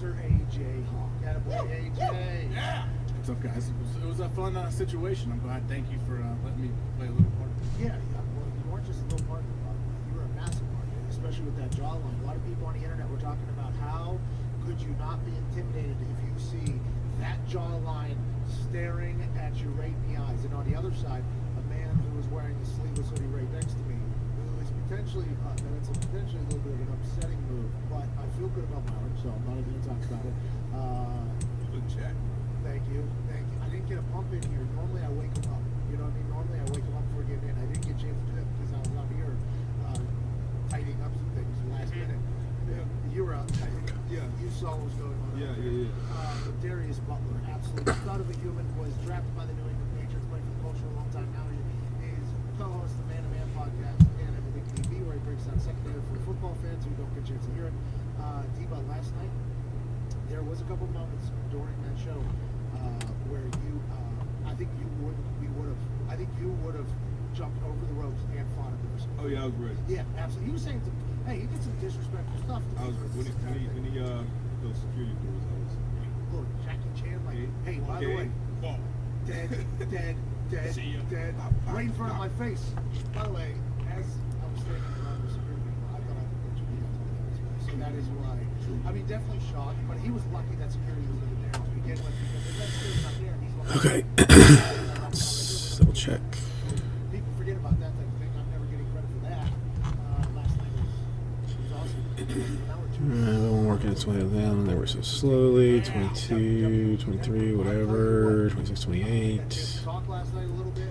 Mr. AJ Hawk. Attaboy, AJ. Yeah. What's up, guys? It was a fun situation. I'm glad. Thank you for letting me play a little part. Yeah, well, you weren't just a little part of the part. You were a massive part of it, especially with that jawline. A lot of people on the internet were talking about how could you not be intimidated if you see that jawline staring at you right in the eyes. And on the other side, a man who was wearing the sleeveless hoodie right next to me, who is potentially, that's a potentially a little bit of an upsetting move, but I feel good about my arm, so I'm not even going to talk about it. Good check. Thank you. I didn't get a pump in here. Normally I wake him up. You know what I mean? Normally I wake him up before getting in. I didn't get a chance to do that because I was out here tidying up some things last minute. You were out. You saw what was going on. But Darius Butler, absolute stud of a human, was drafted by the New England Patriots, played for the Colts for a long time now. He is co-host of the Man to Man podcast and Everything TV, where he breaks down secondary for football fans who don't get a chance to hear it. D-Bud, last night, there was a couple moments during that show where you, I think you would have jumped over the ropes and fought him. Oh yeah, I was ready. Yeah, absolutely. He was saying, hey, he did some disrespectful stuff. When he those security doors, I was. Look, Jackie Chan, like, hey, by the way, Whoa. dead, See ya. right in front of my face. By the way, as I was standing around the security people, I thought I could put you down. So that is why. I mean, definitely shocked, but he was lucky that security was even there to begin with, because if that security's not there, he's lucky. Okay. Let's double check. People forget about that type of thing. I'm never getting credit for that. Last night was awesome. Now we're Everyone working its way down. They were so slowly. 22, 23, whatever. 26, 28. talk last night a little bit.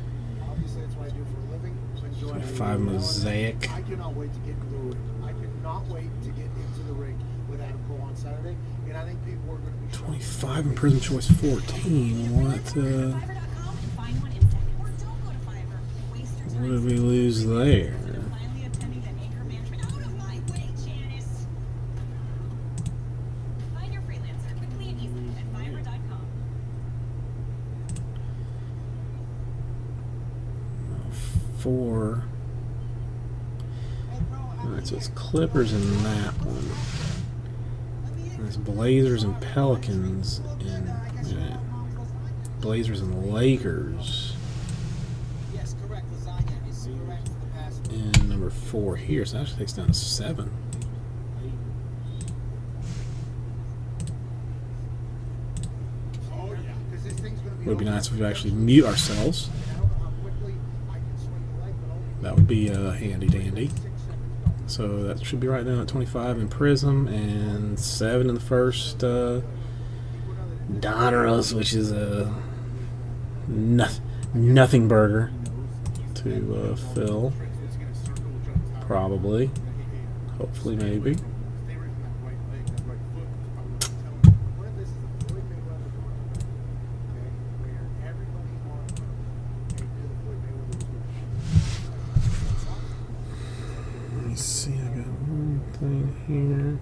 Obviously, that's what I do for a living. So enjoy it. 25 mosaic. I cannot wait to get into the ring. I cannot wait to get into the ring with Adam Cole on Saturday. And I think people are going to be shocked. 25 and Prism Choice 14. What did we lose there? Four. Alright, so it's Clippers in that one. And it's Blazers and Pelicans in Blazers and Lakers in number 4 here. So that actually takes down to 7. Would be nice if we actually mute ourselves. That would be handy dandy. So that should be right now at 25 in Prism and 7 in the first Donruss, which is a nothing burger to fill. Probably. Hopefully, maybe. See, I got one thing here.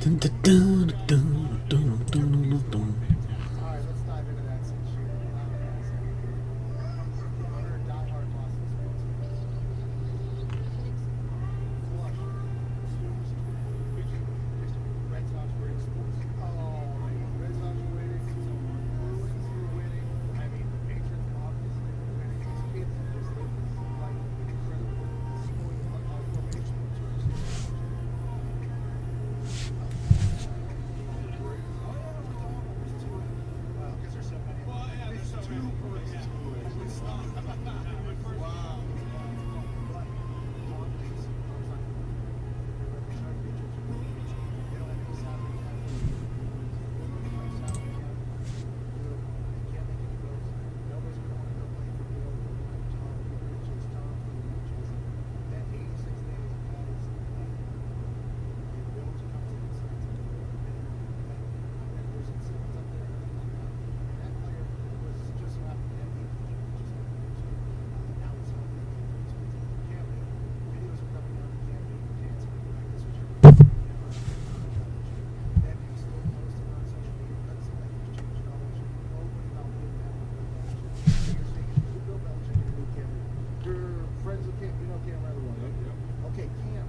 All right, let's dive into that since you're a diehard Boston sports fan. Flush. Red Sox were in sports. Oh, Red Sox were winning. Bruins were winning. I mean, the Patriots obviously were winning. These kids are just living like incredible formation. Because there's so many. There's two points. Wow. Okay, Cam,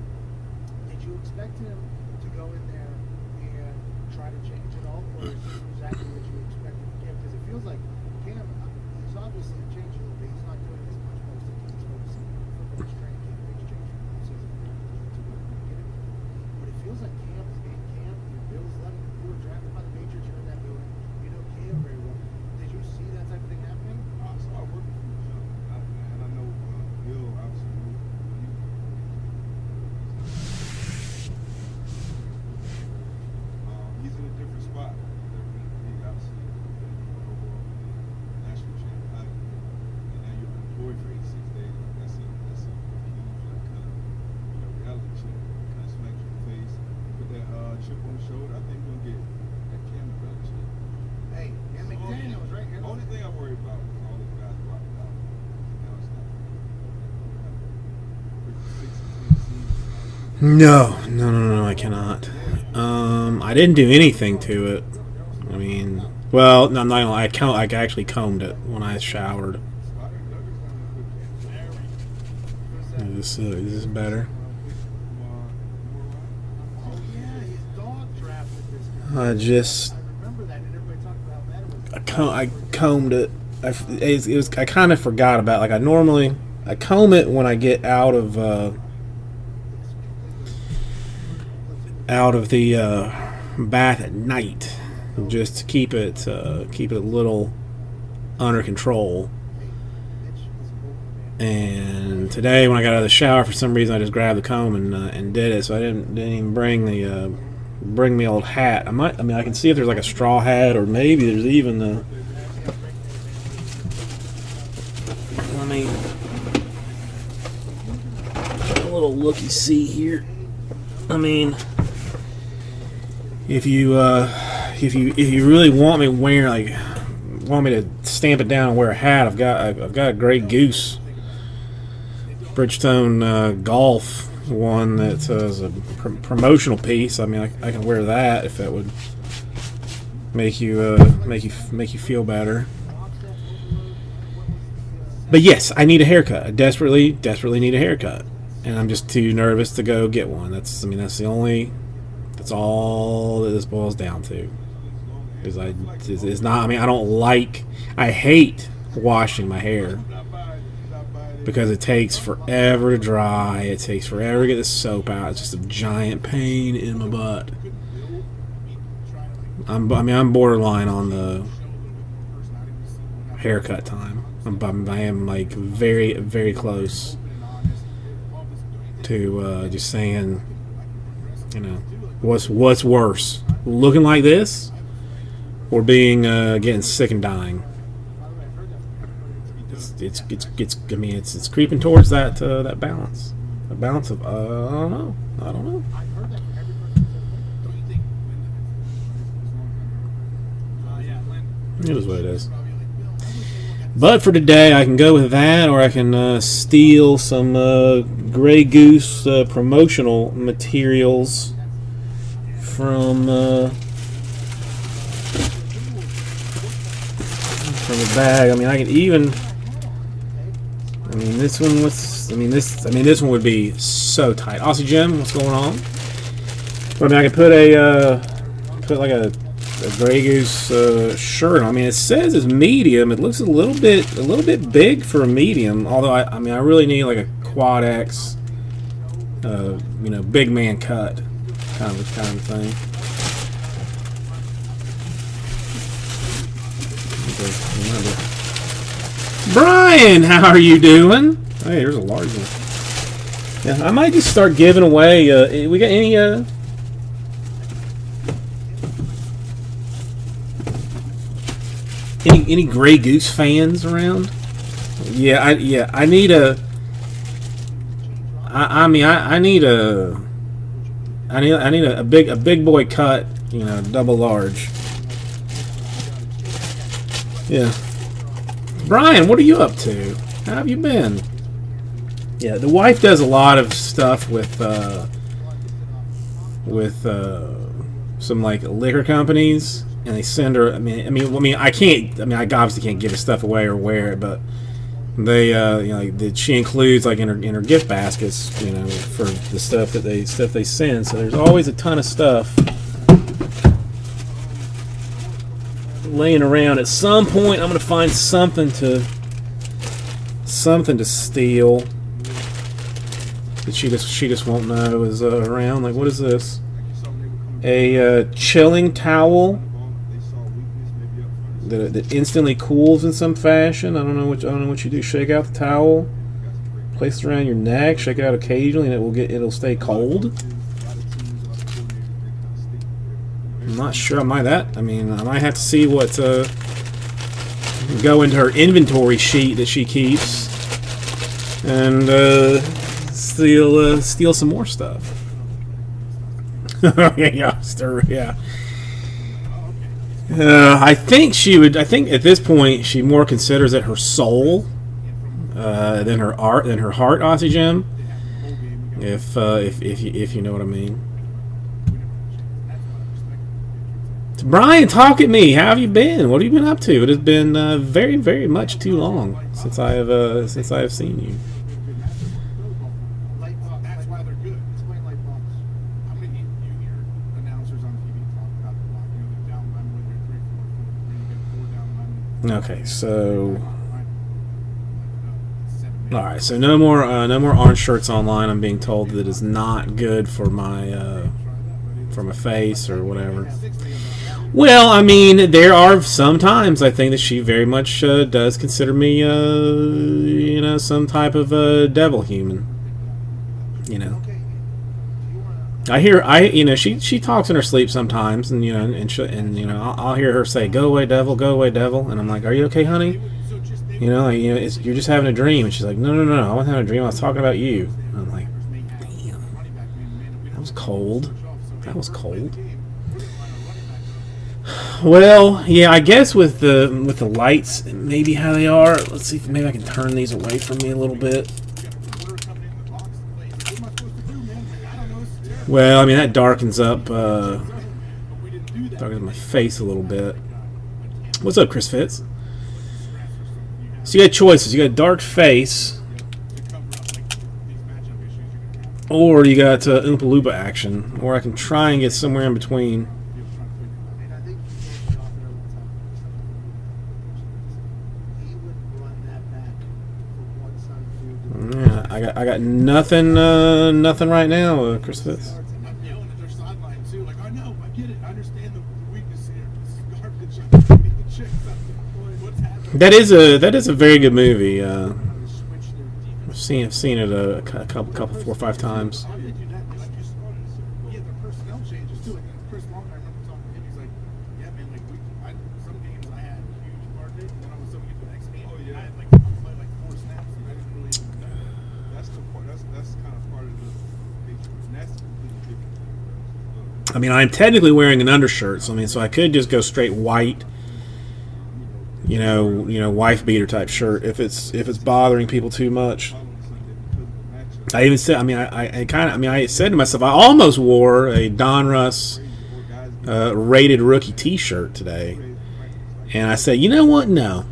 did you expect him to go in there and try to change it all, or is this exactly what you expected from Cam? Because it feels like Cam, he's obviously changed a little bit. He's not doing as much posting. He's focusing on football training camp, things change from one season to the beginning. But it feels like Cam is being Cam. Bill's letting him go drafted by the Patriots. You're in that building. You know Cam very well. Did you see that type of thing happening? I saw working from the jump, and I know Bill obviously knew he's in a different spot. He obviously went overall national champion, and now you're unemployed for 86 days. That's a huge like kind of reality check. Kind of smacks you in the face. Put that chip on the shoulder. I think we're gonna get that Cam reality check. Hey, and McDaniels, right? The only thing I worry about is all these guys dropping out. Now it's not. 56 seasons. No, I cannot. I didn't do anything to it. I mean, well, no, I'm not gonna lie. I actually combed it when I showered. Is this better? Oh yeah, his dog drafted this guy. I just I remember that, and everybody talked about that. I combed it. I kind of forgot about it. Like I comb it when I get out of the bath at night, just to keep it a little under control. And today, when I got out of the shower, for some reason I just grabbed the comb and did it. So I didn't even bring the old hat. I can see if there's like a straw hat, or maybe there's even a. Let me a little looky see here. I mean, if you really want me to stamp it down and wear a hat, I've got a Grey Goose Bridgestone Golf one that is a promotional piece. I mean, I can wear that if that would make you feel better. But yes, I need a haircut. I desperately need a haircut, and I'm just too nervous to go get one. That's all that this boils down to. Because I hate washing my hair because it takes forever to dry. It takes forever to get the soap out. It's just a giant pain in my butt. I'm borderline on the haircut time. I am like very, very close to just saying, what's worse, looking like this or being getting sick and dying. It's creeping towards that balance. A balance of I don't know. It is what it is. But for today, I can go with that, or I can steal some Grey Goose promotional materials from the bag. I mean, I could even. I mean, this one was. I mean, this one would be so tight. Aussie Jim, what's going on? But I mean, I could put like a Grey Goose shirt on. I mean, it says it's medium. It looks a little bit big for a medium. Although I mean, I really need like a quad X, you know, big man cut kind of thing. Brian, how are you doing? Hey, there's a large one. Yeah, I might just start giving away. We got any Grey Goose fans around? Yeah, I need a. I need a big boy cut. You know, double large. Yeah. Brian, what are you up to? How have you been? Yeah, the wife does a lot of stuff with some like liquor companies, and they send her. I mean, I can't. I mean, I obviously can't give her stuff away or wear it, but they, you know, like she includes like in her gift baskets, you know, for the stuff that they send. So there's always a ton of stuff laying around. At some point, I'm gonna find something to steal that she just won't know is around. Like, what is this? A chilling towel that instantly cools in some fashion. I don't know what you do. Shake out the towel, place it around your neck, shake it out occasionally, and it'll stay cold. I'm not sure. I might have to see what go into her inventory sheet that she keeps and steal some more stuff. Yeah. I think at this point she more considers it her soul than her art, than her heart, Aussie Jim. If you know what I mean. Brian, talk at me. How have you been? What have you been up to? It has been very, very much too long since I have seen you. That's why they're good. Explain light bulbs. How many you hear announcers on TV talk about the block? You know, the down line when they're 3, 4, 4, you get 4 down line. Okay, so all right, so no more orange shirts online. I'm being told that it is not good for my face or whatever. Well, I mean, there are some times I think that she very much does consider me, you know, some type of devil human. You know, you know, she talks in her sleep sometimes, and you know, I'll hear her say, "Go away, devil," and I'm like, "Are you okay, honey?" You know, like, you know, you're just having a dream, and she's like, "No, I wasn't having a dream. I was talking about you." And I'm like, "Damn, that was cold. That was cold." Well, yeah, I guess with the lights, maybe how they are. Let's see if maybe I can turn these away from me a little bit. Well, I mean, that darkens up my face a little bit. What's up, Chris Fitz? So you got choices. You got a dark face, or you got Oompa Loompa action, or I can try and get somewhere in between. Yeah, I got nothing right now, Chris Fitz. I'm yelling at their sideline too, like, I know, I get it, I understand the weakness here. This is garbage. I need to check something. What's happening? That is a very good movie. I've seen it a couple 4 or 5 times. How did they do that? Yeah, their personnel changes too. Like Chris Long, I remember talking to him. He's like, "Yeah, man, like some games I had huge part of it, and then I was so get to the next game. I had like I played like 4 snaps, and I didn't really even know." That's kind of part of the picture. And that's completely different. I mean, I'm technically wearing an undershirt, so I could just go straight white. You know, wife beater type shirt if it's bothering people too much. I even said, I said to myself, I almost wore a Donruss rated rookie T-shirt today, and I said, you know what? No.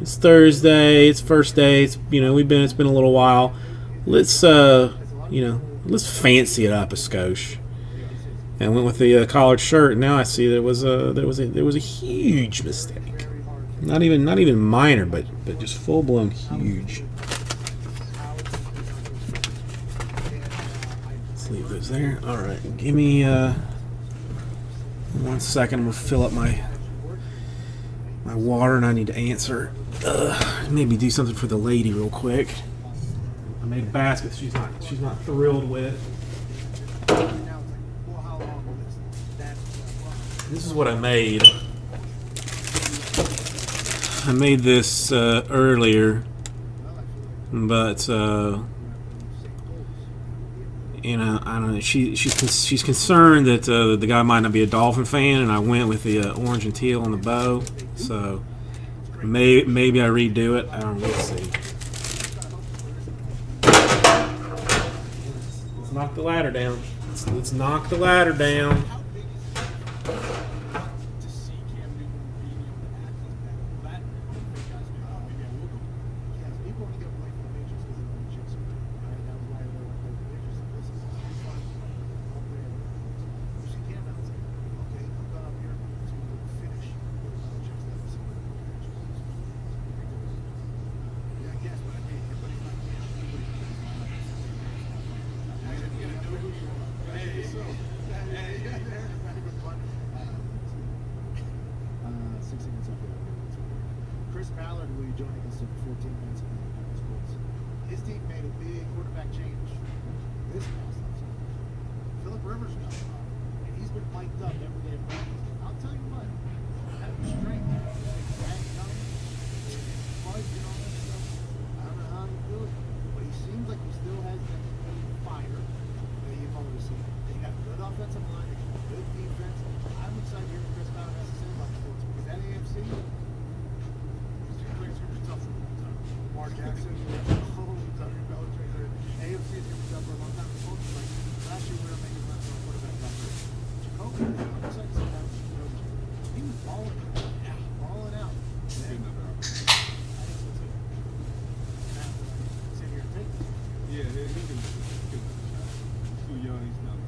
It's Thursday. It's first day. It's it's been a little while. Let's let's fancy it up a skosh. And I went with the collared shirt. And now I see that it was a huge mistake. Not even minor, but just full blown huge. Let's leave those there. All right, give me 1 second. I'm gonna fill up my water, and I need to answer. Maybe do something for the lady real quick. I made a basket. She's not thrilled with. This is what I made. I made this earlier, but I don't know. She's concerned that the guy might not be a Dolphin fan, and I went with the orange and teal on the bow. So maybe I redo it. I don't know. Let's see. Let's knock the ladder down. Let's knock the ladder down. Chris Ballard will be joining us in 14 minutes of the sports. His team made a big quarterback change this past offseason. Phillip Rivers is coming on, and he's been mic'd up every day of practice. I'll tell you what, that was strength. Brad Young, Bud, I don't know how he do it, but he seems like he still has that fire that you've always seen. They got a good offensive line, they got a good defense. I'm excited to hear what Chris Ballard has to say about the sports because that AFC. Mark Jackson, Tucker Belichick, AFC is going to be tough for a long time. Last year we were making fun of our quarterback got hurt. Jacoby, I'm excited to see how he was balling out. I think so too. Now, sit here and take it. Yeah, he can. He's too young. He's not.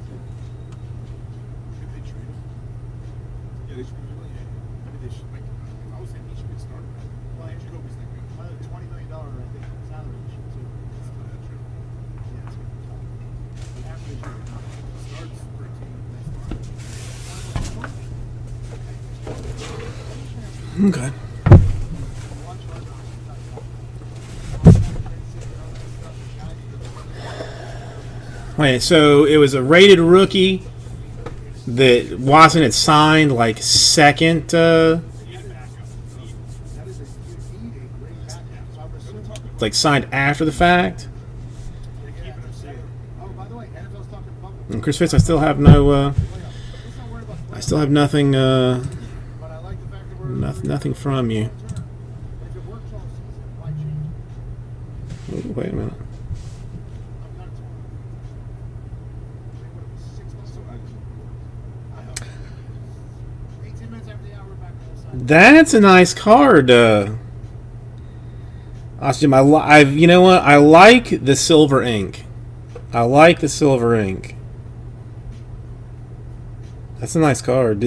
Should they trade him? Yeah, they should be doing it. Maybe they should. Like, if I was saying he should get started. Well, Jacoby's that good. $20 million, I think, salary issue too. That's not that true. Yeah, it's going to be tough. But after this year, Starts for a team next month. Okay. Wait, so it was a rated rookie that Watson had signed like second. Like signed after the fact. And Chris Fitz, I still have no. I still have nothing. Nothing from you. Ooh, wait a minute. That's a nice card. Austin, you know what? I like the silver ink. That's a nice card.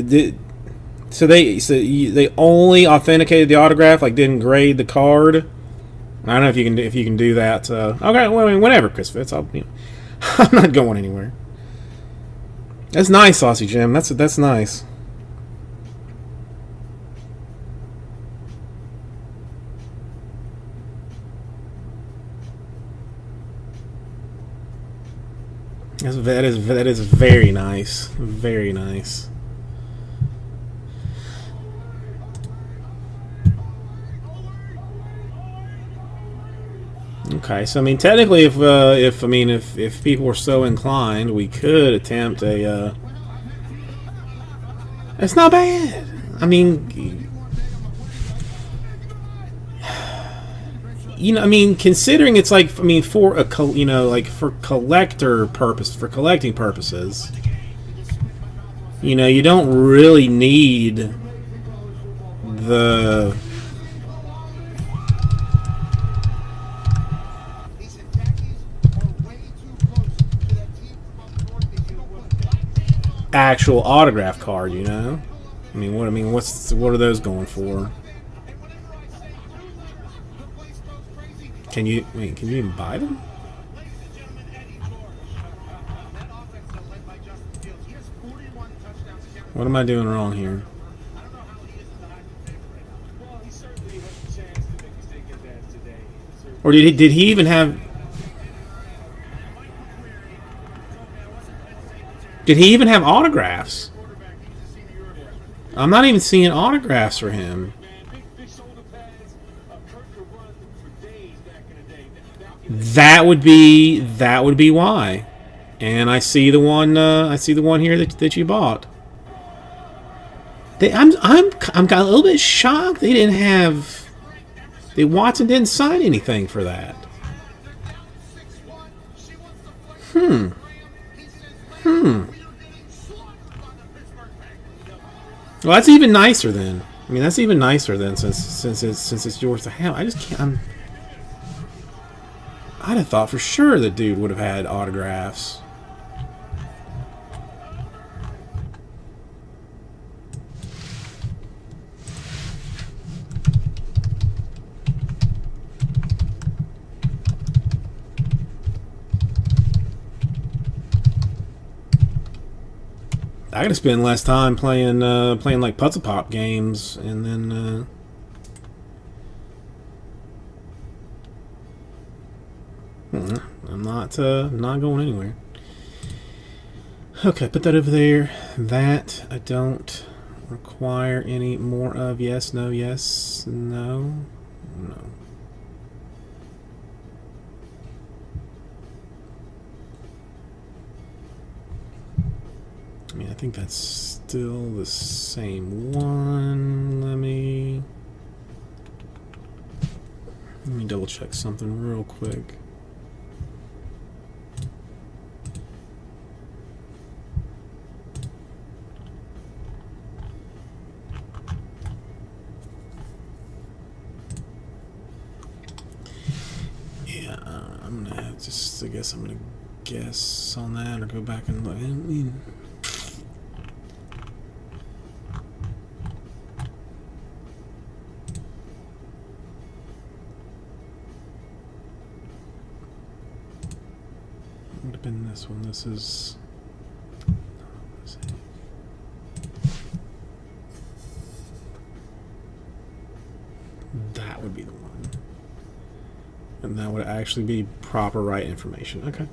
So they only authenticated the autograph, like didn't grade the card. I don't know if you can do that. Okay, well, whenever, Chris Fitz. I'm not going anywhere. That's nice, Saucy Jim. That's nice. That is very nice. Very nice. Okay, so I mean, technically, if people were so inclined, we could attempt a. It's not bad. I mean, considering it's like, for for collecting purposes, you know, you don't really need the. He said Jackies are way too close to that team from up north. If you don't put black pants on, Actual autograph card, you know. I mean, what are those going for? and whenever I say do them, the place goes crazy. Can you even buy them? Ladies and gentlemen, Eddie George. That offense is led by Justin Fields. He has 41 touchdowns. What am I doing wrong here? I don't know how he is the Heisman favorite right now. Well, he certainly has a chance to make a statement dance today. Certainly. Or did he even have? Did he even have autographs? I'm not even seeing autographs for him. Man, big shoulder pads. Kurt could run for days back in the day. That would be why. And I see the one here that you bought. I'm a little bit shocked they didn't have. Watson didn't sign anything for that. Well, that's even nicer then. I mean, that's even nicer then since it's yours to have. I just can't. I'd have thought for sure that dude would have had autographs. I gotta spend less time playing like puzzle pop games, and then I'm not going anywhere. Okay, put that over there. That I don't require any more of. Yes, no, yes, no, no. I mean, I think that's still the same one. Let me double check something real quick. Yeah, I'm gonna have just. I guess I'm gonna guess on that, or go back and look. I mean. Would have been this one. This is. That would be the one. And that would actually be proper right information. Okay.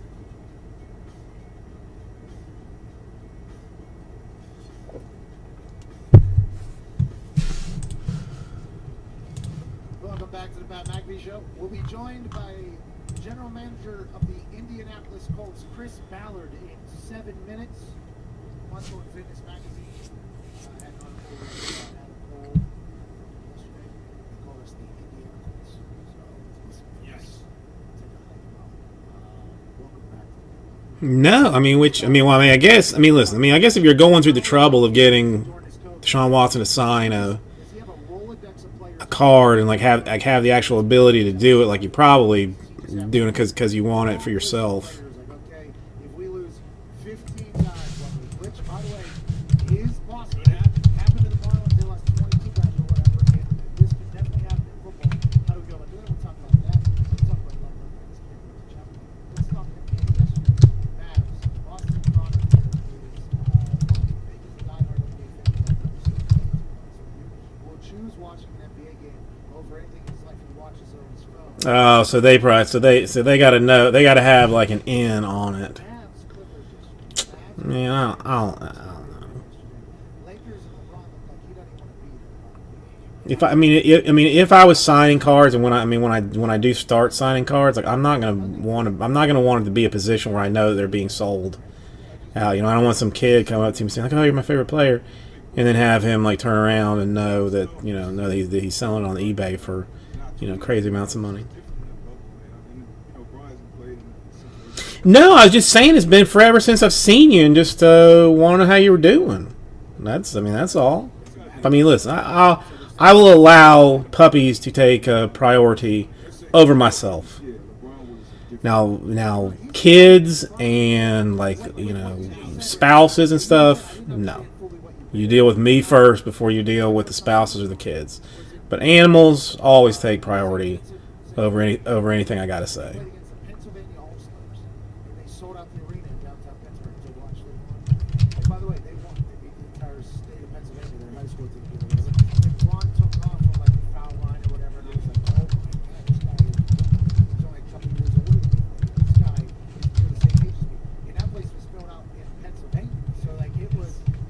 Welcome back to the Pat McAfee Show. We'll be joined by General Manager of the Indianapolis Colts, Chris Ballard, in 7 minutes. Muscle and Fitness Magazine had an article with Adam Cole yesterday. They call us the Indiana Colts. So listen to this. Take a hike. Welcome back. No, listen, I guess if you're going through the trouble of getting Deshaun Watson to sign a card and have the actual ability to do it, like you're probably doing it because you want it for yourself. Okay, if we lose 15 guys, which, by the way, is possible. It happened to the Marlins. They lost 22 guys or whatever. And this could definitely happen in football. How do we go about doing it? We'll talk about that. We'll talk about let's talk NBA yesterday. Mavs, Boston Connor here is one of the biggest diehard NBA fans I've ever seen. Will choose watching an NBA game over anything in his life he watches on his phone. Oh, so they got to know, they got to have like an in on it. Mavs, Clippers yesterday. I mean, I don't know. Lakers and LeBron look like he doesn't even want to be there. If I was signing cards, and when I do start signing cards, like I'm not gonna want it to be a position where I know that they're being sold out. I don't want some kid coming up to me saying like, "Oh, you're my favorite player," and then have him like turn around and know that that he's selling it on eBay for crazy amounts of money. No, I was just saying it's been forever since I've seen you, and just want to know how you were doing. That's all. I mean, listen, I will allow puppies to take priority over myself. Yeah, LeBron was a different. Now, kids and like spouses and stuff. No, you deal with me first before you deal with the spouses or the kids. But animals always take priority over anything I gotta say. Played against the Pennsylvania All-Stars, and they sold out the arena in downtown Pittsburgh to watch them won. And by the way, they won. They beat the entire state of Pennsylvania, their high school team. And Braun took off from like the foul line or whatever, and I was like, oh my god, this guy is only a couple years older than me. This guy is the same age as me. And that place was filled out in Pennsylvania. So like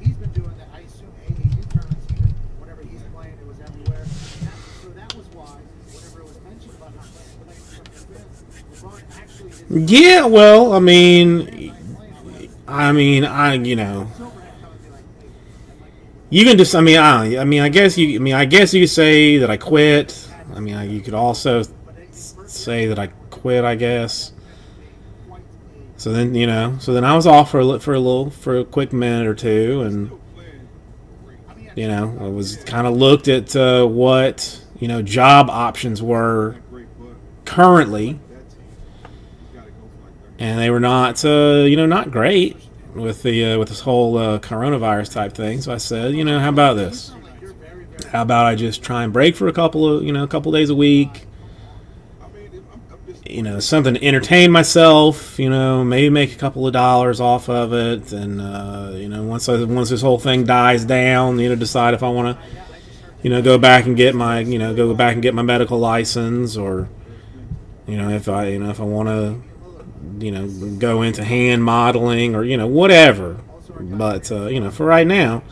he's been doing that, I assume, AAU tournaments, even whenever he's playing, it was everywhere. So that was why, whenever it was mentioned about not playing something good, LeBron actually did Yeah, well, I mean, you can just, I guess you could say that I quit. You could also say that I quit, I guess. So then I was off for a quick minute or two, and I was kind of looked at what job options were currently, and they were not not great with this whole coronavirus type thing. So I said, how about this? How about I just try and break for a couple days a week? Something to entertain myself. Maybe make a couple of dollars off of it, and once this whole thing dies down, decide if I want to, go back and get my medical license, or if I want to, go into hand modeling, or whatever. But for right now,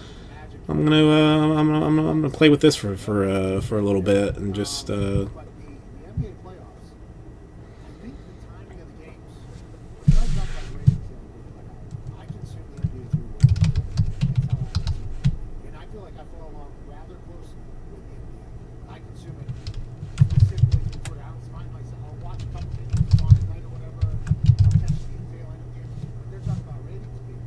I'm gonna play with this for a little bit and just. But the NBA playoffs, I think the timing of the games, when I talk about ratings, I consume the NBA through that's how I consume it. And I feel like I follow along rather closely with the NBA. I consume it specifically for hours, find myself, I'll watch a couple games on at night or whatever, I'll catch the tail end of games. But they're talking about ratings being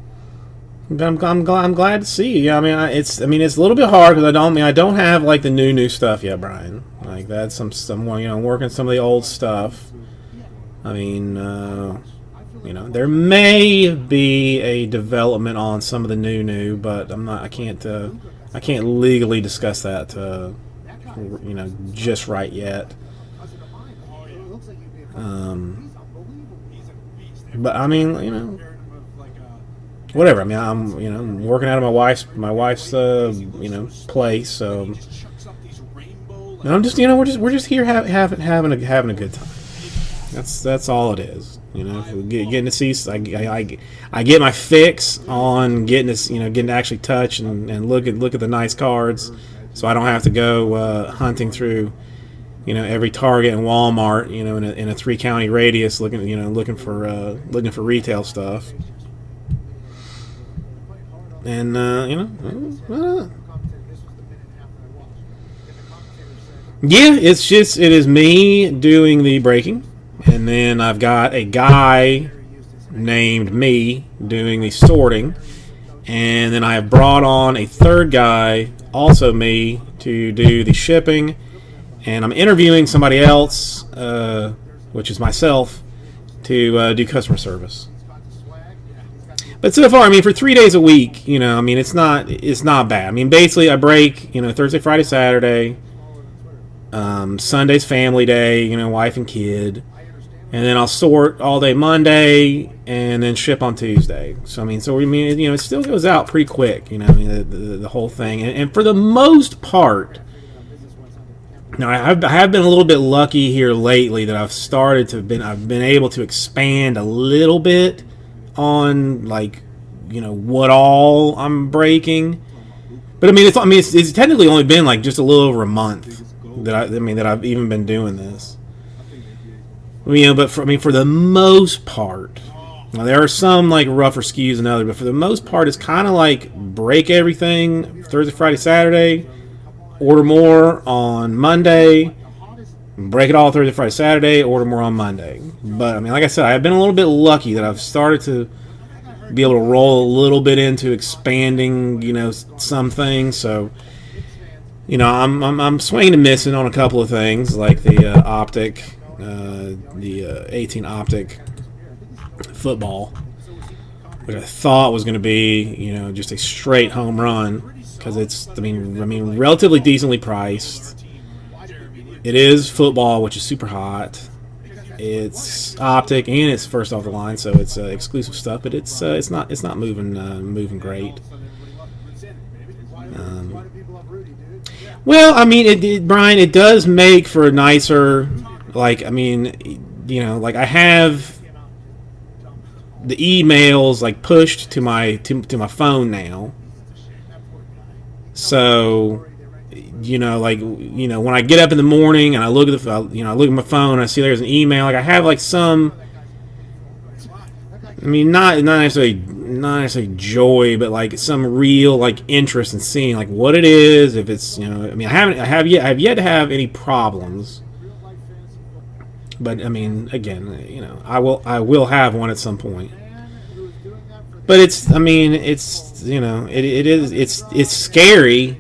I'm glad to see. It's a little bit hard because I don't have like the new stuff yet, Brian. Like that's some I'm working some of the old stuff. There may be a development on some of the new, but I can't legally discuss that just right yet. But whatever. I'm working out of my wife's place, so I'm just we're just here having a good time. That's all it is. Getting to see. I get my fix on getting to actually touch and look at the nice cards, so I don't have to go hunting through every Target and Walmart in a 3-county radius looking for retail stuff. And it is me doing the breaking, and then I've got a guy named me doing the sorting, and then I have brought on a third guy, also me, to do the shipping, and I'm interviewing somebody else, which is myself, to do customer service. But so far, for 3 days a week, it's not bad. Basically, I break, Thursday, Friday, Saturday. Sunday's family day, wife and kid, and then I'll sort all day Monday, and then ship on Tuesday. So it still goes out pretty quick, the whole thing. And for the most part, now I have been a little bit lucky here lately that I've been able to expand a little bit on what all I'm breaking. But it's technically only been like just a little over a month that I've even been doing this. But for the most part, now there are some like rougher skews and others, but for the most part, it's kind of like break everything Thursday, Friday, Saturday, order more on Monday, break it all Thursday, Friday, Saturday, order more on Monday. But like I said, I've been a little bit lucky that I've started to be able to roll a little bit into expanding, some things. So, I'm swinging and missing on a couple of things like the optic, the 18 optic football, which I thought was going to be, just a straight home run because it's, relatively decently priced. It is football, which is super hot. It's optic and it's first off the line, so it's exclusive stuff. But it's not moving great. Well, Brian, it does make for a nicer, like I have the emails like pushed to my phone now. So, when I get up in the morning and I look at my phone and I see there's an email, like I have like some, not necessarily joy, but like some real like interest in seeing like what it is. If it's, I have yet to have any problems. But again, I will have one at some point. But it's scary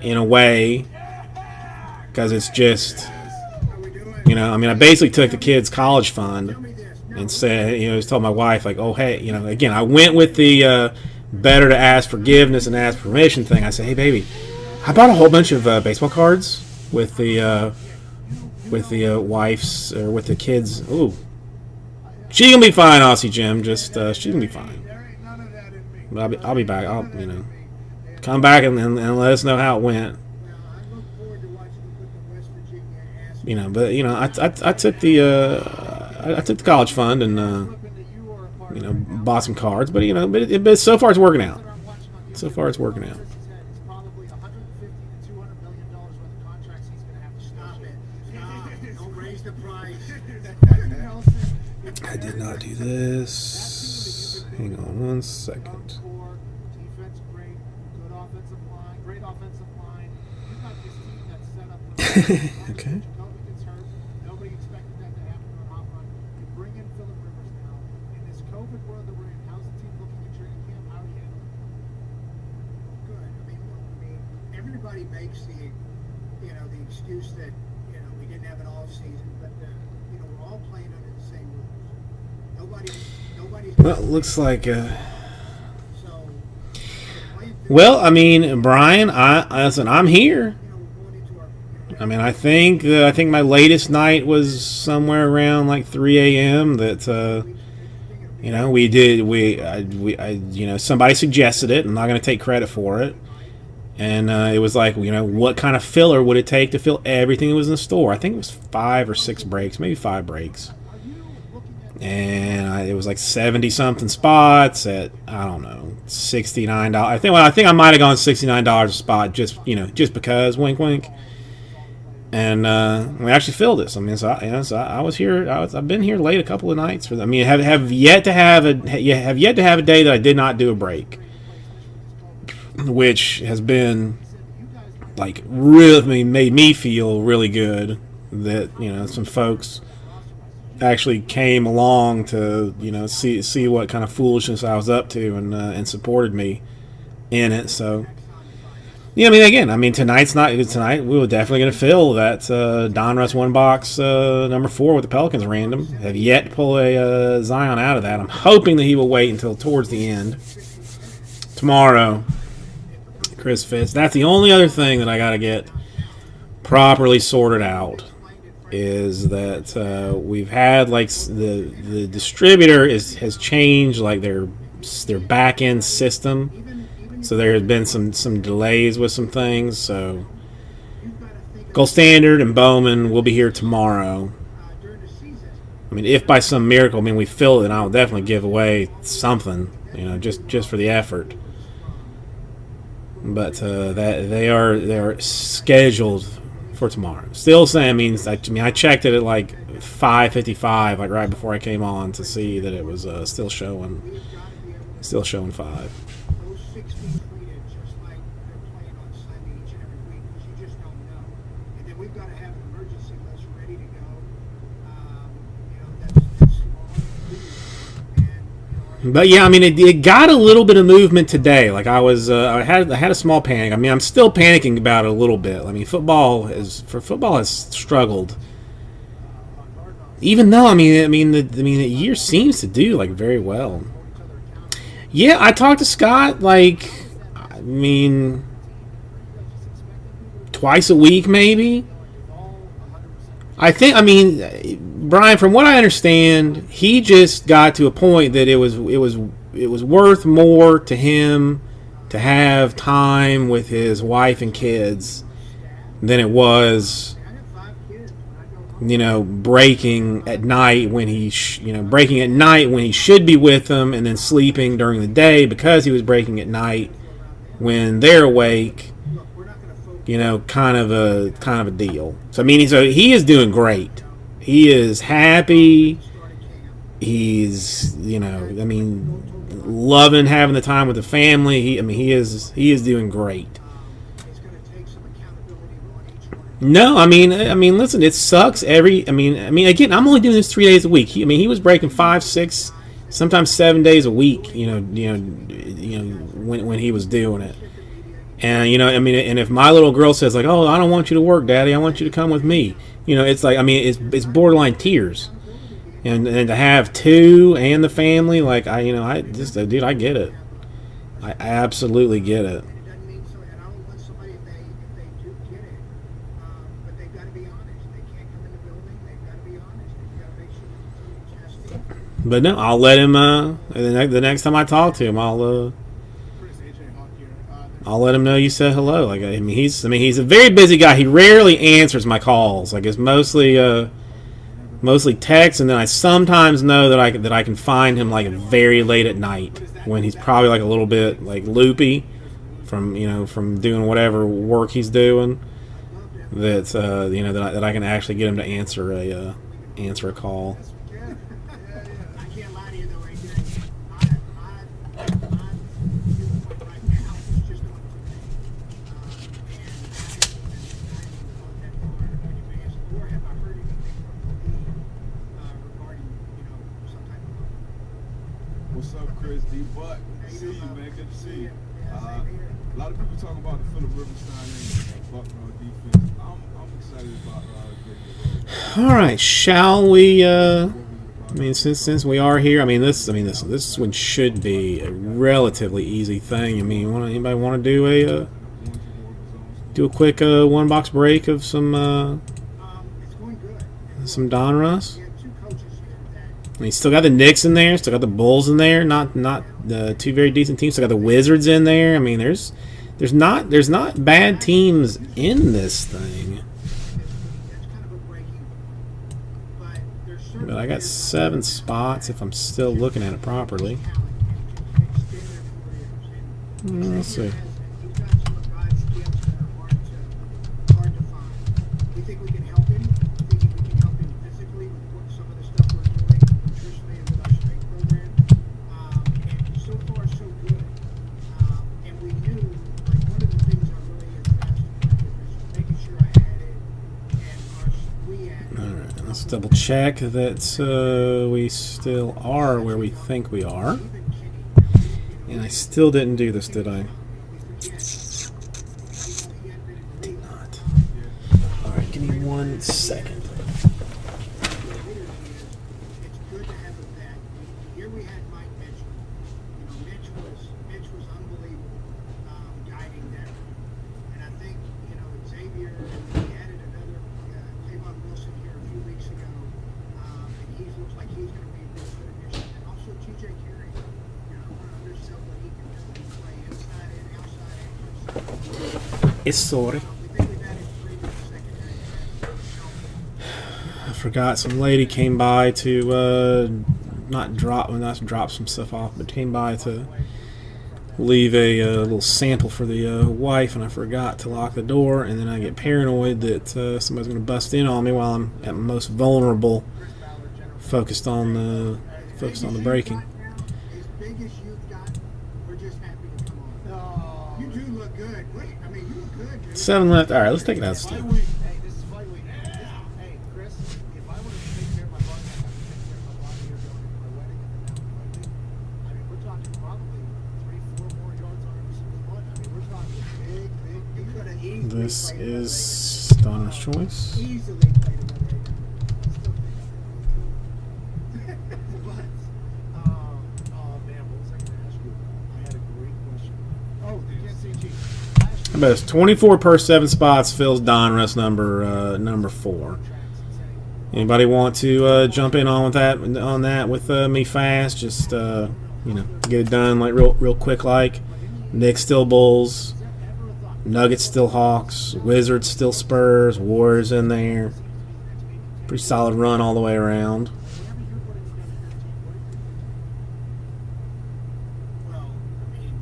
in a way because it's just, I basically took the kids' college fund and said, just told my wife like, oh hey, again, I went with the better to ask forgiveness and ask permission thing. I said, hey baby, I bought a whole bunch of baseball cards with the wife's or with the kids. Ooh, she gonna be fine, Aussie Jim. Just she's gonna be fine. But I'll be back. I'll come back and let us know how it went. But I took the college fund and bought some cards. But but so far it's working out. So far it's working out. I did not do this. Hang on one second. Okay. Nobody expected that to happen on Hot Run. You bring in Phillip Rivers now. In this COVID world that we're in, how's the team looking at training camp? How are you handling it? Good. Everybody makes the excuse that, we didn't have an off season, but, we're all playing under the same rules. Nobody's. Well, it looks like. Well, Brian, listen, I'm here. I think my latest night was somewhere around like 3 a.m. That somebody suggested it. I'm not going to take credit for it, and it was like, what kind of filler would it take to fill everything that was in the store? I think it was 5 or 6 breaks, maybe 5 breaks, and it was like 70 something spots at, I don't know, $69. I think I might have gone $69 a spot just because, wink wink. And we actually filled it. So I was here. I've been here late a couple of nights for them. Have yet to have a day that I did not do a break, which has been like really made me feel really good that some folks actually came along to see what kind of foolishness I was up to and supported me in it. So. Yeah, tonight we were definitely going to fill that Donruss one box number 4 with the Pelicans random. Have yet to pull a Zion out of that. I'm hoping that he will wait until towards the end. Tomorrow, Chris Fitz. That's the only other thing that I got to get properly sorted out is that we've had like the distributor has changed like their back end system. So there has been some delays with some things. So Gold Standard and Bowman will be here tomorrow. If by some miracle, we fill it, then I'll definitely give away something, just for the effort. But that they are scheduled for tomorrow. Still saying, I checked it at like 5:55, like right before I came on to see that it was still showing 5. But yeah, I mean, it got a little bit of movement today. Like I was, I had a small panic. I mean, I'm still panicking about it a little bit. I mean, football has struggled. Even though the year seems to do like very well. Yeah, I talked to Scott like, I mean, twice a week maybe. I think, I mean, Brian, from what I understand, he just got to a point that it was worth more to him to have time with his wife and kids than it was, breaking at night when he should be with them, and then sleeping during the day because he was breaking at night when they're awake. Kind of a deal. So I mean, he is doing great. He is happy. He's loving having the time with the family. He is doing great. No, I mean, listen, it sucks. Again, I'm only doing this 3 days a week. He was breaking 5, 6, sometimes 7 days a week. When he was doing it. And and if my little girl says like, "Oh, I don't want you to work, Daddy. I want you to come with me," it's like, it's borderline tears. And to have two and the family, like dude, I get it. I absolutely get it. But no, I'll let him. The next time I talk to him, I'll let him know you said hello. Like he's a very busy guy. He rarely answers my calls. Like it's mostly text, and then I sometimes know that I can find him like very late at night when he's probably like a little bit like loopy from doing whatever work he's doing. That I can actually get him to answer a call. What's up, Chris D. Butt? See you, man. Good to see you. A lot of people talk about the Phillip Rivers signing and Bucknell defense. I'm excited about All right, shall we? Since we are here, this one should be a relatively easy thing. Anybody want to do a quick one box break of some Donruss? He's still got the Knicks in there, still got the Bulls in there. Not the two very decent teams. Still got the Wizards in there. There's not bad teams in this thing. But I got 7 spots if I'm still looking at it properly. Let's see. Let's double check that we still are where we think we are. And I still didn't do this, did I? Did not. Alright, give me 1 second. Sorry. I forgot some lady came by to not drop some stuff off, but came by to leave a little sample for the wife, and I forgot to lock the door, and then I get paranoid that somebody's going to bust in on me while I'm at my most vulnerable, focused on the breaking. 7 left. All right, let's take it out. Steve. this is Donner's choice. Easily played another 8 hours. Still think but, oh man, what was I going to ask you? I had a great question. Oh, the Kansas City Chiefs. I bet it's 24 per 7 spots fills Donruss number 4. Anybody want to jump in on that with me fast? Just get it done like real quick. Like Knicks still Bulls, Nuggets still Hawks, Wizards still Spurs, Warriors in there. Pretty solid run all the way around. Well, I mean,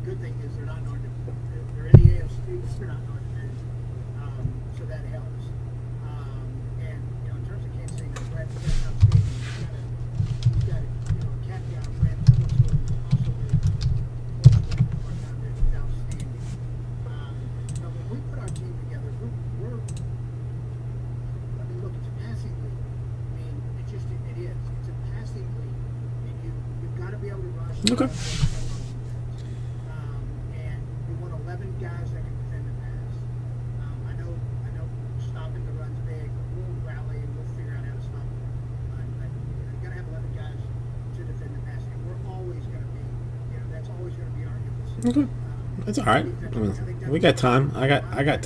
good thing is they're not North. They're in the AFC. They're not North Division, so that helps. And in terms of Kansas City, Brad Pitt's outstanding. He's got a cat down. Brad Pitt also very down there. He's outstanding. When we put our team together, we're I mean, look, it's a passing league. I mean, it is. It's a passing league, and you've got to be able to rush. Okay. And you want 11 guys that can defend the pass. I know, stopping the run's big. We'll rally and we'll figure out how to stop the run. But you got to have 11 guys to defend the pass, and we're always going to be. That's always going to be our emphasis. Okay, that's all right. I mean, we got time. I got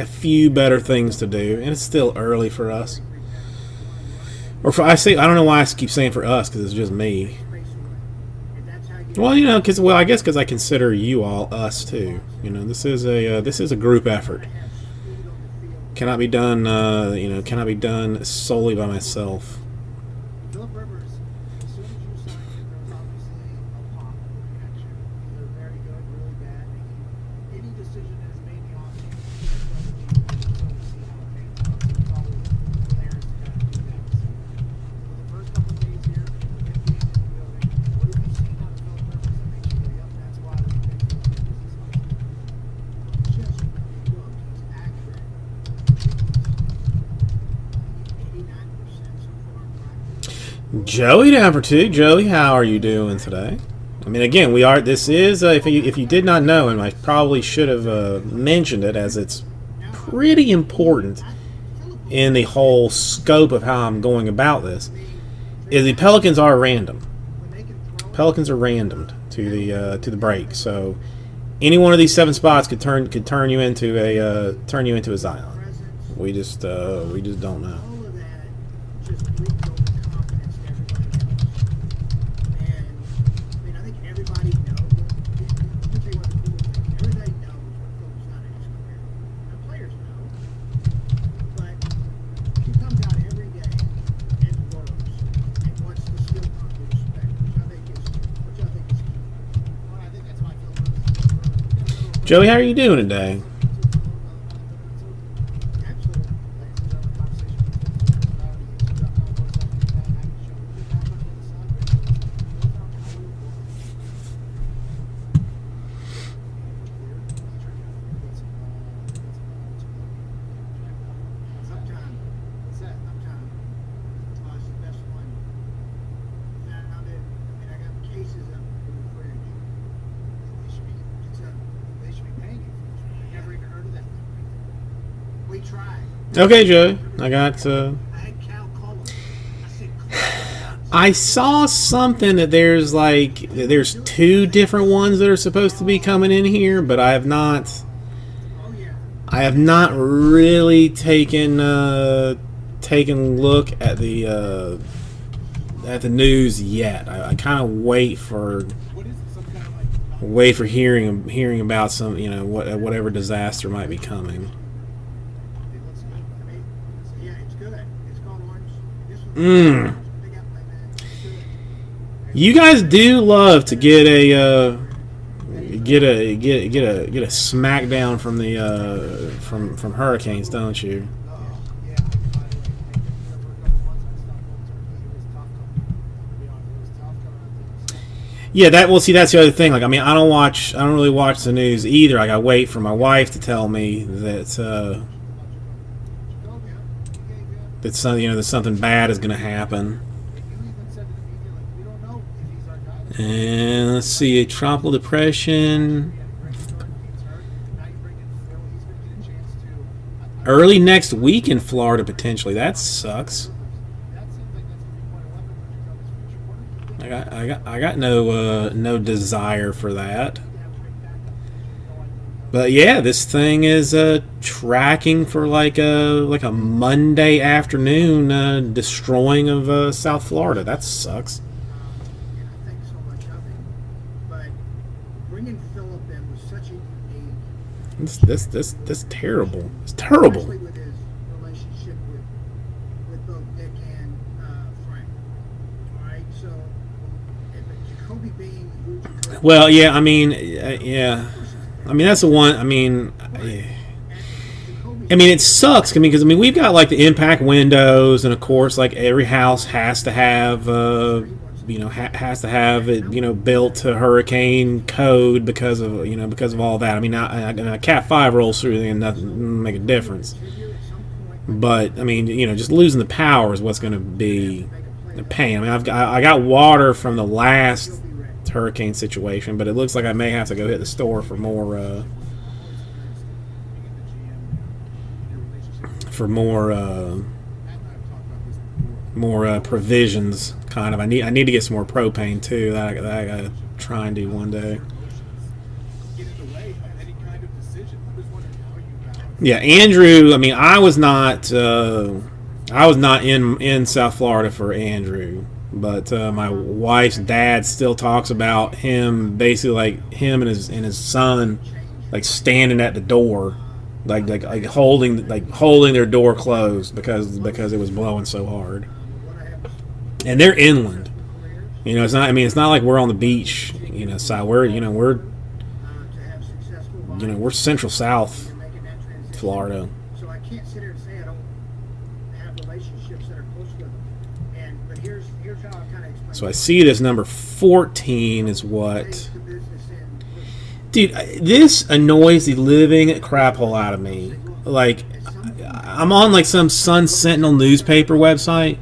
few better things to do, and it's still early for us. Or I don't know why I keep saying for us because it's just me. Well, I guess because I consider you all us too. This is a group effort. Cannot be done. Cannot be done solely by myself. Philip Rivers, as soon as you signed him, there was obviously a pop reaction. Either very good, really bad. Any decision that is made in the offseason, to see how it pans out. So it's always hilarious to kind of do that. So, for the first couple of days here, the game in the building, what have you seen out of Philip Rivers that makes you go, yep, that's why I'm a big Philip Rivers this much? Just really good. He's accurate. 89% so far in practice. Joey down for 2. Joey, how are you doing today? I mean, again, this is if you did not know, and I probably should have mentioned it as it's pretty important in the whole scope of how I'm going about this. Is the Pelicans are random. Pelicans are randomed to the break, so any one of these 7 spots could turn you into a Zion. We just don't know. All of that just bleeds over confidence to everybody else. And I mean, I think everybody knows. Let me tell you what the cool thing. Everybody knows what Philip's done in his career. The players know, but he comes out every day and works and wants to still earn the respect, which I think is key. Well, I think that's why Philip. Joey, how are you doing today? We tried. Okay, Joey. I got. I had Cal call him. I said, I saw something that there's 2 different ones that are supposed to be coming in here, but I have not. oh yeah. I have not really taken look at the news yet. I kind of wait for What is it? Some kind of like hearing about some whatever disaster might be coming. It looks good. I mean, yeah, it's good. It's called Orange. This one's Mm. big up like that. It's good. You guys do love to get a smackdown from the from hurricanes, don't you? Oh, yeah. By the way, I came here for a couple months. I stopped going Turkey. It was tough coming. To be honest, it was tough coming out there. Yeah, that's the other thing. Like, I mean, I don't really watch the news either. Like, I wait for my wife to tell me that that something bad is going to happen. And let's see, a tropical depression. early next week in Florida potentially. That sucks. That seems like that's going to be quite a weapon when it comes to future. What do you think? I got no desire for that. But yeah, this thing is tracking for like a Monday afternoon destroying of South Florida. That sucks. And I think so much of it. But bringing Philip in was such a unique, This terrible. It's terrible. especially with his relationship with both Nick and Frank. All right, so Jacoby being who Jacoby. Well, yeah, I mean, yeah. I mean, that's the one. I mean, it sucks. Because we've got like the impact windows, and of course, like every house has to have, has to have it, built to hurricane code because of all that. I mean, a Cat 5 rolls through and nothing doesn't make a difference. But I mean, just losing the power is what's going to be a pain. I mean, I got water from the last hurricane situation, but it looks like I may have to go hit the store for more provisions. Kind of. I need to get some more propane too. That I gotta try and do one day. Yeah, Andrew. I mean, I was not in South Florida for Andrew. But my wife's dad still talks about him, basically like him and his son, like standing at the door, like holding their door closed because it was blowing so hard. And they're inland, it's not. I mean, it's not like we're on the beach, side. We're Central South Florida. So I can't sit here and say I don't have relationships that are close with them. But here's how I kind of explain. So I see this number 14 is what. Dude, this annoys the living crap hole out of me. Like, I'm on like some Sun Sentinel newspaper website,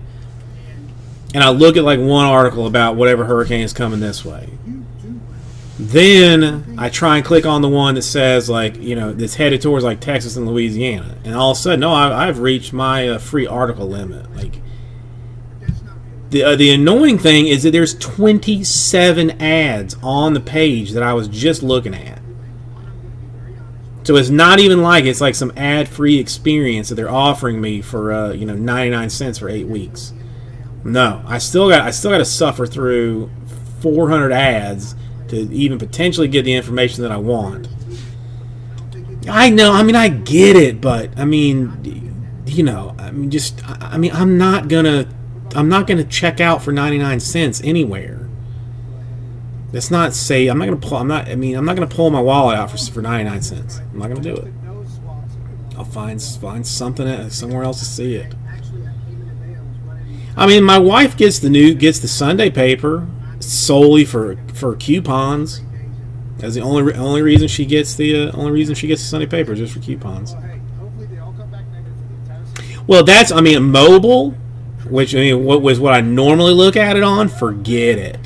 and I look at like one article about whatever hurricane is coming this way. Then I try and click on the one that says like, that's headed towards like Texas and Louisiana, and all of a sudden, no, I've reached my free article limit. Like, the annoying thing is that there's 27 ads on the page that I was just looking at. So it's not even like it's like some ad-free experience that they're offering me for 99 cents for 8 weeks. No, I still got to suffer through 400 ads to even potentially get the information that I want. I know, I mean, I get it, but I mean, I'm not gonna check out for 99 cents anywhere. That's not say I'm not gonna pull my wallet out for 99 cents. I'm not gonna do it. I'll find something somewhere else to see it. I mean, my wife gets the Sunday paper solely for coupons. That's the only reason she gets the Sunday paper, just for coupons. Well, that's mobile, which what was what I normally look at it on. Forget it.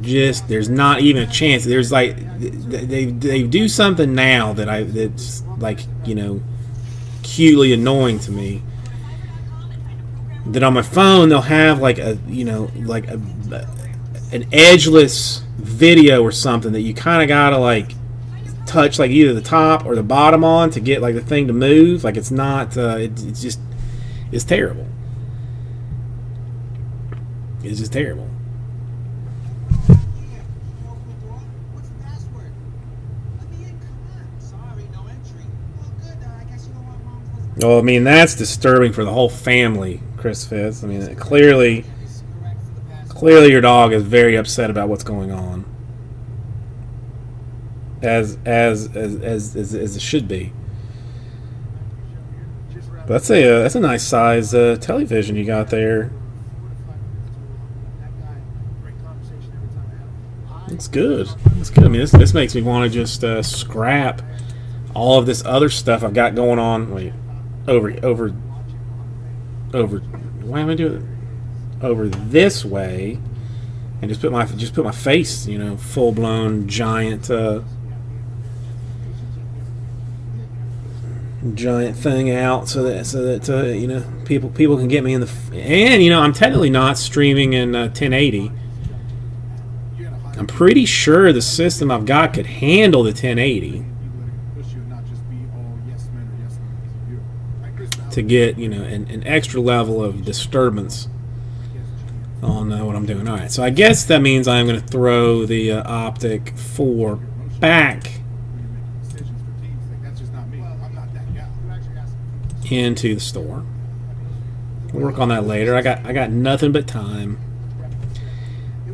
Just there's not even a chance. There's like they do something now that's like cutely annoying to me. That on my phone they'll have like an edgeless video or something that you kind of gotta like touch like either the top or the bottom on to get like the thing to move. Like it's not. It's terrible. It's just terrible. Oh, I mean, that's disturbing for the whole family, Chris Fitz. I mean, clearly your dog is very upset about what's going on, as it should be. But that's a nice size television you got there. It's good. It's good. I mean, this makes me want to just scrap all of this other stuff I've got going on. Wait. Over. Why am I doing it? Over this way, and just put my face, full blown giant giant thing out so that you know, people can get me in the and you know, I'm technically not streaming in 1080. You're gonna hire I'm pretty sure the system I've got could handle the 1080 people that can push you and not just be all yes men or yes women because of you. Like Chris Ballard, to get, you know, an extra level of disturbance on what I'm doing. All right, so I guess that means I'm going to throw the Optic 4 back when you're making decisions for teams, like that's just not me. I'm not that guy. You actually asked into the store. We'll work on that later. I got nothing but time.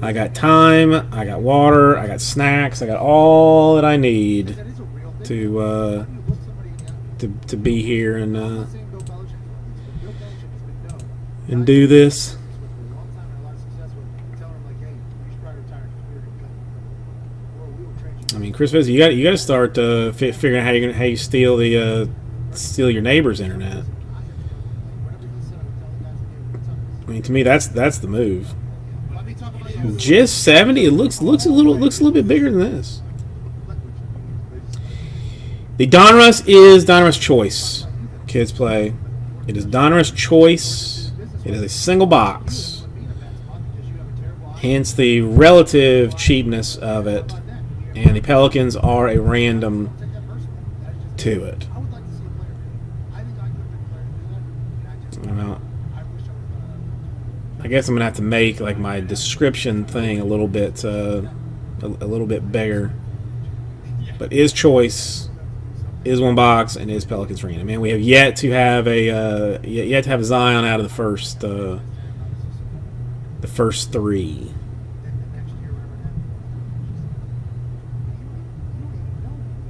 I got time. I got water. I got snacks. I got all that I need That is a real thing. to You look somebody in the eye. to be here and I'm not saying Bill Belichick, but Bill Belichick has been known. and do this. For a long time and a lot of success with telling him like, hey, you should probably retire because we're going to cut. Or we will trade you. I mean, Chris Vizzi, you got to start figuring out how you steal the steal your neighbor's internet. Whatever he said, I would tell the guys to give him time. I mean, to me, that's the move. Let me talk about you. Just 70. It looks a little bit bigger than this. The Donruss is Donruss Choice. Kids play. It is Donruss Choice. It is a single box. Hence the relative cheapness of it. And the Pelicans are a random to it. I would like to see a player do it. I think I could have been a player to do that. And I just, I don't know. I wish I would have I guess I'm gonna have to make like my description thing a little bit bigger. But is Choice, is one box, and is Pelicans random. Man, we have yet to have a Zion out of the first three.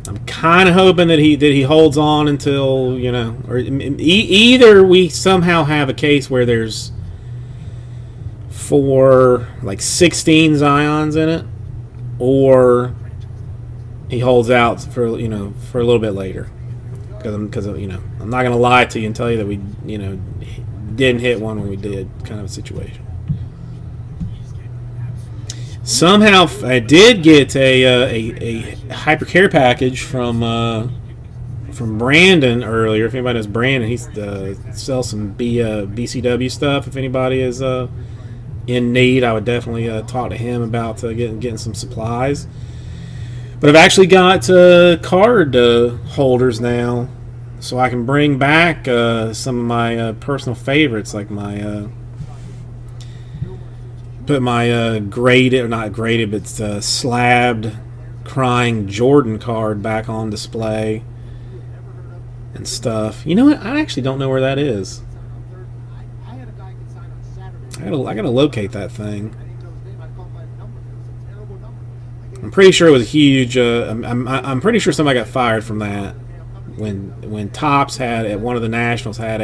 I'm kind of hoping that he holds on until, you know, or either we somehow have a case where there's 16 Zions in it, or he holds out for a little bit later. Because you know, I'm not gonna lie to you and tell you that we, you know, didn't hit one when we did, kind of a situation. Somehow I did get a hypercare package from Brandon earlier. If anybody knows Brandon, he sells some BCW stuff. If anybody is in need, I would definitely talk to him about getting some supplies. But I've actually got card holders now, so I can bring back some of my personal favorites, like my put my graded, or not graded, but slabbed crying Jordan card back on display and stuff. You know what? I actually don't know where that is. I had a guy get signed on Saturday. I gotta locate that thing. I didn't know his name. I called by the number. It was a terrible number. I'm pretty sure it was huge. I'm pretty sure somebody got fired from that when Topps had at one of the nationals had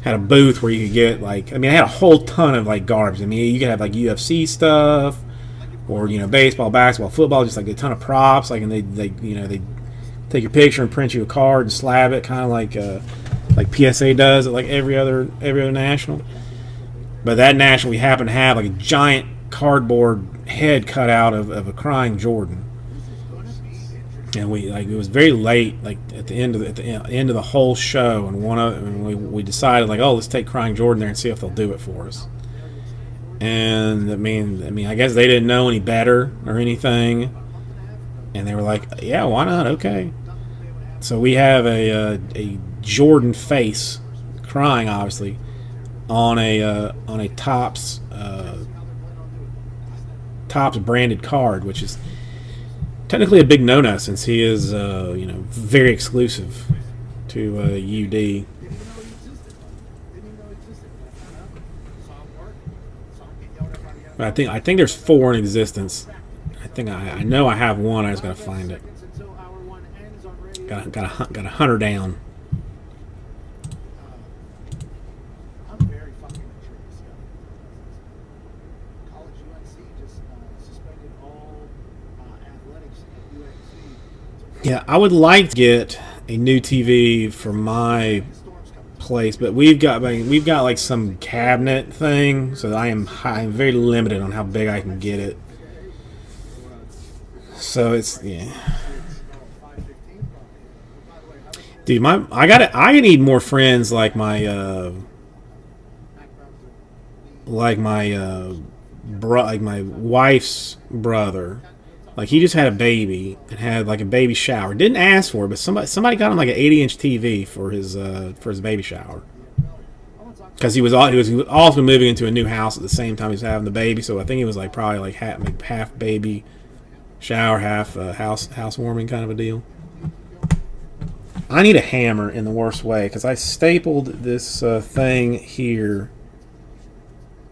a booth where you could get, like, I mean, I had a whole ton of like garbage. I mean, you could have like UFC stuff, or, you know, baseball, basketball, football, just like a ton of props. Like, and they you know, they take your picture and print you a card and slab it, kind of like PSA does at like every other national. But that national, we happen to have like a giant cardboard head cut out of a crying Jordan. And it was very late, like at the end of the whole show, and we decided, like, oh, let's take Crying Jordan there and see if they'll do it for us. And I mean, I guess they didn't know any better or anything, and they were like, yeah, why not? Okay. So we have a Jordan face, crying, obviously, on a Topps branded card, which is technically a big no-no, since he is, you know, very exclusive to UD. Didn't even know he existed. Saw him work. Saw him get yelled at by the other. But I think there's 4 in existence. I know I have one. I just gotta find it. Until hour one ends on radio. Got a hunter down. I'm very fucking intrigued to see how college UNC just suspended all athletics at UNC. Yeah, I would like to get a new TV for my Storm's coming. place, but we've got like some cabinet thing, so I'm very limited on how big I can get it. So it's, yeah. 5:15. By the way, how Dude, I need more friends like my like my wife's brother. Like he just had a baby and had like a baby shower. Didn't ask for it, but somebody got him like an 80-inch TV for his baby shower. Because he was also moving into a new house at the same time he was having the baby, so I think he was like probably like half baby shower, half housewarming kind of a deal. I need a hammer in the worst way because I stapled this thing here,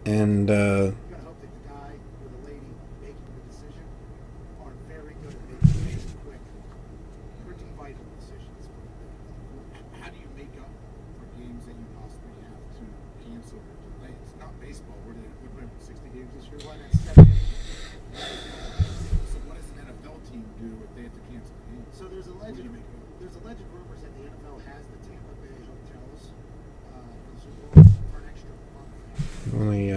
and You gotta hope that the guy or the lady making the decision are very good at making quick, pretty vital decisions. How do you make up for games that you possibly have to cancel or delay? It's not baseball. We're playing 60 games this year. One that's 70. So what does an NFL team do if they have to cancel the game? So there's What do you make up? alleged rumors that the NFL has the Tampa Bay hotels for the Super Bowl for an extra month. let me They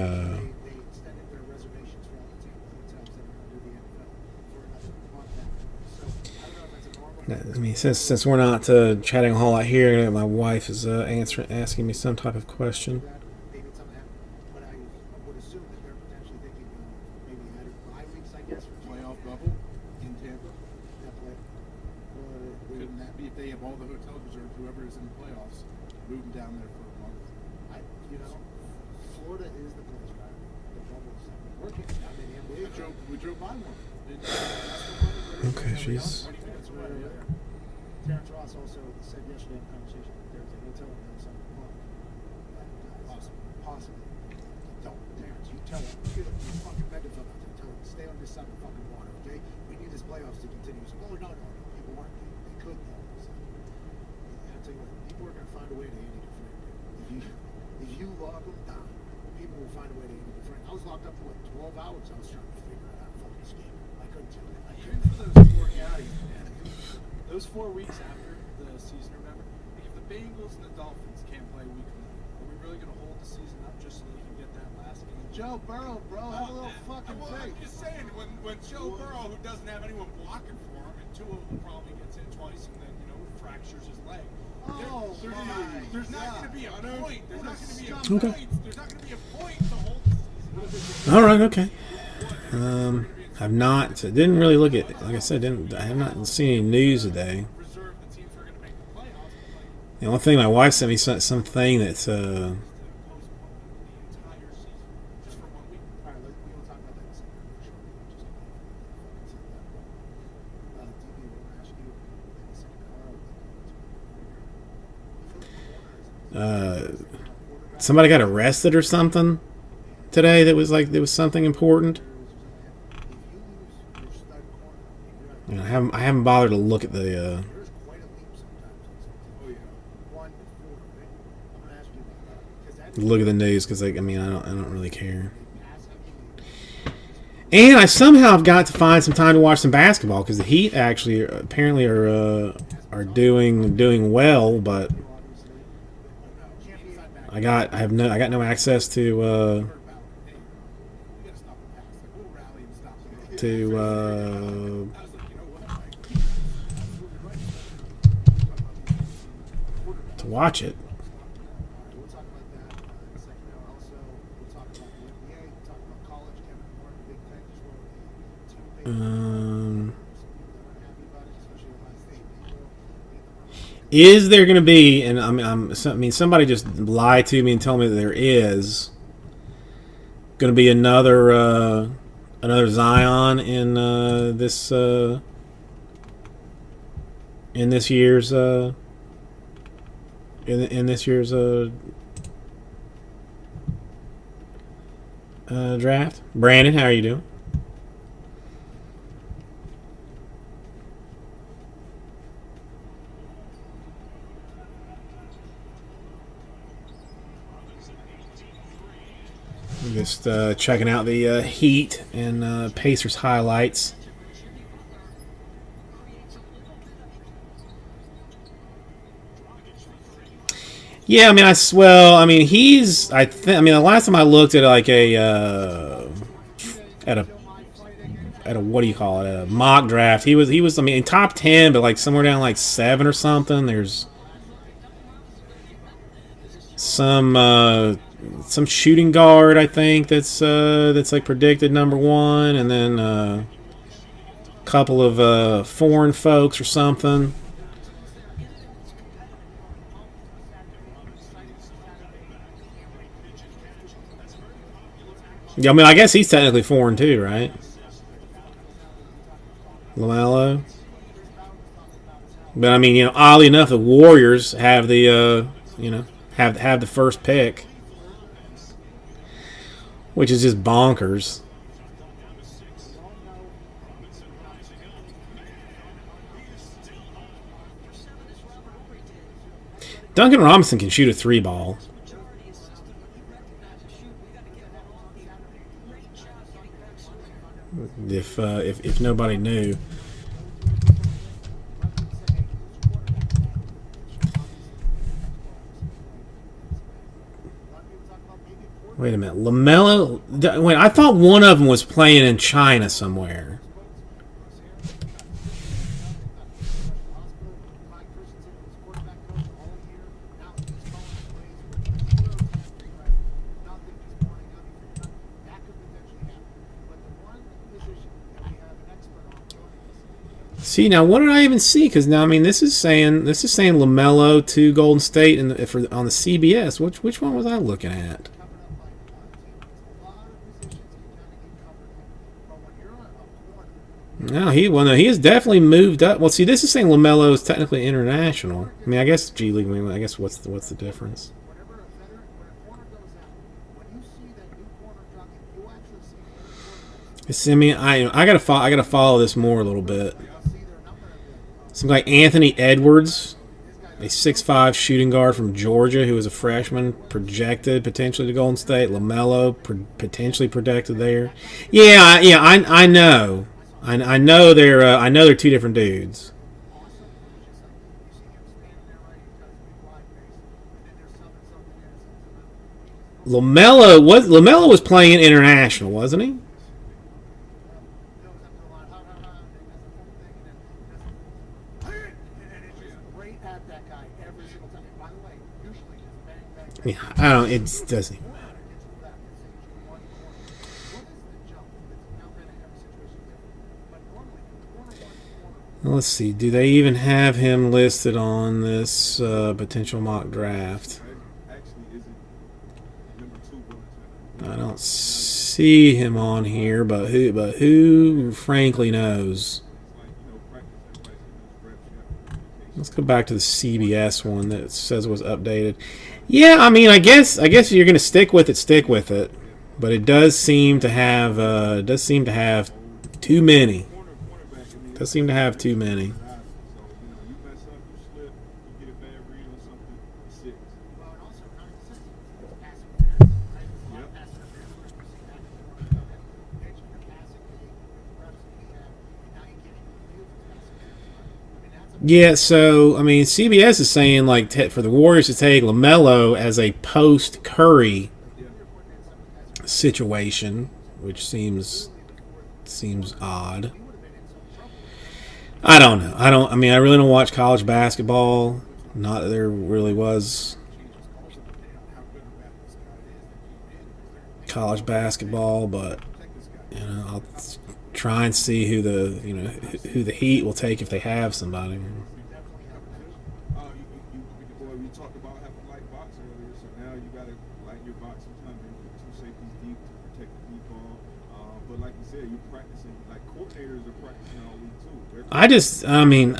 extended their reservations for all the Tampa hotels that are under the NFL for another month after. So I don't know if that's a normal. I mean, since we're not chatting a whole lot here, my wife is asking me some type of question. Maybe it's something happened, but I would assume that they're potentially thinking maybe added 5 weeks, I guess, for Playoff bubble in Tampa? that play. Couldn't that be if they have all the hotels reserved, whoever is in the playoffs, move them down there for a month? Florida is the place where the bubble's working. I mean, the NBA We drove by one. Okay, she's. 20 minutes away. Terrence Ross also said yesterday in conversation that there's a hotel in the South Park. Possibly. Don't, Terrence, you tell him. Get a fucking megaphone out there. Tell him, stay on this side of the fucking water, okay? We need this playoffs to continue. So, oh, no. People weren't. They could, though. So, I'll tell you what, people are going to find a way to Andy Dufresne. If you lock them down, people will find a way to Andy Dufresne. I was locked up for, 12 hours? I was trying to figure out how to fucking escape. I couldn't do it. Even for those 4 games, man. Those 4 weeks after the season, remember? Like if the Bengals and the Dolphins can't play week 1, are we really going to hold the season up just so they can get that last game? Joe Burrow, bro, have a little fucking Well, faith. I'm just saying, when Joe Burrow, who doesn't have anyone blocking for him, and Tua probably gets hit twice and then, fractures his leg. Oh, There's not going to be a point. There's not going to be a Okay. point. There's not going to be a point to hold the season. All right, okay. I've not. Didn't really look at. Like I said, I have not seen any news today. Reserve the teams who are going to make the playoffs. But The only thing my wife sent me something that's to postpone the entire season just for 1 week. All right, we will talk about that in a second. Sure. Just DB, we're going to ask you in a second. somebody got arrested or something today. That was like there was something important. If you lose your stud corner, I haven't bothered to look at the. there's quite a leap sometimes on some teams. Oh yeah. 1 to 4, right? I'm going to ask you about that. Because that's Look at the news because I don't really care. pass heavy. And I somehow have got to find some time to watch some basketball because the Heat actually apparently are doing well, but I got no access to to watch it. We'll talk about that in a second hour. Also, we'll talk about the NBA, we'll talk about college. Kevin Martin, Big Ten, just one of the 2 big Um, some people that aren't happy about it, especially Ohio State people. Is there going to be? And I mean, somebody just lied to me and tell me that there is going to be another Zion in this year's in this year's draft. Brandon, how are you doing? Just checking out the Heat and Pacers highlights. Yeah, I mean, he's. I mean, the last time I looked at like a what do you call it? A mock draft. He was. I mean, top 10, but like somewhere down like 7 or something. There's some shooting guard, I think, that's like predicted #1, and then a couple of foreign folks or something. Yeah, I mean, I guess he's technically foreign too, right? LaMelo. But I mean, oddly enough, the Warriors have the have the first pick, which is just bonkers. Duncan Robinson can shoot a 3-ball. If nobody knew. Wait a minute, LaMelo. Wait, I thought one of them was playing in China somewhere. See, now what did I even see? Because now, I mean, this is saying LaMelo to Golden State and on the CBS. Which one was I looking at? No, he has definitely moved up. Well, see, this is saying LaMelo is technically international. I mean, I guess G League. I mean, I guess what's the difference? I mean, I gotta follow this more a little bit. Seems like Anthony Edwards, a 6'5" shooting guard from Georgia who was a freshman, projected potentially to Golden State. LaMelo potentially projected there. Yeah, I know. I know they're two different dudes. LaMelo was playing international, wasn't he? Yeah, I don't. It doesn't even matter. Let's see. Do they even have him listed on this potential mock draft? I don't see him on here, but who frankly knows? Let's go back to the CBS one that says it was updated. Yeah, I mean, I guess you're going to stick with it. But it does seem to have too many. It does seem to have too many. Yeah, so, I mean, CBS is saying, like, for the Warriors to take LaMelo as a post-Curry situation, which seems odd. I don't know. I mean, I really don't watch college basketball. Not that there really was college basketball, but, I'll try and see who the Heat will take if they have somebody. We talked about having light box earlier, so now you got to light your box sometimes and put two safeties deep to protect the deep ball. But like you said, you're practicing. Like coordinators are practicing all week too. I don't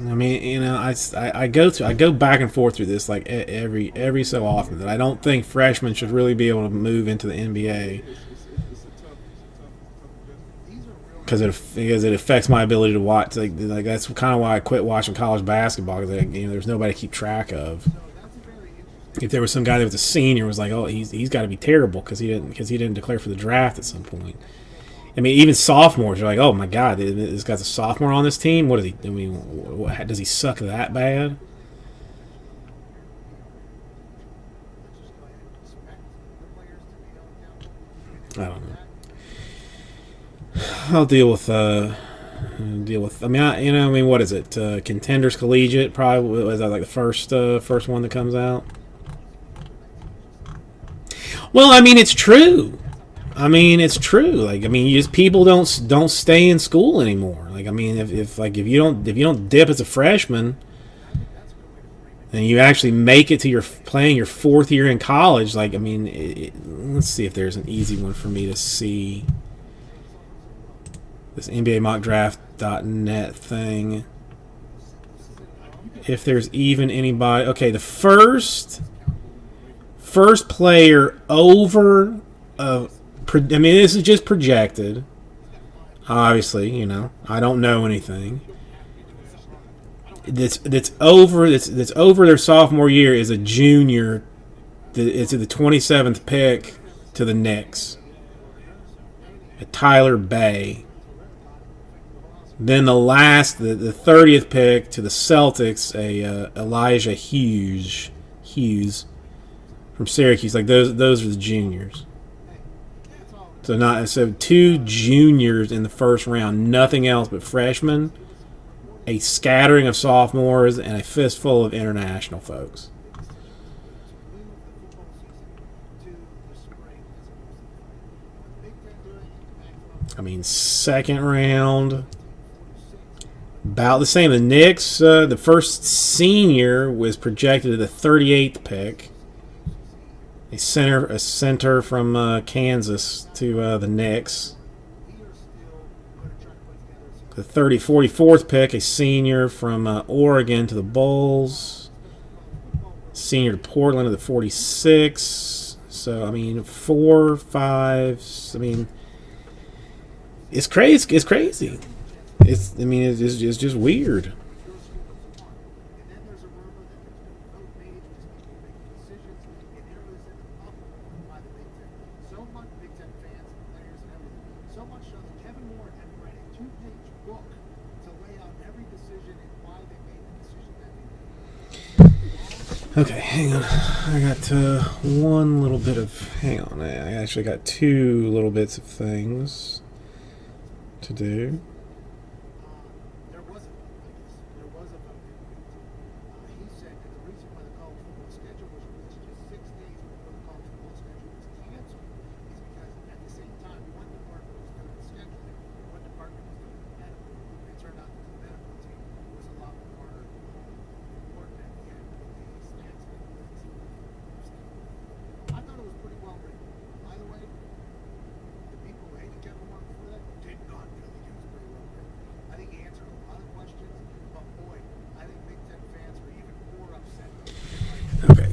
know. I mean, I go back and forth through this like every so often that I don't think freshmen should really be able to move into the NBA. Because it affects my ability to watch. Like that's kind of why I quit watching college basketball. Because there's nobody to keep track of. If there was some guy that was a senior, was like, oh, he's got to be terrible because he didn't declare for the draft at some point. I mean, even sophomores are like, oh my god, this guy's a sophomore on this team. What is he? I mean, does he suck that bad? I don't know. I'll deal with deal with. I mean, I mean, what is it? Contenders Collegiate probably was that like the first one that comes out. Well, I mean, it's true. I mean, it's true. Like, I mean, you just people don't stay in school anymore. Like, I mean, if you don't dip as a freshman, and you actually make it to your playing your 4th year in college, like, I mean, let's see if there's an easy one for me to see. This NBA mockdraft.net thing. If there's even anybody, okay, the first player over. I mean, this is just projected. Obviously, you know, I don't know anything. That's over their sophomore year is a junior. It's at the 27th pick to the Knicks. Tyler Bay. Then the 30th pick to the Celtics, Elijah Hughes from Syracuse. Like those are the juniors. So 2 juniors in the first round, nothing else but freshmen, a scattering of sophomores, and a fistful of international folks. I mean, second round, about the same. The Knicks, the first senior was projected at the 38th pick. A center from Kansas to the Knicks. The 44th pick, a senior from Oregon to the Bulls. Senior to Portland to the 46. So, I mean, 4, 5. I mean, it's crazy. It's crazy. It's just weird. Okay, hang on. I got one little bit of... Hang on. I actually got 2 little bits of things to do.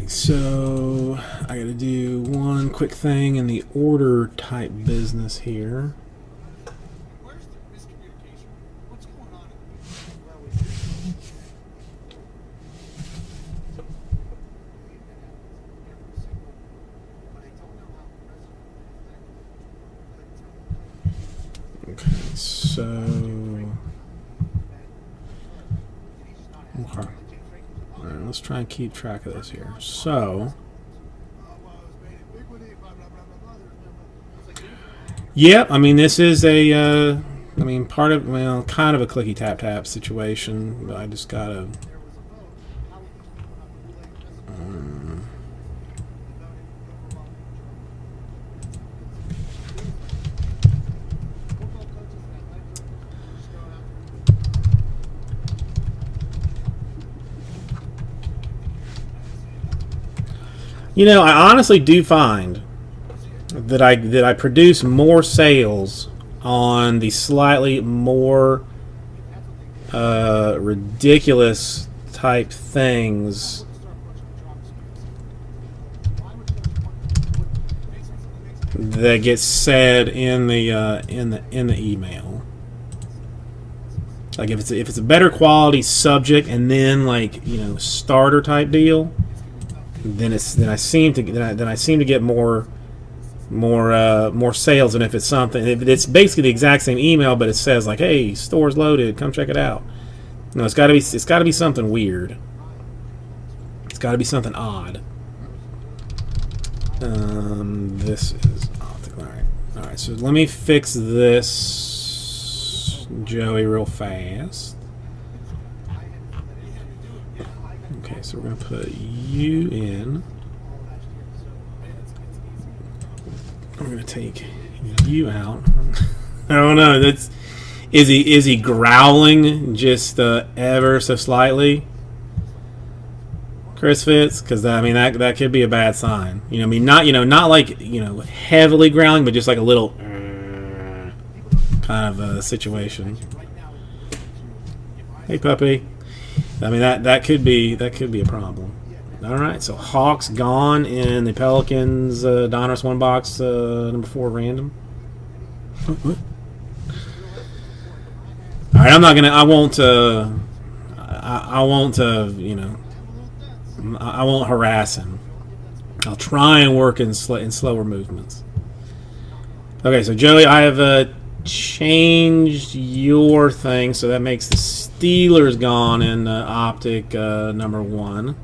So I gotta do one quick thing in the order type business here. Where's the miscommunication? What's going on? Okay, so okay. All right, let's try and keep track of this here. So, yeah, I mean, this is a, I mean, kind of a clicky tap tap situation. But I just gotta. You know, I honestly do find that I produce more sales on the slightly more ridiculous type things that get said in the email. Like if it's a better quality subject and then like, you know, starter type deal, then I seem to get more sales than if it's something. If it's basically the exact same email, but it says like, "Hey, store's loaded. Come check it out." No, it's got to be something weird. It's got to be something odd. This is optical. All right. So let me fix this Joey real fast. Okay, so we're going to put you in. We're going to take you out. I don't know. Is he growling just ever so slightly? Chris Fitz, because I mean that could be a bad sign. I mean not like heavily growling, but just like a little kind of a situation. Hey puppy, I mean that could be a problem. All right, so Hawks gone in the Pelicans Donruss 1 box number 4 random. All right, I won't harass him. I'll try and work in slower movements. Okay, so Joey, I have changed your thing, so that makes the Steelers gone in optic number 1,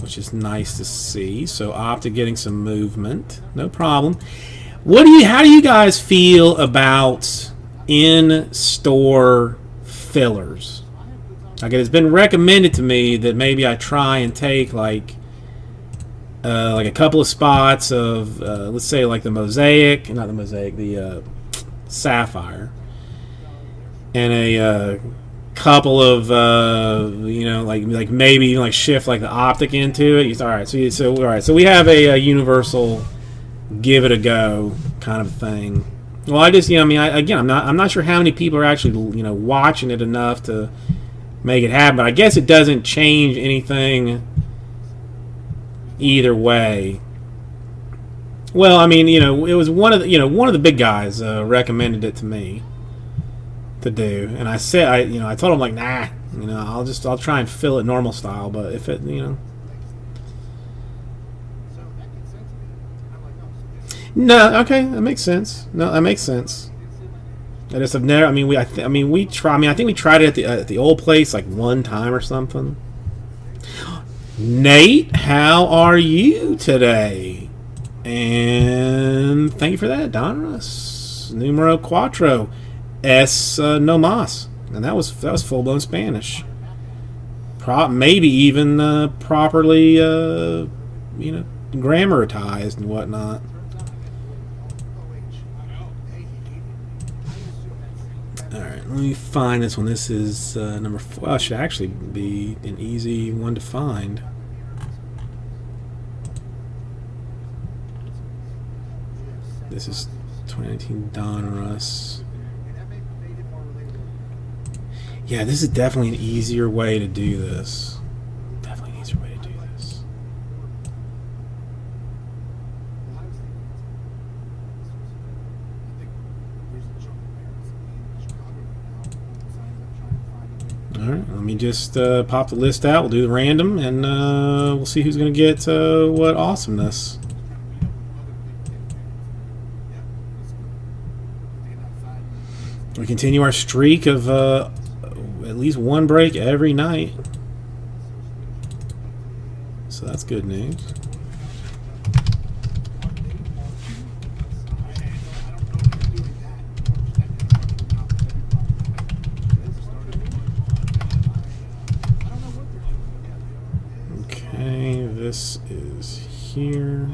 which is nice to see. So optic getting some movement, no problem. How do you guys feel about in-store fillers? Like, it's been recommended to me that maybe I try and take like a couple of spots of let's say like the Sapphire, and a couple of like maybe even like shift like the optic into it. All right, so we have a universal give it a go kind of thing. Well, I just I'm not sure how many people are actually watching it enough to make it happen, but I guess it doesn't change anything either way. Well, I mean, it was one of the big guys recommended it to me to do, and I said I told him like, nah, I'll try and fill it normal style, but if it No, okay, that makes sense. No, that makes sense. I just have never. I mean, I think we tried it at the old place like one time or something. Nate, how are you today? And thank you for that, Donruss. Numero cuatro, es no mas, and that was full blown Spanish. Maybe even properly, grammarized and whatnot. Alright, let me find this one. This is number 4. Well, it should actually be an easy one to find. This is 2019 Donruss. Yeah, this is definitely an easier way to do this. Definitely an easier way to do this. Alright, let me just pop the list out. We'll do the random, and we'll see who's going to get what awesomeness. We continue our streak of at least one break every night. So that's good news. Okay, this is here.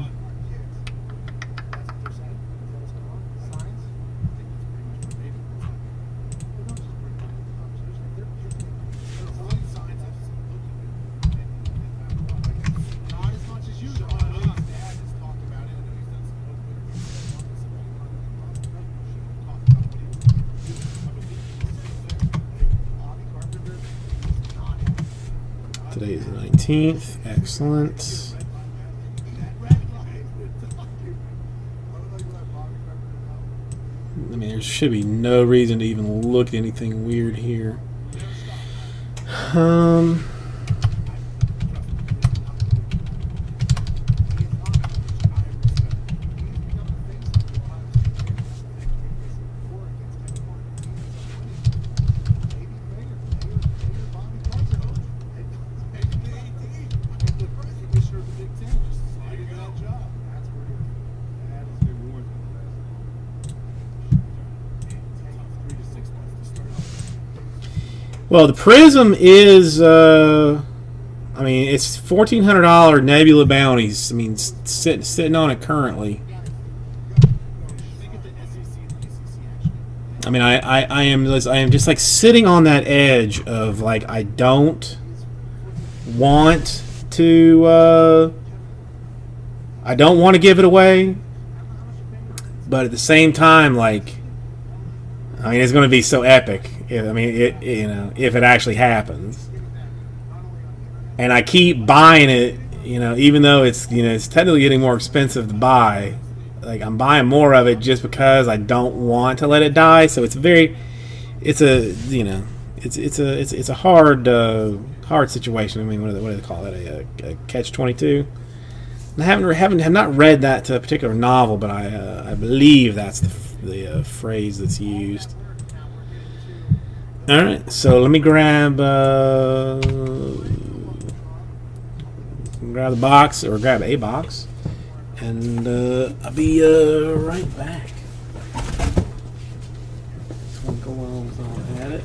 Today is the 19th. Excellent. I mean, there should be no reason to even look at anything weird here. Well, the Prism is, I mean, it's $1,400 Nebula bounties. I mean, sitting on it currently. Make it the SEC and the ACC actually. I mean, I am just like sitting on that edge of like I don't want to give it away, but at the same time, like, I mean, it's going to be so epic. I mean, if it actually happens, and I keep buying it, even though it's technically getting more expensive to buy. Like, I'm buying more of it just because I don't want to let it die. So it's a hard situation. I mean, what do they call it? A catch-22. I have not read that particular novel, but I believe that's the phrase that's used. All right, so let me grab the box, or grab a box. And I'll be right back. This one go on at it.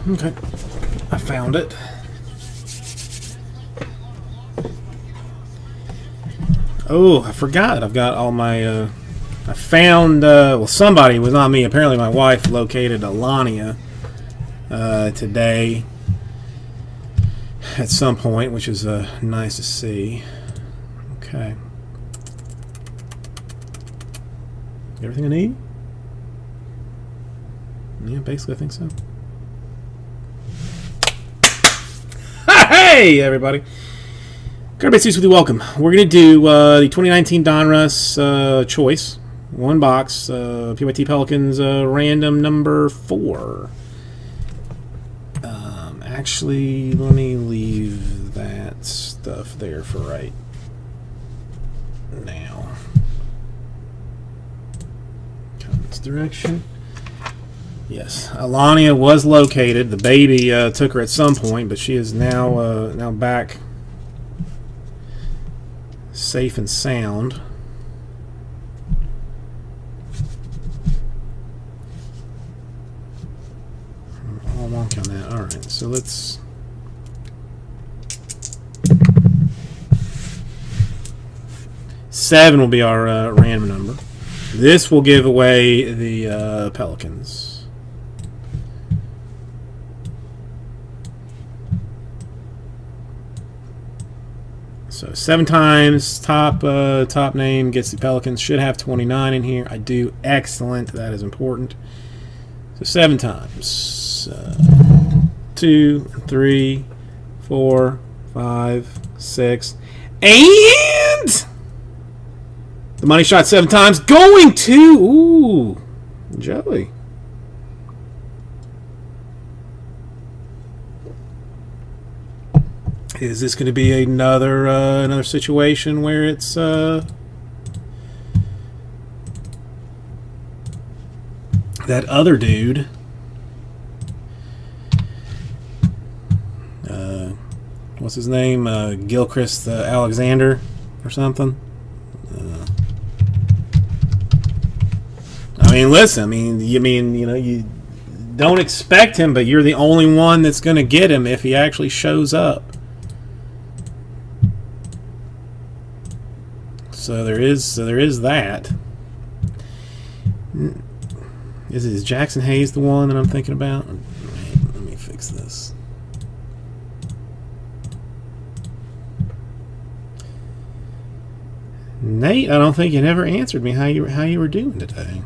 Okay, I found it. Oh, I forgot. I've got all my. I found. Well, somebody, was not me. Apparently, my wife located Alania today at some point, which is nice to see. Okay. Everything I need? Yeah, basically, I think so. Hey, everybody. Garbage Suits with you, welcome. We're going to do the 2019 Donruss choice. One box. PYT Pelicans random number 4. Actually, let me leave that stuff there for right now. Come in this direction. Yes, Alania was located. The baby took her at some point, but she is now back safe and sound. All wonky on that. All right, so let's. Seven will be our random number. This will give away the Pelicans. So 7 times, top name gets the Pelicans. Should have 29 in here. I do. Excellent. That is important. So 7 times. 2, 3, 4, 5, 6, and The money shot 7 times. Going to... Ooh. Joey. Is this going to be another situation where it's... that other dude... what's his name? Gilchrist Alexander or something. I mean, listen. You don't expect him, but you're the only one that's going to get him if he actually shows up. So there is that. Is Jackson Hayes the one that I'm thinking about? Wait, let me fix this. Nate, I don't think you never answered me how you were doing today.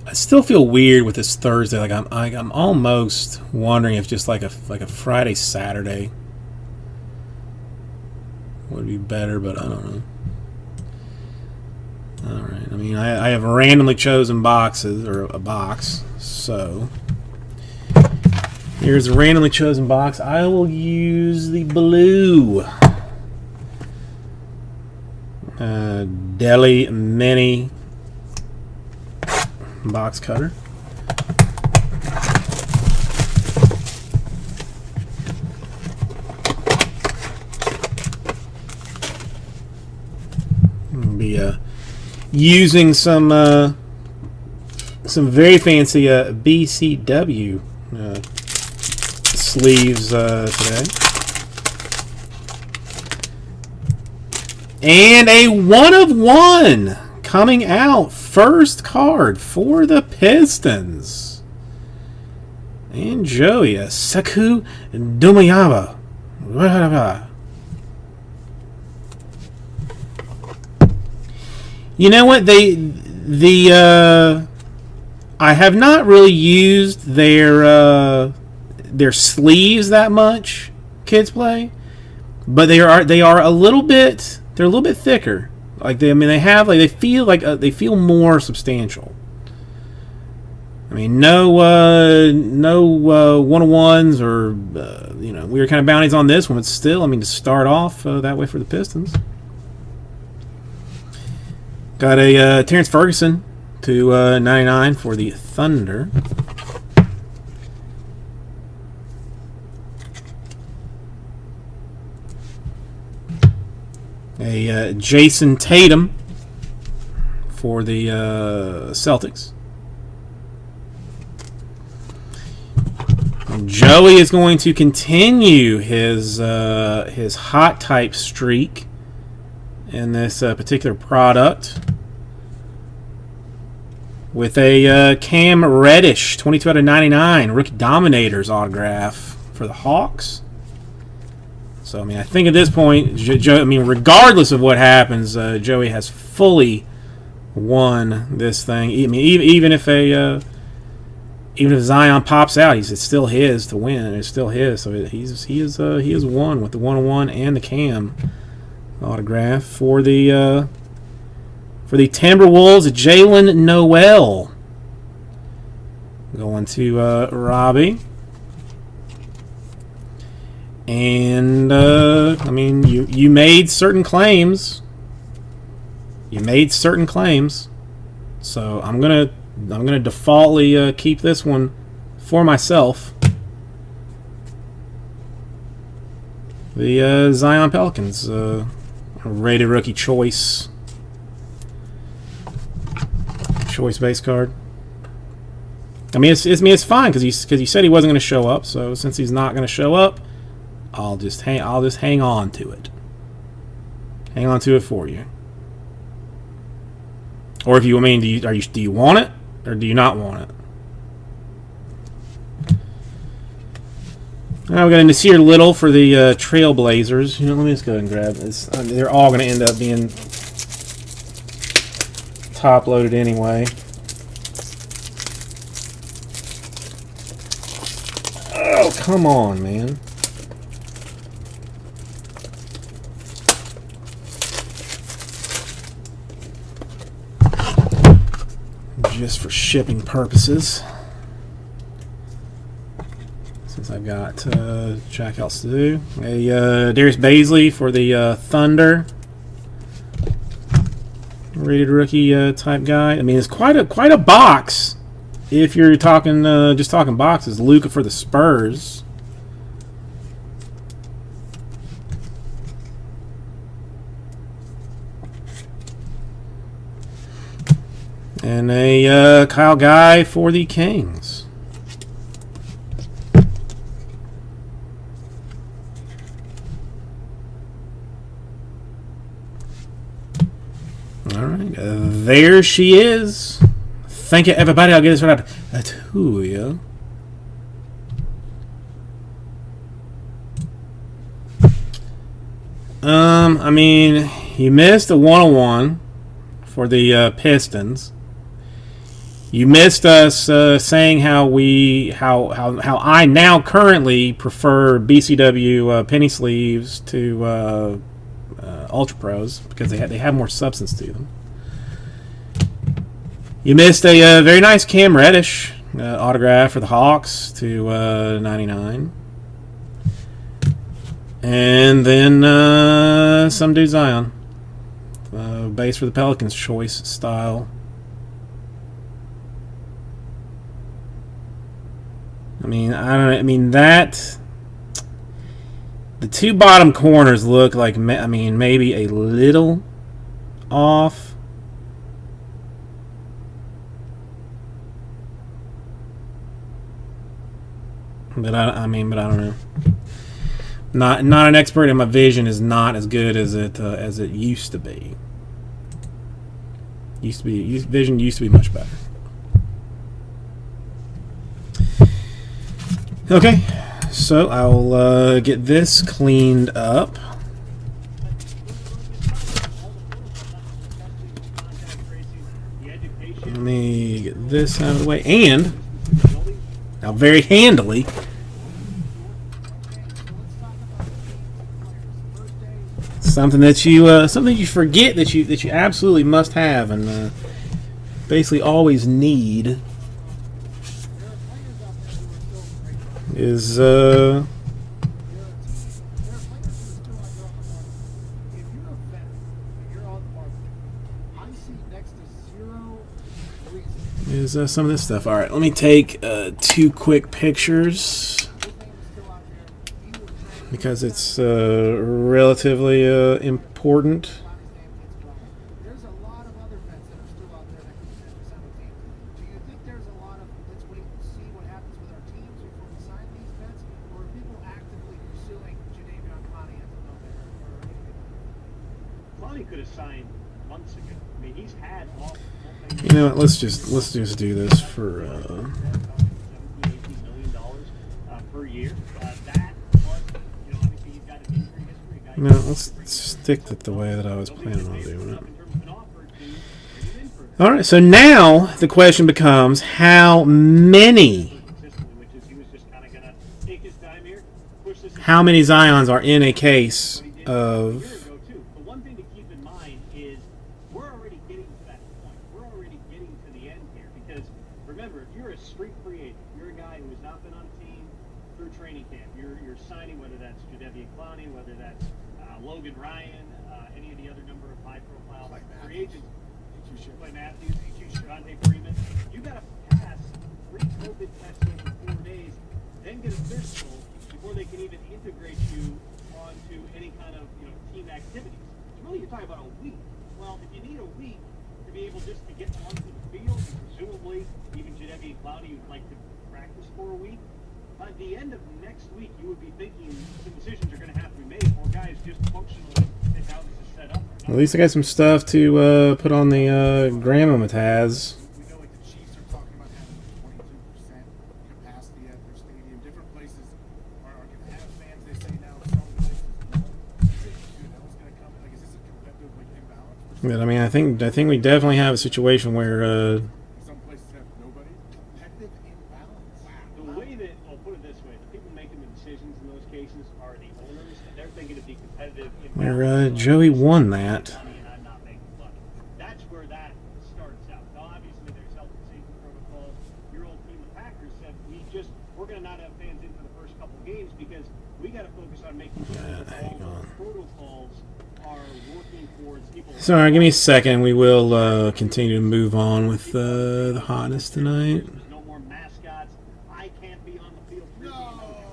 I still feel weird with this Thursday. Like I'm almost wondering if just like a Friday Saturday would be better, but I don't know. All right. I mean, I have randomly chosen boxes or a box, so. Here's a randomly chosen box. I will use the blue Deli Mini box cutter. I'll be using some very fancy BCW sleeves today. And a 1 of 1 coming out. First card for the Pistons. And Joey, a Sekou Doumbouya. You know what? I have not really used their sleeves that much, Kids Play, but they are a little bit thicker. Like they feel more substantial. I mean, no 1-on-1s or weird kind of bounties on this one, but still, I mean, to start off that way for the Pistons. Got a Terrence Ferguson to 99 for the Thunder. A Jason Tatum for the Celtics. Joey is going to continue his hot type streak in this particular product with a Cam Reddish 22 out of 99 Rookie Dominators autograph for the Hawks. So, I mean, I think at this point, regardless of what happens, Joey has fully won this thing. I mean, even if Zion pops out, it's still his to win. It's still his. So he is won with the 1-on-1 and the Cam autograph for the Timberwolves. Jalen Noel going to Robbie. And I mean, you made certain claims. So I'm gonna defaultly keep this one for myself. The Zion Pelicans rated rookie choice base card. I mean, it's fine because he said he wasn't going to show up. So since he's not going to show up, I'll just hang on to it. Hang on to it for you. Or if you do you want it or do you not want it? Now we got a Nasir Little for the Trailblazers. Let me just go ahead and grab this. They're all going to end up being top loaded anyway. Oh, come on, man. just for shipping purposes. Since I've got jack else to do. A Darius Baisley for the Thunder. Rated rookie type guy. I mean, it's quite a box. If you're talking just talking boxes, Luka for the Spurs. And a Kyle Guy for the Kings. All right, there she is. Thank you, everybody. I'll get this right up to you. I mean, you missed a 101 for the Pistons. You missed us saying how I now currently prefer BCW penny sleeves to Ultra Pros because they have more substance to them. You missed a very nice Cam Reddish autograph for the Hawks to 99. And then some dude Zion. Base for the Pelicans choice style. I mean that the two bottom corners look like maybe a little off. But I don't know. Not an expert, and my vision is not as good as it used to be. Vision used to be much better. Okay, so I'll get this cleaned up. Let me get this out of the way, and now very handily. Something that you forget that you absolutely must have and basically always need is some of this stuff. All right, let me take 2 quick pictures because it's relatively important. There's a lot of other vets that are still out there that can finish this on the team. Do you think there's a lot of let's wait and see what happens with our teams before we sign these vets, or are people actively pursuing Jadeveon Clowney as a no hitter or anything like that? Clowney could have signed months ago. I mean, he's had all. You know what? Let's just do this for. $17, $18 million per year. That plus, obviously he's got an injury history. No, let's stick it the way that I was planning on doing it. All right, so now the question becomes how many Zions are in a case of. The one thing to keep in mind is we're already getting to that point. We're already getting to the end here because remember, if you're a street free agent, you're a guy who has not been on a team through training camp. You're signing whether that's Jadeveon Clowney, whether that's Logan Ryan, any of the other number of high-profile free agents. Clay Matthews, Devontae Freeman. You got to pass 3 COVID tests over 4 days, then get a physical before they can even integrate you onto any kind of team activities. So really, you're talking about a week. Well, if you need a week to be able just to get onto the field, and presumably even Jadeveon Clowney would like to practice for a week. By the end of next week, you would be thinking some decisions are going to have to be made, or guys just functionally fit how this is set up. At least I got some stuff to put on the Grandma Taz. We know like the Chiefs are talking about having 22% capacity at their stadium. Different places are going to have fans. They say now some places won't. What's going to come? Like, is this a competitive imbalance? But I mean, I think we definitely have a situation where Some places have nobody. Competitive imbalance. The way that, I'll put it this way, the people making the decisions in those cases are the owners, and they're thinking to be competitive. Joey won that. I'm not making money. That's where that starts out. Now, obviously, there's health and have fans in for the first couple games because we got to focus on making sure that all the protocols are working towards people. Sorry, give me a second. We will continue to move on with the hotness tonight. No more mascots. I can't be on the field.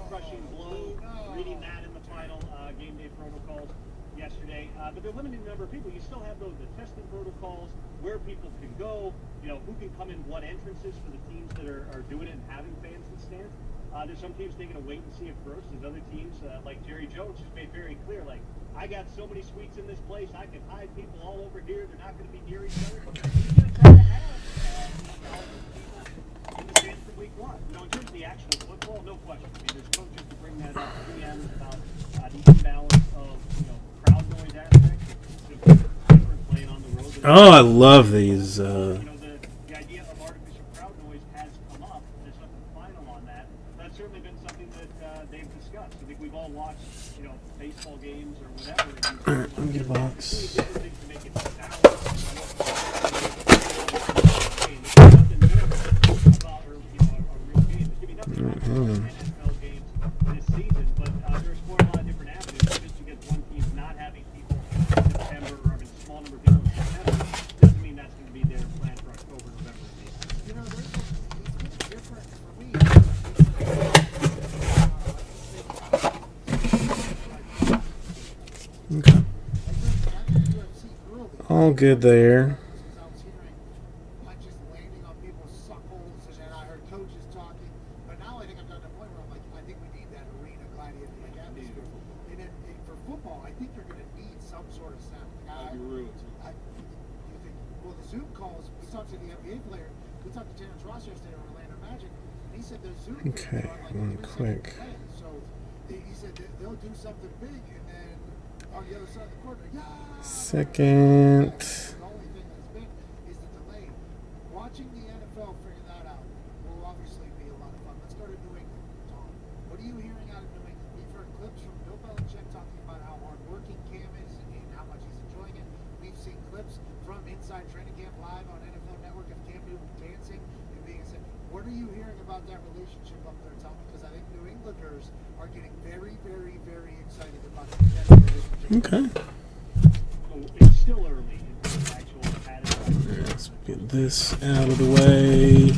Crushing blow. Reading that in the final game day protocols yesterday. But they're limiting the number of people. You still have those the testing protocols, where people can go, who can come in what entrances for the teams that are doing it and having fans in stands. There's some teams taking a wait and see approach. There's other teams like Jerry Jones who's made very clear, like, I got so many suites in this place, I can hide people all over here. They're not going to be near each other. He's going to try to have people in the stands for week one. In terms of the actual football, no question. I mean, there's coaches to bring that up, GMs about the imbalance of crowd noise aspects. It's different playing on the road. Oh, I love these. The idea of artificial crowd noise has come up. There's nothing final on that. That's certainly been something that they've discussed. I think we've all watched, baseball games or whatever. All right, let me get a box. Hang on. This season, but there's a lot of different avenues. Just because one team's not having people in September or having a small number of people in September doesn't mean that's going to be their plan for October, November, and December. It's different for me. Okay. All good there. I was hearing punches landing on people's suckles, and I heard coaches talking. But now I think I've gotten to the point where I'm like, I think we need that arena gladiator-like atmosphere. And then for football, I think you're going to need some sort of sound. I'll be real too. You think, well, the Zoom calls, we talked to the NBA player, we talked to Terrence Ross yesterday on Orlando Magic, and he said the Zoom calls Okay, are like one 3 quick. seconds away. So he said that they'll do something big, and then on the other side of the court, yeah. Second. The only thing that's been is the delay. Watching the NFL figure that out will obviously be a lot of fun. Let's go to New England, Tom. What are you hearing out of New England? We've heard clips from Bill Belichick talking about how hardworking Cam is and how much he's enjoying it. We've seen clips from Inside Training Camp Live on NFL Network of Cam Newton dancing and being said. What are you hearing about that relationship up there, Tom? Because I think New Englanders are getting very, very, very excited about the relationship. Okay. It's still early in the actual pattern. Let's get this out of the way.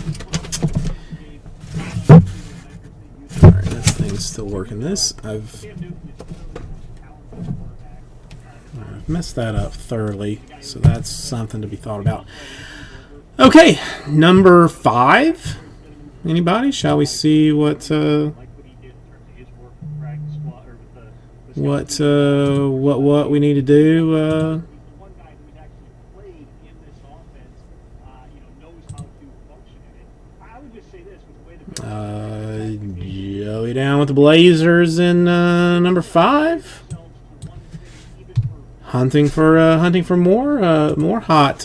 Alright, this thing's still working. I've messed that up thoroughly, so that's something to be thought about. Okay, number 5. Anybody? Shall we see what we need to do? One guy who's actually played in this offense, knows how to function in it. I would just say this with the way the Joey down with the Blazers in number 5. Hunting for more hot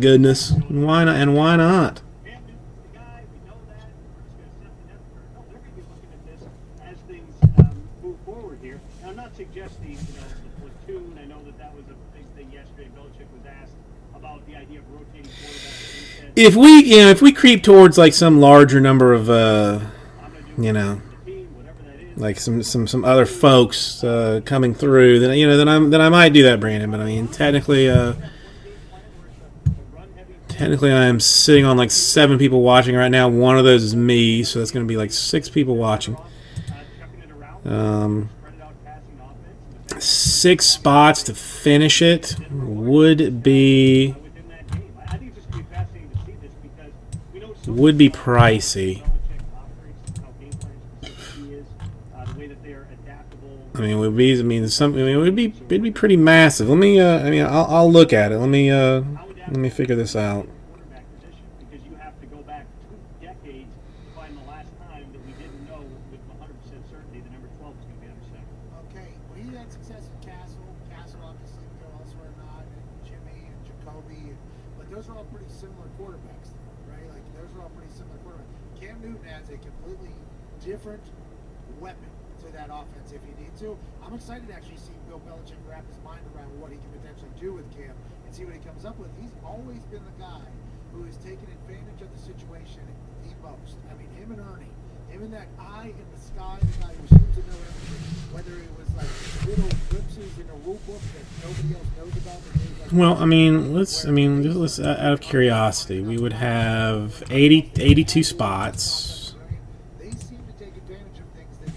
goodness. Why not? And why not? Suggesting, the platoon. I know that was a big thing yesterday. Belichick was asked about the idea of rotating quarterbacks. If we creep towards like some larger number of like some other folks coming through, then I might do that, Brandon. But I mean, technically I am sitting on like 7 people watching right now. One of those is me, so that's going to be like 6 people watching. 6 spots to finish it would be pricey. I mean, it'd be pretty massive. Let me I'll look at it. Let me figure this out. Those are all pretty similar quarterbacks, right? Like, those are all pretty similar quarterbacks. Cam Newton adds a completely different weapon to that offense if you need to. I'm excited to actually see Bill Belichick wrap his mind around what he can potentially do with Cam and see what he comes up with. He's always been the guy who has taken advantage of the situation the most. I mean, him and Ernie Him and that eye in the sky, the guy who seems to know everything. Whether it was like little glimpses in a rule book that nobody else knows about. That they, like, Well, let's out of curiosity, we would have 82 spots. They seem to take advantage of things that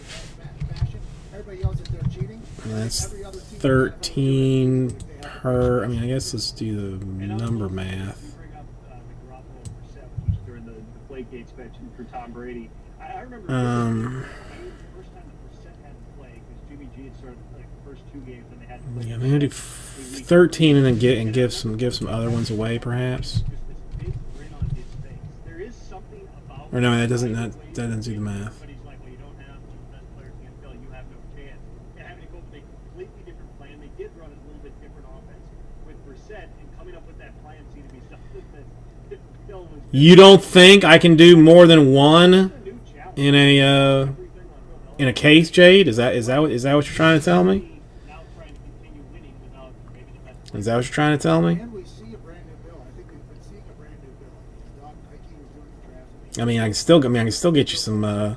in fashion. Everybody else, if they're cheating, And that's every other team 13 per. I mean, I guess let's do the number math. You bring up the Garoppolo for Seth, which was during the Deflategate suspension for Tom Brady. I remember the first time the Brissett had to play because Jimmy G had started like the first 2 games and they had to play. Yeah, I'm gonna do 13 and then give some other ones away, perhaps. Just this big grin on his face. There is something about. Or no, that doesn't do the math. But he's like, well, you don't have the best players in the NFL. You have no chance. And having to go with a completely different plan. They did run a little bit different offense with Brissett, and coming up with that plan seemed to be something that Phil was. You don't think I can do more than one in a case, Jade? Is that what you're trying to tell me? Now trying to continue winning without maybe the best. Is that what you're trying to tell me? And we see a brand new bill. I think we've been seeing a brand new bill. Doc Nike was doing the draft. I mean, I can still get you some I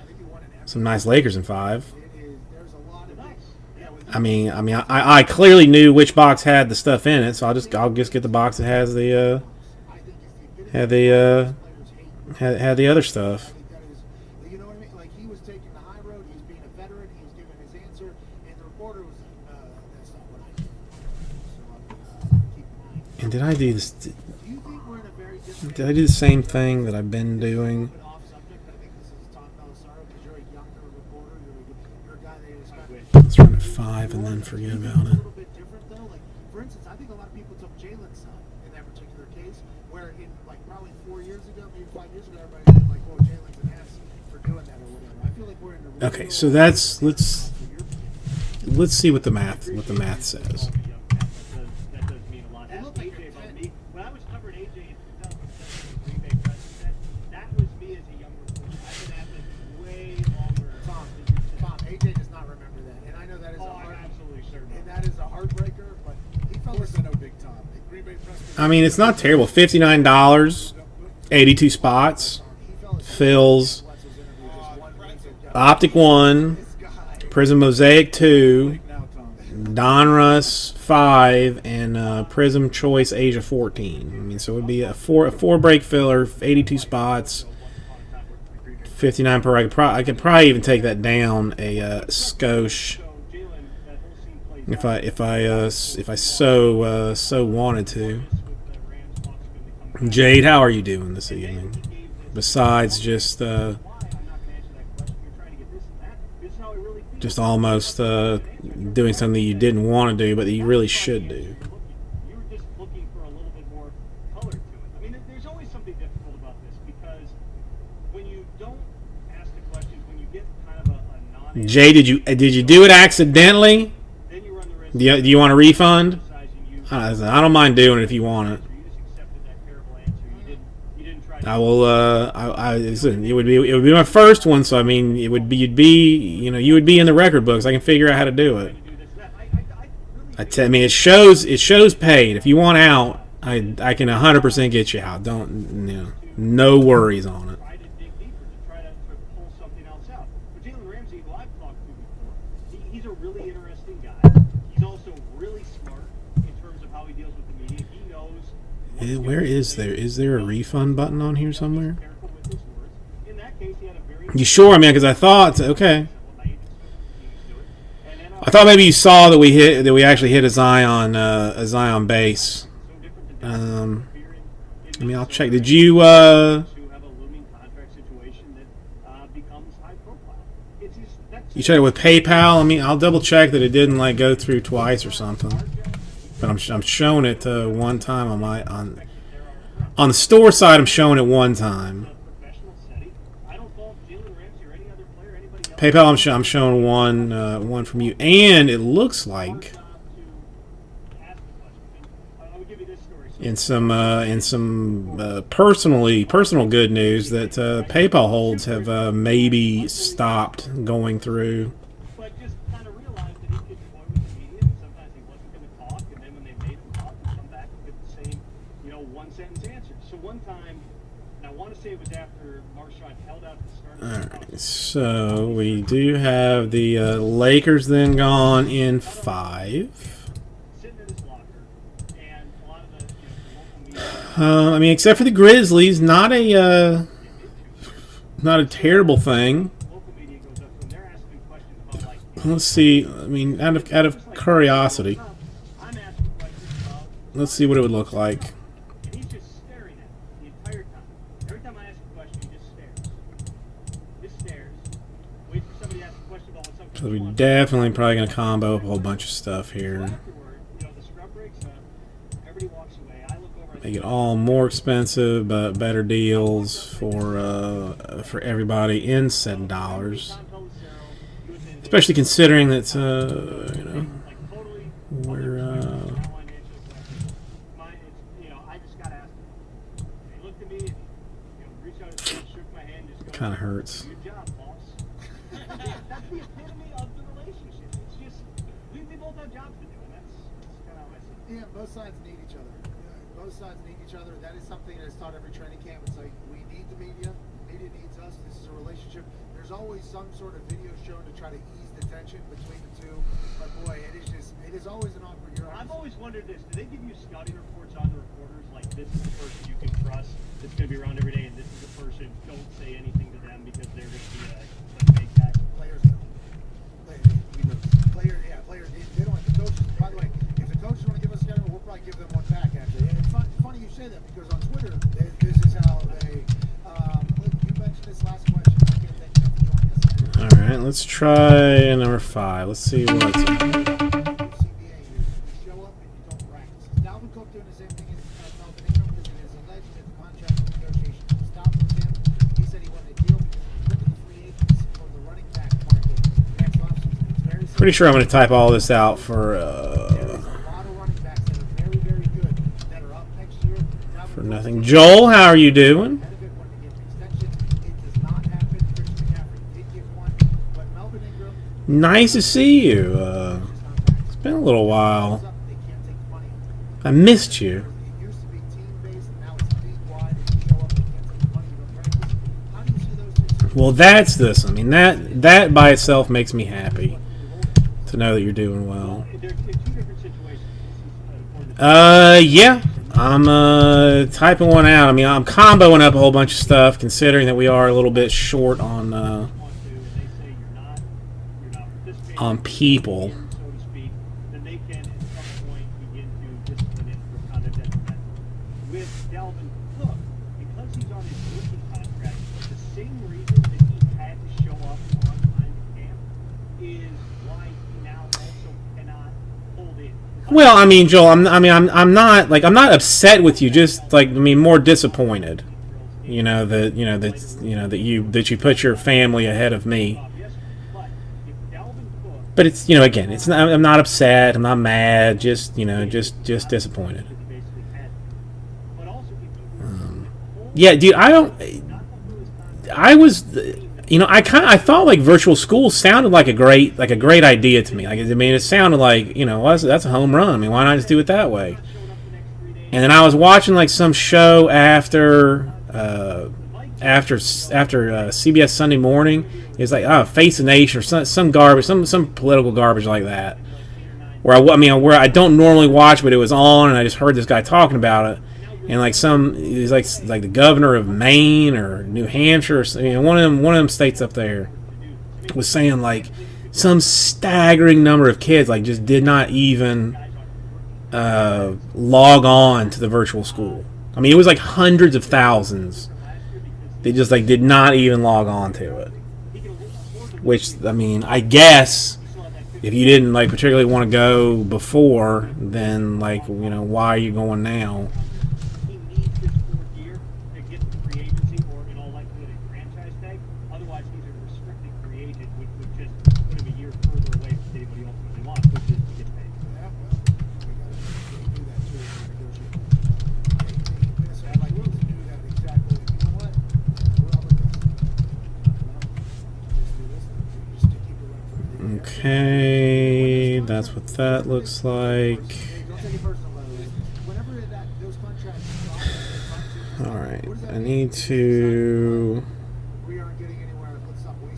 think he won an some nice Lakers in 5. It is. There's a lot of Nice. yeah, with I clearly knew which box had the stuff in it, so I'll just get the box that has the I think it's the had players hate. had the other stuff. I think that is, you know what I mean? Like he was taking the high road. He was being a veteran. He was giving his answer, and the reporter was, "That's not what I do." So I'm keep in mind. And did I do this? Do you think we're in a very different? Did I do the same thing that I've been doing? Bit off subject, but I think this is Tom Pelissaro because you're a younger reporter. You're a guy that is kind of. Let's run at 5 and then forget about A it. little bit different though. Like for instance, I think a lot of people took Jalen's side in that particular case, where in like probably 4 years ago, maybe 5 years ago, everybody was like, "Oh, Jalen's an ass for doing that or whatever." I feel like we're in a Okay, so let's see what the math says. That does mean a lot. Ask AJ about me. When I was covering AJ in 2007 Green Bay President, that was me as a young reporter. I've been at this way longer. Tom, AJ does not remember that, and I know that is I'm absolutely certain. and that is a heartbreaker. But he Of felt course, this. I know Big Tom. Green Bay Press. I mean, it's not terrible. $59, 82 spots, fills, Optic 1, Prism Mosaic 2, Now, Tom. Donruss 5, and Prism Choice Asia 14. I mean, so it would be a four break filler, 82 spots, 59 per. I could probably even take that down a skosh if I so wanted to. Jade, how are you doing this evening? Besides just almost doing something you didn't want to do, but that you really should do. You were just looking for a little bit more color to it. I mean, there's always something difficult about this because when you don't ask the questions, when you get kind of a non. Jay, did you do it accidentally? Then you run the risk. Do you want a refund? Criticizing you. I don't mind doing it if you want it. You just accepted that terrible answer. You didn't try to. I will. Listen, it would be my first one, so I mean, you would be in the record books. I can figure out how to do it. do this and that. I really. I mean, it shows paid. If you want out, I can 100% get you out. No worries on it. Try to dig deeper to try to pull something else out. But Jalen Ramsey, who I've talked to before, he's a really interesting guy. He's also really smart in terms of how he deals with the media. He knows. Where is there? Is there a refund button on here somewhere? Careful with his words. In that case, he had a very. You sure? I mean, because I thought, okay. I thought maybe you saw that we actually hit a Zion base. I mean, I'll check. Did you To have a looming contract situation that becomes high profile. It's just that's you check it with PayPal? I mean, I'll double check that it didn't like go through twice or something. But I'm showing it one time on the store side. I'm showing it one time. professional setting. I don't fault Jalen Ramsey or any other player, anybody else. PayPal, I'm showing one from you, and it looks like I would give you this story. in some personal good news that PayPal holds have maybe stopped going through. But just kind of realized that he could toy with the media, and sometimes he wasn't going to talk, and then when they made him talk, he'd come back and give the same, one-sentence answer. So one time, and I want to say it was after Marshawn held out the start. All right, So we do have the Lakers then gone in 5. Sitting in his locker, and a lot of the local media. I mean, except for the Grizzlies, not a terrible thing. Local media goes up and they're asking questions about like. Let's see. I mean, out of curiosity, I'm asking questions about. let's see what it would look like. And he's just staring at me the entire time. Every time I ask a question, he just stares. Just stares. Wait for somebody to ask a question about something. So we're definitely probably gonna combo up a whole bunch of stuff here. Afterward, the scrub breaks up. Everybody walks away. I look over. Make it all more expensive, but better deals for everybody in said dollars. Especially considering that we're I just got asked. He looked at me and reached out his hand, shook my hand, just kind of hurts. Good job, boss. That's the epitome of the relationship. It's just we both have jobs to do, and that's kind of how I see it. Yeah, both sides need each other. Both sides need each other. That is something that's taught every training camp. It's like we need the media. Media needs us. This is a relationship. There's always some sort of video shown to try to ease the tension between the two. But boy, it is always an awkward. I've always wondered this. Do they give you scouting reports on the reporters like this is the person you can trust that's going to be around every day, and this is the person don't say anything to them because they're going to be a fake guy? Players know. Players. They don't like the coaches. By the way, if the coaches want to give us a schedule, we'll probably give them one back. Actually, and it's funny you say that because on Twitter, this is how they. You mentioned this last question. I can't thank you for joining us. All right, let's try number 5. Let's see what's. CBA, you show up and you don't practice. Dalvin Cook doing the same thing as Melvin Ingram because it is alleged that the contract negotiation stopped with him. He said he wanted a deal because he looked at the free agents for the running back market next offseason. It's very simple. Pretty sure I'm going to type all this out for There is a lot of running backs that are very, very good that are up next year. for nothing. Joel, how are you doing? Ahead of it, wanted to get an extension. It does not happen. Christian McCaffrey did get one, but Melvin Ingram. Nice to see you. It's been a little while. I missed you. It used to be team-based, now it's league-wide. If you show up, they can't take the money, you don't practice. How do you see those two situations? Well, that's this. I mean, that by itself makes me happy to know that you're doing well. They're two different situations. Yeah. I'm typing one out. I mean, I'm comboing up a whole bunch of stuff, considering that we are a little bit short on people. So to speak, then they can at some point begin to discipline him for conduct detrimental. With Dalvin Cook, because he's on his rookie contract, the same reason that he had to show up on time to camp is why he now also cannot hold in. Well, I mean, Joel, I'm not upset with you. Just more disappointed. That you put your family ahead of me. But it's again, it's not, I'm not upset. I'm not mad. Just disappointed. Yeah, dude. I thought like virtual school sounded like a great idea to me. It sounded like that's a home run. I mean, why not just do it that way? And then I was watching like some show after CBS Sunday Morning. It's like Face the Nation or some garbage, some political garbage like that. Where I don't normally watch, but it was on, and I just heard this guy talking about it. And he's like the governor of Maine or New Hampshire, or one of them states up there, was saying like some staggering number of kids just did not even log on to the virtual school. I mean, it was like hundreds of thousands. They just did not even log on to it. Which, I mean, I guess if you didn't particularly want to go before, then why are you going now? He needs this fourth year to get the free agency or in all likelihood a franchise tag. Otherwise, he's a restricted free agent, which would just put him a year further away from anybody ultimately wants, which is to get paid. Yeah, well, we got to do that too. Negotiate. I'd like to do that exactly. You know what? We're all with this. Just do this. Just to keep it running for the Okay, that's what that looks like. Don't take it personal, by the way. Whenever those contracts stop, All right, I need to. we aren't getting anywhere. Let's stop wasting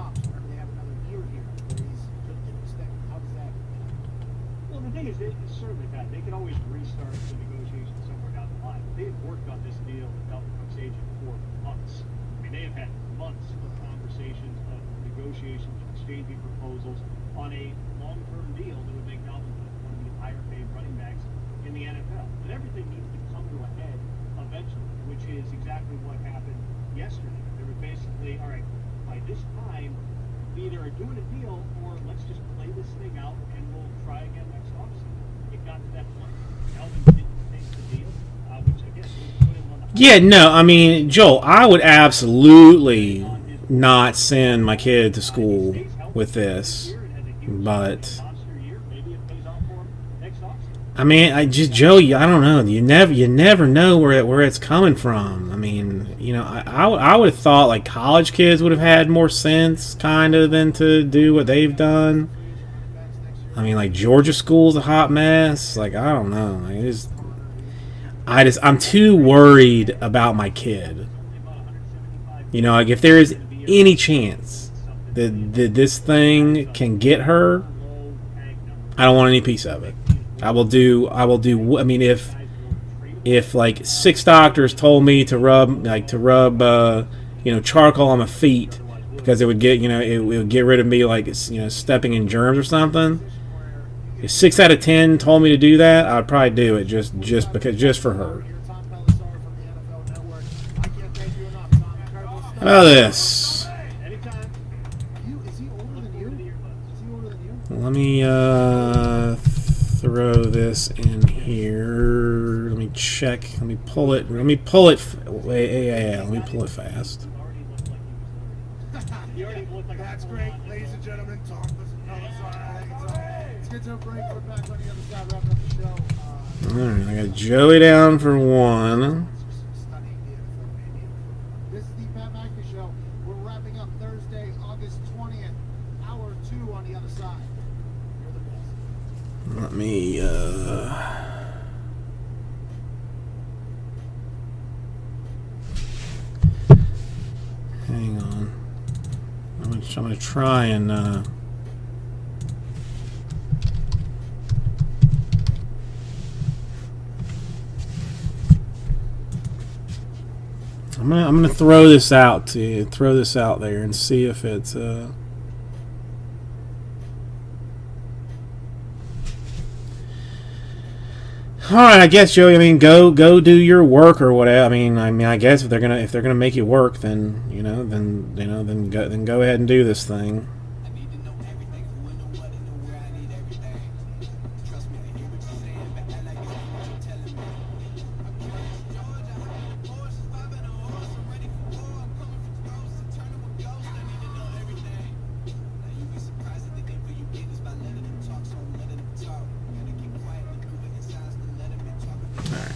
option. Remember, they have another year here where he's going to get extended. How does that? Well, the thing is, certainly, Pat, they can always restart the negotiations somewhere down the line. They've worked on this deal with Dalvin Cook's agent for months. I mean, they have had months of conversations, of negotiations, exchanging proposals on a long-term deal that would make Dalvin Cook one of the higher-paid running backs in the NFL. And everything needs to come to a head eventually, which is exactly what happened yesterday. They were basically, all right, by this time, we either are doing a deal or let's just play this thing out and we'll try again next offseason. It got to that point. Dalvin didn't take the deal, which again, would put him on the Yeah, no, I mean, Joel, I would absolutely not send my kid to school with this, but I mean, Joey, I don't know. You never know where it's coming from. I mean, you know, I would have thought like college kids would have had more sense, kind of, than to do what they've done. I mean, like Georgia school's a hot mess. Like I don't know. I'm too worried about my kid. You know, like if there is any chance that this thing can get her, I don't want any piece of it. I will do. I mean, if like 6 doctors told me to rub charcoal on my feet because it would get, it would get rid of me, like, stepping in germs or something. If 6 out of 10 told me to do that, I'd probably do it just for her. How about this? Let me throw this in here. Let me check. Let me pull it. Let me pull it fast. That's great, ladies and gentlemen. Talk with let's get to a break. We're back on the other side, wrapping up the show. All right, I got Joey down for 1. This is the Pat McAfee Show. We're wrapping up Thursday, August 20th, hour 2 on the other side. You're the best. Let me hang on. I'm gonna try and I'm gonna throw this out there and see if it's all right, I guess, Joey. I mean, go do your work or whatever. I mean, I guess if they're gonna make you work, then then go ahead and do this thing.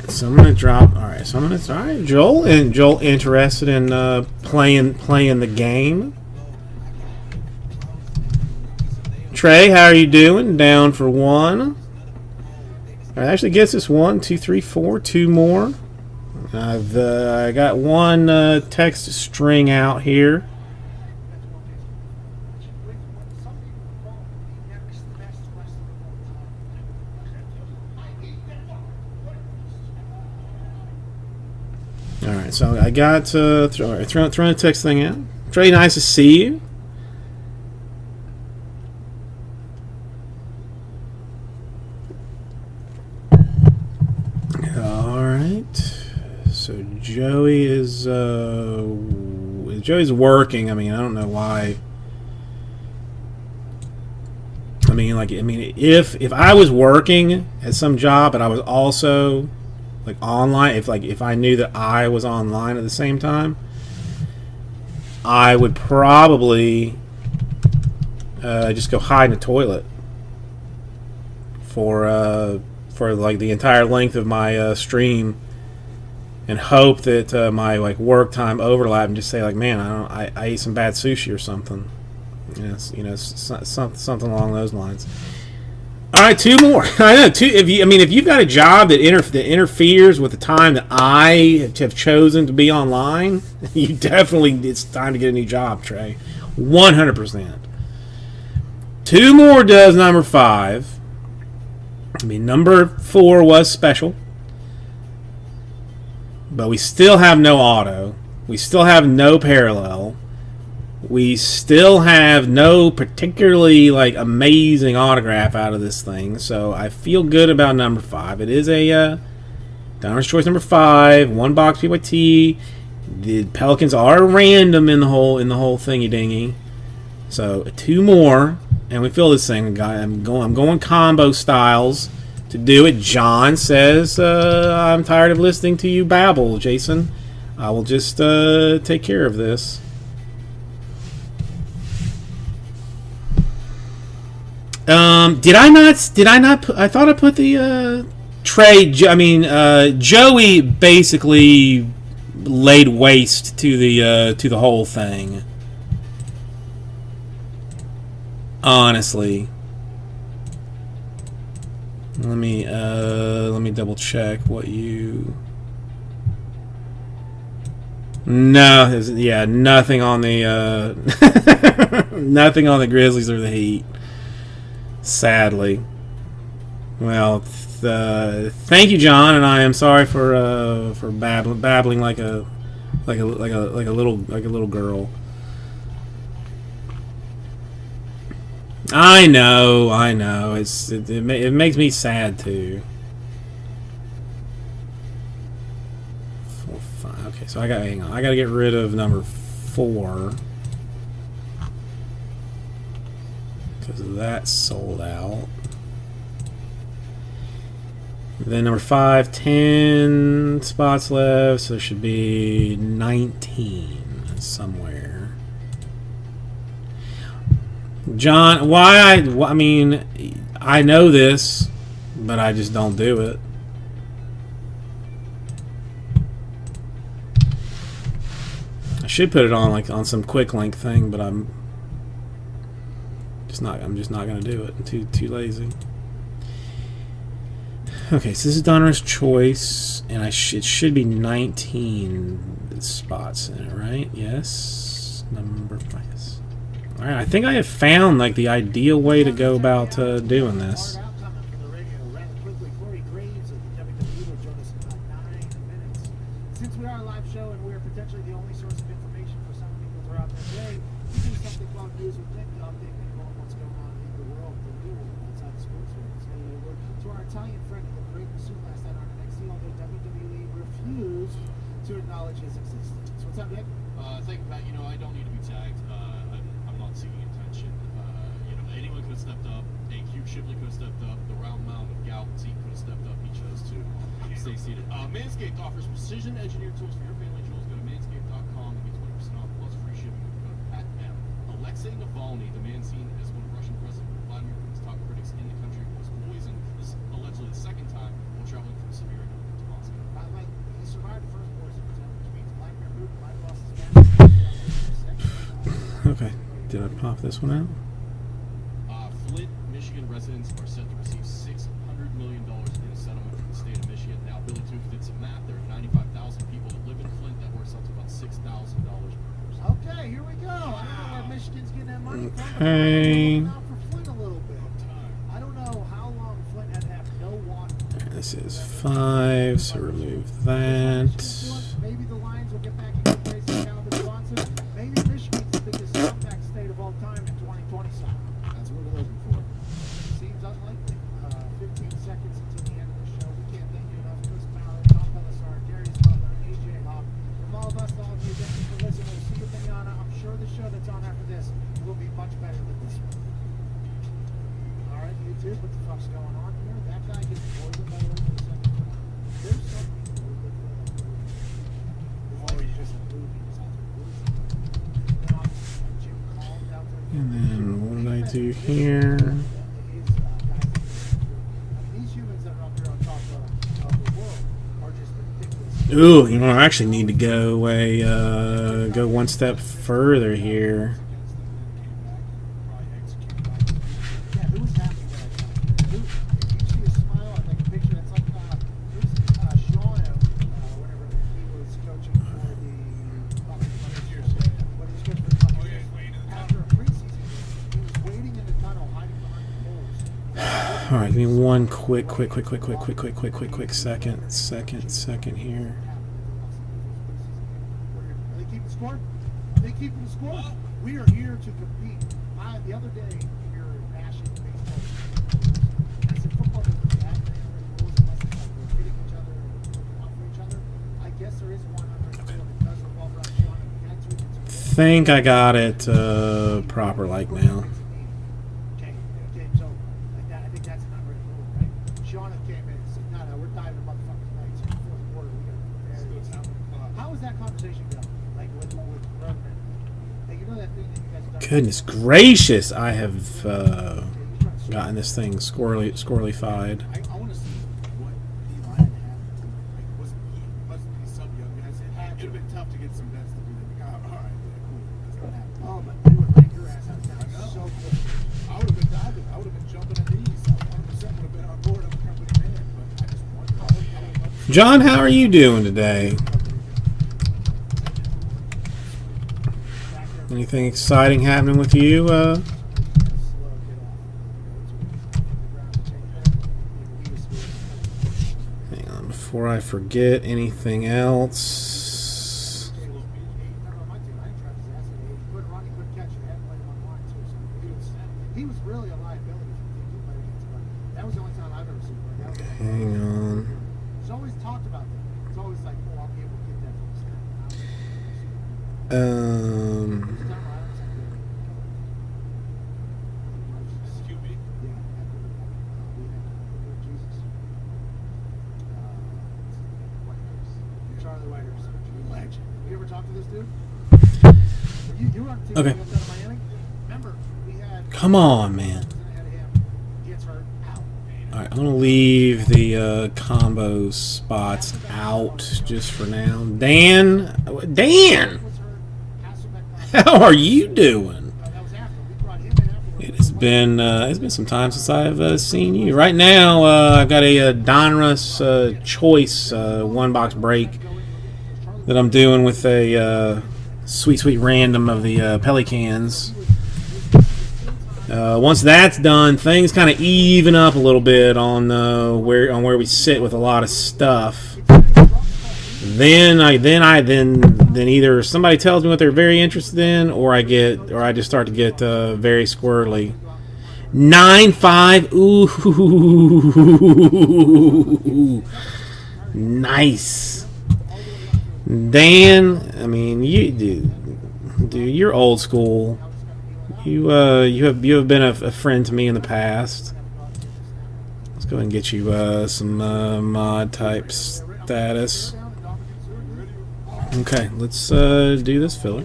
So I'm gonna drop. All right, Joel interested in playing the game. Trey, how are you doing? Down for 1. All right, actually gets us 1, 2, 3, 4, 2 more. I got 1 text string out here. All right, so I got throwing the text thing out. Trey, nice to see you. All right, so Joey's working. I mean, I don't know why. I mean, if I was working at some job, but I was also like online, if I knew that I was online at the same time, I would probably just go hide in the toilet for like the entire length of my stream, and hope that my like work time overlap, and just say like, man, I ate some bad sushi or something, something along those lines. All right, 2 more. I know 2. If you've got a job that interferes with the time that I have chosen to be online, it's time to get a new job, Trey. 100%. 2 more does number 5. I mean, number 4 was special. But we still have no auto. We still have no parallel. We still have no particularly like amazing autograph out of this thing. So I feel good about number 5. It is a Donruss Choice number 5, 1 box PYT. The Pelicans are random in the whole thingy dingy. So 2 more, and we fill this thing. I'm going combo styles to do it. John says I'm tired of listening to you babble, Jason. I will just take care of this. Did I not put, I thought I put the trade. I mean, Joey basically laid waste to the whole thing. Honestly, let me double check what you. No, yeah, nothing on the nothing on the Grizzlies or the Heat. Sadly. Well, thank you, John, and I am sorry for babbling like a little girl. I know. It makes me sad too. 4, 5. Okay, so hang on. I gotta get rid of number 4 because that's sold out. Then number 5, 10 spots left, so there should be 19 somewhere. John, I mean, I know this, but I just don't do it. I should put it on some quick link thing, but I'm just not going to do it. I'm too lazy. Okay, so this is Donruss Choice, and it should be 19 spots in it, right? Yes. Number 5. Yes. Alright, I think I have found like the ideal way to go about doing this. Since we are a live show and we are potentially the only source of information for some people who are out there today, we do something called News with Nick to update people on what's going on in the world, the real world, outside the sports world. So to our Italian friend who looked great in the suit last night on NXT, although WWE refused to acknowledge his existence. So what's up, Nick? Thank you, Pat. I don't need to be tagged. I'm not seeking attention. Anyone could have stepped up. Hugh Shipley could have stepped up. The round mound of Galp Zeke could have stepped up. He chose to stay seated. Manscaped offers precision engineered tools for your family jewels. Go to manscaped.com and get 20% off plus free shipping with code PATM. Alexei Navalny, the man seen as one of Russian President Vladimir Putin's top critics in the country, was poisoned. This is allegedly the second time while traveling from Siberia to Moscow. By the way, he survived the first poison attempt, which means Vladimir Putin might have lost his family. Okay, did I pop this one out? Flint, Michigan residents are set to receive $600 million in a settlement from the state of Michigan. Now, Billy Tooth did some math. There are 95,000 people that live in Flint. That works out to about $6,000 per person. Okay, here we go. I don't know where Michigan's getting that money from. Okay. Out for Flint a little bit. I don't know how long Flint had to have no water. This is 5, so remove that. Maybe the Lions will get back into place in Calvin Johnson. Maybe Michigan's the biggest comeback state of all time in 2020. That's what we're looking for. Seems unlikely. 15 seconds until the end of the show. We can't thank you enough. Chris Ballard, Tom Pelissar, Darius Butler, AJ Hawk. From all of us, all of you, thank you for listening. We'll see you, Manana. I'm sure the show that's on after this will be much better than this one. All right, YouTube, what the fuck's going on here? That guy gets poisoned by the way. There's something. He's just a movie. It's not a movie. Then obviously, Jim Collins out there. And then what did I do here? These humans that are up here on top of the world are just ridiculous. Ooh, I actually need to go one step further here. Yeah, who was happy that I got? If you see his smile, I take a picture. That's like Sean, whenever he was coaching for the Buccaneers. When he was coaching for the Buccaneers. All right, give me one quick second here. Are they keeping score? Are they keeping score? We are here to compete. The other day, we were bashing baseball. I said football doesn't have any rules unless it's like we're hitting each other or looking out for each other. I guess there is one under the field that does revolve around Sean. We had two against Think I got it proper like now. Okay, so like that, I think that's an unwritten rule, right? Shauna came in and said, no, we're diving the motherfuckers nights. In the fourth quarter, we got to How was that conversation go? Like with Roman? Like, you know that thing that you guys have done? Goodness gracious, I have gotten this thing squirrely-fied. I want to see what the line had. Like, wasn't he some young guys? It'd have been tough to get some vets to do that. Like, all right, yeah, cool. That's not happening. Oh, but they would rank your ass out of town. So good. I would have been diving. I would have been jumping at these. I 100% would have been on board. I'm a company man, but I just wonder. John, how are you doing today? Anything exciting happening with you? Hang on, before I forget anything else. He was really a liability for the team, but that was the only time I've ever seen him. Hang on. It's always talked about that. It's always like, oh, I'll be able to get that from Charlie Whitehurst, legend. You ever talk to this dude? You were on the team Okay. when we got down to Miami? Remember, we had Come on, man. ahead of him. He gets hurt out. Alright, I'm going to leave the combo spots out just for now. Dan! Dan! Was hurt. Hasselbeck How are you doing? that was after. We brought him in afterwards. It's been some time since I've seen you. Right now, I've got a Donruss Choice one box break that I'm doing with a sweet random of the Pelicans. Once that's done, things kind of even up a little bit on where we sit with a lot of stuff. Then either somebody tells me what they're very interested in, or I just start to get very squirrely. 9-5, ooh, nice. Dan, I mean, dude, you're old school. You have been a friend to me in the past. Let's go ahead and get you some mod type status. Okay, let's do this filler.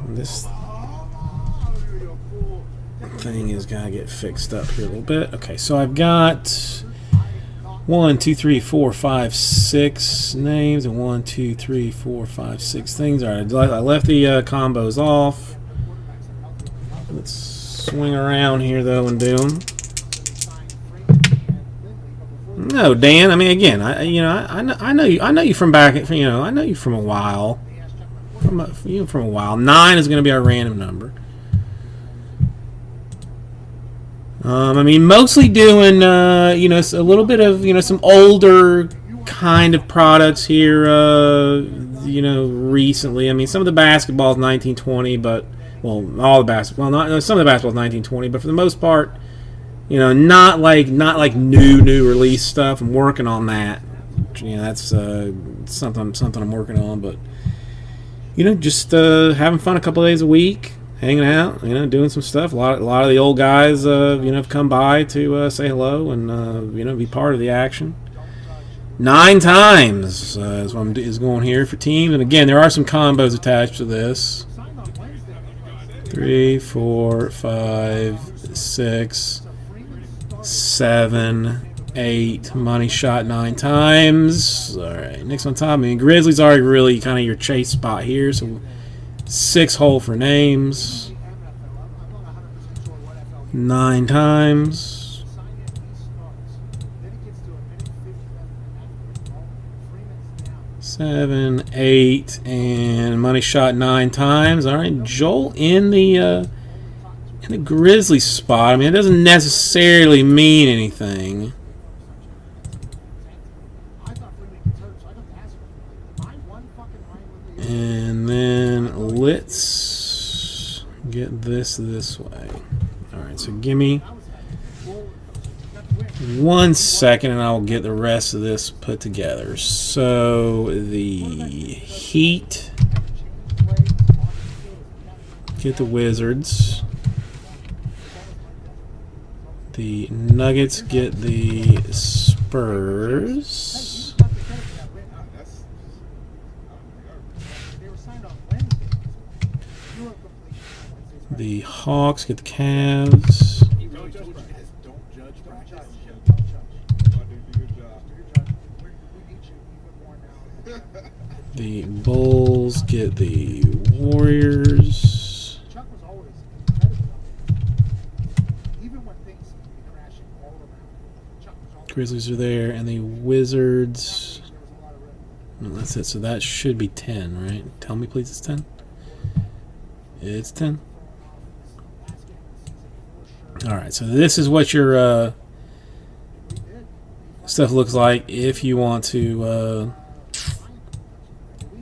This thing is gonna get fixed up here a little bit. Okay, so I've got 1, 2, 3, 4, 5, 6 names, and 1, 2, 3, 4, 5, 6 things. All right, I left the combos off. Let's swing around here though and do them. No, Dan. I mean, again, I know you from back. I know you from a while. From a while. 9 is going to be our random number. I mean, mostly doing a little bit of some older kind of products here. Recently. I mean, some of the basketball is 1920, but all the basketball. Some of the basketball is 1920, but for the most part. Not like new release stuff. I'm working on that. That's something I'm working on. But just having fun a couple of days a week, hanging out, doing some stuff. A lot of the old guys, have come by to say hello and be part of the action. 9 times is going here for teams, and again, there are some combos attached to this. 3, 4, 5, 6. 7, 8, money shot 9 times. Alright, next on top. I mean, Grizzlies are really kind of your chase spot here, so 6 hole for names. 9 times. 7, 8, and money shot 9 times. Alright, Joel in the in the Grizzlies spot. I mean, it doesn't necessarily mean anything. I thought Freeman gets hurt, so I don't ask him. Am I one fucking right with the And then let's get this way. All right, so give me 1 second and I'll get the rest of this put together. So the Heat get the Wizards. The Nuggets get the Spurs. The Hawks get the Cavs. Don't judge practice. Don't judge practice. The Bulls get the Warriors. Chuck was always incredible. Even when things were crashing all around, Chuck was always Grizzlies are there, and the Wizards. there was a lot of rhythm. No, that's it. So that should be 10, right? Tell me, please, it's 10. It's 10. Last game of the season for sure. All right. So this is what your We did. stuff looks like if you want to. We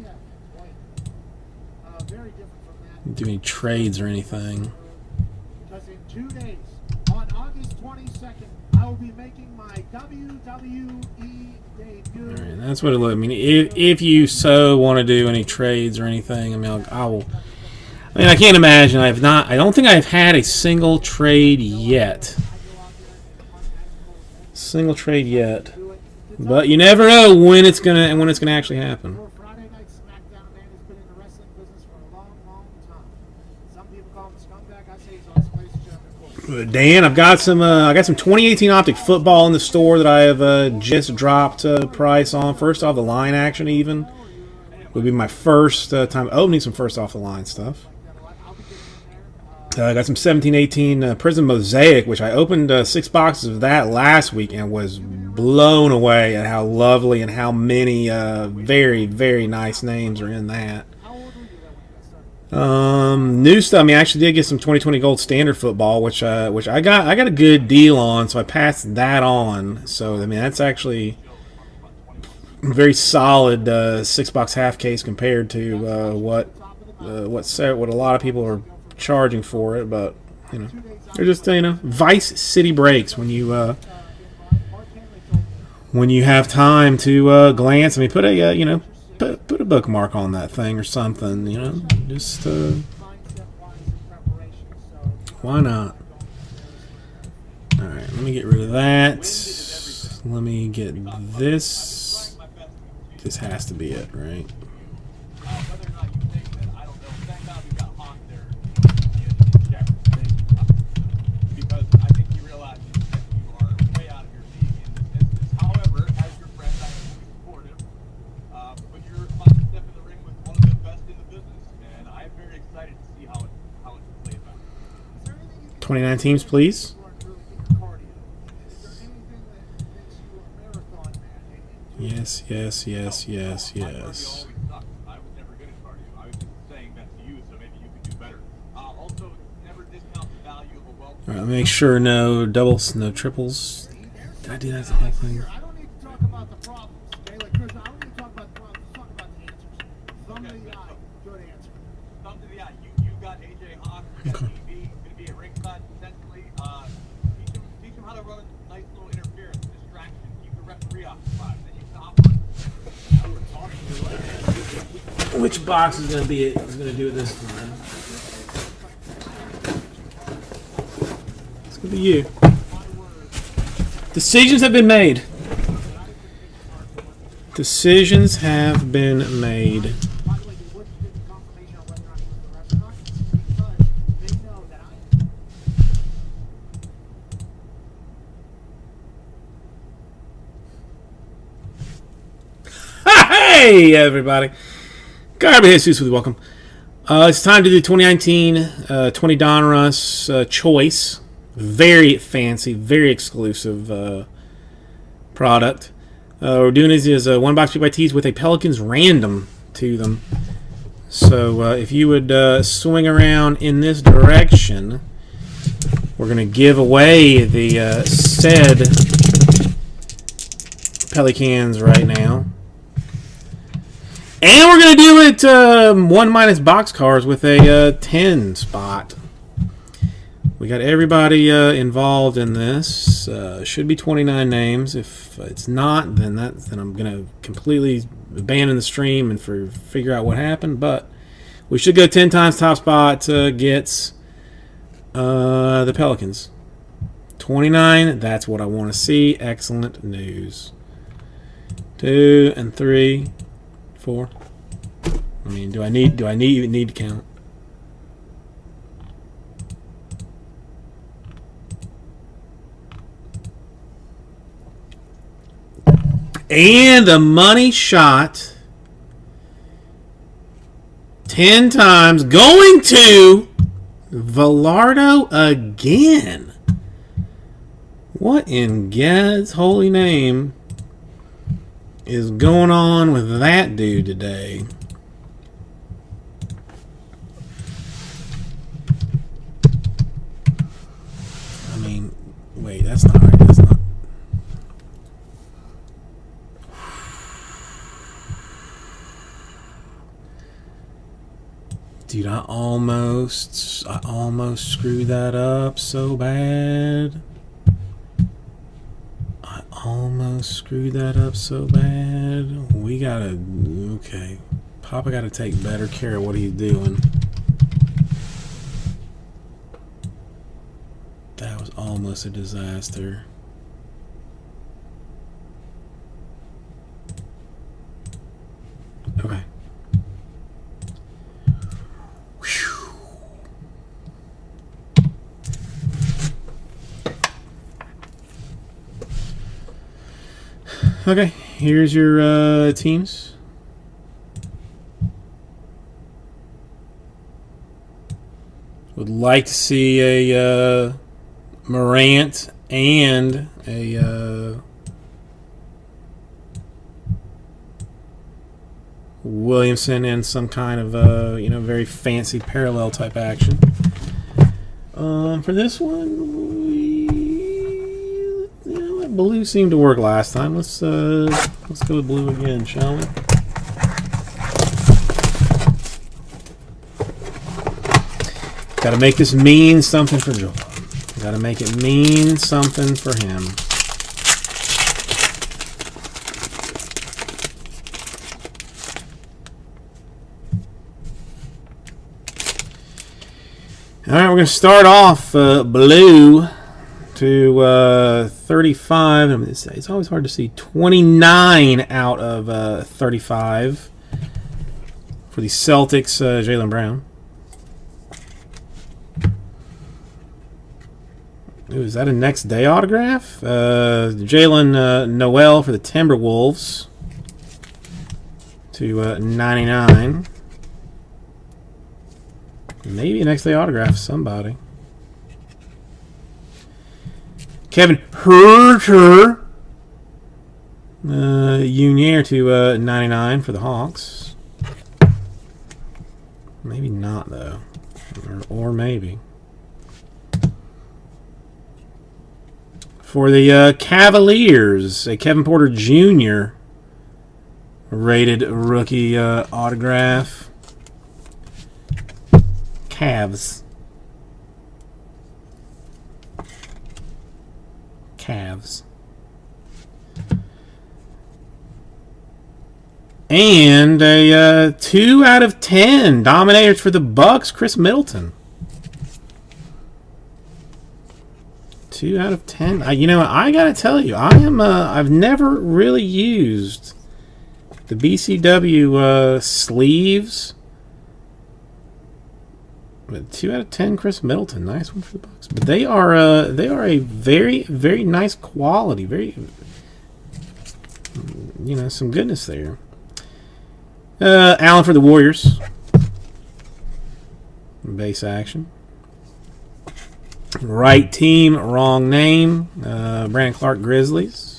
have quite very different from that. Do any trades or anything. Because in 2 days, on August 22nd, I will be making my WWE debut. All right, that's what it looks. I mean, if you so want to do any trades or anything, I mean, I will. I mean, I can't imagine. I don't think I've had a single trade yet. Single trade yet. But you never know when it's gonna actually happen. Your Friday Night SmackDown man has been in the wrestling business for a long, long time. Some people call him a scumbag. I say he's on his place to jump in court. Dan, I've got some. I got some 2018 Optic football in the store that I have just dropped price on. First off the line action, even would be my first time opening some first off the line stuff. I got some 17-18 Prism Mosaic, which I opened 6 boxes of that last week and was blown away at how lovely and how many very, very nice names are in that. New stuff. I mean, I actually did get some 2020 Gold Standard football, which I got a good deal on, so I passed that on. So I mean, that's actually a very solid 6-box half case compared to what a lot of people are charging for it, but you know, they're just Vice City breaks when you have time to glance. I mean, put a put a bookmark on that thing or something. Just why not? All right, let me get rid of that. Let me get this. This has to be it, right? Is 29 teams, please. there anything that makes you a marathon man? Yes, yes, yes, yes, yes. I was never good at cardio. I was just saying that to you, so maybe you could do better. Also, never discount the value of a well. All right, make sure no doubles, no triples. Did I do that the whole thing? I don't need to talk about the problems, okay? Like, Chris, I don't need to talk about the problems. Let's talk about the answers. Thumb to the eye. Good answer. Thumb to the eye. You got AJ Hawk. You got DB. Going to be at ringside potentially. Teach him how to run a nice little interference, distraction. Keep the referee occupied. Then you can operate. Which box is gonna be it? Is gonna do it this time? It's gonna be you. Decisions have been made. Decisions have been made. By the way, they wouldn't give me confirmation on whether or not he was the ref or not because they know that Hey, everybody. Garba Jesus with you. Welcome. It's time to do 2019 20 Donruss choice. Very fancy, very exclusive product. We're doing this as a 1 box PYTs with a Pelicans random to them. So if you would swing around in this direction, we're going to give away the said Pelicans right now. And we're going to do it 1 minus box cars with a 10 spot. We got everybody involved in this. Should be 29 names. If it's not, then I'm going to completely abandon the stream and figure out what happened. But we should go 10 times top spot gets the Pelicans. 29, that's what I want to see. Excellent news. 2 and 3, 4. I mean, do I need to count? And the money shot 10 times going to Villardo again. What in God's holy name is going on with that dude today? I mean, wait, that's not right. That's not. Dude, I almost screwed that up so bad. I almost screwed that up so bad. We gotta, okay. Papa gotta take better care of what he's doing. That was almost a disaster. Okay. Okay, here's your teams. Would like to see a Morant and a Williamson in some kind of very fancy parallel type action. For this one, blue seemed to work last time. Let's go with blue again, shall we? Got to make this mean something for Joel. Got to make it mean something for him. All right, we're going to start off blue to 35. I mean, it's always hard to see. 29 out of 35 for the Celtics, Jaylen Brown. Ooh, is that a next day autograph? Jalen Noel for the Timberwolves to 99. Maybe a next day autograph, somebody. Kevin Huerter, Unier to 99 for the Hawks. Maybe not though, or maybe. For the Cavaliers, a Kevin Porter Jr. rated rookie autograph. Cavs. And a 2 out of 10 Dominators for the Bucks, Chris Middleton. 2 out of 10. I gotta tell you, I've never really used the BCW sleeves. But 2 out of 10, Chris Middleton, nice one for the Bucks. But they are a very, very nice quality, very, some goodness there. Allen for the Warriors, base action. Right team, wrong name. Brandon Clark, Grizzlies.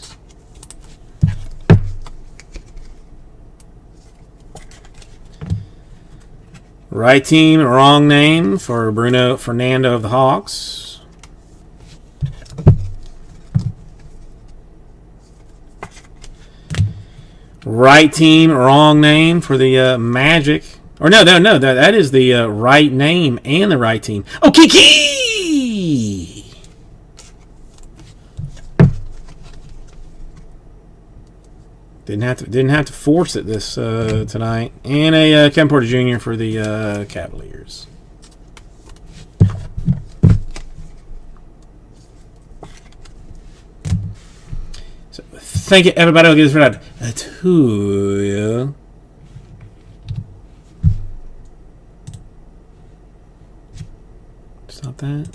Right team, wrong name for Bruno Fernando of the Hawks. right team, wrong name for the Magic. Or no, that is the right name and the right team. Oh, Kiki! Didn't have to force it this tonight. And a Kevin Porter Jr. for the Cavaliers. So thank you, everybody. I'll give this right out to you. Stop that.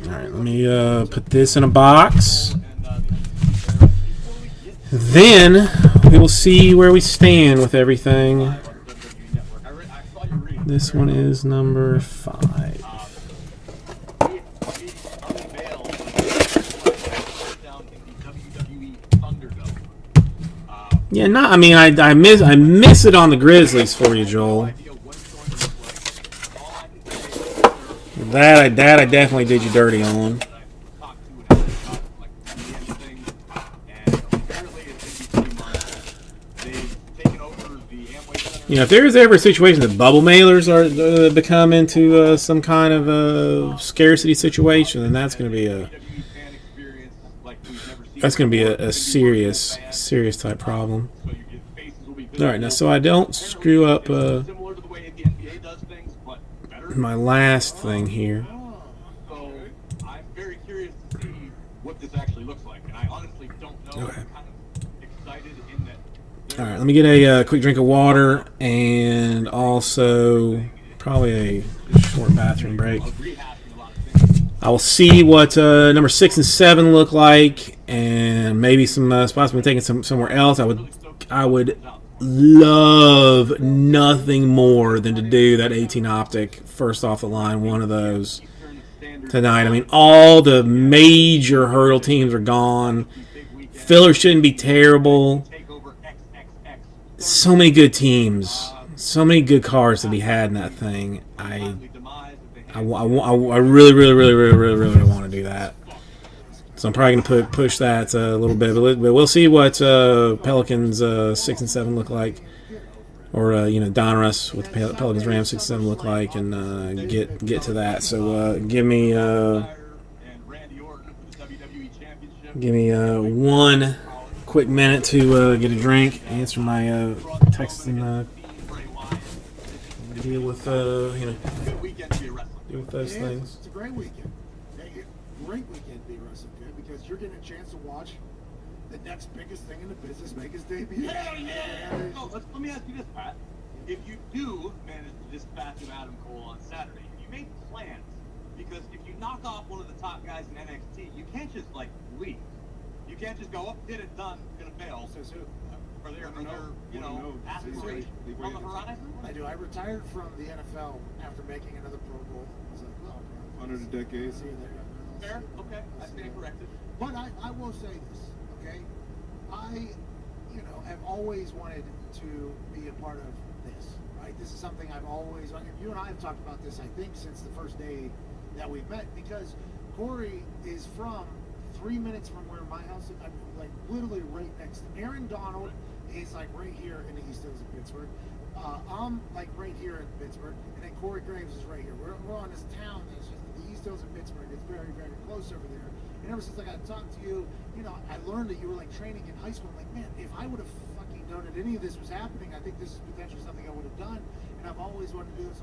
All right, let me put this in a box. Then we will see where we stand with everything. This one is number 5. Yeah, not. I mean, I miss it on the Grizzlies for you, Joel. That I definitely did you dirty on. You know, if there's ever a situation that bubble mailers are become into some kind of scarcity situation, then that's going to be a serious type problem. All right, now so I don't screw up my last thing here. So I'm very curious to see what this actually looks like, and I honestly don't know. Okay. I'm kind of excited in that. All right, let me get a quick drink of water and also probably a short bathroom break. I will see what number 6 and 7 look like, and maybe some spots we're taking somewhere else. I would love nothing more than to do that 18 optic first off the line, one of those tonight. I mean, all the major hurdle teams are gone. Filler shouldn't be terrible. So many good teams, so many good cars to be had in that thing. I really want to do that. So I'm probably going to push that a little bit, but we'll see what Pelicans 6 and 7 look like, or Donruss with Pelicans Rams 6 and 7 look like, and get to that. So give me one quick minute to get a drink, answer my text, and deal with deal with those things. It's a great weekend. Great weekend to be wrestling fan because you're getting a chance to watch the next biggest thing in the business make his debut. Hell yeah! No, let me ask you this, Pat. If you do manage to dispatch of Adam Cole on Saturday, if you make plans, because if you knock off one of the top guys in NXT, you can't just leave. You can't just go up, did it, done, gonna fail. Says who? Are there aspirations on the horizon? I do. I retired from the NFL after making another Pro Bowl. I was like, well, Under the decade. see you there. Fair, okay, I stand corrected. But I will say this, okay? I, have always wanted to be a part of this, right? This is something I've always, and you and I have talked about this, I think, since the first day that we met, because Corey is from 3 minutes from where my house is. I'm literally right next to Aaron Donald is right here in the East Hills of Pittsburgh. I'm right here in Pittsburgh, and then Corey Graves is right here. We're on this town that's just the East Hills of Pittsburgh. It's very, very close over there. And ever since I got to talk to you, I learned that you were training in high school. I'm like, man, if I would have fucking known that any of this was happening, I think this is potentially something I would have done. And I've always wanted to do this,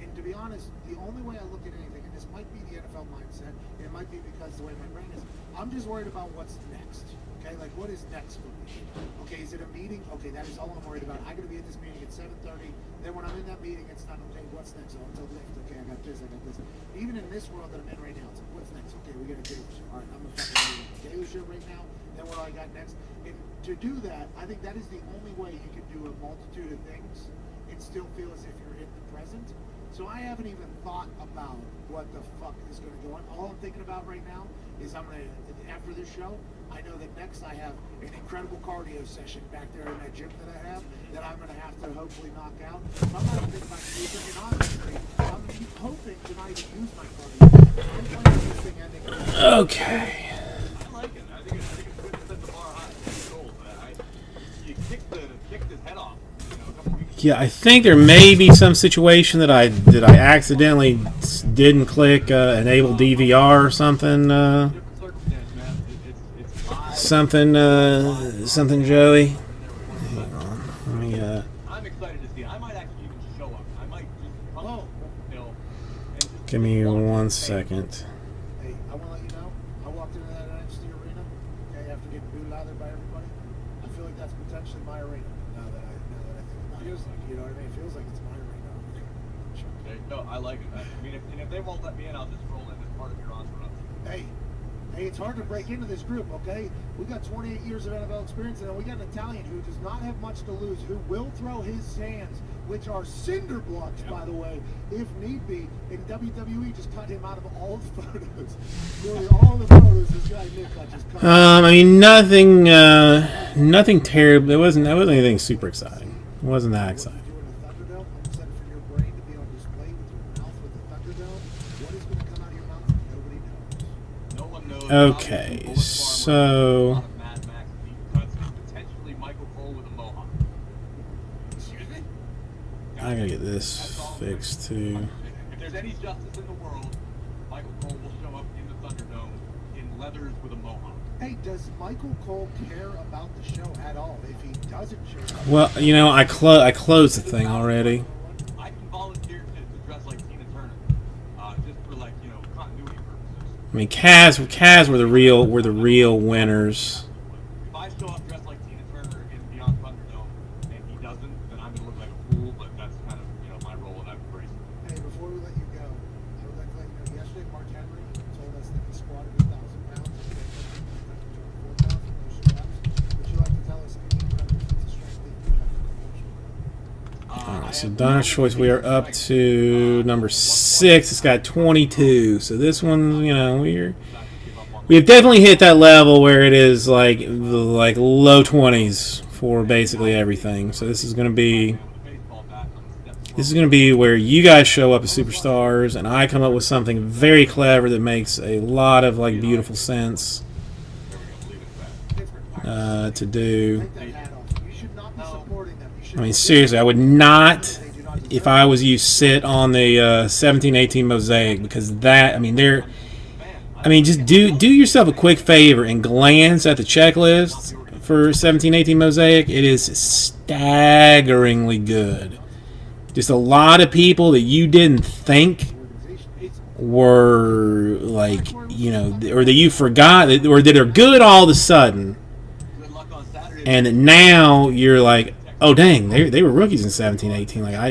And to be honest, the only way I look at anything, and this might be the NFL mindset, and it might be because the way my brain is, I'm just worried about what's next. Okay, what is next for me? Okay, is it a meeting? Okay, that is all I'm worried about. I got to be at this meeting at 7:30. Then when I'm in that meeting, it's not okay. What's next? Oh, it's a lift. Okay, I got this. Even in this world that I'm in right now, it's what's next? Okay, we got a daily show. All right, I'm a fucking daily show right now. Then what do I got next? And to do that, I think that is the only way you can do a multitude of things and still feel as if you're in the present. So I haven't even thought about what the fuck is going to go on. All I'm thinking about right now is after this show, I know that next I have an incredible cardio session back there in that gym that I have that I'm going to have to hopefully knock out. So I'm not thinking about using it, and honestly, I'm hoping tonight to use my cardio. I'm playing this thing ending. Okay. I like it. Yeah, I think there may be some situation that I accidentally didn't click enable DVR or something. Different circumstance, man. It's live. Something, Joey. Hang on. Let me. I'm excited to see it. I might actually even show up. I might just come and just Give me 1 second. Hey, I want to let you know, I walked into that NXT arena, okay, after getting booed out there by everybody. I feel like that's potentially my arena now that I think about it. Feels like, you know what I mean? It feels like it's my arena. Okay, no, I like it. I mean, if they won't let me in, I'll just roll in as part of your entourage. Hey, it's hard to break into this group, okay? We got 28 years of NFL experience, and we got an Italian who does not have much to lose, who will throw his hands, which are cinder blocks, by the way, if need be. And WWE just cut him out of all the photos. Nearly all the photos this guy Nick got just cut. I mean, nothing terrible. It wasn't anything super exciting. It wasn't that exciting. What you do in the Thunderdome, I'm set for your brain to be on display with your mouth with the Thunderdome. What is going to come out of your mouth? Nobody knows. No one knows. Okay, Bullet Farmer, so- a lot of Mad Max deep cuts, potentially Michael Cole with a mohawk. Excuse me? I gotta get this fixed too. If there's any justice in the world, Michael Cole will show up in the Thunderdome in leathers with a mohawk. Hey, does Michael Cole care about the show at all? If he doesn't show up, Well, you know, I closed the thing already. I can volunteer to dress like Tina Turner, just for like, you know, continuity purposes. I mean, Kaz were the real winners. If I show up dressed like Tina Turner in Beyond Thunderdome and he doesn't, then I'm gonna look like a fool. But that's kind of, you know, my role, and I've embraced it. hey, before we let you go, I would like to let you know, yesterday Mark Henry told us that he squatted 1,000 pounds and he 4,000, no straps. Would you like to tell us any kind of feats of strength that you have accomplished? All right, so Donna's Choice, we are up to number 6. It's got 22. So this one, you know, we have definitely hit that level where it is like low 20s for basically everything. So this is going to be where you guys show up as superstars, and I come up with something very clever that makes a lot of like beautiful sense to do. Take that hat off. You should not be supporting them. You should I mean, seriously, I would not, if I was you, sit on the 17-18 Mosaic, because that, I mean, just do yourself a quick favor and glance at the checklist for 17-18 Mosaic. It is staggeringly good. Just a lot of people that you didn't think were like, you know, or that you forgot, or that are good all of a sudden, and that now you're like, oh dang, they were rookies in 17-18. Like I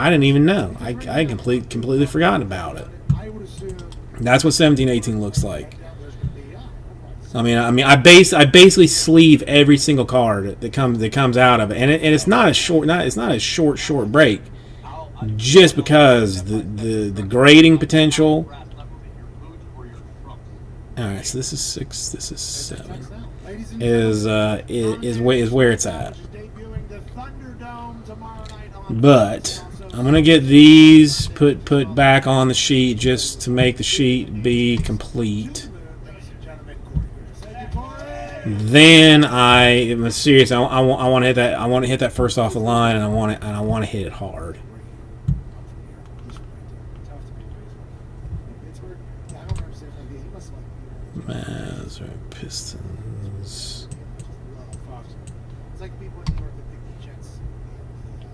didn't even know. I completely forgotten about it. I would assume That's what 17-18 looks like. I mean, I basically sleeve every single card that comes out of it, and it's not a short break, just because the grading potential. All right, so this is 6. This is 7. Is where it's at. But I'm gonna get these put back on the sheet just to make the sheet be complete. Then I'm serious. I want to hit that. I want to hit that first off the line, and I want to hit it hard. Mavs or Pistons. It's like people in New York that pick the Jets and the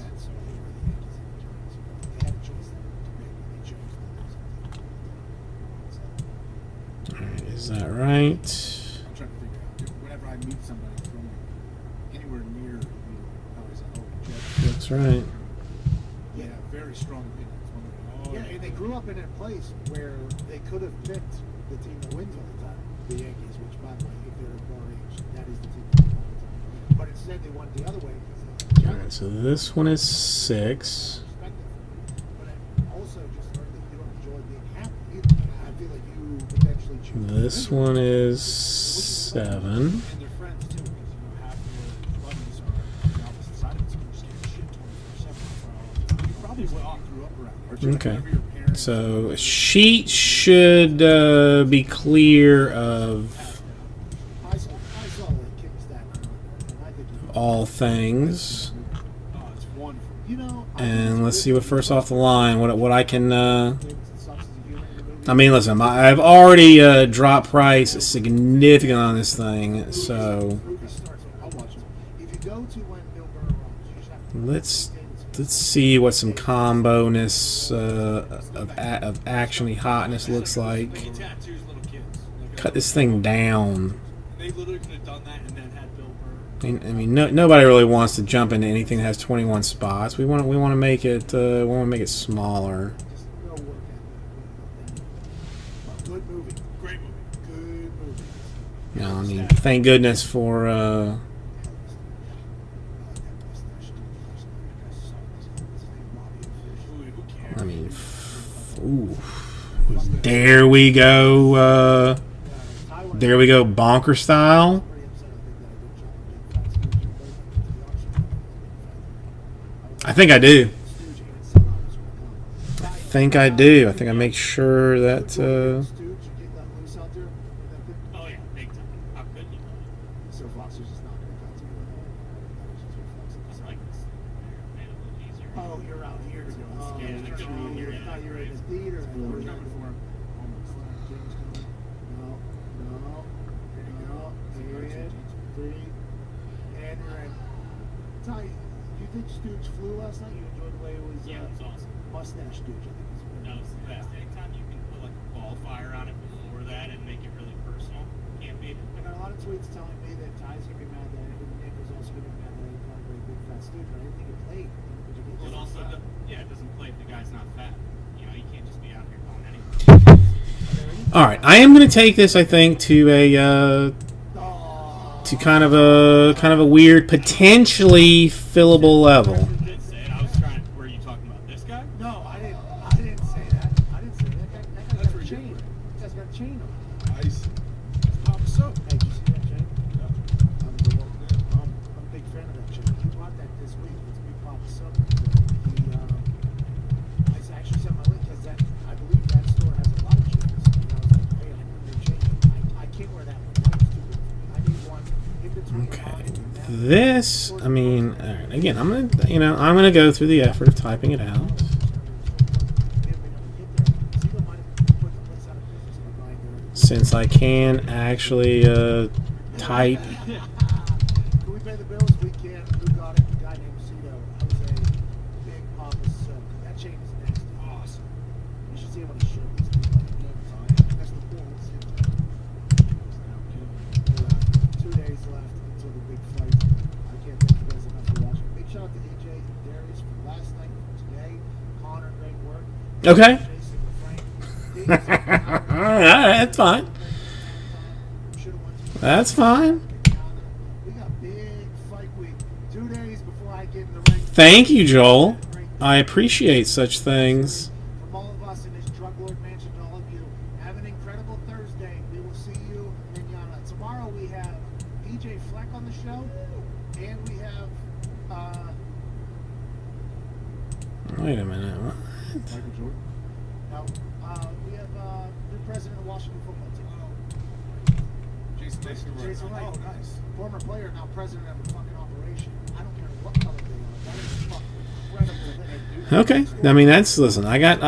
Nets, so they were the Yankees and the Giants. They had a choice there to make, and they chose to lose. Alright, is that right? I'm trying to figure out. Whenever I meet somebody from anywhere near me, I always say, oh, Jets. That's right. Yeah, very strong opinion. It's one of the, Yeah, and they grew up in a place where they could have picked the team that wins all the time, the Yankees, which, by the way, if they're of our age, that is the team that wins all the time. But instead, they went the other way because the Alright, Giants so this one is 6. but I also just learned that you don't enjoy being happy either. I feel like you potentially choose. This one is 7. and they're friends too, because half your buddies are on the opposite side of it, so you're just getting shit 24/7. So you probably what you grew up around. Or just Okay. whatever your parents. So a sheet should be clear of I saw like kickstart, and I think you all things. It's one You know, And let's see what first off the line. What I can. It sucks as a human in the movie. I mean, listen. I've already dropped price significantly on this thing, so Movie starts, I'll watch it. If you go to when Bill Burr runs, you just have to let's see what some combo-ness of actiony hotness looks like. He tattoos little kids. Like, Cut this thing down. They literally could have done that and then had Bill Burr. I mean, nobody really wants to jump into anything that has 21 spots. We want to make it smaller. just go work at it. Good movie. Great movie. Good movie. You know, I mean, thank goodness for. Who cares? I mean, ooh, there we go. There we go, bonker style. I think I do. I think I do. I think I make sure that. Oh yeah, big time. How could you? So Foster's just not going to cut to you. It's like it's made it a little easier. Oh, you're out here. Oh, Yeah, you're the good one here, I thought you were in the theater. We're coming for him. No. Period. 3. And you're in. Ty, do you think Stooge flew last night? You enjoyed the way it was? Yeah, it was awesome. Mustache Stooge, I think. No, it's the best. Anytime you can put like a qualifier on it before that and make it really personal, can't beat it. I got a lot of tweets telling me that Ty's gonna be mad that Nick was also gonna be mad that he called a big fat Stooge, but I didn't think it played. Did you get Well, it this? also, it doesn't play if the guy's not fat. You know, you can't just be out here calling anything. All right, I am going to take this. I think to a to kind of a weird, potentially fillable level. Did say it. I was trying. Were you talking about this guy? No, I didn't say that. I didn't say that. That guy's got a chain. That guy's got a chain on. Ice. Papa Soap. Hey, did you see that chain? I'm a big fan of that chain. He bought that this week. It's Big Papa Sub. I actually sent my link because I believe that store has a lot of chains. And I was like, hey, I need a new chain. I can't wear that one. Mine's too big for me. I need one in between Okay. mine and that. This, I mean, all right, again, I'm gonna go through the effort of typing it out. Since I can actually type. Can we pay the bills? We can. Who got it? A guy named Cito. I was a big Papa Soap. That chain is nasty. Awesome. You should see him on the show. He's that's the pool. 2 days left until the big fight. I can't thank you guys enough for watching. Big shout out to AJ and Darius from last night, from today. Connor, great work. Okay. Jason, Frank. All right, that's fine. That's fine. We got big fight week. 2 days before I get in the ring. Thank you, Joel. I appreciate such things. From all of us in this Drug Lord Mansion to all of you, have an incredible Thursday. We will see you in Minyana. Tomorrow we have DJ Fleck on the show, and we have Wait a minute. What? Michael Jordan. no, we have new president of Washington football team. Jason Mason. Jason Wright. Oh, nice. Former player, now president of the fucking operation. I don't care what color they are. That is fucking incredible thing. Okay. I mean, that's listen. I got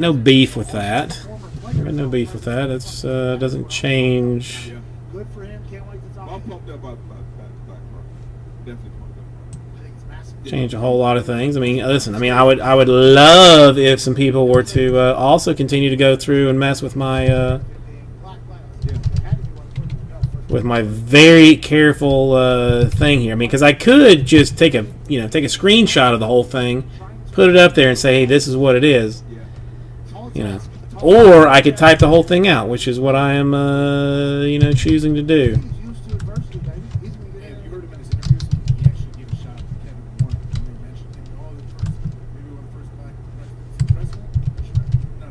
no beef with that. Former I player. got no beef with that. It's doesn't change. Yeah. Good for him. Can't wait to talk I'm to him. pumped up about Black Rock. Definitely pumped up. I think it's massive. Change a whole lot of things. I mean, listen. I mean, I would love if some people were to also continue to go through and mess with my with my very careful thing here. I mean, because I could just take a screenshot of the whole thing, put it up there, and say, hey, this is what it is. Yeah. Or I could type the whole thing out, which is what I am choosing to do. He's used to adversity, baby. He's gonna get And in you there. heard him in his interviews. He actually gave a shout out to Kevin Warren when they mentioned him. Oh, the first, maybe one of the first black president. No,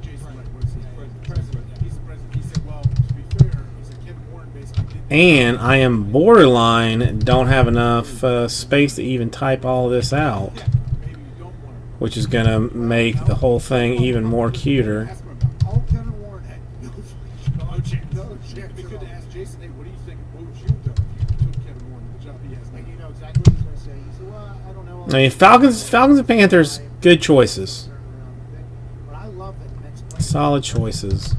Jason Wright. What is he? President. He's the president. He said, well, to be fair, he said Kevin Warren basically did. And I am borderline don't have enough space to even type all this out, Yeah, maybe you don't want to. which is going to make the whole thing even more cuter. Ask him about. All Kevin Warren had no No chance. No chance It'd be at good to all. ask Jason, hey, what do you think? What would you have done if you took Kevin Warren to the job he has. Like, you know exactly what he's going to say. He said, well, I don't know. I mean, Falcons and Panthers, good choices. But I love that next play. Solid choices. That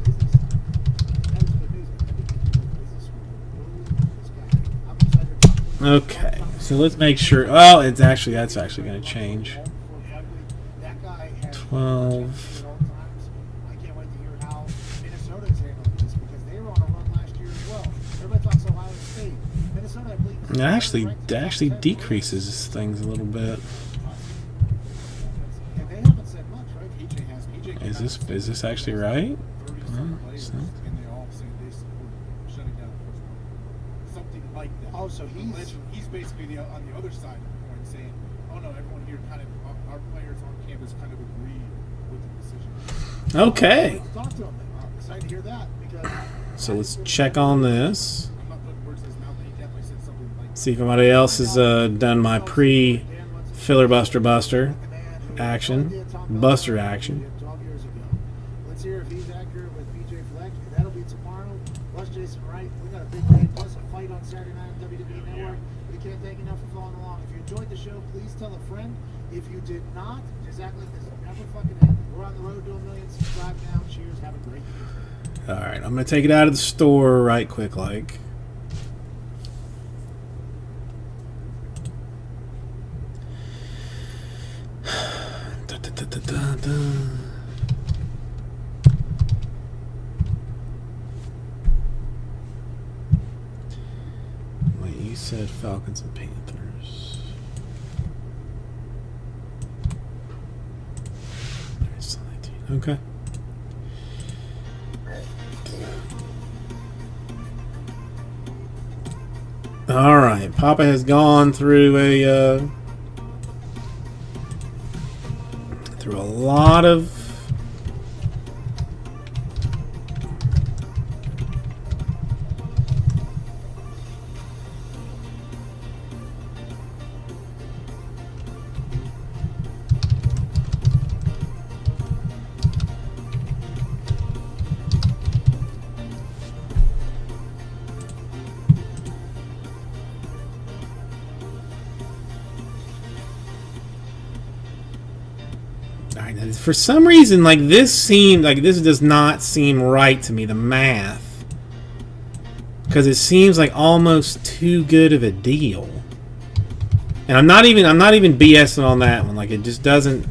is good news. I think this guy. I'm excited about him. Okay, so let's make sure. Oh, that's actually going to change. That guy has 12. at all times. I can't wait to hear how Minnesota is handling this because they were on a run last year as well. Everybody talks Ohio State. Minnesota, I believe, is It actually decreases things a little bit. and they haven't said much, right? PJ has. PJ came Is this actually right? 30-some players, so- and they all saying they support shutting down the first one. Something like that. Oh, so He's basically on the other side of the coin, saying, "Oh no, everyone here kind of our players on campus kind of agree with the decision." Okay, Talk to him. I'm excited to hear that because. so let's check on this. I'm not putting words in his mouth, but he definitely said something like that. See if anybody else has done my pre-filibuster buster action. Buster action. 12 years ago. Let's hear if he's accurate with PJ Fleck. That'll be tomorrow. Plus Jason Wright. We got a big day plus a fight on Saturday night on WWE Network. We can't thank you enough for following along. If you enjoyed the show, please tell a friend. If you did not, just act like this never fucking ended. We're on the road to 1 million. Subscribe now. Cheers. Have a great day. All right, I'm gonna take it out of the store right quick, like. Wait, you said Falcons and Panthers. There's 19. Okay. All right, Papa has gone through a lot of for some reason, like this does not seem right to me, the math, because it seems like almost too good of a deal. And I'm not even BSing on that one. Like it just doesn't,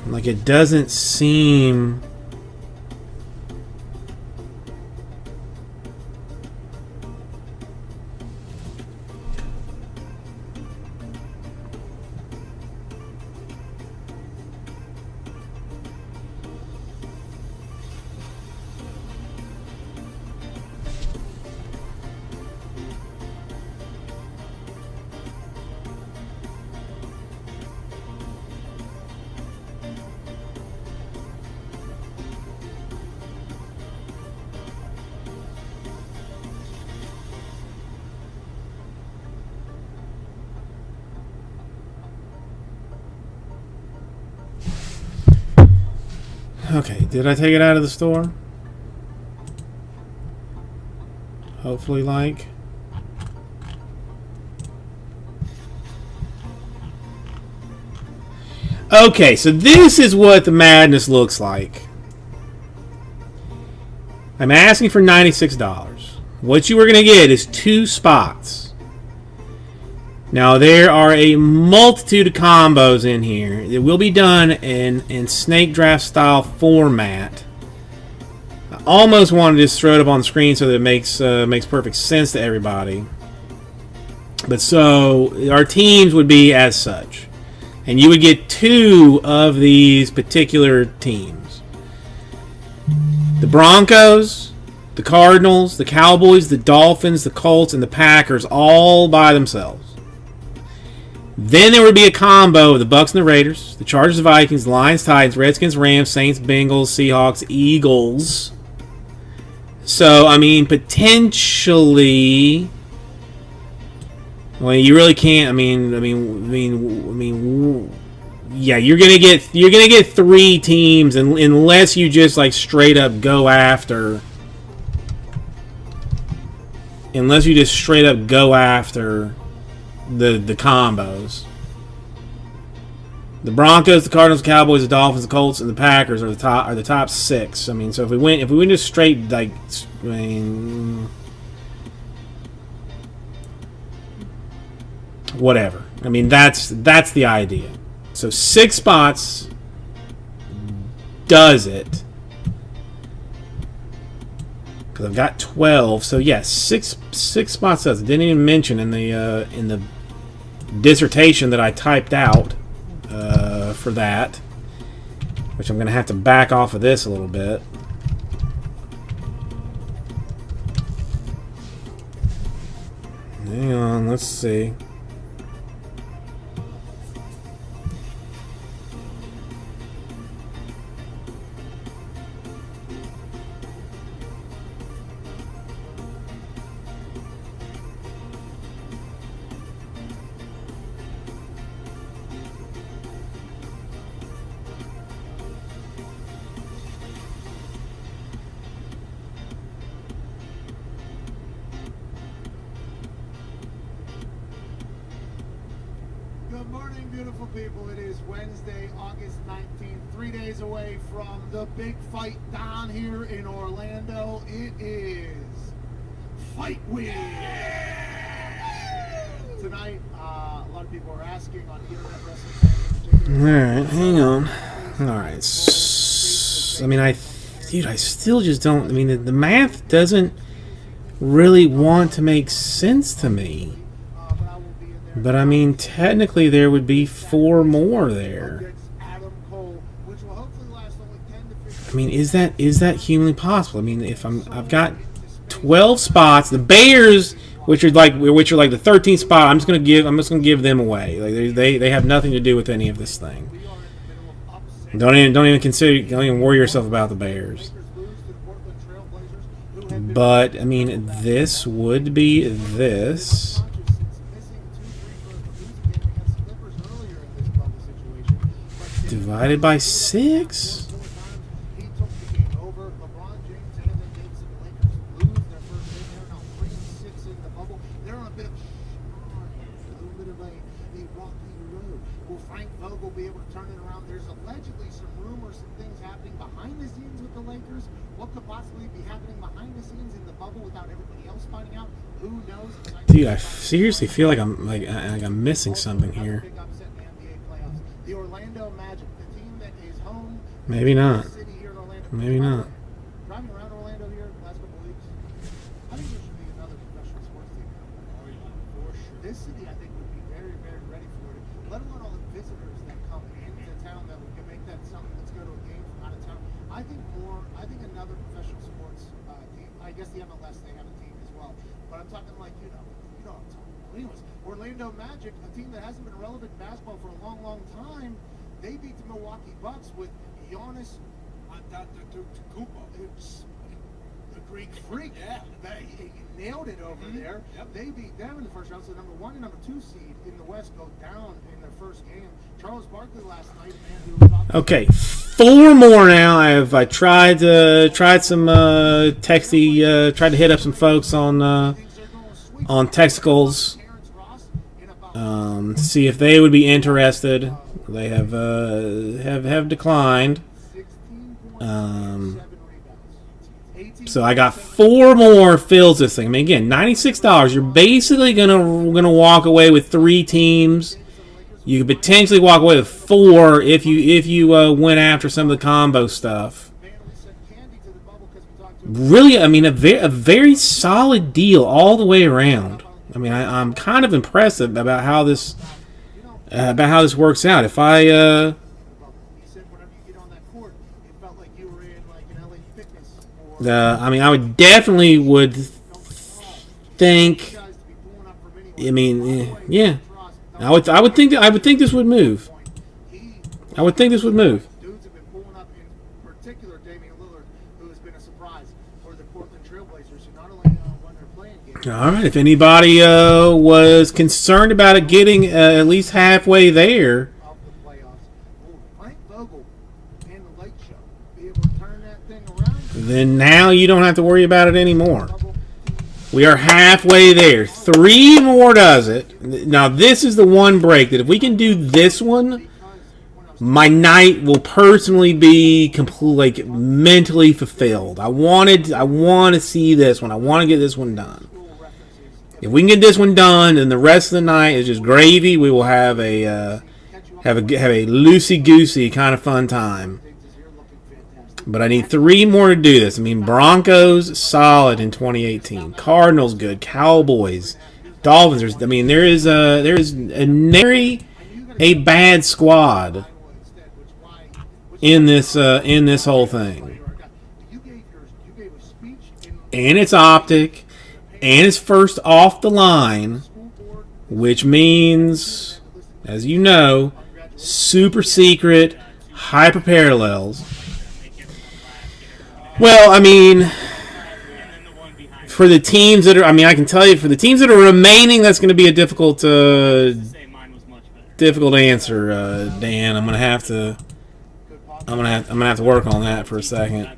like it doesn't seem. Okay, did I take it out of the store? Hopefully, like. Okay, so this is what the madness looks like. I'm asking for $96. What you are going to get is 2 spots. Now, there are a multitude of combos in here. It will be done in snake draft style format. I almost want to just throw it up on the screen so that it makes perfect sense to everybody. But so, our teams would be as such. And you would get 2 of these particular teams. The Broncos, the Cardinals, the Cowboys, the Dolphins, the Colts, and the Packers all by themselves. Then there would be a combo of the Bucks and the Raiders, the Chargers, the Vikings, the Lions, Titans, Redskins, Rams, Saints, Bengals, Seahawks, Eagles. So, I mean, potentially, well, you really can't. I mean, yeah, you're gonna get 3 teams, unless you just like straight up go after unless you just straight up go after the combos. The Broncos, the Cardinals, the Cowboys, the Dolphins, the Colts, and the Packers are the top 6. I mean, so if we went just straight, like, I mean, whatever. I mean, that's the idea. So 6 spots does it. Because I've got 12, so yes, six spots does it. Didn't even mention in the dissertation that I typed out for that, which I'm going to have to back off of this a little bit. Hang on, let's see. Good morning, beautiful people. It is Wednesday, August 19th, 3 days away from the big fight down here in Orlando. It is Fight Week. Tonight, a lot of people are asking on Internet Wrestling. Alright, hang on. Alright. I mean, dude, I still just don't. I mean, the math doesn't really want to make sense to me. But I mean, technically, there would be 4 more there. I mean, is that humanly possible? I mean, if I've got 12 spots, the Bears, which are like the 13th spot, I'm just gonna give them away. Like they have nothing to do with any of this thing. Don't even worry yourself about the Bears. But I mean, this would be this. Divided by 6? Will Frank Vogel be able to turn it around? There's allegedly some rumors and things happening behind the scenes with the Lakers. What could possibly be happening behind the scenes in the bubble without everybody else finding out? Who knows? Dude, I seriously feel like I'm missing something here. The Orlando Magic, the team that is home. Maybe not. Maybe not. Driving around Orlando here the last couple of weeks, I think there should be another professional sports team. This city, I think, would be very, very ready for it. Let alone all the visitors that come into town that would make that something. Let's go to a game from out of town. I think another professional sports team. I guess the MLS, they have a team as well. But I'm talking like you know what I'm talking about. Anyways, Orlando Magic, a team that hasn't been relevant in basketball for a long, long time. They beat the Milwaukee Bucks with Giannis Antetokounmpo. The Greek freak. Yeah. He nailed it over there. Yep. They beat them in the first round. So number 1 and number 2 seed in the West go down in their first game. Charles Barkley last night, a man who was off. Okay, 4 more now. I tried some texty, tried to hit up some folks on Texticals, to see if they would be interested. They have declined. So I got 4 more fills this thing. I mean, again, $96. You're basically gonna walk away with 3 teams. You could potentially walk away with 4 if you went after some of the combo stuff. Really, I mean, a very solid deal all the way around. I mean, I'm kind of impressed about how this works out. If I I would definitely think. I mean, yeah, I would think this would move. I would think this would move. Dudes have been pulling up, in particular Damian Lillard, who has been a surprise for the Portland Trailblazers, who not only won their playing game. All right, if anybody was concerned about it getting at least halfway there, Of the playoffs, will Frank Vogel and the Lake Show be able to turn that thing around? then now you don't have to worry about it anymore. We are halfway there. 3 more does it. Now, this is the one break that if we can do this one, my night will personally be completely, like, mentally fulfilled. I want to see this one. I want to get this one done. If we can get this one done, then the rest of the night is just gravy. We will have a loosey goosey kind of fun time. But I need 3 more to do this. I mean, Broncos solid in 2018. Cardinals good. Cowboys, Dolphins. There is nary a bad squad in this whole thing. And it's optic, and it's first off the line, which means, as you know, super secret, hyper parallels. Well, I mean, for the teams that are, I can tell you, for the teams that are remaining, that's going to be a difficult answer, Dan. I'm gonna have to work on that for a second.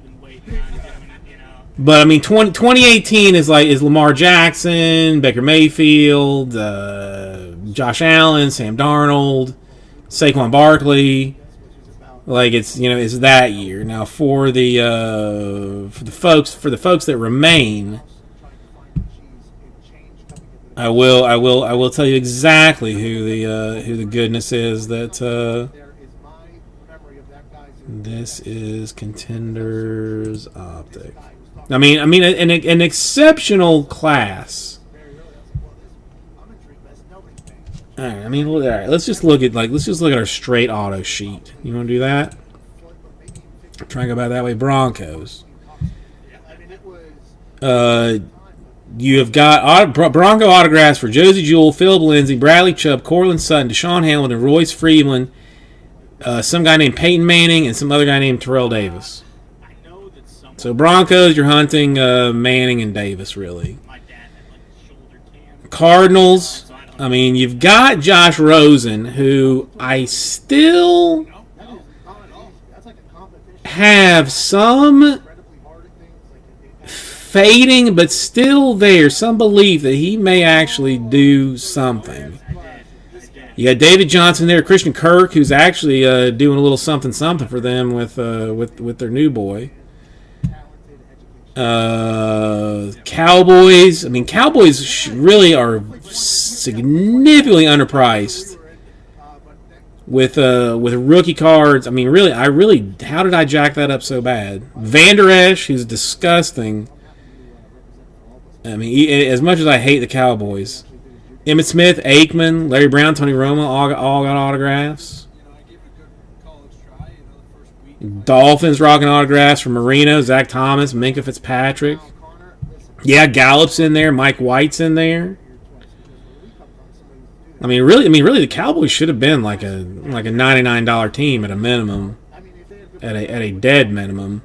But I mean, 2018 is Lamar Jackson, Baker Mayfield, Josh Allen, Sam Darnold, Saquon Barkley. Like it's that year. Now for the folks that remain, I will tell you exactly who the goodness is that. This is Contenders Optic. I mean, an exceptional class. All right. Let's just look at our straight auto sheet. You want to do that? Try and go back that way. Broncos. You have got Bronco autographs for Josie Jewell, Philip Lindsay, Bradley Chubb, Cortland Sutton, Deshaun Hamilton, Royce Freeman, some guy named Peyton Manning, and some other guy named Terrell Davis. So Broncos, you're hunting Manning and Davis, really. Cardinals, you've got Josh Rosen, who I still have some fading, but still there, some belief that he may actually do something. You got David Johnson there, Christian Kirk, who's actually doing a little something for them with their new boy. Cowboys. Cowboys really are significantly underpriced with rookie cards. How did I jack that up so bad? Van Der Esch, who's disgusting. As much as I hate the Cowboys, Emmitt Smith, Aikman, Larry Brown, Tony Romo all got autographs. Dolphins rocking autographs from Marino, Zach Thomas, Minkah Fitzpatrick. Yeah, Gallup's in there. Mike White's in there. Really, the Cowboys should have been like a $99 team at a minimum, at a dead minimum.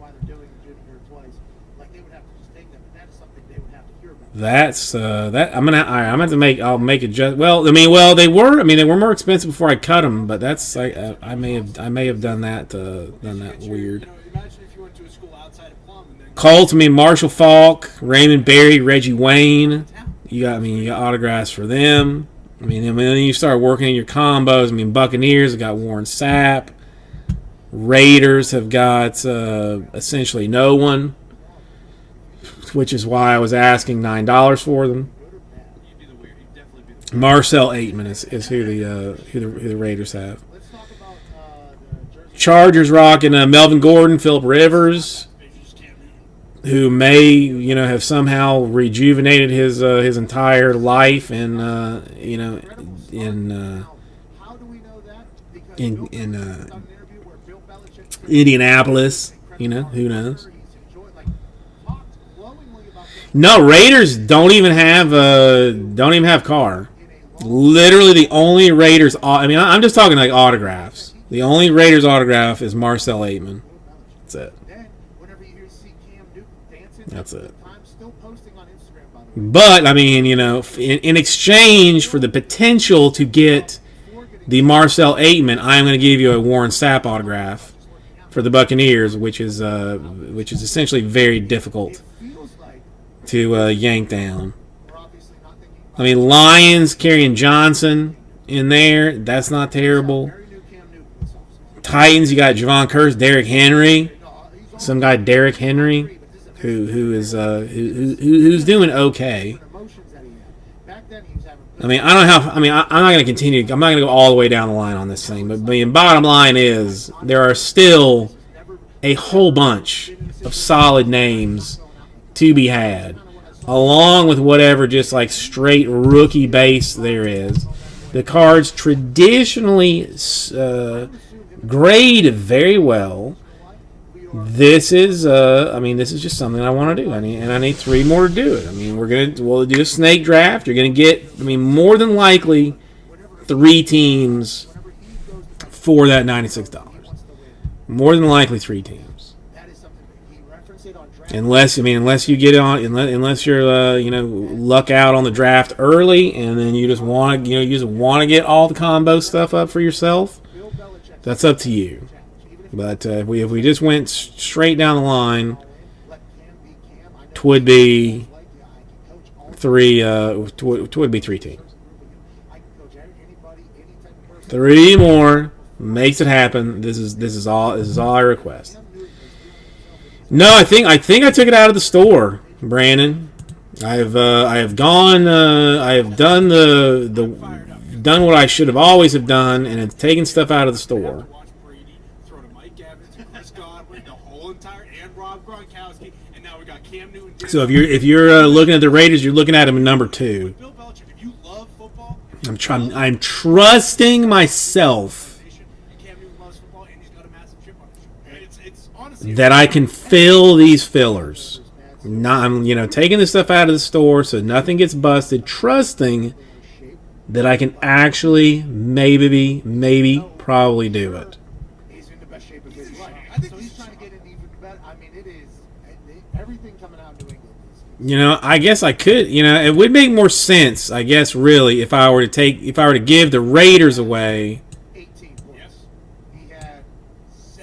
That's that. I'll make it just. Well, they were more expensive before I cut them, but that's I may have done that weird. Colts, Marshall Faulk, Raymond Berry, Reggie Wayne. You got autographs for them. Then you start working in your combos. Buccaneers have got Warren Sapp. Raiders have got essentially no one, which is why I was asking $9 for them. Marcel Aitman is who the Raiders have. Chargers rocking Melvin Gordon, Phillip Rivers, who may have somehow rejuvenated his entire life in Indianapolis. Who knows? No, Raiders don't even have Carr. Literally, the only Raiders. I'm just talking like autographs. The only Raiders autograph is Marcel Aitman. That's it. That's it. But in exchange for the potential to get the Marcel Aitman, I'm going to give you a Warren Sapp autograph for the Buccaneers, which is essentially very difficult to yank down. I mean, Lions carrying Johnson in there. That's not terrible. Very new Cam Newton this offseason. Titans, you got Javon Curse, Derrick Henry, some guy Derrick Henry, who's doing okay. Emotions that he had. Back then he was having. I mean, I don't have. I mean, I'm not going to continue. I'm not going to go all the way down the line on this thing. But I mean, bottom line is there are still a whole bunch of solid names to be had, along with whatever just like straight rookie base there is. The cards traditionally grade very well. This is, I mean, this is just something I want to do. I need 3 more to do it. I mean, we'll do a snake draft. You're gonna get, I mean, more than likely 3 teams for that $96. More than likely 3 teams. Unless you get on, unless you're luck out on the draft early, and then you just want to get all the combo stuff up for yourself. That's up to you. But if we just went straight down the line, twould be 3 teams. 3 more makes it happen. This is all I request. No, I think I took it out of the store, Brandon. I have done done what I should have always have done, and it's taken stuff out of the store. Watch Brady throw to Mike Evans, Chris Godwin, the whole entire, and Rob Gronkowski, and now we got Cam Newton. So if you're looking at the Raiders, you're looking at him in number 2. Bill Belichick, if you love football, I'm trusting myself Cam Newton loves football, and he's got a massive chip on his shoulder. It's honestly that I can fill these fillers. I'm taking the stuff out of the store so nothing gets busted, trusting that I can actually probably do it. He's in the best shape of his life. I think he's trying to get it even better. I mean, it is everything coming out of New England. I guess I could. It would make more sense, I guess, really, if I were to give the Raiders away 18 points. He had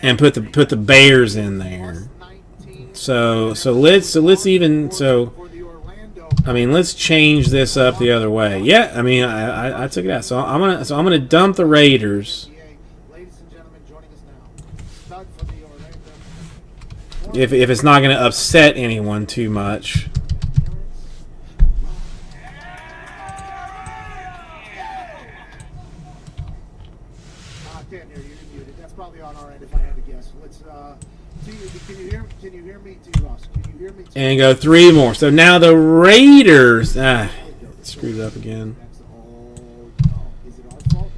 and put the Bears in there. 19 So let's even for the Orlando. I mean, let's change this up the other way. Yeah, I mean, I took it out. So I'm gonna dump the Raiders. Ladies and gentlemen, joining us now, stud for the Orlando. If it's not gonna upset anyone too much. Can't hear you. You're muted. That's probably on our end if I had to guess. Let's can you hear me, T. Ross? Can you hear me? And go 3 more. So now the Raiders. Screwed up again. Is it our fault?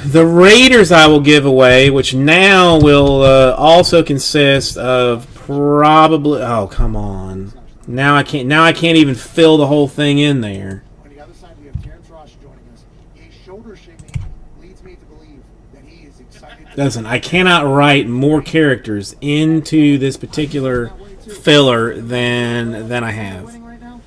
The Raiders I will give away, which now will also consist of probably. Oh, come on! Now I can't even fill the whole thing in there. On the other side, we have Terrence Ross joining us. A shoulder shaking leads me to believe that he is excited. Listen, I cannot write more characters into this particular filler than I have. Winning right now?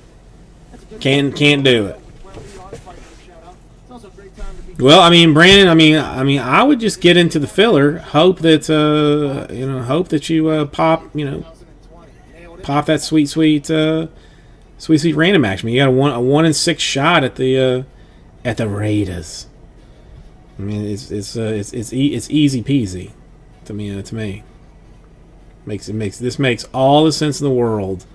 That's a good Can't do it. Well, we are fighting a shout out. It's also a great time to be. Well, I mean, Brandon, I mean, I would just get into the filler. Hope that you pop, 2020. Nailed it. pop that sweet random action. I mean, you got a 1 in 6 shot at the Raiders. I mean, it's easy peasy to me. This makes all the sense in the world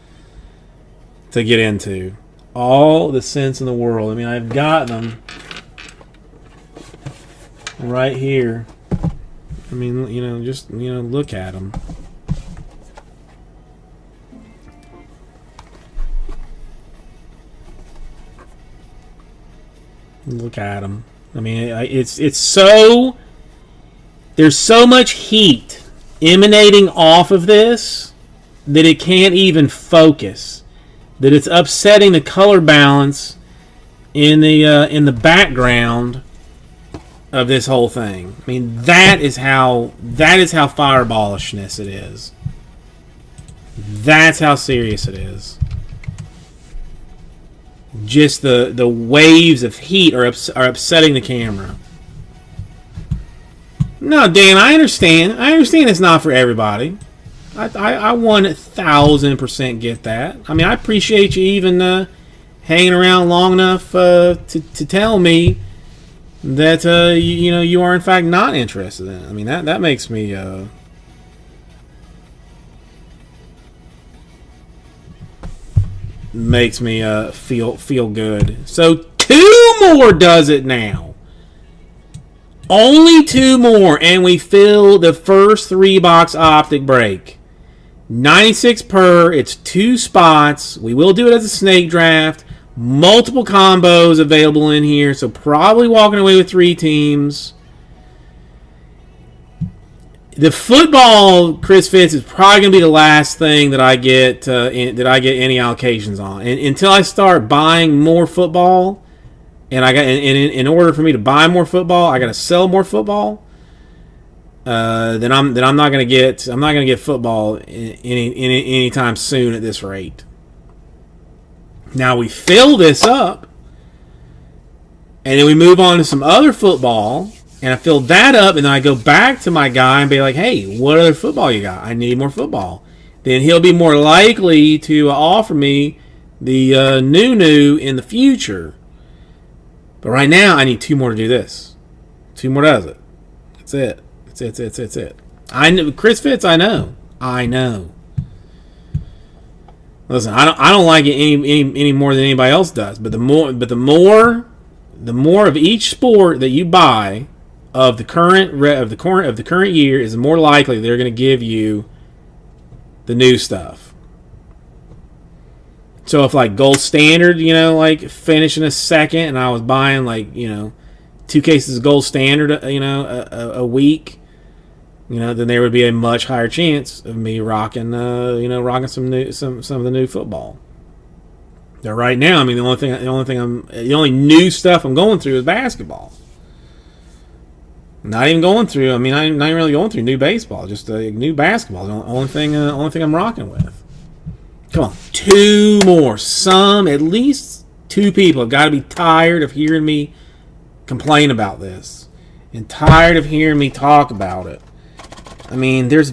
to get into. All the sense in the world. I mean, I've got them right here. I mean, just look at them. Look at them. I mean, it's so. There's so much heat emanating off of this that it can't even focus. That it's upsetting the color balance in the background of this whole thing. I mean, that is how fireballishness it is. That's how serious it is. Just the waves of heat are upsetting the camera. No, Dan, I understand. I understand it's not for everybody. I 1000% get that. I mean, I appreciate you even hanging around long enough to tell me that you are in fact not interested in it. I mean, that makes me feel good. So 2 more does it now. Only 2 more, and we fill the first 3-box optic break. 96 per. It's 2 spots. We will do it as a snake draft. Multiple combos available in here, so probably walking away with 3 teams. The football, Chris Fitz, is probably going to be the last thing that I get any allocations on, and until I start buying more football. And in order for me to buy more football, I got to sell more football. Then I'm not gonna get football anytime soon at this rate. Now we fill this up, and then we move on to some other football, and I fill that up, and then I go back to my guy and be like, "Hey, what other football you got? I need more football." Then he'll be more likely to offer me the new in the future. But right now, I need 2 more to do this. 2 more does it. That's it. That's it. I know Chris Fitz. I know. Listen, I don't like it any more than anybody else does. But the more of each sport that you buy of the current year is the more likely they're going to give you the new stuff. So if like Gold Standard, like finishing a second, and I was buying 2 cases of Gold Standard, a week, then there would be a much higher chance of me rocking some of the new football. Now, right now, I mean, the only new stuff I'm going through is basketball. Not even going through. I mean, I'm not even really going through new baseball, just new basketball. The only thing I'm rocking with. Come on, 2 more. At least 2 people have got to be tired of hearing me complain about this, and tired of hearing me talk about it. I mean, there's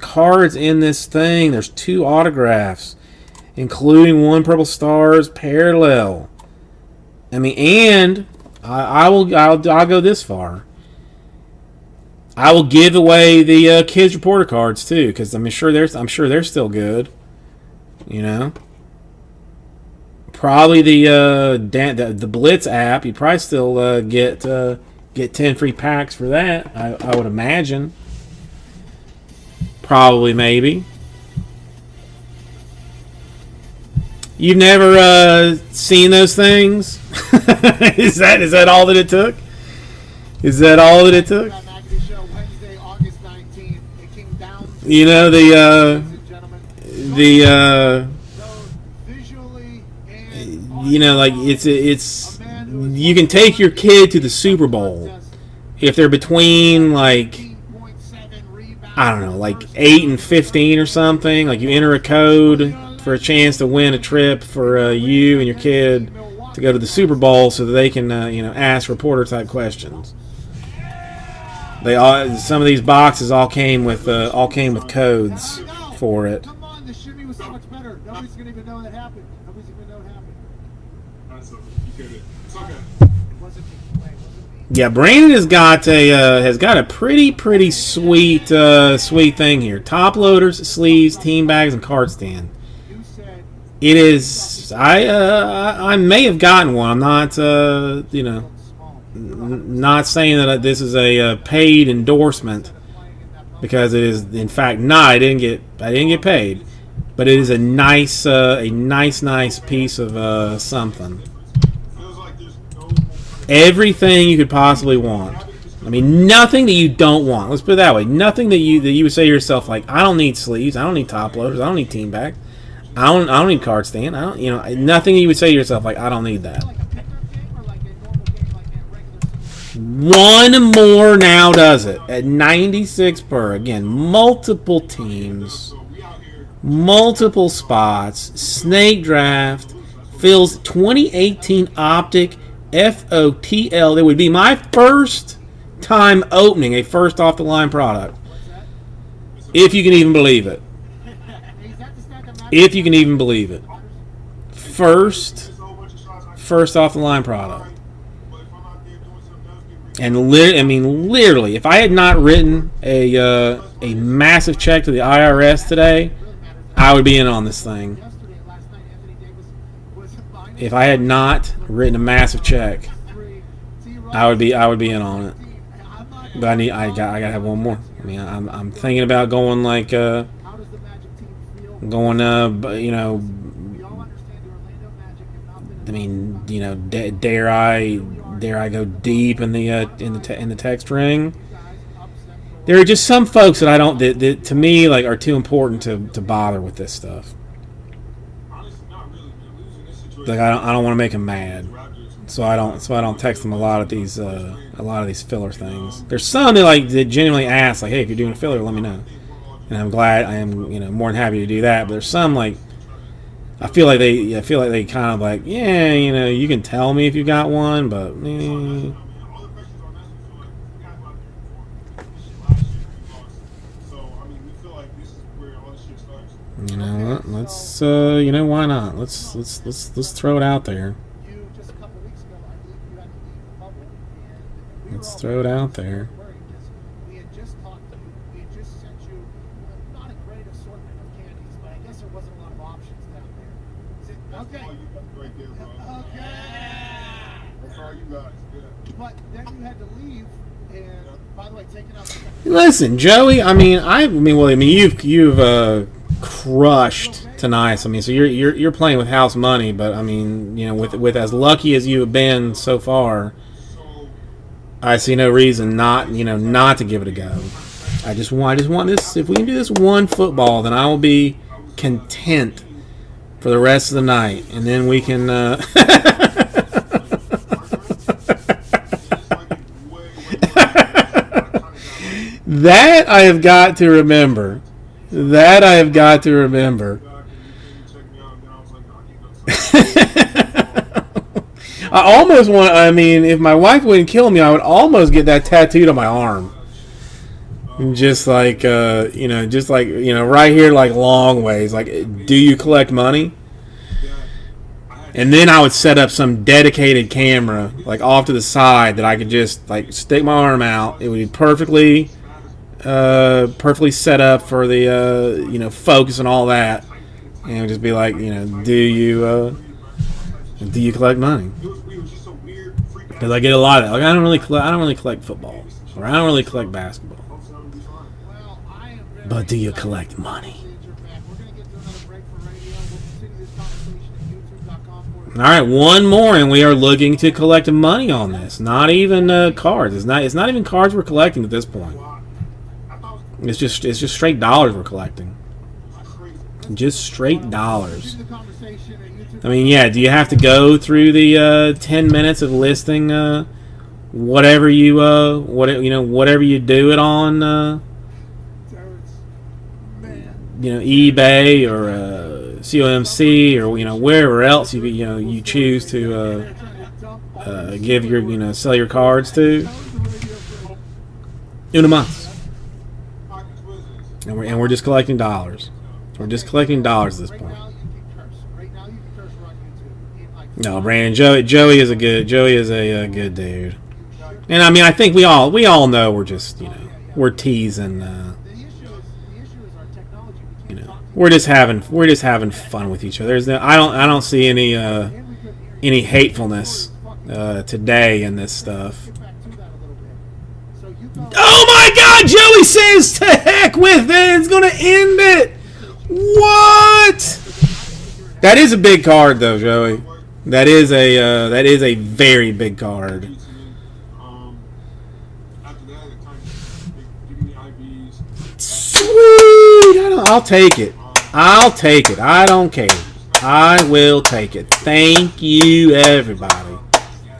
cards in this thing. There's 2 autographs, including 1 Purple Stars parallel. I mean, and I'll go this far. I will give away the Kids Reporter cards too, because I'm sure they're still good. Probably the Blitz app. You probably still get 10 free packs for that. I would imagine. Probably, maybe. You've never seen those things? Is that all that it took? Is that all that it took? It's you can take your kid to the Super Bowl if they're between I don't know, 8 and 15 or something. Like, you enter a code for a chance to win a trip for you and your kid to go to the Super Bowl so that they can ask reporter type questions. Some of these boxes all came with codes for it. Come on, the shimmy was so much better. Nobody's gonna even know that happened. Alright, so you get it. It's okay. It wasn't me. Yeah, Brandon has got a pretty sweet thing here. Top loaders, sleeves, team bags, and card stand. It is. I may have gotten one. I'm not not saying that this is a paid endorsement, because it is in fact not. I didn't get paid, but it is a nice piece of something. Everything you could possibly want. I mean, nothing that you don't want. Let's put it that way. Nothing that you would say to yourself, like, I don't need sleeves, I don't need top loaders, I don't need team bags, I don't need card stand. Nothing you would say to yourself, like, I don't need that. 1 more now does it at 96 per. Again, multiple teams, multiple spots. Snake draft fills 2018 Optic FOTL. It would be my first time opening a first off the line product, if you can even believe it. If you can even believe it. first off the line product. And literally, if I had not written a massive check to the IRS today, I would be in on this thing. Yesterday, last night, Anthony Davis was buying If I had not written a massive check, I would be in on it. But I gotta have one more. I mean, I'm thinking about going like How does the Magic team feel? going you know, We all understand the Orlando Magic have not been. I mean, you know, dare I go deep in the text ring? There are just some folks that I don't that to me like are too important to bother with this stuff. Like I don't want to make them mad, so I don't text them a lot of these filler things. There's some that genuinely ask like, hey, if you're doing a filler, let me know, and I'm glad I am more than happy to do that. But there's some like I feel like they kind of like, yeah, you can tell me if you got one, but you know what? Let's why not? Let's throw it out there. You just a couple weeks ago, I believe you had to leave the bubble, and Let's throw it out there. We had just talked to you. We had just sent you not a great assortment of candies, but I guess there wasn't a lot of options down there. Is it okay? Right there, bro. Okay. That's all you guys. Yeah. But then you had to leave, and by the way, taking out. Listen, Joey. You've crushed tonight. I mean, so you're playing with house money, but I mean, with as lucky as you have been so far, I see no reason not to give it a go. I just want this. If we can do this one football, then I will be content for the rest of the night, and then we can. That I have got to remember. I almost want. I mean, if my wife wouldn't kill me, I would almost get that tattooed on my arm. Just like right here, like long ways. Like, do you collect money? And then I would set up some dedicated camera, like off to the side, that I could just like stick my arm out. It would be perfectly set up for the focus and all that, and it would just be like, do you collect money? Because I get a lot of that. Like, I don't really collect football, or I don't really collect basketball. Well, I am very But do you collect money? We're going to get to another break for radio. We'll continue this conversation at youtube.com. All right, one more, and we are looking to collect money on this. Not even cards. It's not even cards we're collecting at this point. It's just straight dollars we're collecting. Just straight dollars. I mean, yeah. Do you have to go through the 10 minutes of listing whatever you do it on eBay or COMC or wherever else you choose to give your sell your cards to? Una mas. And we're just collecting dollars. We're just collecting dollars at this point. No, Brandon, Joey is a good dude. And I mean, I think we all know we're just we're teasing. We're just having fun with each other. I don't see any hatefulness today in this stuff. Oh my God! Joey says to heck with it. It's gonna end it. What? That is a big card, though, Joey. That is a very big card. Sweet! I'll take it. I don't care. I will take it. Thank you, everybody.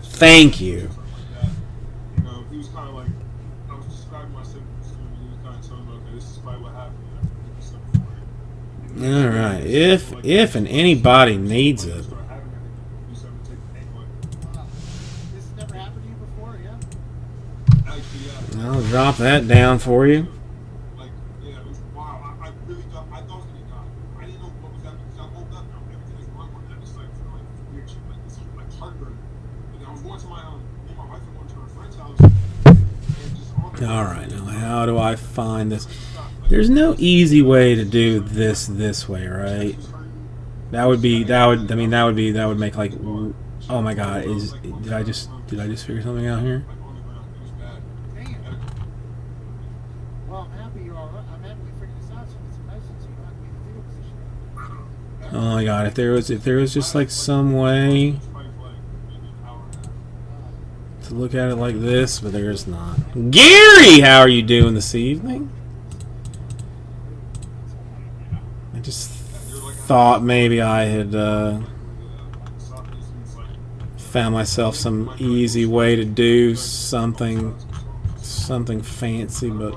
Thank you. He was kind of like, I was describing myself, he was kind of telling me, okay, this is probably what happened. All right. If and anybody needs it. This never happened to you before, yeah? I'll drop that down for you. Like, yeah, it was wow. I really thought, I thought it was going to die. I didn't know what was happening because I woke up and everything was wrong with that. It's like, Spartanburg. And I was going to my me and my wife were going to her friend's house. And just on the All right, now how do I find this? There's no easy way to do this way, right? That would make like, oh my god, did I just figure something out here? like on the ground. It was bad. Damn. Well, I'm happy you're all right. I'm happy we figured this out. So it's a message. So you don't have to be in the field position. Oh my god, if there was just like some way Fight for like maybe an hour and a half. to look at it like this, but there's not. Gary, how are you doing this evening? I just thought maybe I had found myself some easy way to do something fancy, but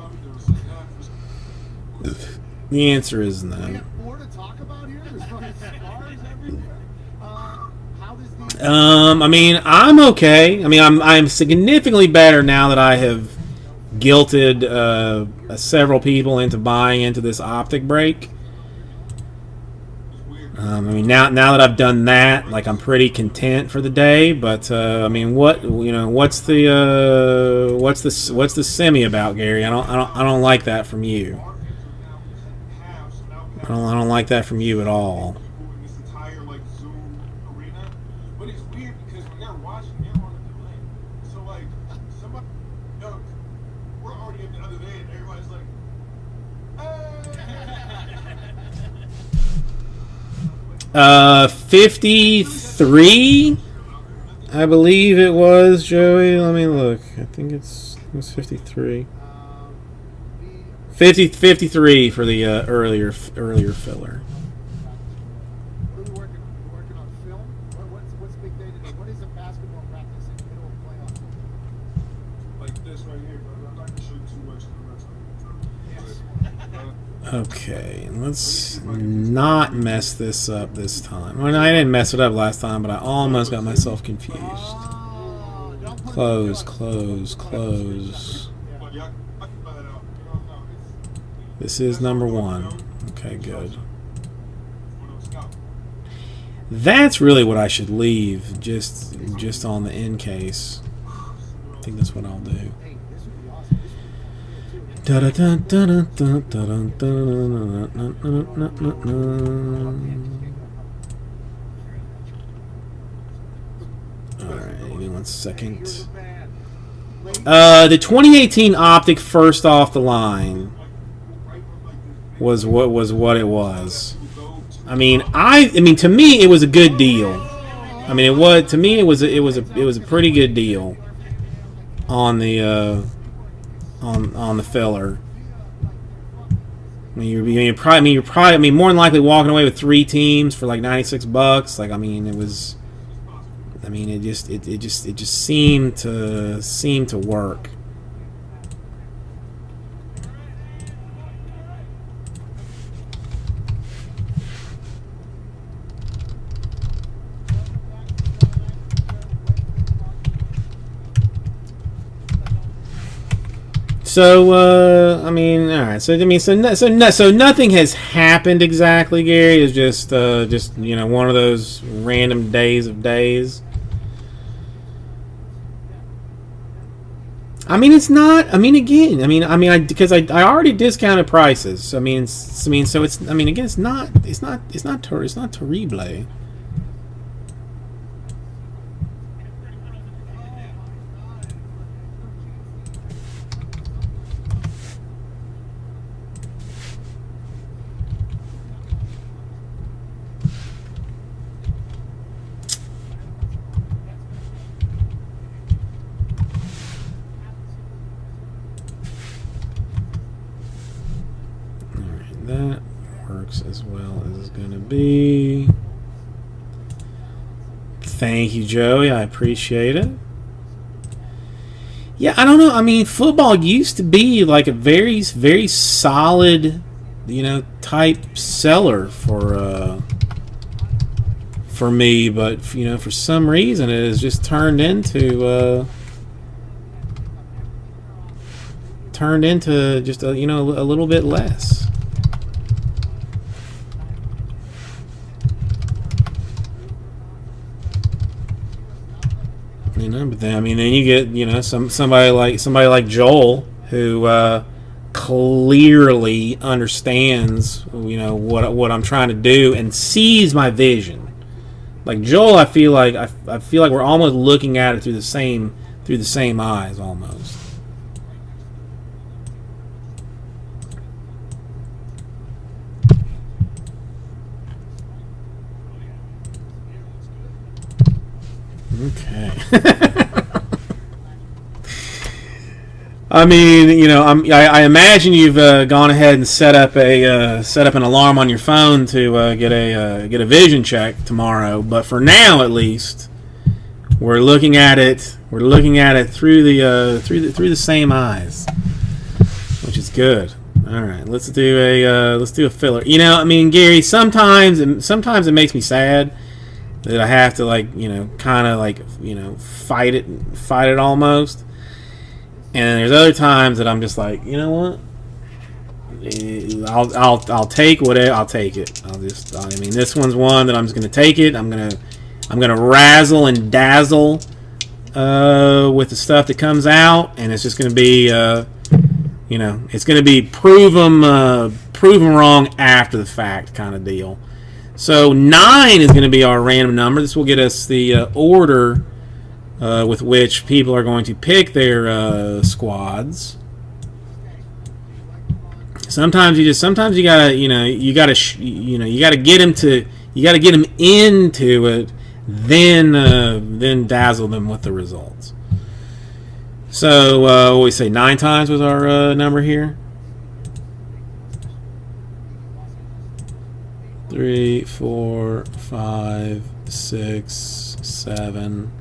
the answer is We no. have more to talk about here. There's fucking stars everywhere. How does the I mean, I'm okay. I mean, I'm significantly better now that I have guilted several people into buying into this optic break. I mean, now that I've done that, like, I'm pretty content for the day. But I mean, what's the semi about, Gary? I don't like that from you. I don't like that from you at all. In this entire like Zoom arena, but it's weird because when they're watching, they're on a delay. So like somebody, we're already at the other day, and everybody's like, hey. 53, I believe it was, Joey. Let me look. I think it was 53. 53 for the earlier filler. What are we working on? We're working on film. What's big day today? What is a basketball practice in the middle of playoffs? Like this right here, bro. I'm not gonna show you too much of the rest of it. Okay, let's not mess this up this time. Well, I didn't mess it up last time, but I almost got myself confused. Don't put Close. But yeah, I can buy that out. This is number 1. Okay, good. That's really what I should leave, just on the in case. I think that's what I'll do. Hey, this would be awesome. This would Alright, give me 1 second. The 2018 Optic first off the line was what it was. I mean, to me it was a good deal. I mean, it was a pretty good deal on the on the filler. I mean, you're probably more than likely walking away with 3 teams for like $96. Like, I mean, it just seemed to work. So, I mean, all right. So, I mean, so nothing has happened exactly, Gary. It's just one of those random days of days. I mean, it's not. I mean, again. Because I already discounted prices. I mean, so it's. I mean, again, it's not terrible. That works as well as it's going to be. Thank you, Joey. I appreciate it. Yeah, I don't know. I mean, football used to be like a very, very solid, type seller for me, but for some reason it has just turned into just a little bit less. You know, but then I mean, then you get somebody like Joel who clearly understands what I'm trying to do and sees my vision. Like Joel, I feel like we're almost looking at it through the same eyes almost. Okay. I mean, I imagine you've gone ahead and set up an alarm on your phone to get a vision check tomorrow. But for now, at least, we're looking at it. We're looking at it through the same eyes, which is good. All right, let's do a filler. I mean, Gary, sometimes it makes me sad that I have to fight it almost. And there's other times that I'm just like, you know what? I'll take whatever. I'll take it. I mean, this one's one that I'm just gonna take it. I'm gonna razzle and dazzle with the stuff that comes out, and it's just gonna be it's gonna be proven wrong after the fact kind of deal. So 9 is gonna be our random number. This will get us the order with which people are going to pick their squads. Sometimes you gotta get them into it, then dazzle them with the results. So what we say, 9 times was our number here. 3, 4, 5, 6, 7,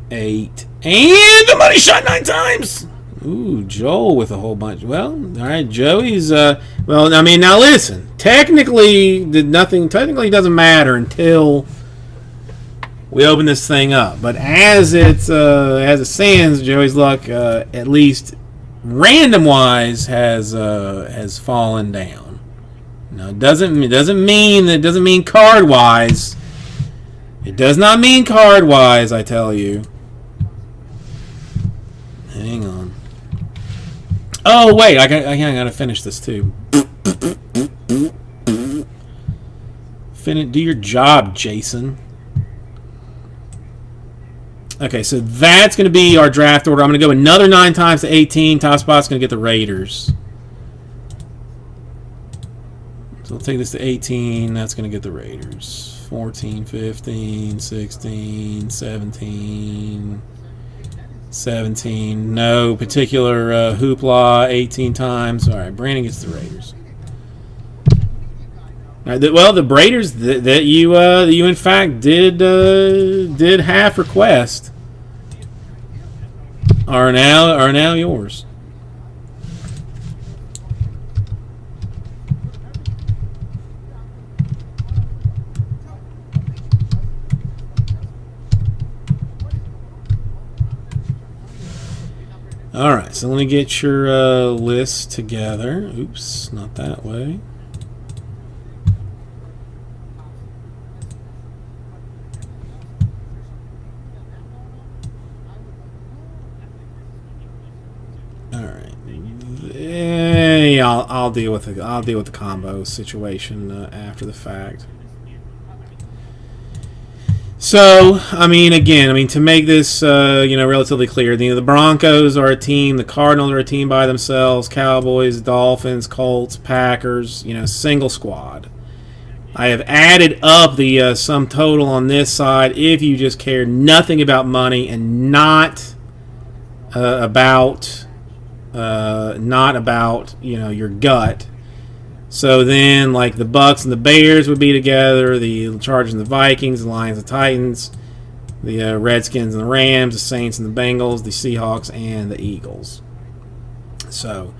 8, and the money shot 9 times. Ooh, Joel with a whole bunch. Well, all right, Joey's. Well, I mean, now listen. Technically, Technically, it doesn't matter until we open this thing up. But as it stands, Joey's luck, at least random wise, has fallen down. Now, it doesn't mean card wise. It does not mean card wise. I tell you. Hang on. Oh wait, I gotta finish this too. Do your job, Jason. Okay, so that's gonna be our draft order. I'm gonna go another 9 times to 18. Top spot's gonna get the Raiders. So we'll take this to 18. That's gonna get the Raiders. 14, 15, 16, 17. 17, no particular hoopla, 18 times. All right, Brandon gets the Raiders. All right, well, the Raiders that you in fact did half request are now yours. All right, so let me get your list together. Oops, not that way. All right, I'll deal with the combo situation after the fact. So, I mean, to make this, relatively clear, the Broncos are a team, the Cardinals are a team by themselves, Cowboys, Dolphins, Colts, Packers, single squad. I have added up the sum total on this side if you just care nothing about money and not about your gut. So then, like, the Bucks and the Bears would be together, the Chargers and the Vikings, the Lions and the Titans, the Redskins and the Rams, the Saints and the Bengals, the Seahawks and the Eagles. So,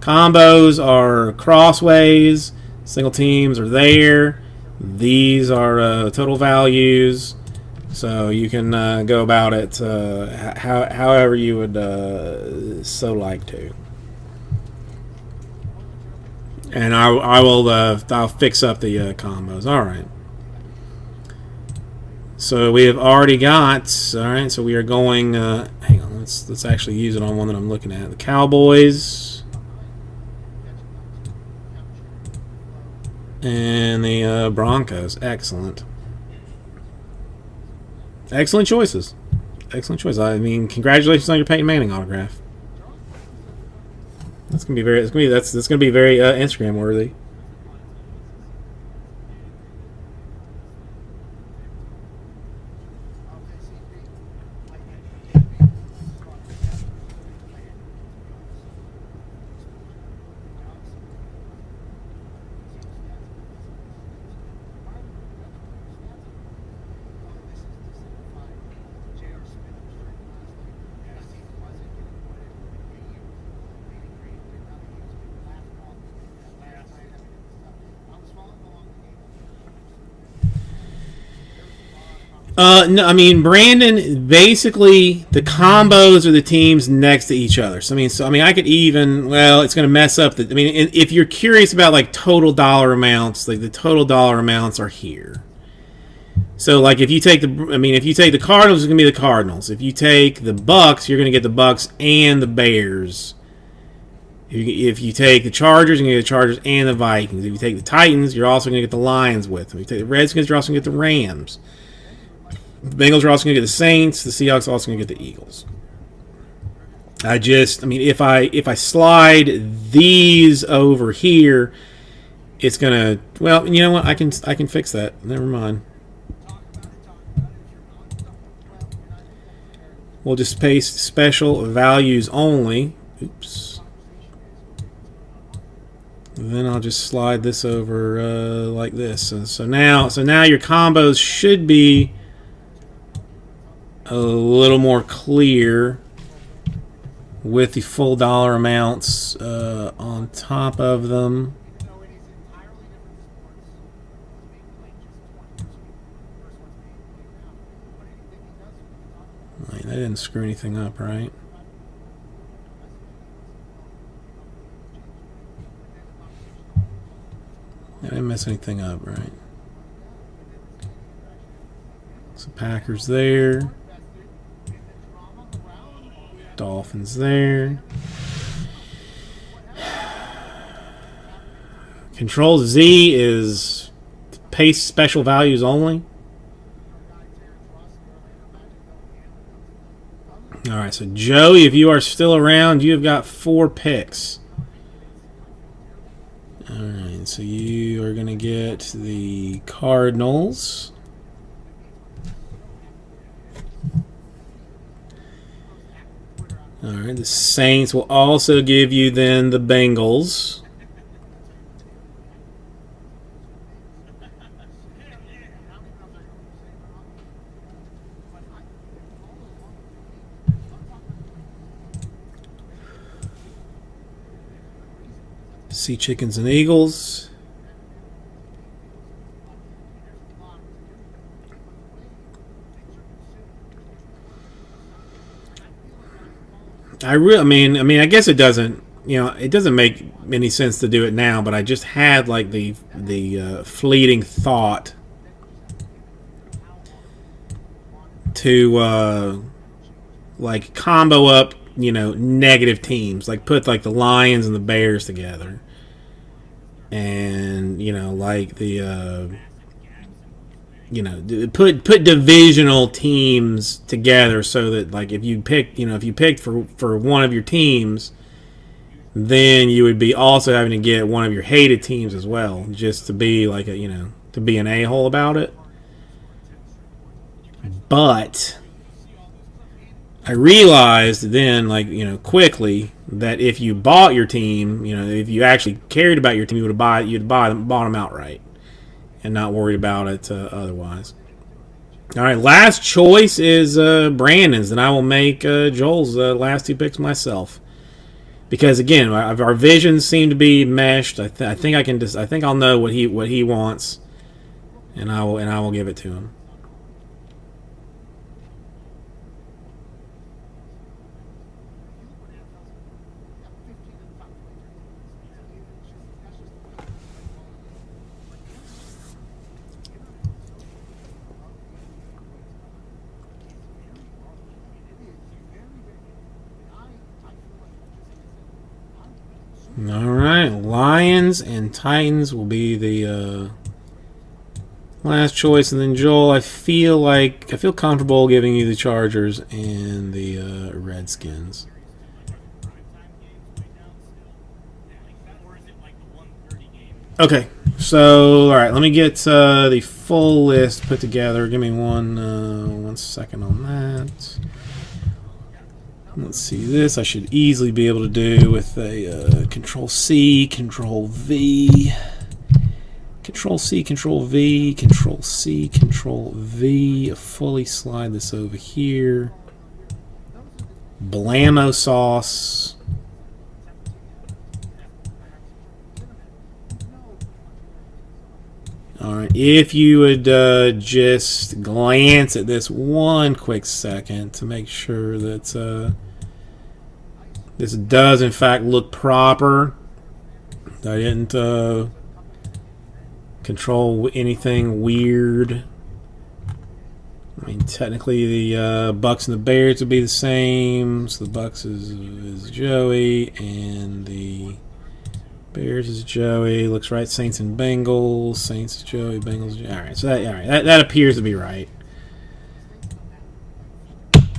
combos are crossways, single teams are there. These are total values. So you can go about it however you would so like to. And I'll fix up the combos. All right. So we have already got. All right. So we are going. Hang on. Let's actually use it on one that I'm looking at. The Cowboys and the Broncos. Excellent. Excellent choices. Excellent choice. I mean, congratulations on your Peyton Manning autograph. That's gonna be very. That's gonna be very Instagram worthy. No, I mean Brandon. Basically, the combos are the teams next to each other. So I mean, I could even. Well, it's going to mess up the. I mean, if you're curious about like total dollar amounts, like the total dollar amounts are here. So like if you take the Cardinals, it's going to be the Cardinals. If you take the Bucks, you're going to get the Bucks and the Bears. If you take the Chargers, you're going to get the Chargers and the Vikings. If you take the Titans, you're also going to get the Lions with them. If you take the Redskins, you're also going to get the Rams. The Bengals are also going to get the Saints. The Seahawks are also going to get the Eagles. If I slide these over here, it's going to. Well, you know what? I can fix that. Never mind. We'll just paste special values only. Oops. Then I'll just slide this over like this. So now your combos should be a little more clear with the full dollar amounts on top of them. Right, that didn't screw anything up, right? I didn't mess anything up, right? So Packers there. Dolphins there. Control Z is paste special values only. Alright, so Joey, if you are still around, you have got 4 picks. Alright, so you are going to get the Cardinals. Alright, the Saints will also give you then the Bengals. Sea Chickens and Eagles. I mean, I guess it doesn't. It doesn't make any sense to do it now. But I just had like the fleeting thought to like combo up, negative teams. Like put like the Lions and the Bears together, and like the. Put divisional teams together so that like if you picked for one of your teams, then you would be also having to get one of your hated teams as well, just to be like to be an a-hole about it. But I realized then quickly that if you bought your team, if you actually cared about your team, you'd bought them outright. And not worried about it otherwise. All right, last choice is Brandon's, and I will make Joel's last 2 picks myself. Because again, our visions seem to be meshed. I think I can just. I think I'll know what he wants, and I will give it to him. All right, Lions and Titans will be the last choice, and then Joel, I feel comfortable giving you the Chargers and the Redskins. Okay, so all right, let me get the full list put together. Give me one second on that. Let's see, this I should easily be able to do with a Control-C, Control-V, Control-C, Control-V, Control-C, Control-V. Fully slide this over here. Blammo sauce. All right, if you would just glance at this one quick second to make sure that this does in fact look proper. I didn't control anything weird. I mean, technically the Bucks and the Bears would be the same. So the Bucks is Joey, and the Bears is Joey. Looks right. Saints and Bengals. Saints is Joey. Bengals. All right. So that appears to be right.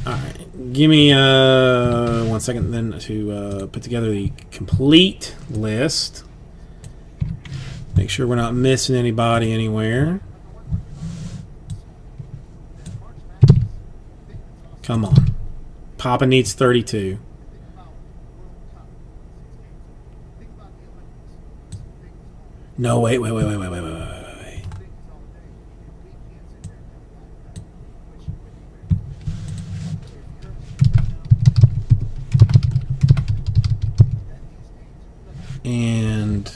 All right. Give me 1 second then to put together the complete list. Make sure we're not missing anybody anywhere. Come on. Papa needs 32. No, wait. And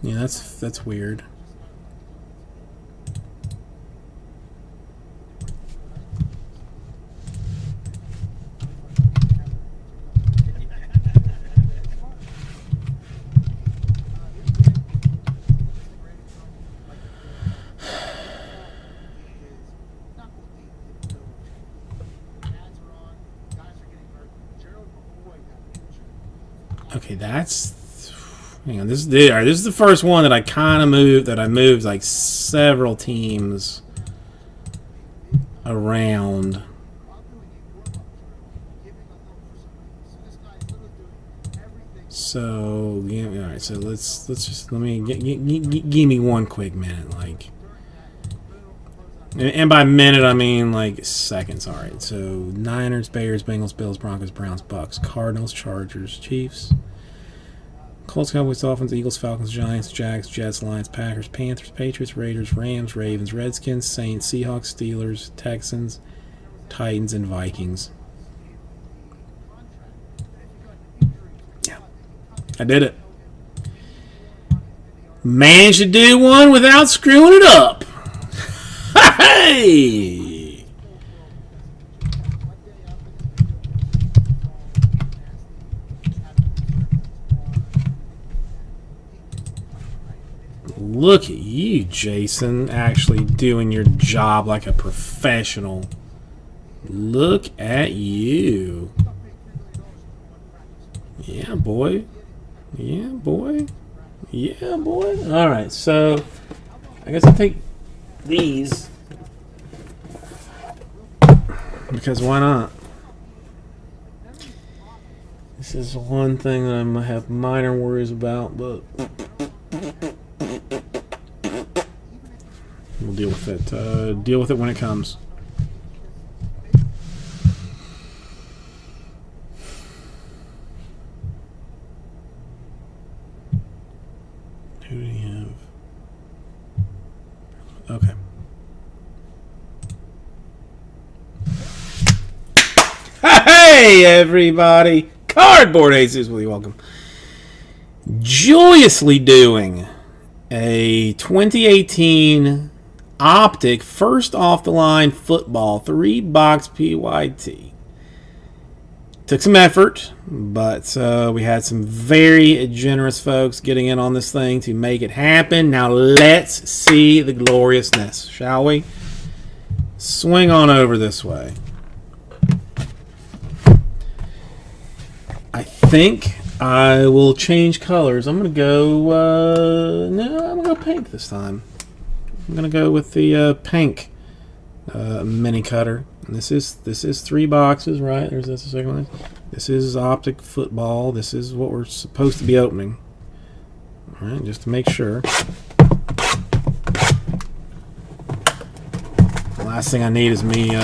yeah, that's weird. Okay, that's. Hang on. This is the first one that I kind of moved. That I moved like several teams around. So yeah, all right. So let's just let me give me 1 quick minute, like. And by minute, I mean like seconds. All right. So Niners, Bears, Bengals, Bills, Broncos, Browns, Bucks, Cardinals, Chargers, Chiefs, Colts, Cowboys, Dolphins, Eagles, Falcons, Giants, Jags, Jets, Lions, Packers, Panthers, Patriots, Raiders, Rams, Ravens, Redskins, Saints, Seahawks, Steelers, Texans, Titans, and Vikings. Yeah, I did it. Managed to do one without screwing it up. Hey! Look at you, Jason, actually doing your job like a professional. Look at you. Yeah, boy. Yeah, boy. Yeah, boy. All right, so I guess I'll take these. Because why not? This is one thing that I might have minor worries about, but we'll deal with it. Deal with it when it comes. Who do you have? Okay. Hey, everybody! Cardboard Aces, will you welcome? Joyously doing a 2018 Optic first off the line football 3-box PYT. Took some effort, but we had some very generous folks getting in on this thing to make it happen. Now let's see the gloriousness, shall we? Swing on over this way. think I will change colors. I'm gonna go. No, I'm gonna go pink this time. I'm gonna go with the pink mini cutter. And this is 3 boxes, right? There's the second one. This is optic football. This is what we're supposed to be opening. All right, just to make sure. The last thing I need is me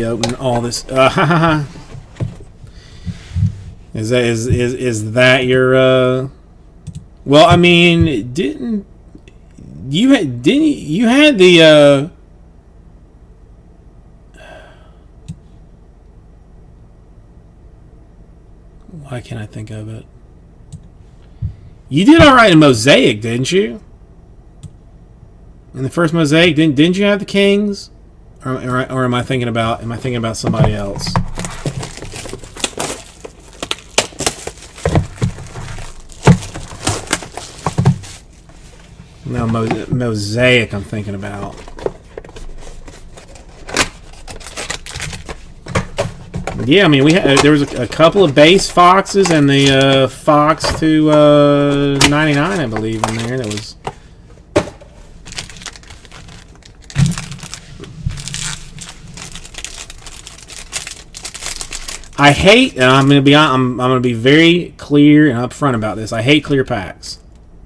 opening all this. Is that your? Well, I mean, you had the why can't I think of it? You did all right in Mosaic, didn't you? In the first Mosaic, didn't you have the Kings? Or am I thinking about somebody else? No, Mosaic I'm thinking about. Yeah, I mean there was a couple of base Foxes and the Fox to 99, I believe, in there. That was. I hate, and I'm gonna be very clear and upfront about this. I hate clear packs.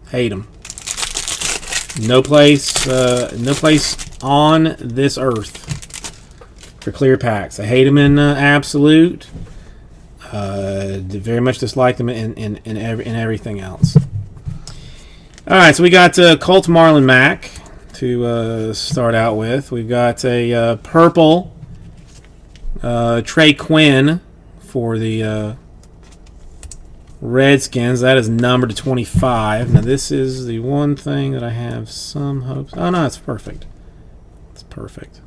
Hate them. No place on this earth for clear packs. I hate them in Absolute. Very much dislike them in everything else. All right, so we got Colt Marlon Mack to start out with. We've got a purple Trey Quinn for the Redskins. That is numbered to 25. Now this is the one thing that I have some hopes. Oh no, it's perfect. It's perfect.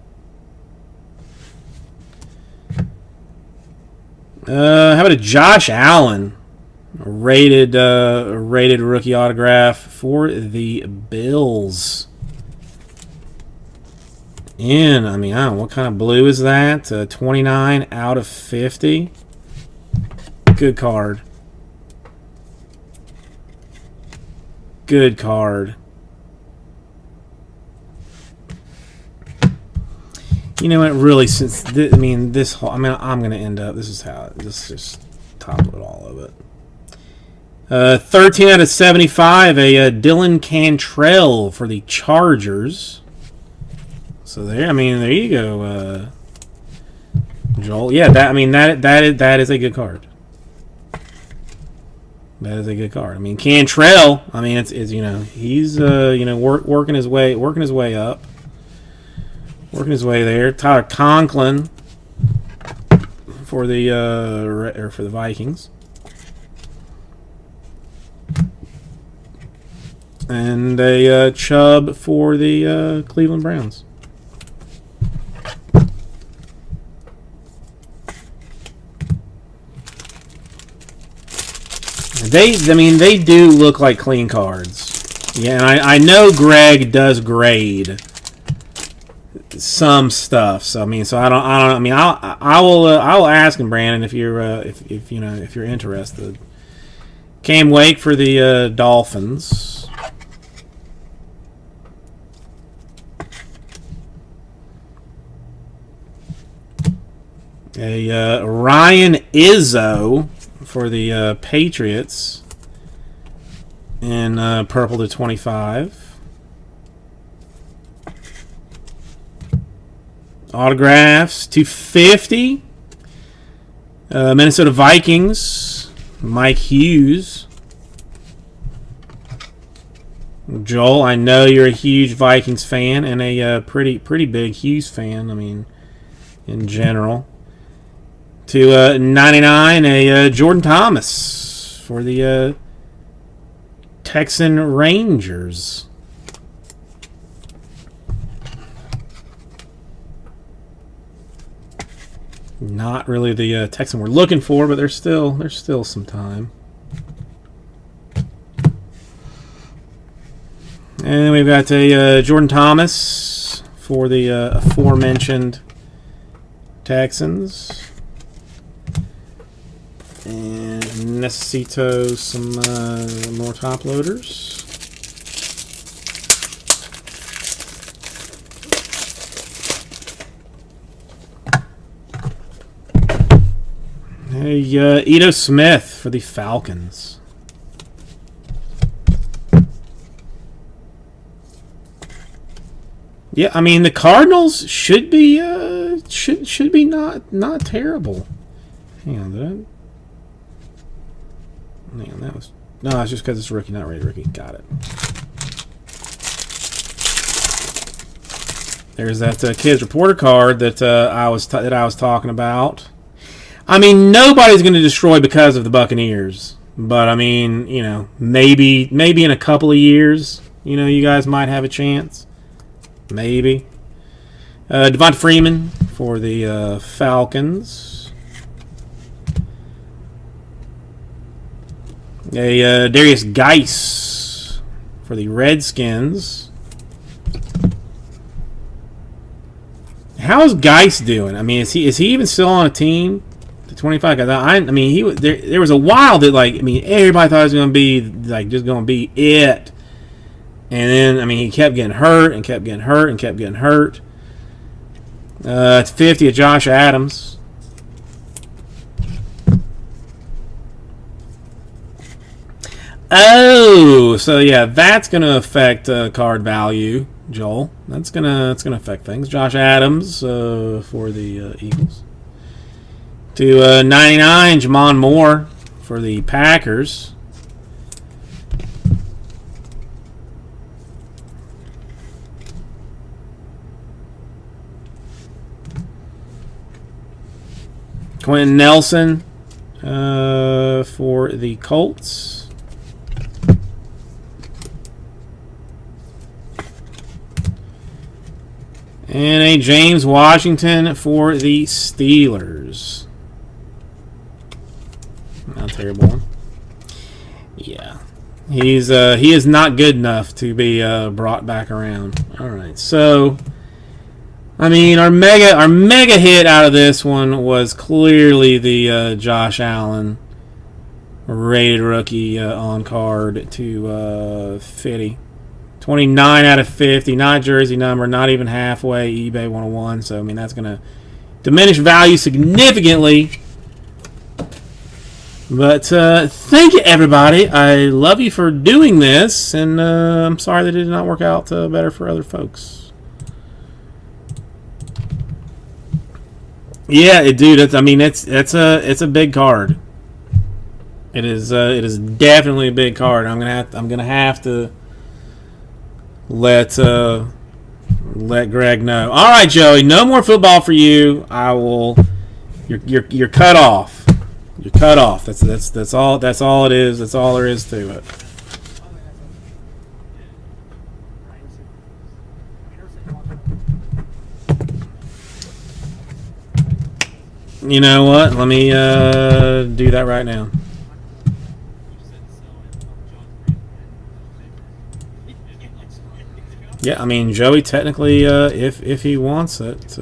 How about a Josh Allen rated rookie autograph for the Bills? I don't know what kind of blue is that. 29 out of 50. Good card. Good card. You know what? Really, since this whole, I'm gonna end up. This is how. This just topple all of it. 13 out of 75. A Dylan Cantrell for the Chargers. So there. There you go, Joel. Yeah, that is a good card. That is a good card. Cantrell. It's he's working his way up, working his way there. Tyler Conklin for the Vikings, and a Chubb for the Cleveland Browns. They do look like clean cards. Yeah, and I know Greg does grade some stuff. So I will ask him, Brandon, if you're interested. Cam Wake for the Dolphins. A Ryan Izzo for the Patriots in purple to 25. Autographs to 50. Minnesota Vikings, Mike Hughes. Joel, I know you're a huge Vikings fan and a pretty big Hughes fan. In general. To 99, a Jordan Thomas for the Texan Rangers. Not really the Texan we're looking for, but there's still some time. And we've got a Jordan Thomas for the aforementioned Texans. And necesito some more top loaders. Hey, Ito Smith for the Falcons. Yeah, I mean the Cardinals should be should be not terrible. Hang on, that was no, it's just because it's rookie, not rated rookie. Got it. There's that Kids Reporter card that I was talking about. I mean, nobody's going to destroy because of the Buccaneers, but I mean, you know, maybe in a couple of years, you know, you guys might have a chance. Maybe. Devonta Freeman for the Falcons. Darius Geis for the Redskins. How's Geis doing? I mean, is he even still on a team? The 25 guys. I mean, there was a while that, like, I mean, everybody thought it was going to be like just going to be it. And then, I mean, he kept getting hurt and kept getting hurt and kept getting hurt. It's 50 of Josh Adams. Oh, so yeah, that's going to affect card value, Joel. That's gonna affect things. Josh Adams for the Eagles. To 99, Jamon Moore for the Packers. Quentin Nelson for the Colts. And a James Washington for the Steelers. Not a terrible one. Yeah. he is not good enough to be brought back around. All right. So I mean, our mega hit out of this one was clearly the Josh Allen rated rookie on card to 50. 29 out of 50, not jersey number, not even halfway, eBay 101. So, I mean, that's going to diminish value significantly. But thank you, everybody. I love you for doing this, and I'm sorry that it did not work out better for other folks. Yeah, dude. It's a big card. It is definitely a big card. I'm gonna have to let Greg know. All right, Joey. No more football for you. I will. You're cut off. You're cut off. That's all. That's all it is. That's all there is to it. You know what? Let me do that right now. Yeah, I mean, Joey technically, if he wants it.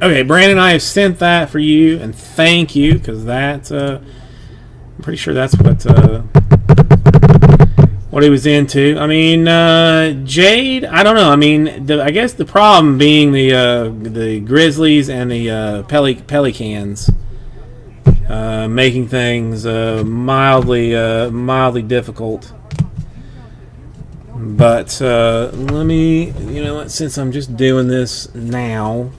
Okay, Brandon, I have sent that for you, and thank you, because that's, I'm pretty sure that's what he was into. I mean, Jade, I don't know. I mean, I guess the problem being the Grizzlies and the Pelicans. making things mildly difficult. But let me, you know what? Since I'm just doing this now.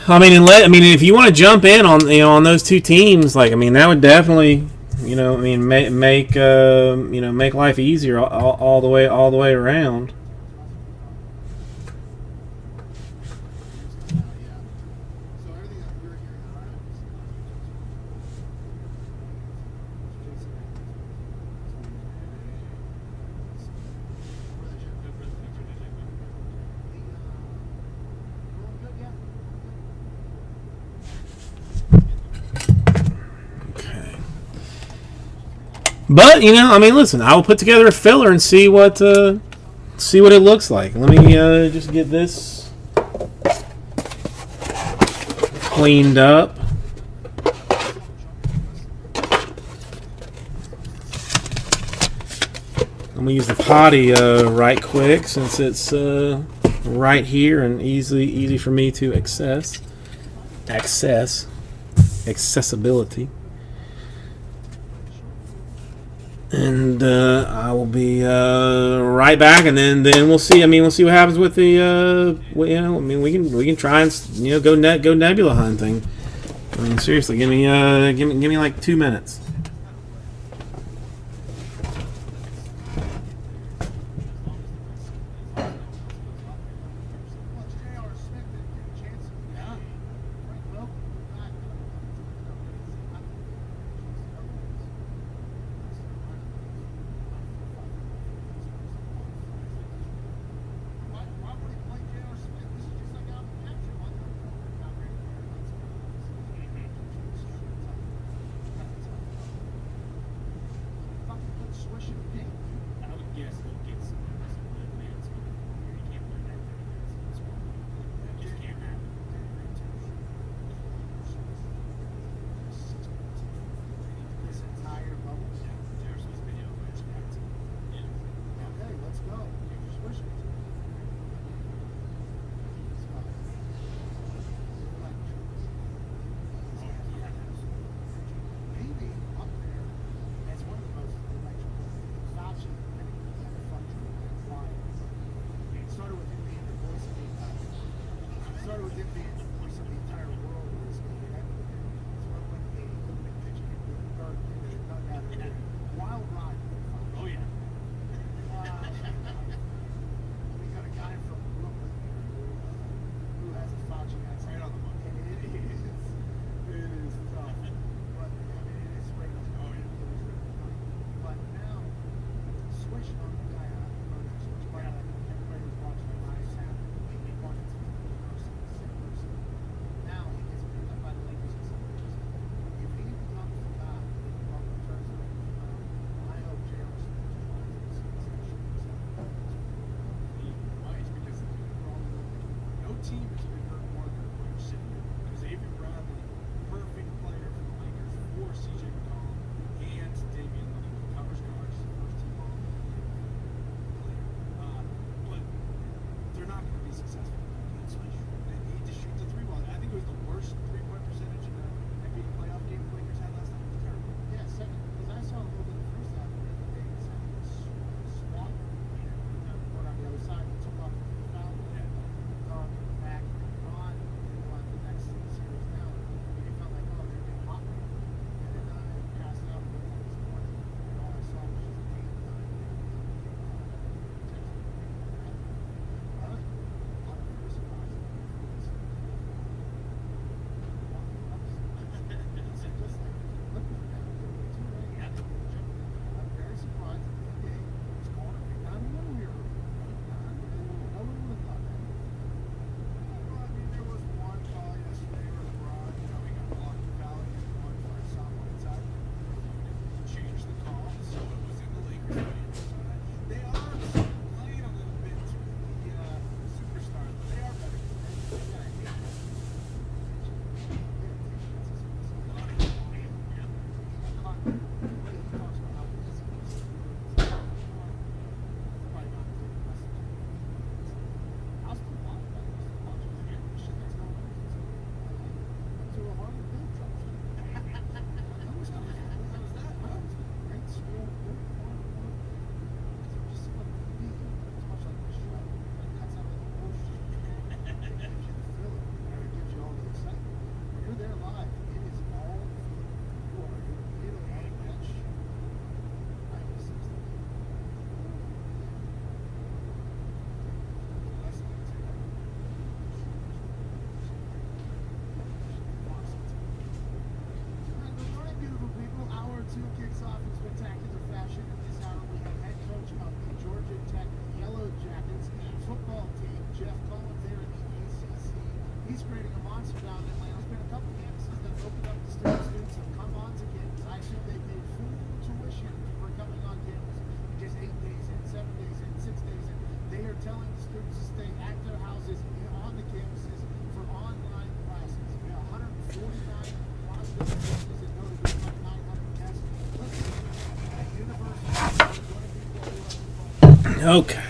I mean, if you want to jump in on on those two teams, like, I mean, that would definitely, make life easier all the way around. But I mean, listen, I will put together a filler and see what it looks like. Let me just get this cleaned up. I'm gonna use the potty right quick since it's right here and easy for me to accessibility. And I will be right back, and then we'll see. I mean, we'll see what happens with the. I mean, we can try and go nebula hunting. I mean, seriously, give me like 2 minutes. Okay.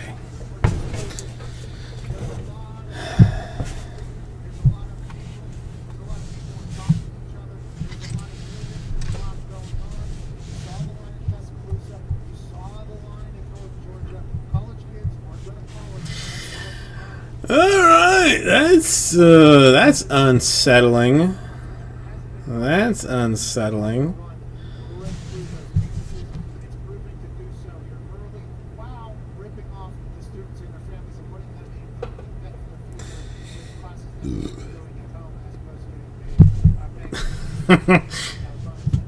All right, that's unsettling. That's unsettling.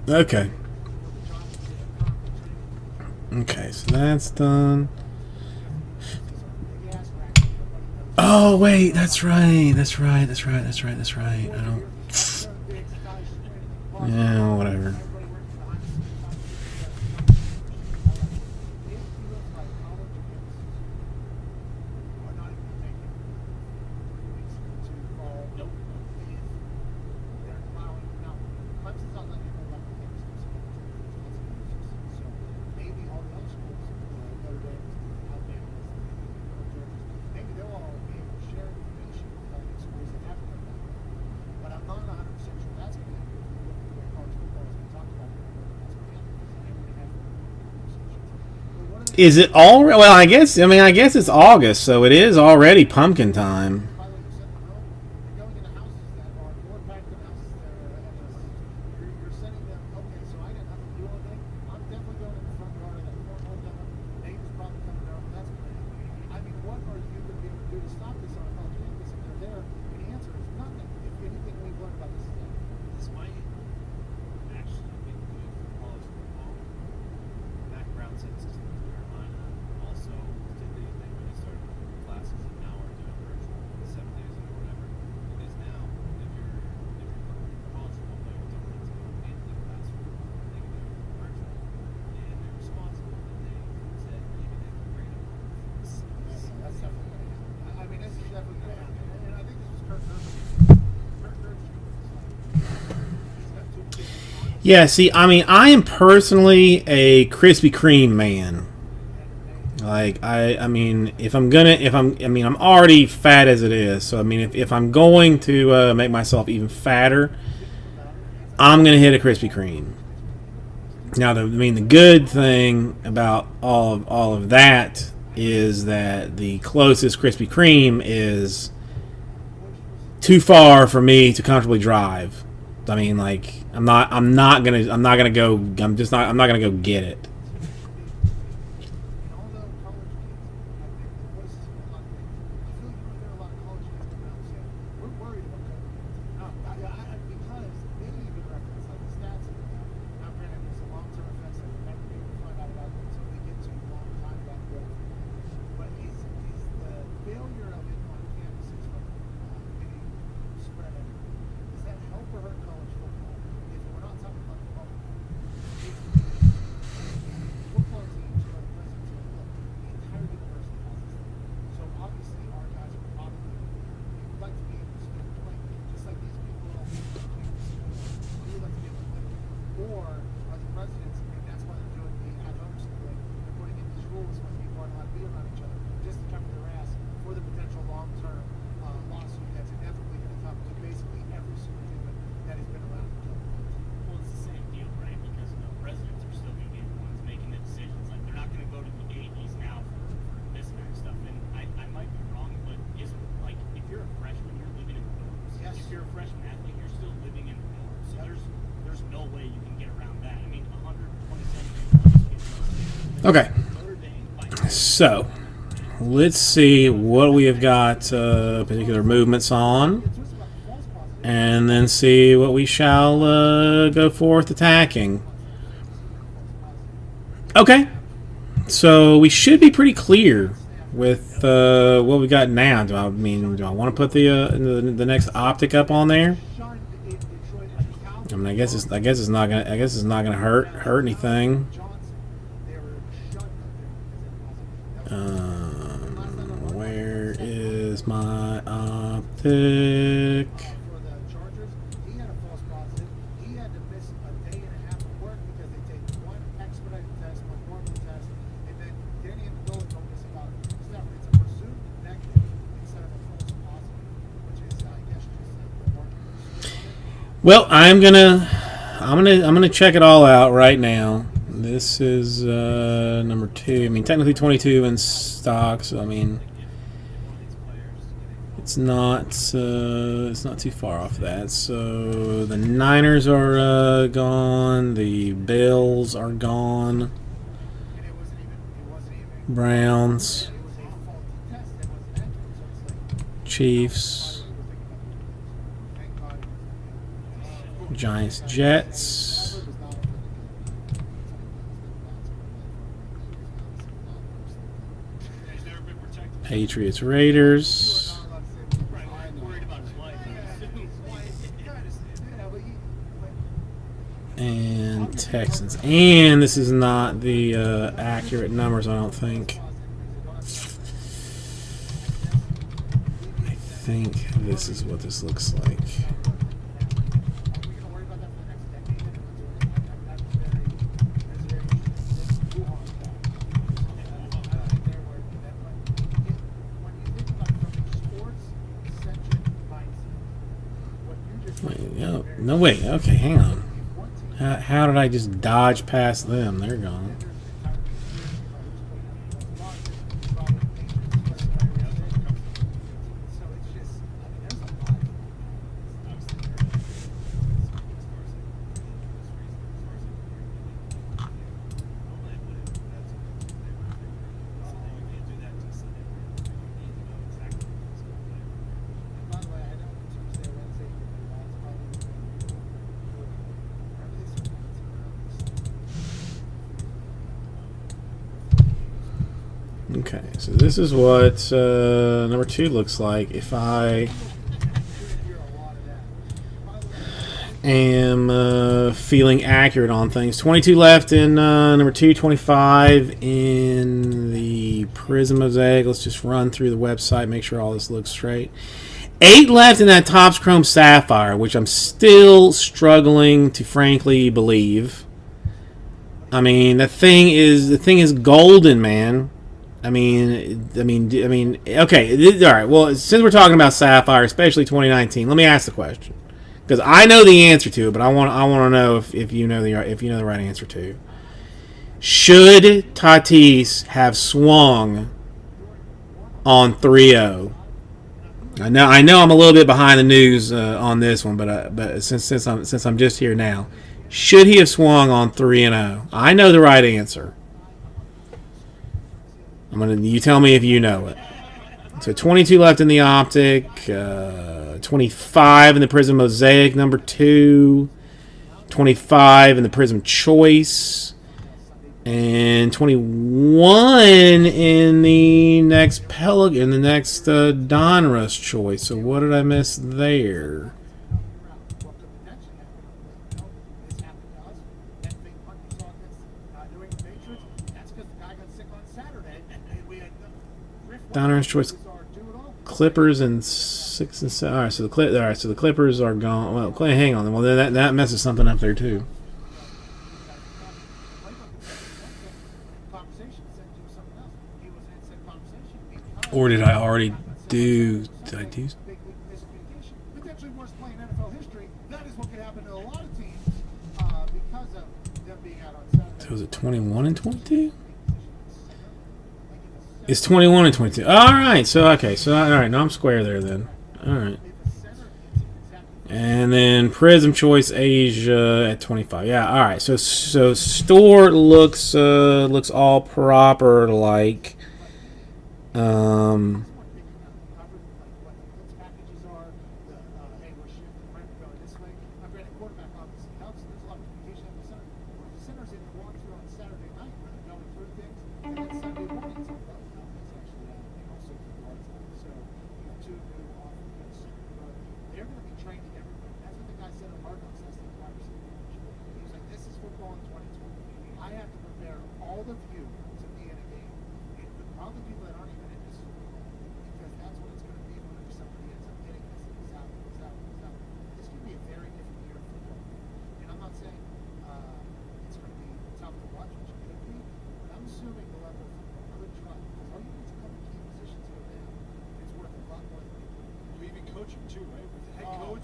Okay. Okay, so that's done. Oh wait, that's right. That's right. I don't. Yeah, whatever. Is it all? Well, I guess it's August, so it is already pumpkin time. Yeah, see, I mean, I am personally a Krispy Kreme man. Like, I mean, I'm already fat as it is. So, I mean, if I'm going to make myself even fatter, I'm going to hit a Krispy Kreme. Now, the good thing about all of that is that the closest Krispy Kreme is too far for me to comfortably drive. I mean, like, I'm not gonna go get it. Okay, so let's see what we have got particular movements on, and then see what we shall go forth attacking. Okay, so we should be pretty clear with what we got now. Do I want to put the next optic up on there? I mean, I guess it's not gonna hurt anything. Where is my optic? Well, I'm gonna check it all out right now. This is number 2. I mean, technically 22 in stock, so I mean, it's not too far off that. So the Niners are gone. The Bills are gone. Browns, Chiefs, Giants, Jets, Patriots, Raiders, and Texans. And this is not the accurate numbers, I don't think. I think this is what this looks like. Wait, no, wait. Okay, hang on. How did I just dodge past them? They're gone. Okay, so this is what number 2 looks like if I am feeling accurate on things. 22 left in number 2, 25 in the Prism Mosaic. Let's just run through the website, make sure all this looks straight. 8 left in that Topps Chrome Sapphire, which I'm still struggling to frankly believe. I mean, the thing is golden, man. I mean, okay, all right. Well, since we're talking about Sapphire, especially 2019, let me ask the question because I know the answer to it, but I want to know if you know the right answer to. Should Tatis have swung on 3-0? I know I'm a little bit behind the news on this one, but since I'm just here now, should he have swung on 3-0? I know the right answer. You tell me if you know it. So 22 left in the Optic, 25 in the Prism Mosaic, number 2, 25 in the Prism Choice, and 21 in the next Donruss Choice. So what did I miss there? Donruss Choice, Clippers and 6 and 7. All right, so the Clippers are gone. Well, hang on. Well, then that messes something up there too. Or did I already do? Did I do? Potentially worst play in NFL history. That is what could happen to a lot of teams because of them being out on Saturday. So was it 21 and 22? It's 21 and 22. All right. So okay. So all right. Now I'm square there then. All right. And then Prism Choice Asia at 25. Yeah. All right. So store looks all proper like.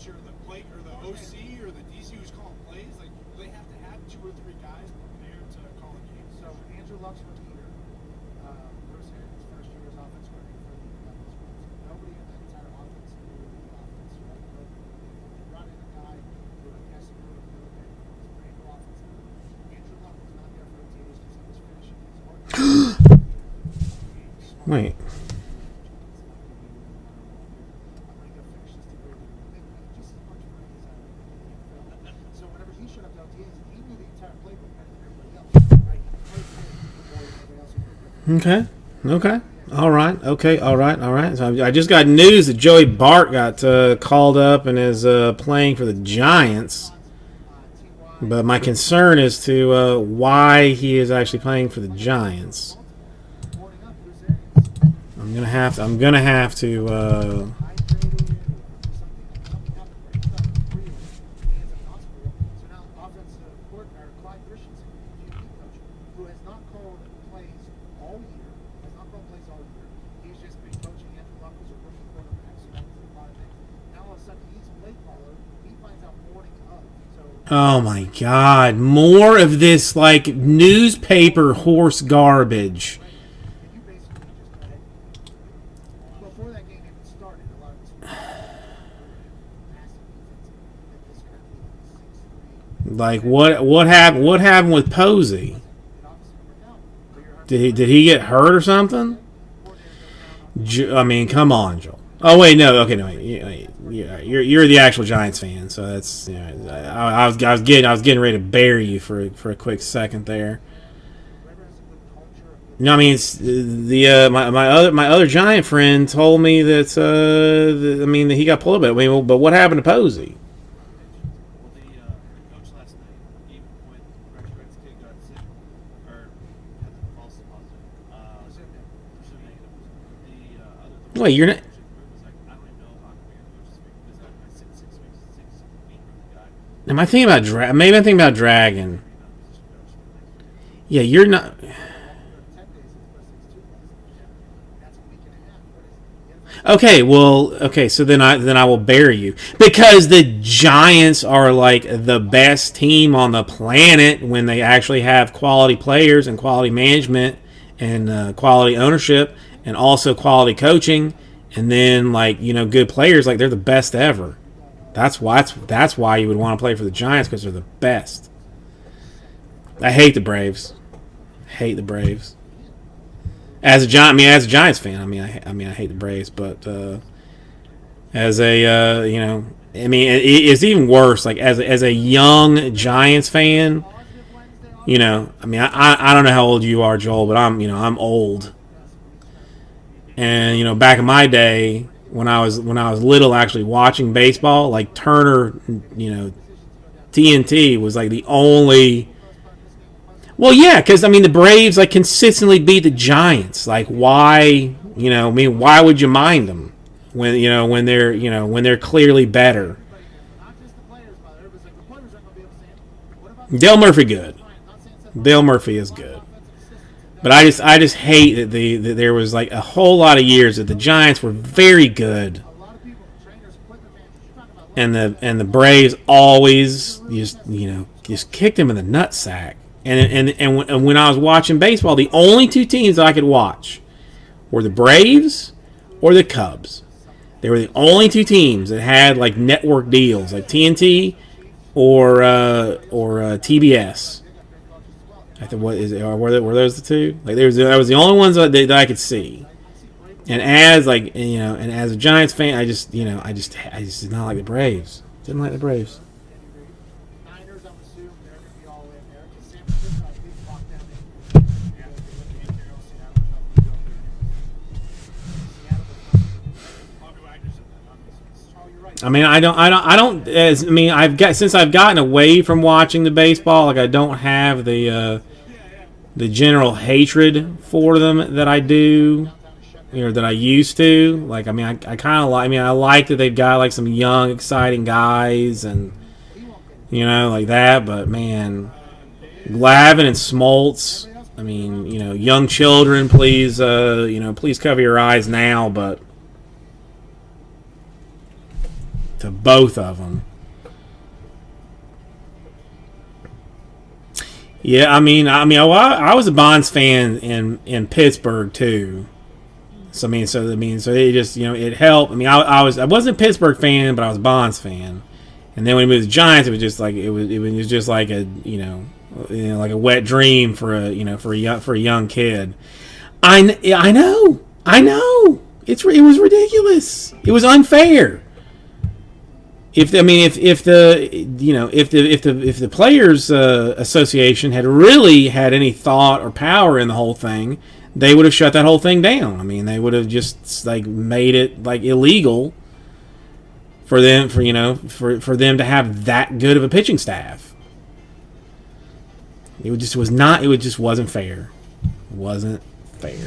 Or the plate or the OC or the see who's calling plays. Like, they have to have 2 or 3 guys prepared to call a game. So Andrew Luck's rookie year. Bruce Arians' first year as offense coordinator for the Cowboys. Nobody in that entire offense knew the offense, right? They brought in a guy who I guess knew a little bit. He was a brand new offense. Andrew Luck was not there for OTAs because he was finishing his work. Wait. So whenever he showed up to OTAs, he knew the entire playbook better than everybody else. Right? He played more than everybody else who played. Okay. Okay. All right. Okay. All right. All right. So I just got news that Joey Bart got called up and is playing for the Giants. But my concern is to why he is actually playing for the Giants. I'm gonna have to. Oh my God! More of this like newspaper horse garbage. Before that game even started, a lot of this was massive defense. Like what happened? What happened with Posey? Did he get hurt or something? I mean, come on, Joel. Oh wait, no. Okay, no. You're the actual Giants fan, so that's. I was getting ready to bury you for a quick second there. No, I mean it's my other Giant friend told me that that he got pulled up. I mean, but what happened to Posey? Well, the coach last night, even when Rex kid got sick or had the false positive, was negative. The other. Wait, you're not. Was like, I don't even know how to be a coach this week because I 6 weeks from the guy. Am I thinking about maybe I'm thinking about Dragon. Yeah, you're not. Okay, well, okay, so then I will bury you because the Giants are like the best team on the planet when they actually have quality players and quality management and quality ownership and also quality coaching and then good players. Like they're the best ever. That's why you would want to play for the Giants because they're the best. I hate the Braves. Hate the Braves. As a Giants fan, I hate the Braves, but as a it's even worse. Like as a young Giants fan, I don't know how old you are, Joel, but I'm old. And back in my day, when I was little, actually watching baseball, like Turner, TNT was like the only. Well, yeah, because the Braves like consistently beat the Giants. Like, why? Why would you mind them when they're clearly better? Dale Murphy good. Dale Murphy is good, but I just hate that there was like a whole lot of years that the Giants were very good, and the Braves always just kicked them in the nutsack. And when I was watching baseball, the only two teams that I could watch were the Braves or the Cubs. They were the only two teams that had like network deals, like TNT or TBS. I think were those the two? Like that was the only ones that I could see. And as as a Giants fan, I just did not like the Braves. Didn't like the Braves. Since I've gotten away from watching the baseball, like I don't have the general hatred for them that I do, that I used to. Like, I kind of like. I like that they've got like some young, exciting guys, and like that. But man, Glavine and Smoltz. Young children, please, please cover your eyes now, but. To both of them. Yeah, I was a Bonds fan in Pittsburgh too. So so it just it helped. I wasn't a Pittsburgh fan, but I was a Bonds fan. And then when he moved to the Giants, it was just like it was just like a like a wet dream for a young kid. I know. It was ridiculous. It was unfair. If the players association had really had any thought or power in the whole thing, they would have shut that whole thing down. They would have just like made it like illegal for them for them to have that good of a pitching staff. It just wasn't fair. Wasn't fair.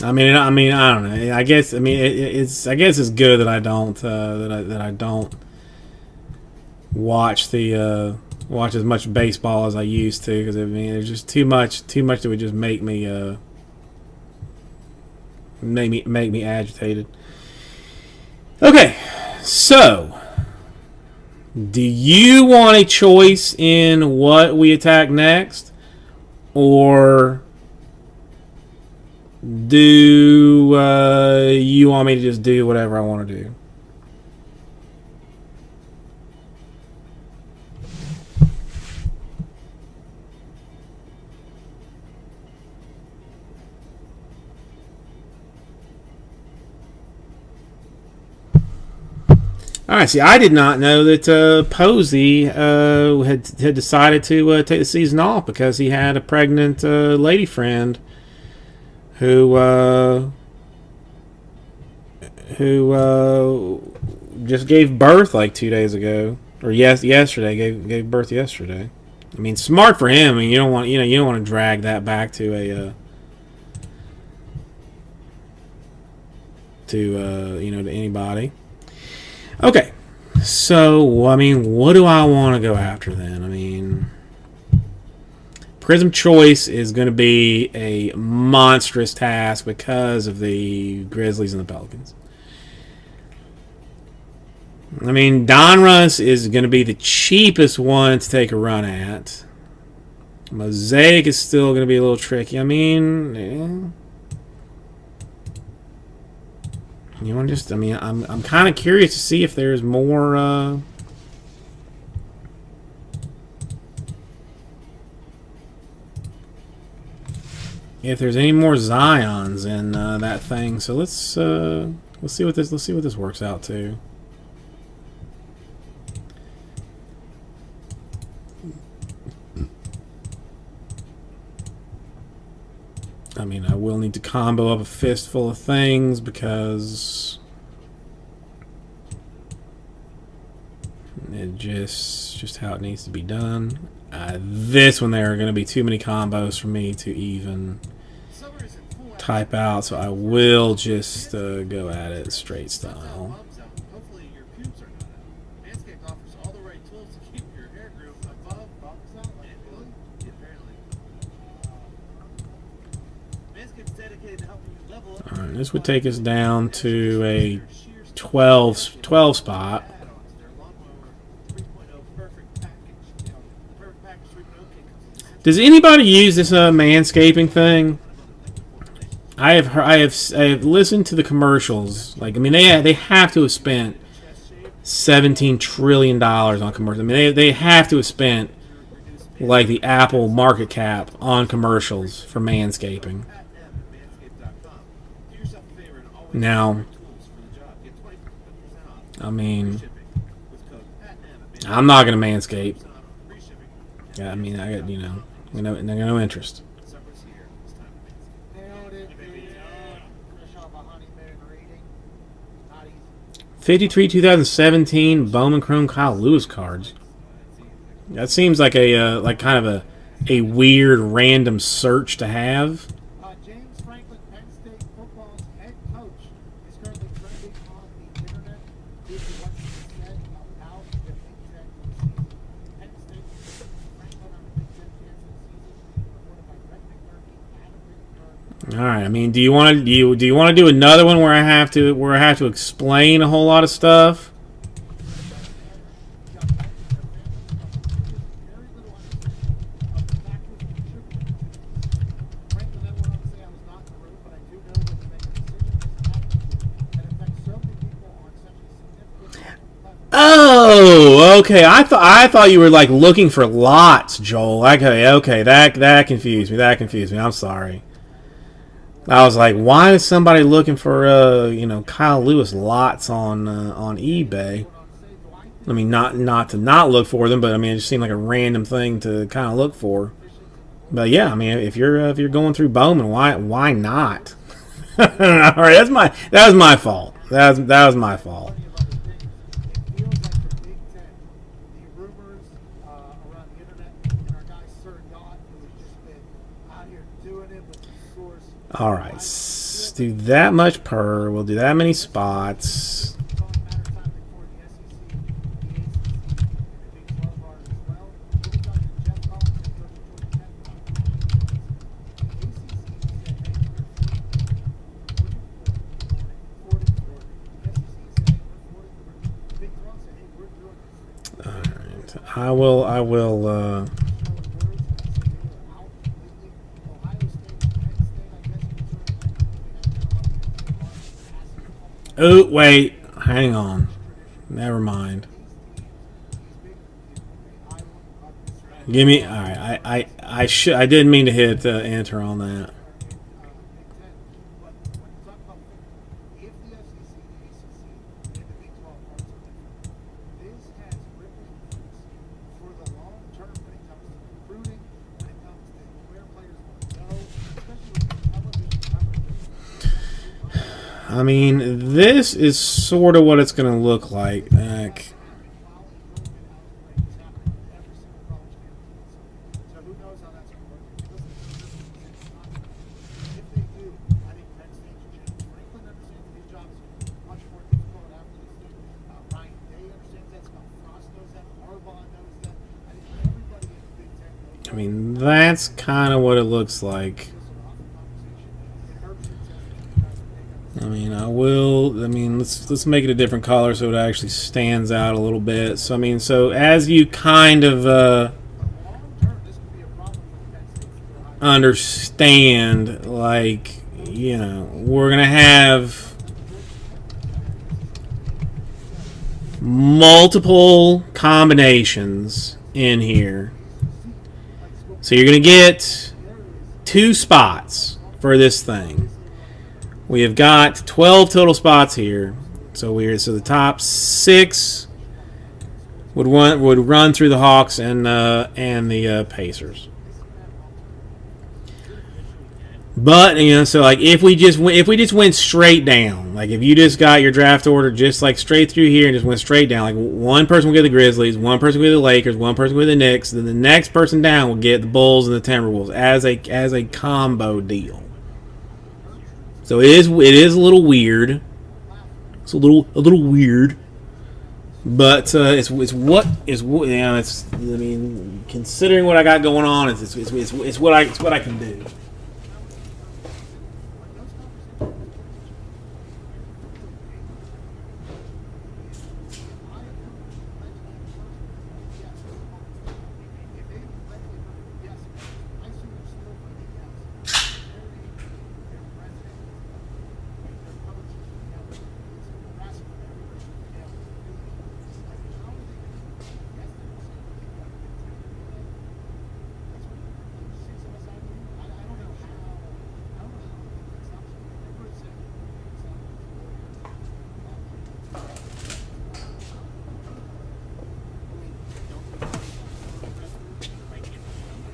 I don't know. I guess it's good that I don't that I don't watch watch as much baseball as I used to, because there's just too much that would just make me agitated. Okay, so do you want a choice in what we attack next, or do you want me to just do whatever I want to do? All right. See, I did not know that Posey had decided to take the season off because he had a pregnant lady friend who just gave birth like 2 days ago, or yesterday gave birth yesterday. Smart for him. You don't want to drag that back to to anybody. Okay, so what do I want to go after then? Prism Choice is going to be a monstrous task because of the Grizzlies and the Pelicans. Donruss is going to be the cheapest one to take a run at. Mosaic is still going to be a little tricky. I'm kind of curious to see if there's more. If there's any more Zions in that thing, so let's see what this works out to. I will need to combo up a fistful of things because it just how it needs to be done. This one there are going to be too many combos for me to even type out, so I will just go at it straight style. Hopefully your pubes are not out. Manscaped offers all the right tools to keep your hair growth above bumps out and apparently. Manscaped's dedicated to helping you level up. Alright, this would take us down to a 12 spot. Does anybody use this manscaping thing? I have listened to the commercials. They have to have spent $17 trillion on commercials. They have to have spent like the Apple market cap on commercials for manscaping. Now, I mean, Shipping with code. I'm not gonna manscape. Free shipping. Yeah, I mean, I got no interest. Summer's here. It's time to manscape. Nailed it, dude. Fresh off a honeymoon reading. Not easy. 53 2017 Bowman Chrome Kyle Lewis cards. That seems like a like kind of a weird random search to have. James Franklin, Penn State football's head coach, is currently trending on the internet due to what he said about the Big Ten season. Penn State Franklin on the Big Ten cancel season, reported by Brett McMurphy, Adam Rittenberg. All right. I mean, do you want to do another one where I have to explain a whole lot of stuff? Oh, okay. I thought you were like looking for lots, Joel. Okay. That confused me. I'm sorry. I was like, why is somebody looking for Kyle Lewis lots on eBay? I mean, not to not look for them, but I mean, it just seemed like a random thing to kind of look for. But yeah, I mean, if you're going through Bowman, why not? All right, that was my fault. That was my fault. It feels like the Big Ten, the rumors around the internet, and our guy Sir Yacht, who has just been out here doing it with the source. All right, do that much per. We'll do that many spots. It's only a matter of time before the SEC, the ACC, and the Big 12 are as well. We'll be talking to Jeff Collins and Coach Georgia Tech about the ACC said, hey, we're 40 for it. The SEC said, hey, we're 40 for it. The Big 12 said, hey, we're doing this. All right, I will. Oh wait, hang on. Never mind. Give me. All right, I didn't mean to hit enter on that. I mean, this is sort of what it's going to look like. I mean, that's kind of what it looks like. I mean, let's make it a different color so it actually stands out a little bit. So I mean, so as you kind of understand, like, we're gonna have multiple combinations in here. So you're gonna get 2 spots for this thing. We have got 12 total spots here. So the top 6 would run through the Hawks and the Pacers. But so like if we just went straight down, like if you just got your draft order just like straight through here and just went straight down, like one person will get the Grizzlies, one person will get the Lakers, one person will get the Knicks, then the next person down will get the Bulls and the Timberwolves as a combo deal. So it is a little weird. It's a little weird, but it's what it's. I mean, considering what I got going on, it's what I can do.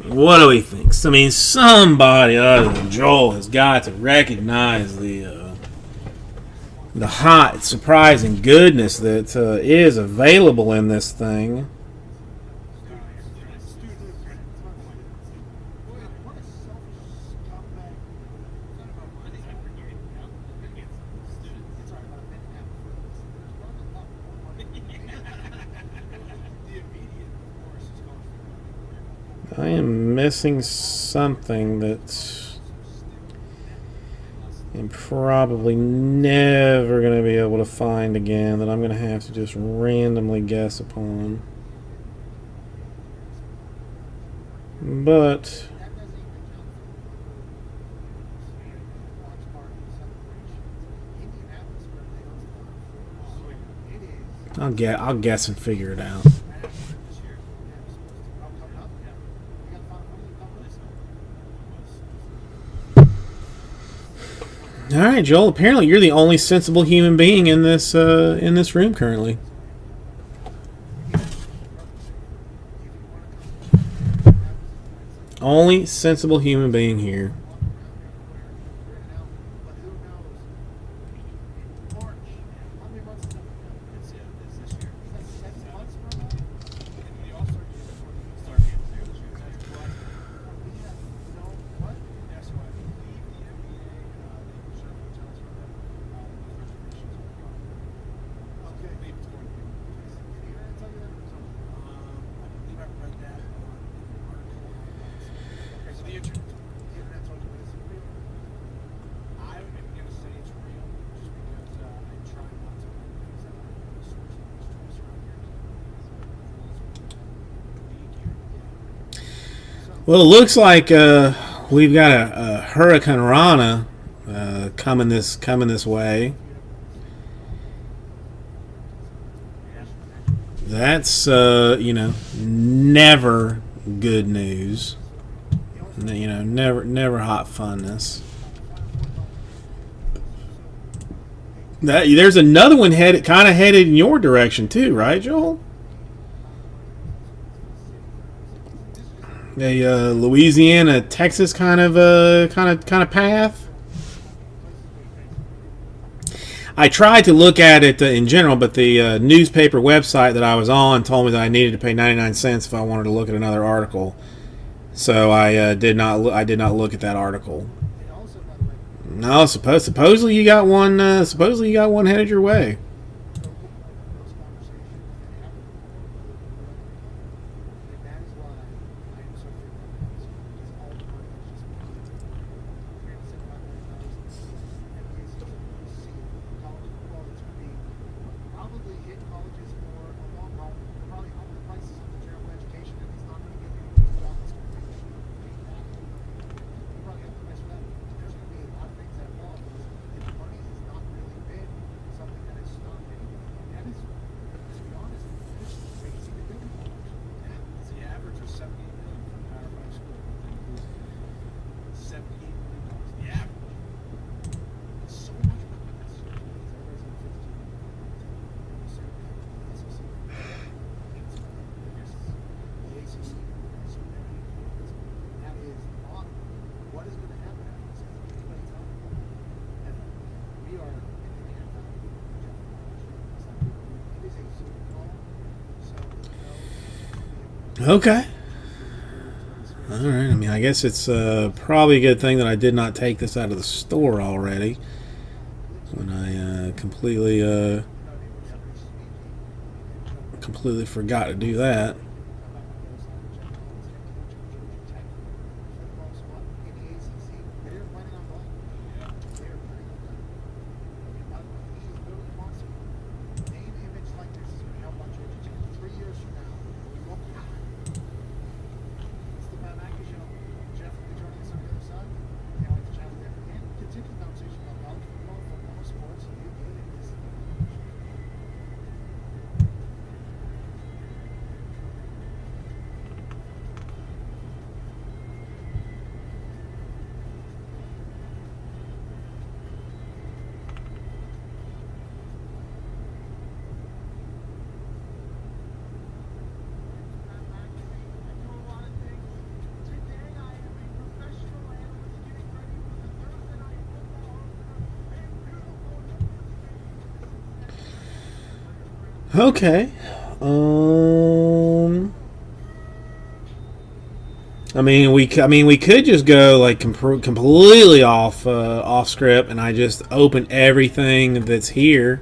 What do we think? I mean, somebody other than Joel has got to recognize the hot, surprising goodness that is available in this thing. I am missing something that I'm probably never going to be able to find again, that I'm going to have to just randomly guess upon. But I'll guess and figure it out. All right, Joel. Apparently, you're the only sensible human being in this room currently. Only sensible human being here. Well, it looks like we've got a Hurricane Rana coming this way. That's never good news. Never hot funness. There's another one kind of headed in your direction too, right, Joel? A Louisiana, Texas kind of path. I tried to look at it in general, but the newspaper website that I was on told me that I needed to pay 99 cents if I wanted to look at another article. So I did not look at that article. No, supposedly you got one. Supposedly you got one headed your way. Okay. All right. I mean, I guess it's probably a good thing that I did not take this out of the store already when I completely forgot to do that. Okay. I mean, we could just go like completely off script, and I just open everything that's here.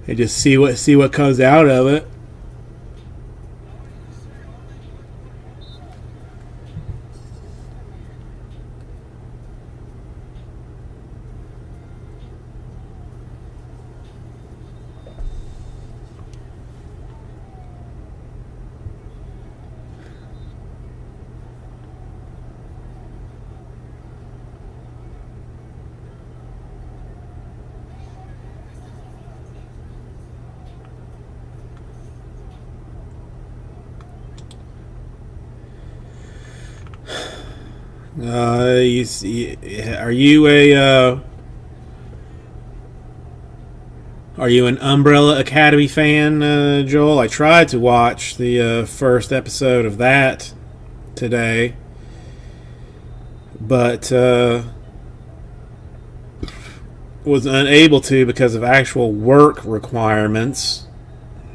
And just see what comes out of it. Are you an Umbrella Academy fan, Joel? I tried to watch the first episode of that today, but was unable to because of actual work requirements.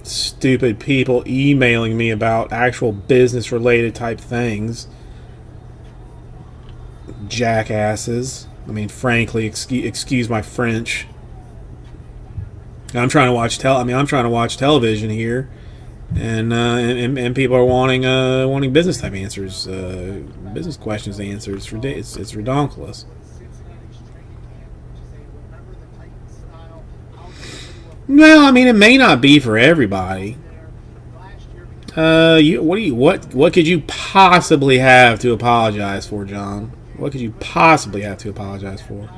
Stupid people emailing me about actual business-related type things. Jackasses. I mean, frankly, excuse my French. I'm trying to watch television here, and people are wanting business type answers, business questions answers. It's ridiculous. Well, I mean, it may not be for everybody. What could you possibly have to apologize for, John? What could you possibly have to apologize for?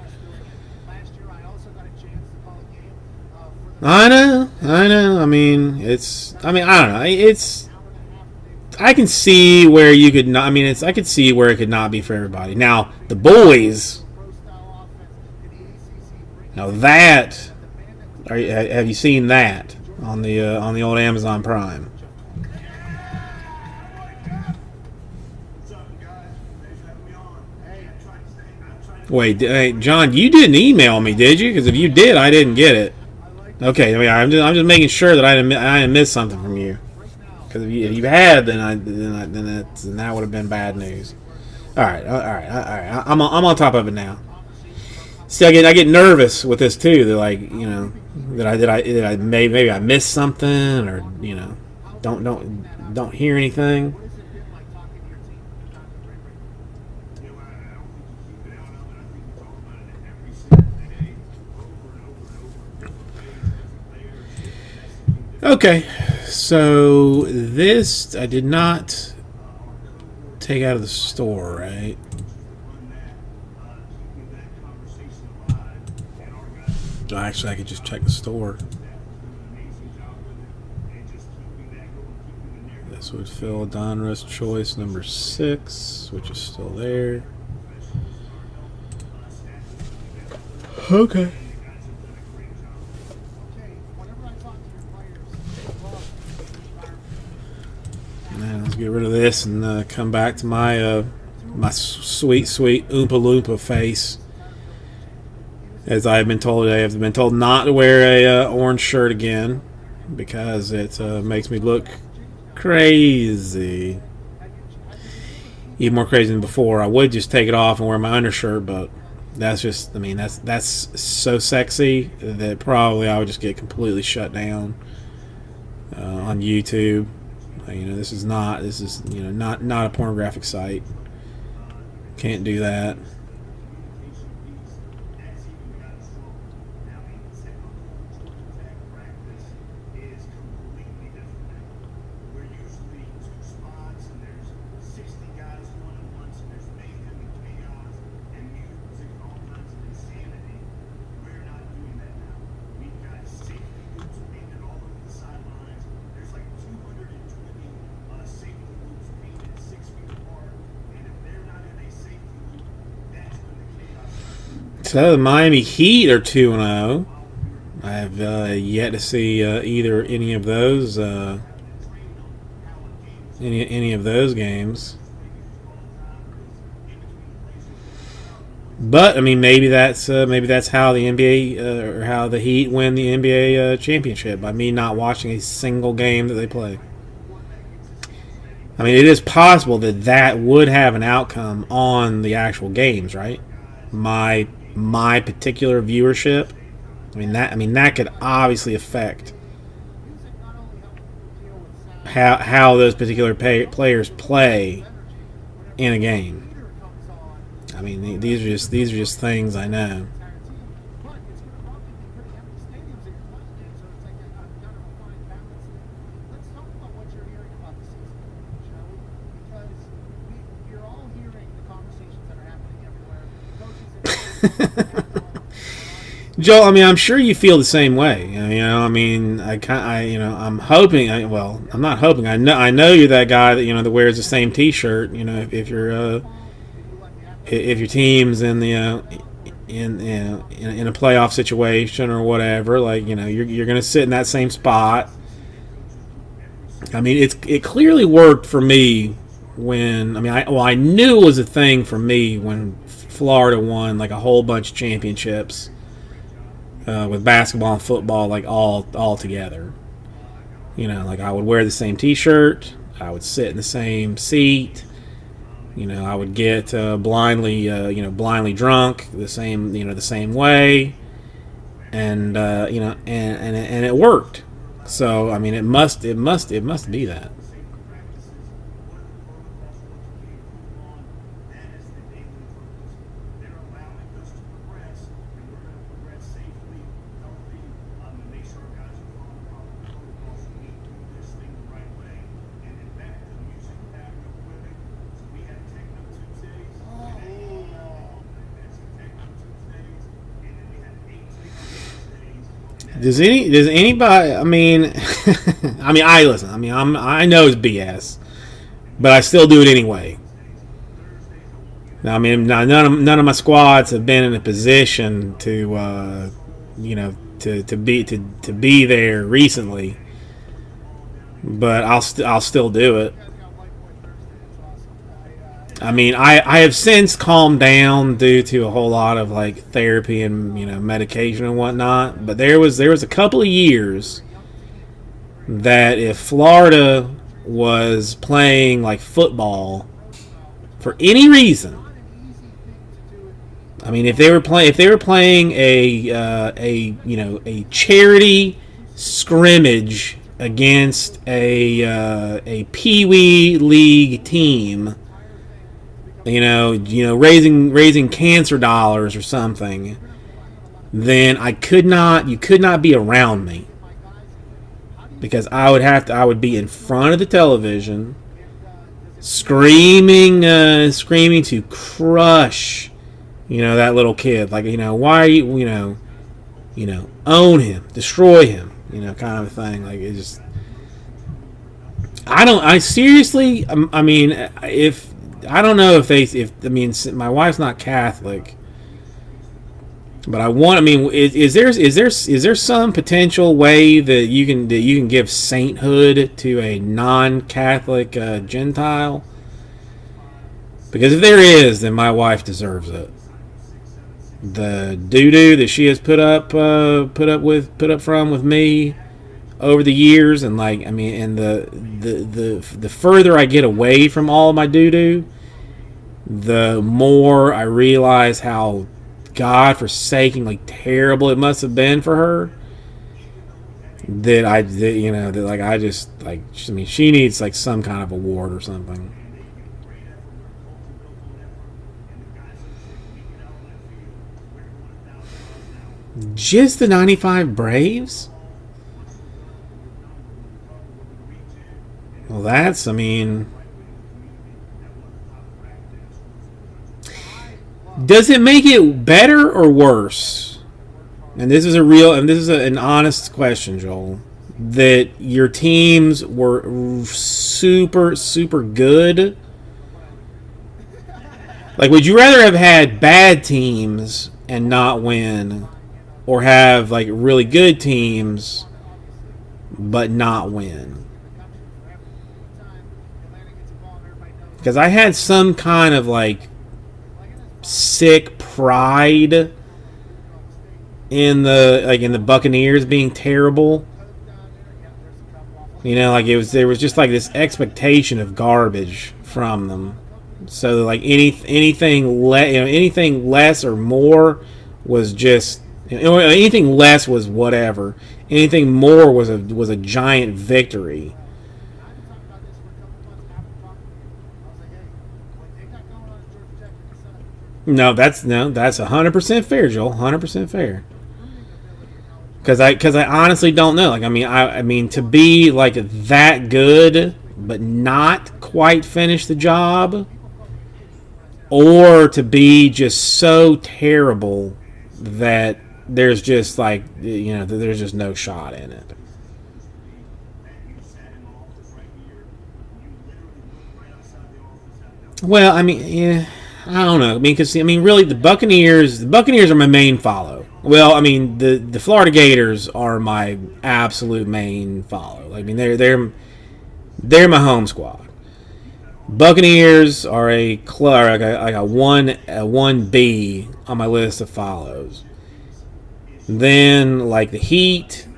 I know. I mean, I don't know. I can see where you could not. I mean, I could see where it could not be for everybody. Now, the boys. Now that, have you seen that on the old Amazon Prime? Wait, hey, John, you didn't email me, did you? Because if you did, I didn't get it. Okay, I mean, I'm just making sure that I didn't miss something from you. Because if you had, then that would have been bad news. All right. I'm on top of it now. See, I get nervous with this too. That like, you know, that I maybe I missed something, or you know, don't hear anything. Okay, so this I did not take out of the store, right? Actually, I could just check the store. This would fill Donruss choice number 6, which is still there. Okay. Let's get rid of this and come back to my my sweet Oompa Loompa face. As I've been told today, I've been told not to wear a orange shirt again because it makes me look crazy. Even more crazy than before. I would just take it off and wear my undershirt, but that's just, I mean, that's so sexy that probably I would just get completely shut down on YouTube. You know, this is you know, not a pornographic site. Can't do that. So the Miami Heat are 2-0. I have yet to see any of those games. But I mean, maybe that's how the NBA or how the Heat win the NBA championship, by me not watching a single game that they play. I mean, it is possible that would have an outcome on the actual games, right? My particular viewership. I mean that could obviously affect how those particular players play in a game. I mean, these are just things I know. Joel, I mean, I'm sure you feel the same way. I'm hoping. I'm not hoping. I know you're that guy that wears the same T-shirt. If your team's in the in a playoff situation or whatever, you're going to sit in that same spot. I mean, it clearly worked for me when I knew it was a thing for me when Florida won a whole bunch of championships with basketball and football all together. I would wear the same T-shirt, I would sit in the same seat. I would get blindly drunk the same way, and and it worked. So I mean, it must be that. Does anybody? I mean, I listen. I know it's BS, but I still do it anyway. Now, none of my squads have been in a position to, to be there recently, but I'll still do it. I mean, I have since calmed down due to a whole lot of therapy and medication and whatnot. But there was a couple of years that if Florida was playing football for any reason, I mean, if they were playing a charity scrimmage against a Pee-wee League team. Raising cancer dollars or something, then you could not be around me, because I would be in front of the television, screaming to crush, that little kid, why are you, own him, destroy him, kind of thing. It just, I don't know if my wife's not Catholic, but is there some potential way that you can give sainthood to a non-Catholic Gentile? Because if there is, then my wife deserves it. The doo-doo that she has put up from with me over the years, and the further I get away from all of my doo-doo, the more I realize how God-forsaking terrible it must have been for her. She needs some kind of award or something. Just the 95 Braves? Well, does it make it better or worse? And this is an honest question, Joel. That your teams were super, super good. Would you rather have had bad teams and not win, or have really good teams but not win? Because I had some kind of sick pride in the Buccaneers being terrible. You know, like there was just like this expectation of garbage from them. So like anything less or more was just, anything less was whatever. Anything more was a giant victory. No, that's 100% fair, Joel. 100% fair. Because I honestly don't know. Like, I mean to be like that good but not quite finish the job, or to be just so terrible that there's just like, there's just no shot in it. Well, I mean, yeah, I don't know. I mean, because really, the Buccaneers are my main follow. Well, I mean, the Florida Gators are my absolute main follow. I mean, they're my home squad. Buccaneers are a club, like a 1B on my list of follows. Then like the Heat,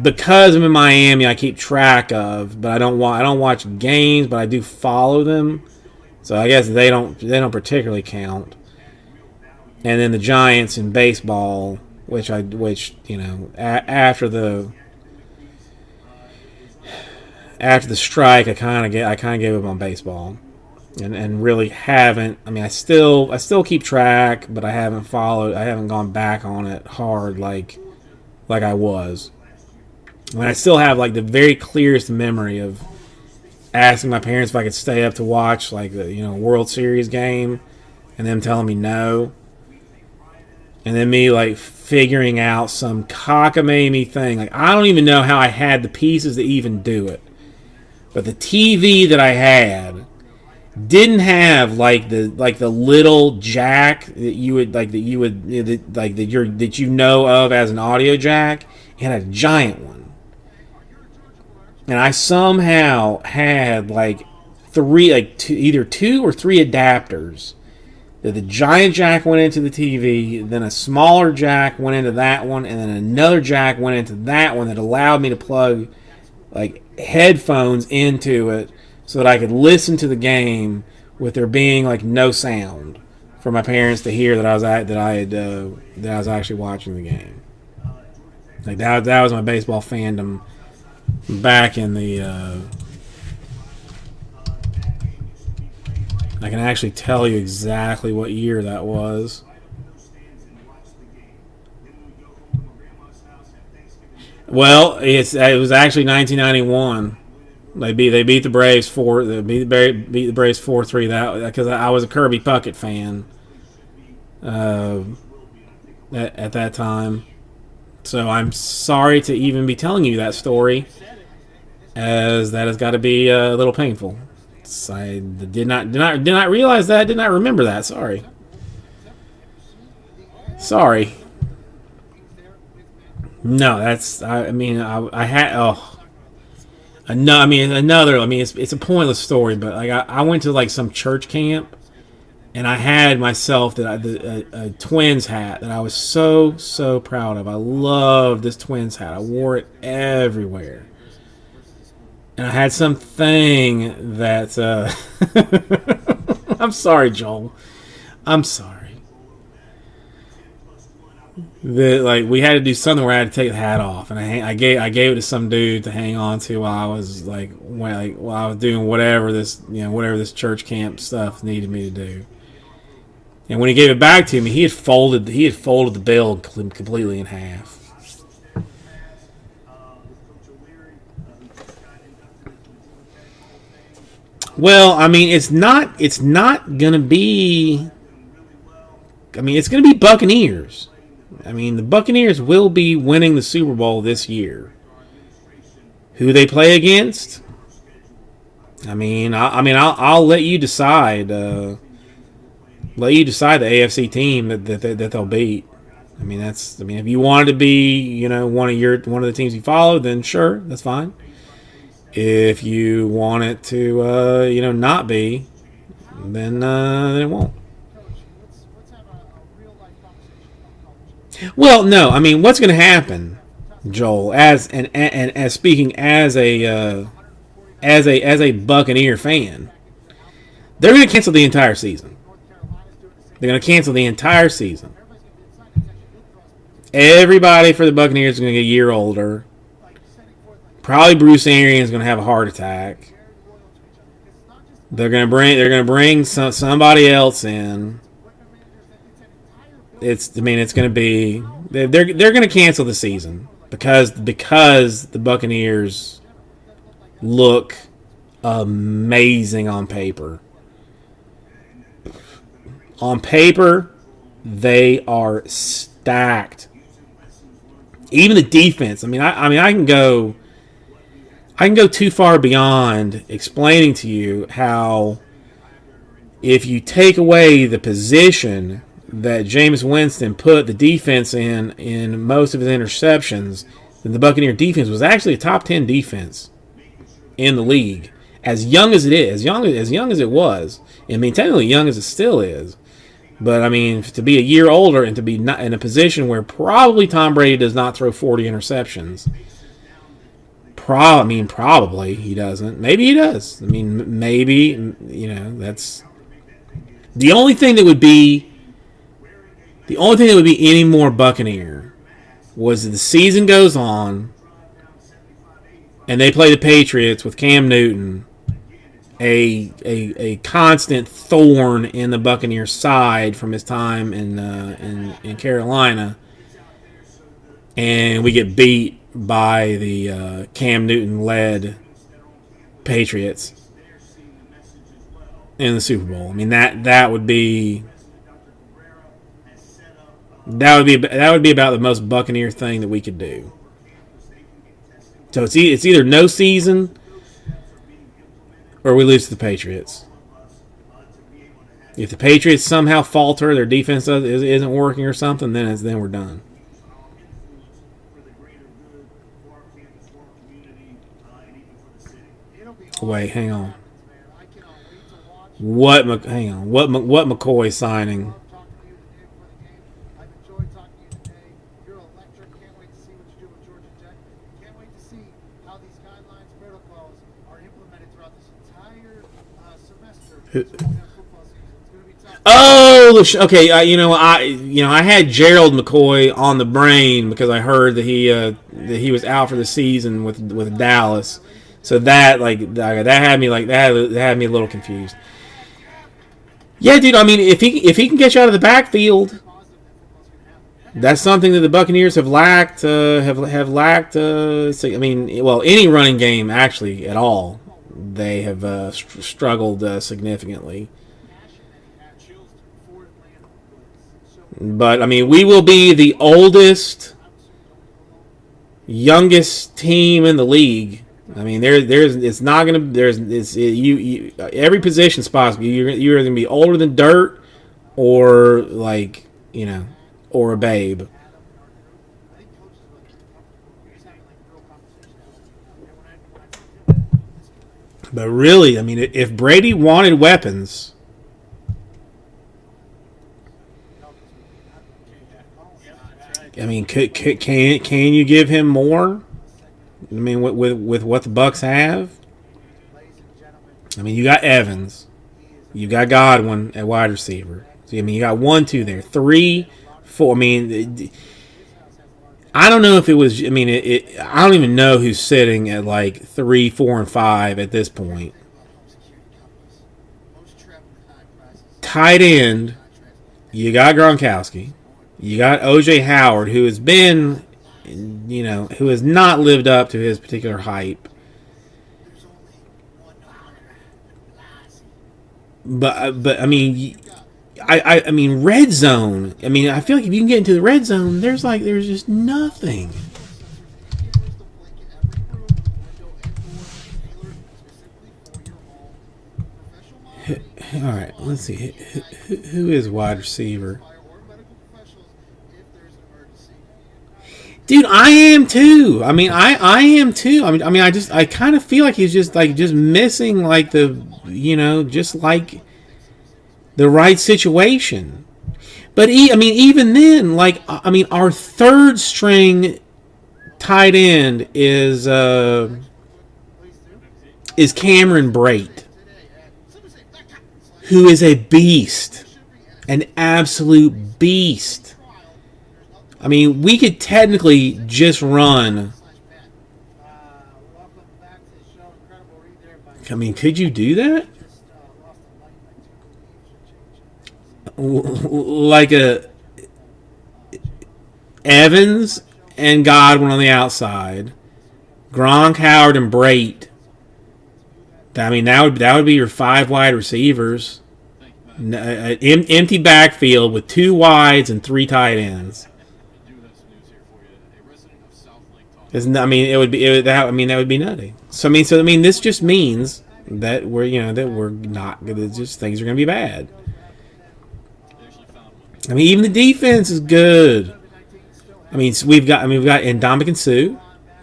because I'm in Miami, I keep track of, but I don't watch games, but I do follow them. So I guess they don't particularly count. And then the Giants in baseball, which after the strike, I kind of gave up on baseball, and really haven't. I mean, I still keep track, but I haven't gone back on it hard like I was. When I still have like the very clearest memory of asking my parents if I could stay up to watch like the World Series game, and them telling me no, and then me like figuring out some cockamamie thing. Like, I don't even know how I had the pieces to even do it, but the TV that I had didn't have like the little jack that you know of as an audio jack. It had a giant one. And I somehow had like either two or three adapters. That the giant jack went into the TV, then a smaller jack went into that one, and then another jack went into that one that allowed me to plug like headphones into it so that I could listen to the game with there being like no sound for my parents to hear that I was actually watching the game. Like that was my baseball fandom back in the I can actually tell you exactly what year that was. Well, it was actually 1991. They beat the Braves 4-3. That because I was a Kirby Puckett fan at that time. So I'm sorry to even be telling you that story, as that has got to be a little painful. I did not realize that. Did not remember that. Sorry. No, that's. I had. Oh. Another. It's a pointless story, but like I went to like some church camp, and I had myself a Twins hat that I was so proud of. I loved this Twins hat. I wore it everywhere. And I had something that I'm sorry, Joel. I'm sorry. That like we had to do something where I had to take the hat off, and I gave it to some dude to hang on to while I was while I was doing whatever this church camp stuff needed me to do. And when he gave it back to me, he had folded the bill completely in half. Well, I mean, it's not gonna be. I mean, it's gonna be Buccaneers. I mean, the Buccaneers will be winning the Super Bowl this year. Who they play against? I'll let you decide. Let you decide the AFC team that they'll beat. If you wanted to be, one of the teams you follow, then sure, that's fine. If you want it to, not be, then it won't. Coach, let's have a real life conversation about college. Well, no, I mean, what's going to happen, Joel? As speaking as a Buccaneer fan, they're going to cancel the entire season. They're going to cancel the entire season. Everybody for the Buccaneers is going to get a year older. Probably Bruce Arians is going to have a heart attack. They're going to bring somebody else in. It's going to be they're going to cancel the season because the Buccaneers look amazing on paper. On paper, they are stacked. Even the defense. I mean, I can go too far beyond explaining to you how if you take away the position that Jameis Winston put the defense in most of his interceptions, then the Buccaneer defense was actually a top 10 defense in the league. As young as it is, as young as it was, I mean, technically young as it still is. But, I mean, to be a year older and to be not in a position where probably Tom Brady does not throw 40 interceptions. Probably he doesn't. Maybe he does. I mean, maybe, that's... The only thing that would be any more Buccaneer was that the season goes on and they play the Patriots with Cam Newton, a constant thorn in the Buccaneers' side from his time in Carolina, and we get beat by the Cam Newton-led Patriots in the Super Bowl. I mean, that would be about the most Buccaneer thing that we could do. So it's either no season or we lose to the Patriots. If the Patriots somehow falter, their defense isn't working or something, then we're done. Wait, hang on. What McCoy signing? I've enjoyed talking to you today. You're electric. Can't wait to see what you do with Georgia Tech. Can't wait to see how these guidelines, protocols are implemented throughout this entire semester. Football season. It's going to be tough. Oh, okay. I had Gerald McCoy on the brain because I heard that he was out for the season with Dallas. So that had me a little confused. Yeah, dude. I mean, if he can get you out of the backfield, that's something that the Buccaneers have lacked. Any running game actually at all, they have struggled significantly. But I mean, we will be the youngest team in the league. I mean, every position spot you're gonna be older than dirt, or or a babe. But really, I mean, if Brady wanted weapons, I mean, can you give him more? I mean, with what the Bucs have, I mean, you got Evans, you got Godwin at wide receiver. So, I mean, you got 1, 2 there, 3, 4. I mean, I don't know if it was. I mean, I don't even know who's sitting at like 3, 4, and 5 at this point. Tight end, you got Gronkowski, you got O.J. Howard, who has been, who has not lived up to his particular hype. But I mean, I mean, red zone. I mean, I feel like if you can get into the red zone, there's just nothing. All right, let's see. Who is wide receiver? Dude, I am too. I mean, I am too. I mean, I kind of feel like he's just missing just like the right situation. But I mean, even then, like I mean, our third string tight end is Cameron Brate, who is a beast, an absolute beast. I mean, we could technically just run. I mean, could you do that? Like a Evans and Godwin on the outside, Gronk, Howard, and Brate. I mean, that would be your 5 wide receivers. Empty backfield with 2 wides and 3 tight ends. I mean, that would be nutty. So I mean, this just means that we're not gonna just things are gonna be bad. I mean, even the defense is good. I mean, we've got Ndamukong Suh,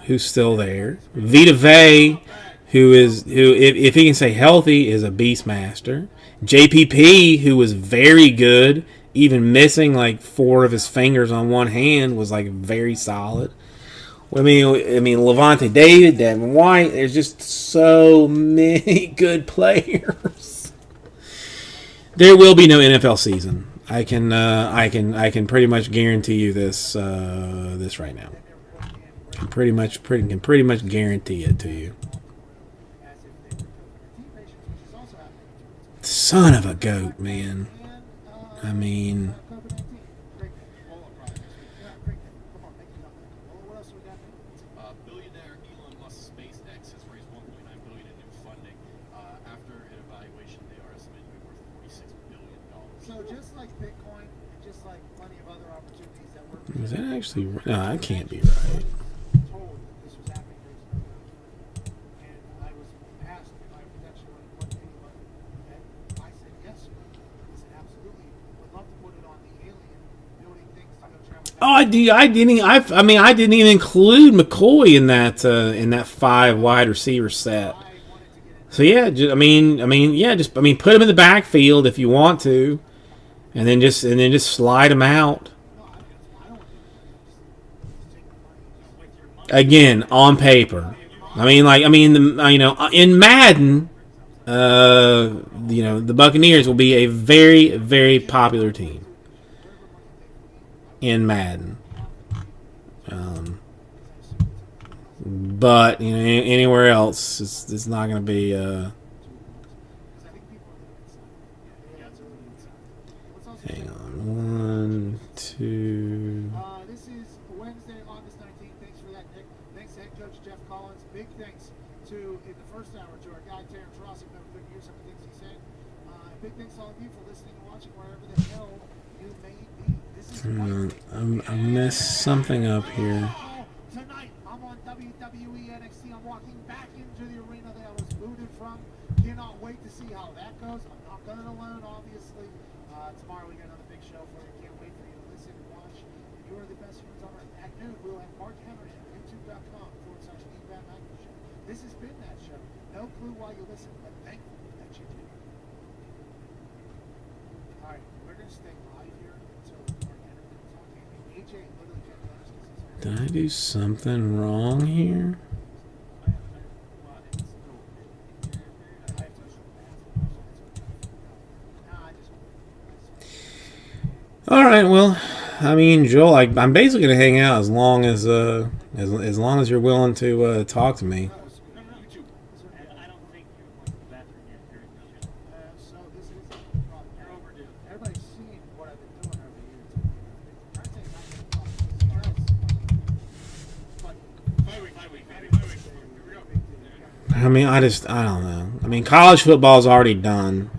who's still there. Vita Vea, who if he can stay healthy, is a beastmaster. JPP, who was very good, even missing like 4 of his fingers on one hand, was like very solid. I mean, Levante David, Devin White. There's just so many good players. There will be no NFL season. I can pretty much guarantee you this right now. Can pretty much guarantee it to you. Son of a goat, man. I mean, billionaire Elon Musk SpaceX has raised $1.9 billion in new funding. After an evaluation, they are estimated to be worth $46 billion. So just like Bitcoin, just like plenty of other opportunities that were is that actually? No, that can't be right. told this was happening, and I was asked if I potentially want to put any money. And I said yes, sir. He said absolutely. Would love to put it on the alien building things to go travel. Oh, I didn't even include McCoy in that 5 wide receiver set. So yeah, put him in the backfield if you want to, and then just slide him out. Again, on paper. In Madden, the Buccaneers will be a very, very popular team in Madden. But anywhere else, it's not going to be. Hang on, 1, 2. This is Wednesday, August 19th. Thanks for that, Nick. Thanks to head coach Jeff Collins. Big thanks in the first hour to our guy Terrence Rossi. Never could hear some of the things he said. Big thanks to all of you for listening and watching wherever the hell you may be. This is Wednesday. I messed something up here. Tonight, I'm on WWE NXT. I'm walking back into the arena that I was booted from. Cannot wait to see how that goes. I'm not going alone, obviously. Tomorrow we got another big show for you. Can't wait for you to listen and watch. You are the best friends on earth. At noon, we'll have Mark Henry at youtube.com/eBatMagna Show. This has been that show. No clue why you listen, but thankful that you do. All right, we're going to stay live here until Mark Henry comes on. AJ literally jumped on us because he's Did I do something wrong here? All right, well, I mean, Joel, I'm basically gonna hang out as long as you're willing to talk to me. I don't think you're going to the bathroom yet during the show. So this is you're overdue. Everybody's seen what I've been doing over the years. I'm saying I mean, I don't know. I mean, college football's already done.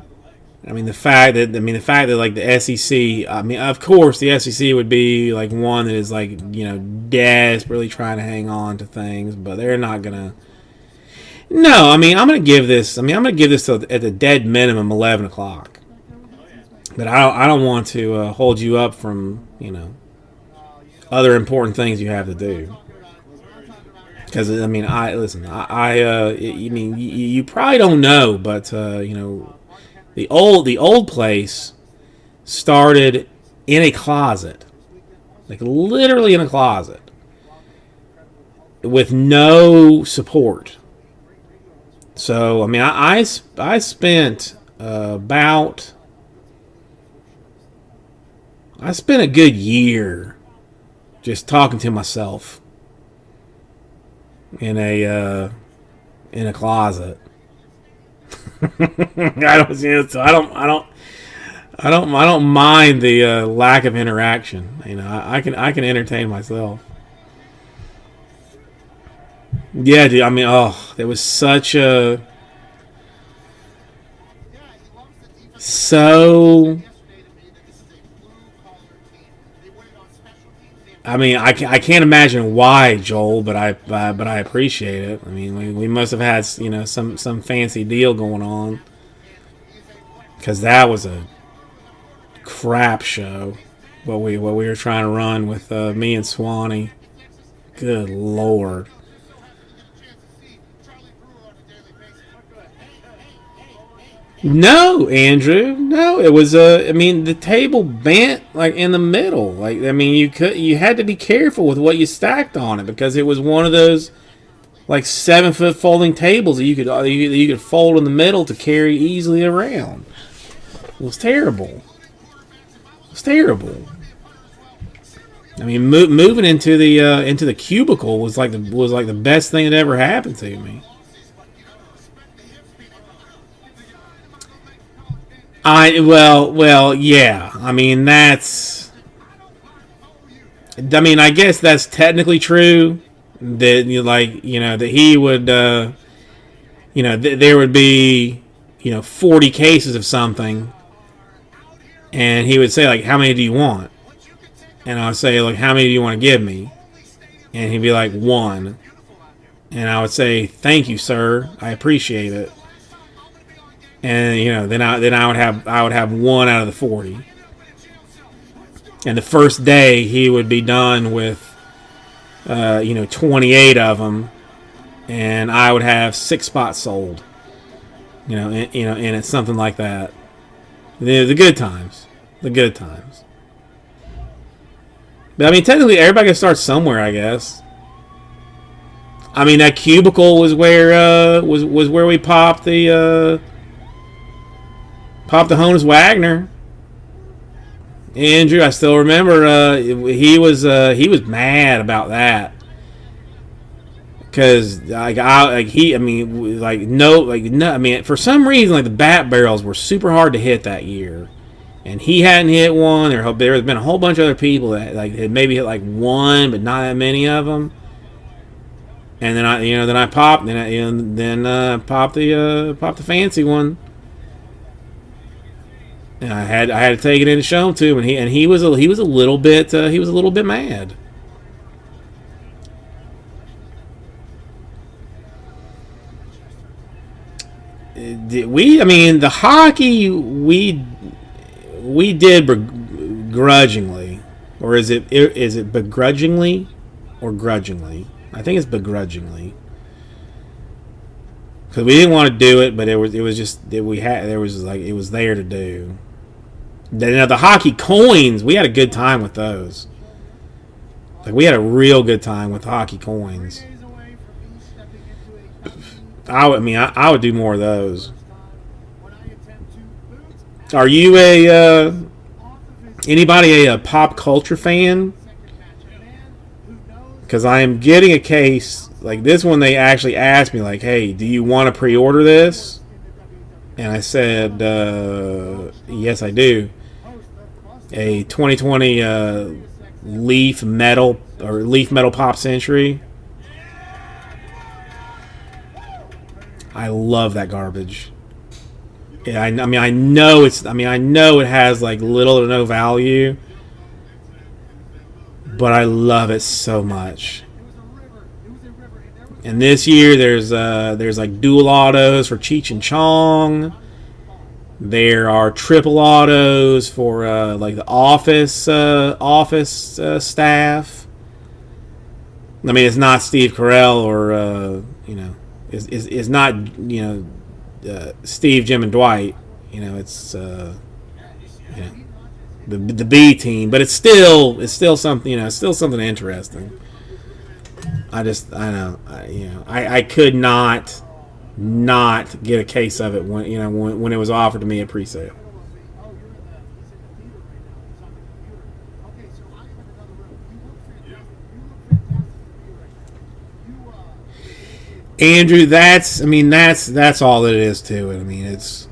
I mean, the fact that like the SEC. I mean, of course, the SEC would be like one that is like desperately trying to hang on to things, but they're not gonna. No, I mean, I'm gonna give this till at the dead minimum 11 o'clock. But I don't want to hold you up from other important things you have to do. Because I mean, you probably don't know, but The old place started in a closet, like literally in a closet, with no support. So I mean, I spent about I spent a good year just talking to myself in a closet. I don't mind the lack of interaction. You know, I can entertain myself. Yeah, dude. I mean, there was such a so. I mean, I can't imagine why, Joel, but I appreciate it. I mean, we must have had some fancy deal going on, because that was a crap show. What we were trying to run with me and Swanee. Good Lord. No, Andrew. No, it was I mean, the table bent like in the middle. Like, I mean, you had to be careful with what you stacked on it, because it was one of those like 7-foot folding tables that you could fold in the middle to carry easily around. It was terrible. It was terrible. I mean, moving into the cubicle was like the best thing that ever happened to me. Well, yeah. I mean, I guess that's technically true. That that he would, there would be, 40 cases of something, and he would say, like, how many do you want? And I would say, like, how many do you want to give me? And he'd be like, 1. And I would say, thank you, sir. I appreciate it. And then I would have 1 out of the 40. And the first day he would be done with 28 of them, and I would have 6 spots sold. And it's something like that. The good times, the good times. But I mean, technically, everybody can start somewhere, I guess. I mean, that cubicle was where we popped the Honus Wagner. Andrew, I still remember he was mad about that, because for some reason, like, the bat barrels were super hard to hit that year, and he hadn't hit one. There's been a whole bunch of other people that had maybe hit like 1, but not that many of them. And then I popped the fancy one. And I had to take it in and show him to him, and he was a little bit mad. The hockey we did begrudgingly, or is it begrudgingly or grudgingly? I think it's begrudgingly. Because we didn't want to do it, but it was there to do. Now, the hockey coins, we had a good time with those. Like, we had a real good time with hockey coins. I would do more of those. Are you anybody a pop culture fan? Because I am getting a case like this one. They actually asked me, like, hey, do you want to pre-order this? And I said, yes, I do. A 2020 Leaf Metal Pop Century. I love that garbage. Yeah, I know it has like little to no value, but I love it so much. And this year there's like dual autos for Cheech and Chong. There are triple autos for like the office staff. I mean, it's not Steve Carell or it's not Steve, Jim, and Dwight. you know, it's you know, the B team, but it's still something, you know, still something interesting. I could not get a case of it when, you know, when it was offered to me at pre-sale. Oh, you're in the, he's in the theater right now. He's on the computer. Okay, so I'm in another room. You look fantastic. You look fantastic to me right now. Andrew, that's all that it is to it. I mean, it's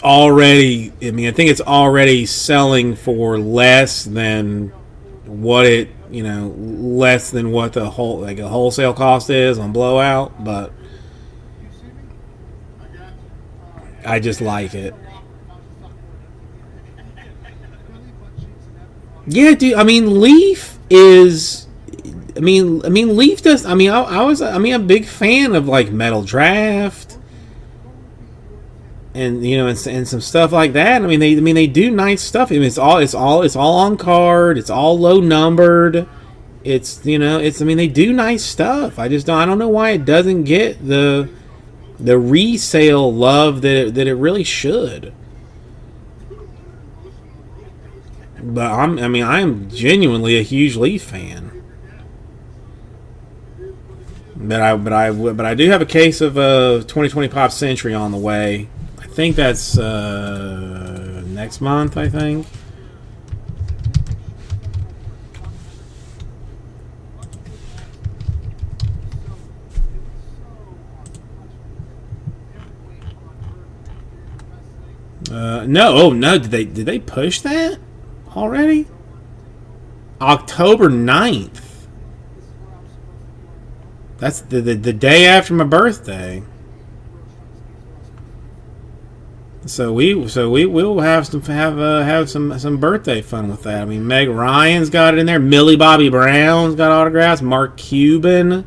already. I mean, I think it's already selling for less than what it, you know, less than what the whole, like, a wholesale cost is on Blowout, but I just like it. Yeah, dude. I mean, Leaf is. I mean, Leaf does. I mean, I was. I mean, I'm a big fan of like Metal Draft, and you know, and some stuff like that. I mean, they do nice stuff. I mean, it's all on card. It's all low numbered. It's, you know, I mean, they do nice stuff. I don't know why it doesn't get the resale love that it really should. But I am genuinely a huge Leaf fan. But I do have a case of 2020 Pop Century on the way. I think that's next month, I think. No, did they push that already? October 9th. That's the day after my birthday. So we will have some birthday fun with that. I mean, Meg Ryan's got it in there. Millie Bobby Brown's got autographs. Mark Cuban.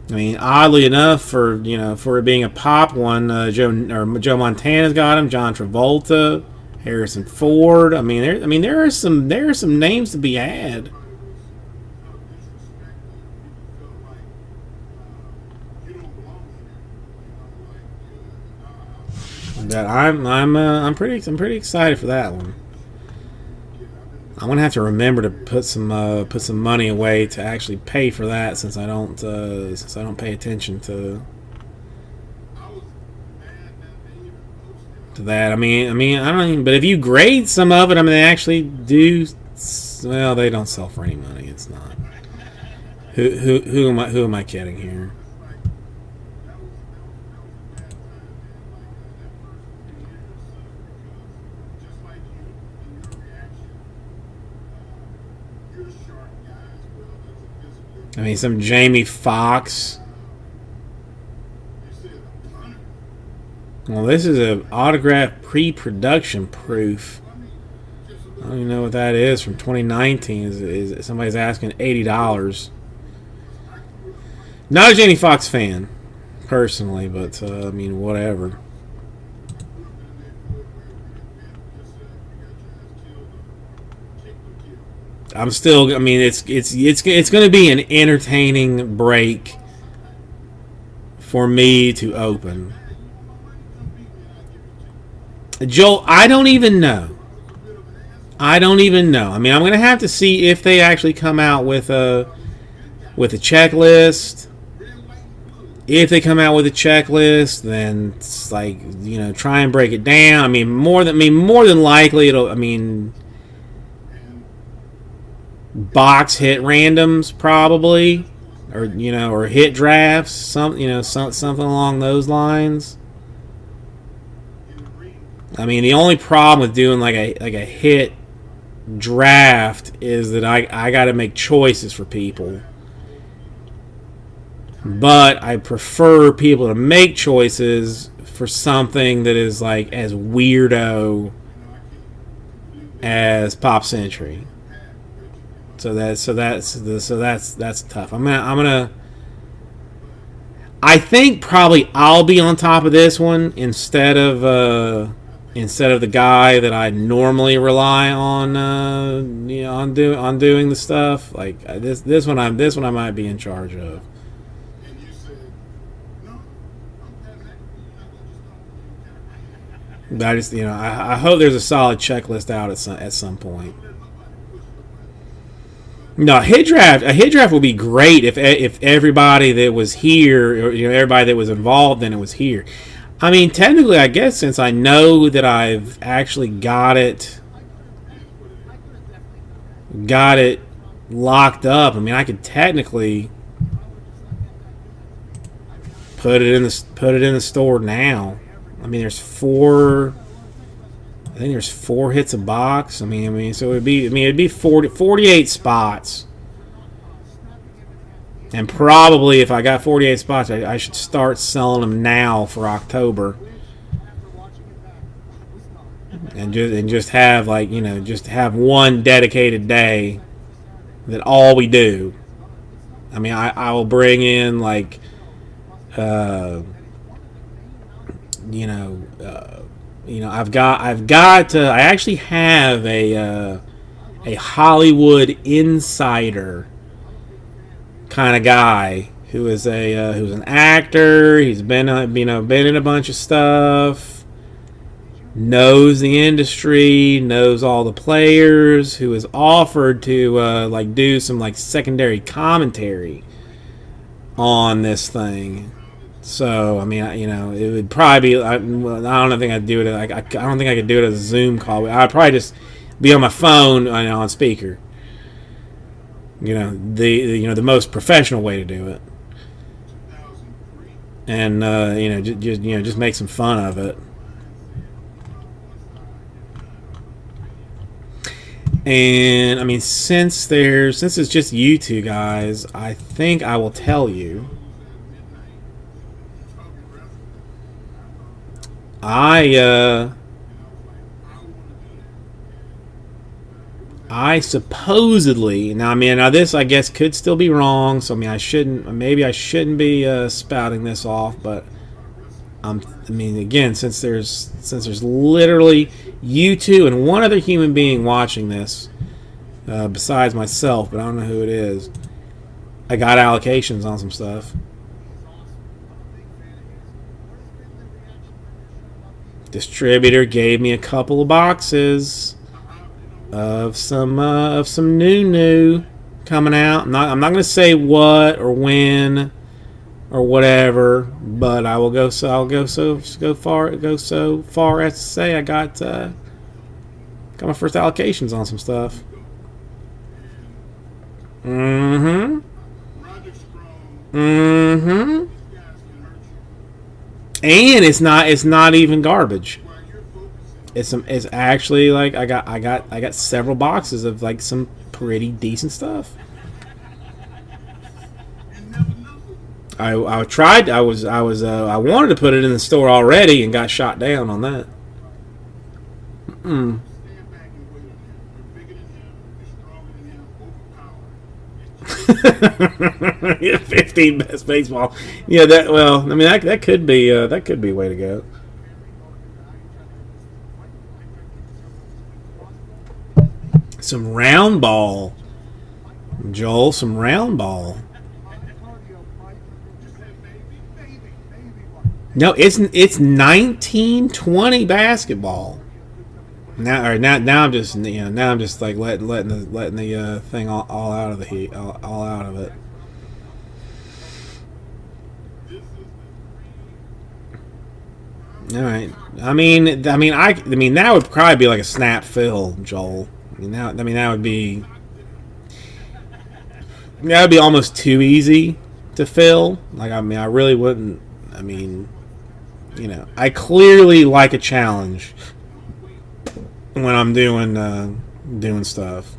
I mean, oddly enough, for it being a pop one, Joe Montana's got him. John Travolta, Harrison Ford. I mean, there are some names to be had. But I'm pretty excited for that one. I'm gonna have to remember to put some money away to actually pay for that, since I don't pay attention to that. I mean I don't even. But if you grade some of it, I mean, they actually do. Well, they don't sell for any money. It's not. Who am I kidding here? I mean, some Jamie Foxx. Well, this is an autograph pre-production proof. I don't even know what that is, from 2019. Is somebody's asking $80? Not a Jamie Foxx fan, personally, but I mean, whatever. I'm still. I mean, it's going to be an entertaining break for me to open. Joel, I don't even know. I mean, I'm going to have to see if they actually come out with a checklist. If they come out with a checklist, then it's like, you know, try and break it down. I mean, more than likely it'll. I mean, box hit randoms probably, or or hit drafts, something along those lines. I mean, the only problem with doing like a hit draft is that I got to make choices for people. But I prefer people to make choices for something that is like as weirdo as Pop Century. So that's tough. I think probably I'll be on top of this one instead of the guy that I normally rely on on doing the stuff. Like this one I might be in charge of. But I just, I hope there's a solid checklist out at some point. No, a hit draft would be great if everybody that was here, or everybody that was involved in it was here. I mean, technically, I guess since I know that I've actually got it locked up. I mean, I could technically put it in the store now. I mean, there's 4 hits a box. I mean, so it'd be 48 spots. And probably if I got 48 spots, I should start selling them now for October. And just have just have one dedicated day that all we do. I mean, I will bring in I actually have a Hollywood insider kind of guy who's an actor. He's been in a bunch of stuff, knows the industry, knows all the players, who has offered to do some secondary commentary on this thing. So I mean, it would probably be. I don't think I'd do it. I don't think I could do it as a Zoom call. I'd probably just be on my phone, on speaker. The most professional way to do it, and just make some fun of it. And I mean, since it's just you two guys, I think I will tell you. I supposedly now this I guess could still be wrong, so I shouldn't be spouting this off, but again, since there's literally you two and one other human being watching this besides myself, but I don't know who it is. I got allocations on some stuff. Distributor gave me a couple of boxes of some new coming out. I'm not going to say what or when or whatever, but I'll go so far as to say I got my first allocations on some stuff. Mm-hmm. And it's not even garbage. It's actually I got several boxes of some pretty decent stuff. I wanted to put it in the store already and got shot down on that. 15 best baseball. Yeah, that could be a way to go. Some round ball, Joel. Some round ball. No, it's 1920 basketball. Now I'm just letting the thing all out of the heat, all out of it. All right. I mean that would probably be like a snap fill, Joel. That would be almost too easy to fill. I really wouldn't. I clearly like a challenge when I'm doing stuff.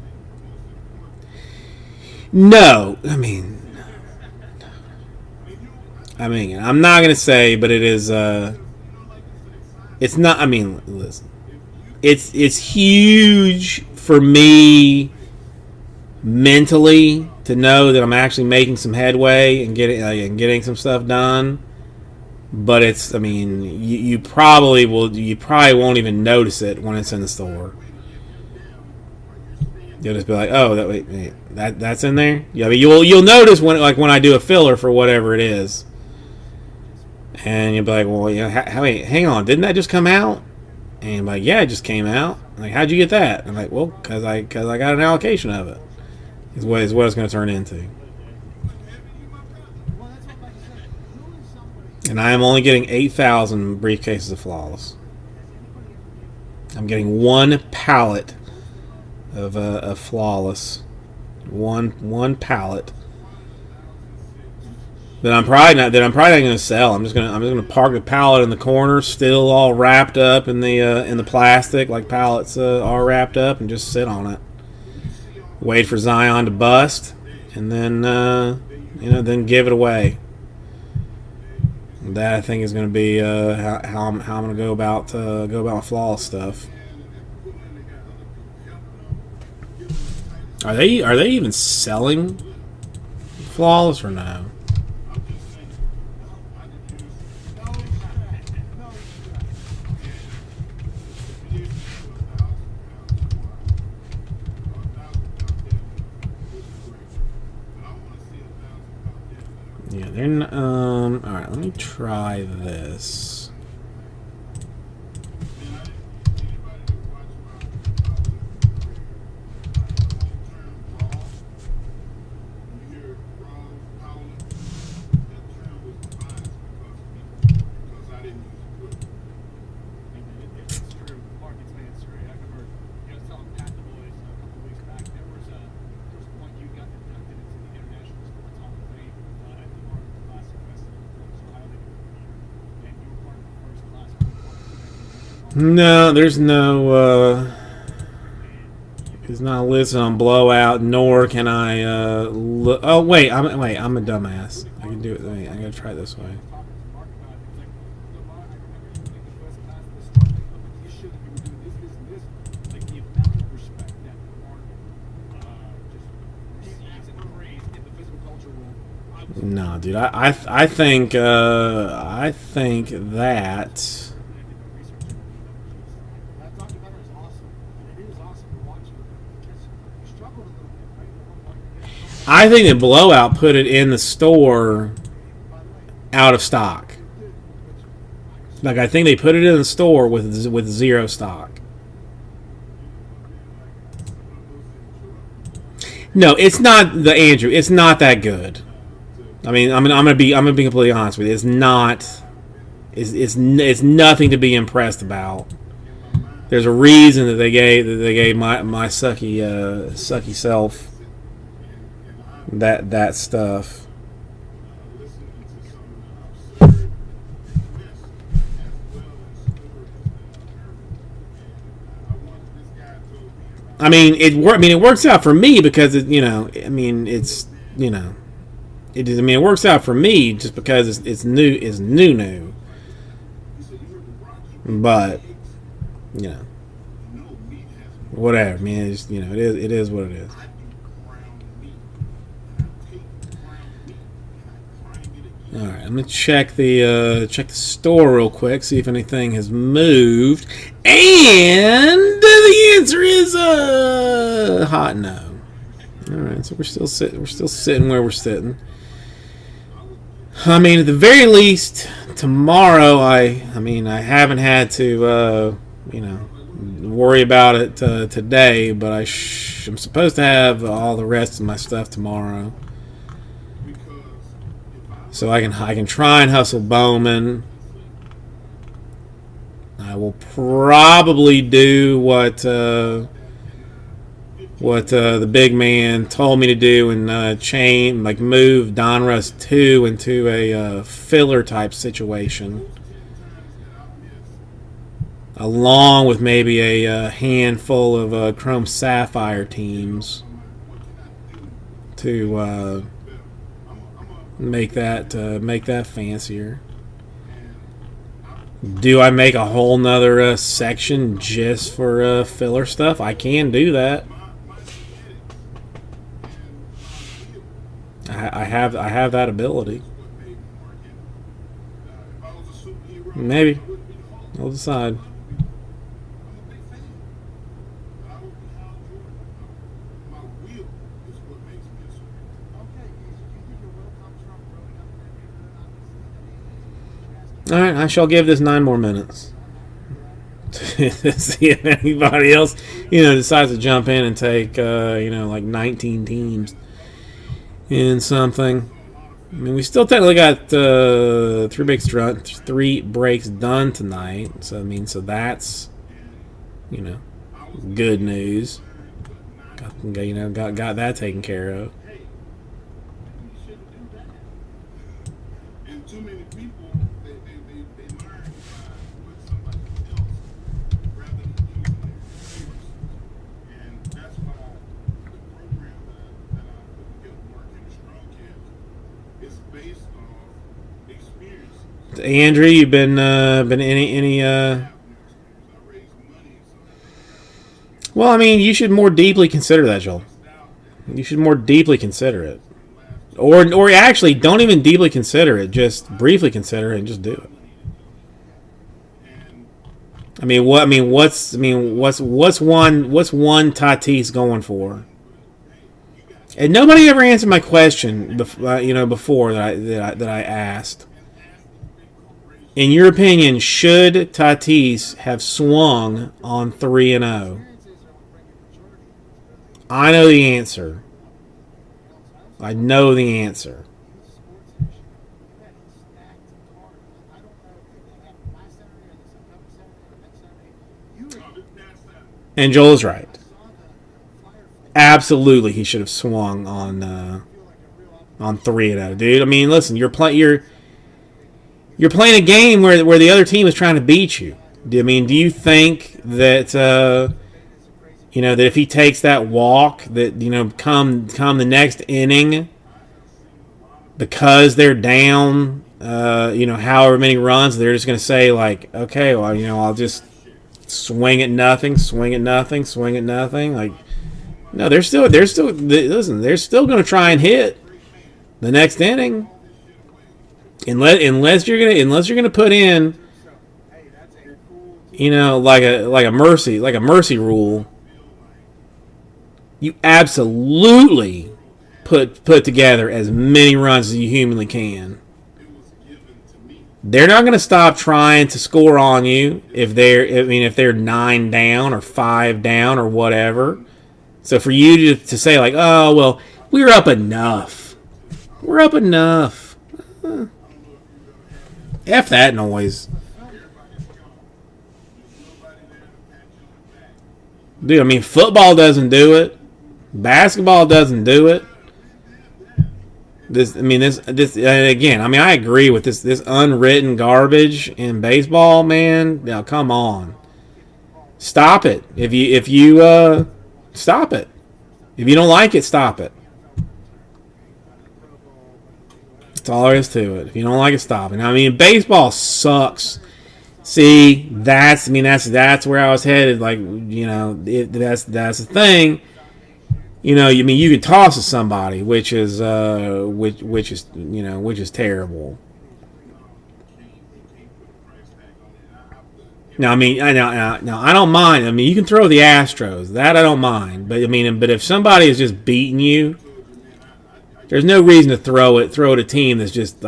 No, I'm not gonna say, but it is. It's not. Listen, it's huge for me mentally to know that I'm actually making some headway and getting some stuff done. But it's, you probably won't even notice it when it's in the store. You'll just be like, oh, wait, that's in there. Yeah, you'll notice when I do a filler for whatever it is, and you'll be like, well, hang on, didn't that just come out? And like, yeah, it just came out. Like, how'd you get that? I'm like, well, cause I got an allocation of it. Is what it's going to turn into. And I am only getting 8,000 briefcases of Flawless. I'm getting one pallet of Flawless. One pallet. That I'm probably not going to sell. I'm just gonna park the pallet in the corner, still all wrapped up in the plastic like pallets are wrapped up, and just sit on it. Wait for Zion to bust, and then then give it away. That I think is going to be how I'm going to go about my Flawless stuff. Are they even selling Flawless or no? Yeah, they're not, all right, let me try this. No, there's no. It's not listed on Blowout, nor can I. Look. Oh wait, I'm a dumbass. I can do it. Wait, I gotta try it this way. No, dude. I think that. I think that Blowout put it in the store out of stock. Like, I think they put it in the store with zero stock. No, it's not the Andrew. It's not that good. I mean, I'm gonna be completely honest with you. It's not. It's nothing to be impressed about. There's a reason that they gave my sucky self that stuff. I mean, it works out for me because it works out for me just because it's new. But whatever. I mean, it's, it is what it is. All right, I'm gonna check the store real quick, see if anything has moved, and the answer is hot no. All right, so we're still sitting where we're sitting. I mean, at the very least, tomorrow I haven't had to worry about it today, but I'm supposed to have all the rest of my stuff tomorrow. So I can try and hustle Bowman. I will probably do what the big man told me to do and move Donruss 2 into a filler type situation, along with maybe a handful of Chrome Sapphire teams to make that fancier. Do I make a whole nother section just for filler stuff? I can do that. I have that ability. Maybe. I'll decide. Alright, I shall give this 9 more minutes. see if anybody else, decides to jump in and take, like 19 teams in something. I mean, we still technically got 3 breaks done tonight. So, I mean, so that's, good news. Got that taken care of. And too many people, they learn with somebody else rather than using their experience. And that's why the program that I put together, Working Strong Kids, is based off experiences. Andrew, you've been any I raise money so Well, I mean, you should more deeply consider that, Joel. You should more deeply consider it, or actually, don't even deeply consider it. Just briefly consider it and just do it. What's one Tatis going for? And nobody ever answered my question, before that I asked. In your opinion, should Tatis have swung on 3-0? I know the answer. I know the answer. And Joel's right. Absolutely, he should have swung on 3-0, dude. I mean, listen, you're playing a game where the other team is trying to beat you. Do you think that that if he takes that walk, that come the next inning, because they're down, however many runs, they're just going to say like, okay, well, I'll just swing at nothing. Like, no, they're still listen. They're still going to try and hit the next inning, unless you're gonna put in, like a mercy rule. You absolutely put together as many runs as you humanly can. They're not going to stop trying to score on you if they're 9 down or 5 down or whatever. So for you to say like, oh well, we're up enough. F that noise. Dude, football doesn't do it. Basketball doesn't do it. Again, I agree with this unwritten garbage in baseball, man. Now, come on. Stop it. If you stop it. If you don't like it, stop it. That's all there is to it. If you don't like it, stop it. Baseball sucks. See, that's where I was headed. Like, that's the thing. You can toss to somebody, which is terrible. Now, I don't mind. You can throw the Astros. That I don't mind. But but if somebody is just beating you, there's no reason to throw it at a team that's just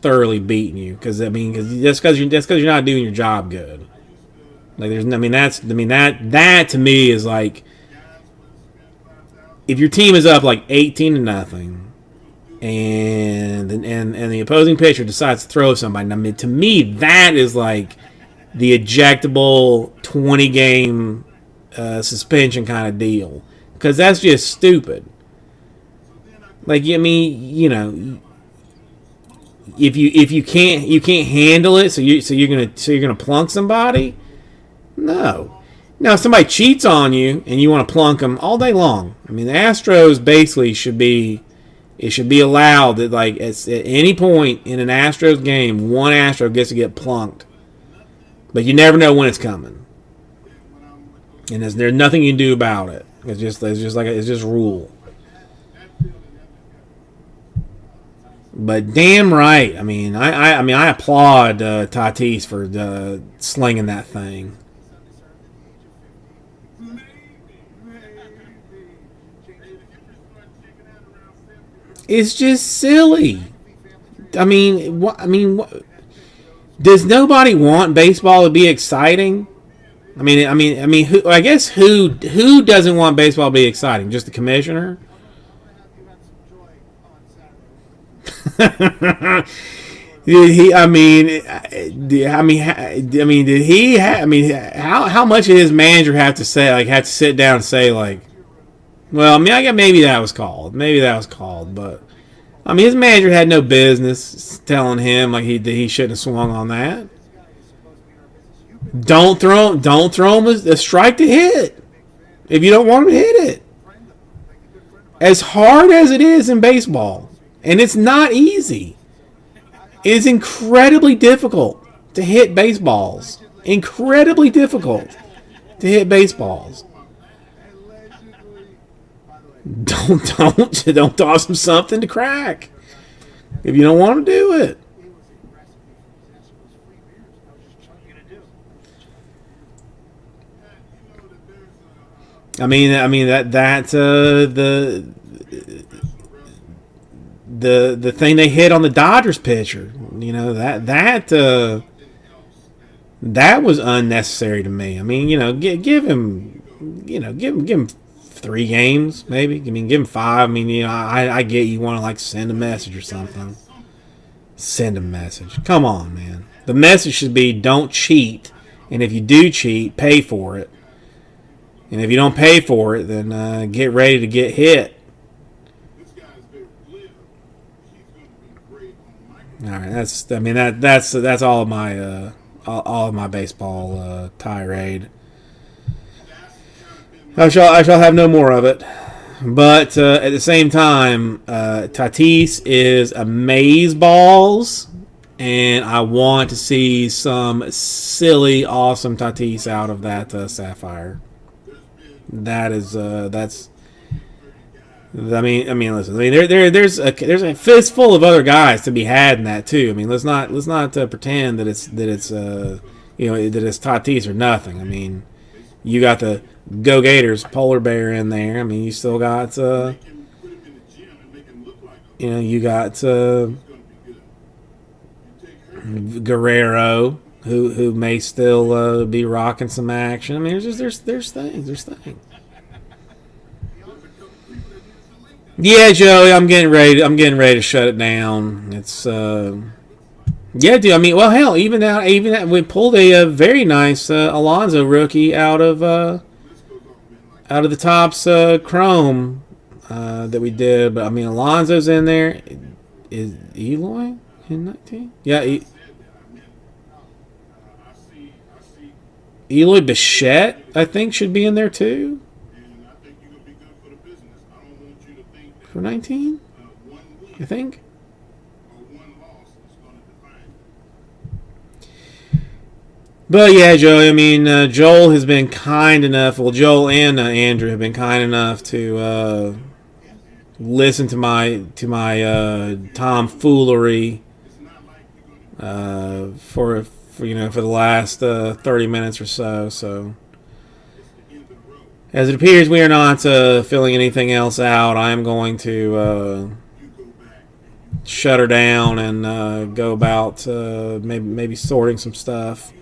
thoroughly beating you. Because because you're not doing your job good. Like that to me is like, if your team is up like 18-0, and the opposing pitcher decides to throw somebody, to me that is like the ejectable 20-game suspension kind of deal, because that's just stupid. Like, if you can't handle it, so you're gonna plunk somebody? No. Now, if somebody cheats on you and you want to plunk them all day long, the Astros basically should be allowed that, like, at any point in an Astros game, one Astro gets to get plunked, but you never know when it's coming, and there's nothing you can do about it. It's just rule. But damn right, I applaud Tatis for slinging that thing. It's just silly. What? Does nobody want baseball to be exciting? Who? I guess who doesn't want baseball to be exciting? Just the commissioner. Did he? Did he? How much did his manager have to say? Like, have to sit down and say, like, well, I mean, I guess maybe that was called. But I mean, his manager had no business telling him like he shouldn't have swung on that. Don't throw him a strike to hit if you don't want him to hit it. As hard as it is in baseball, and it's not easy. It is incredibly difficult to hit baseballs. Incredibly difficult to hit baseballs. Don't toss him something to crack if you don't want to do it. I mean the thing they hit on the Dodgers pitcher, you know, that was unnecessary to me. I mean, you know, give him 3 games maybe. I mean, give him 5. I mean, you know, I get you want to like send a message or something. Send a message. Come on, man. The message should be don't cheat, and if you do cheat, pay for it. And if you don't pay for it, then get ready to get hit. All right, that's all of my baseball tirade. I shall have no more of it. But at the same time, Tatis is amazeballs, and I want to see some silly, awesome Tatis out of that Sapphire. That's. I mean, listen. I mean, there's a fistful of other guys to be had in that too. I mean, let's not pretend that it's Tatis or nothing. I mean, you got the Go Gators polar bear in there. I mean, you still got you got Guerrero who may still be rocking some action. I mean, there's things. Yeah, Joey, I'm getting ready to shut it down. It's yeah, dude. I mean, well, hell, even we pulled a very nice Alonso rookie out of the Topps Chrome that we did. But I mean, Alonso's in there. Is Eloy in 19? Yeah, Eloy Bichette, I think, should be in there too. For 19? I think. But yeah, Joey, I mean, Joel has been kind enough, well, Joel and Andrew have been kind enough to listen to my tomfoolery for the last 30 minutes or so. So as it appears we are not filling anything else out, I am going to shut her down and go about maybe sorting some stuff.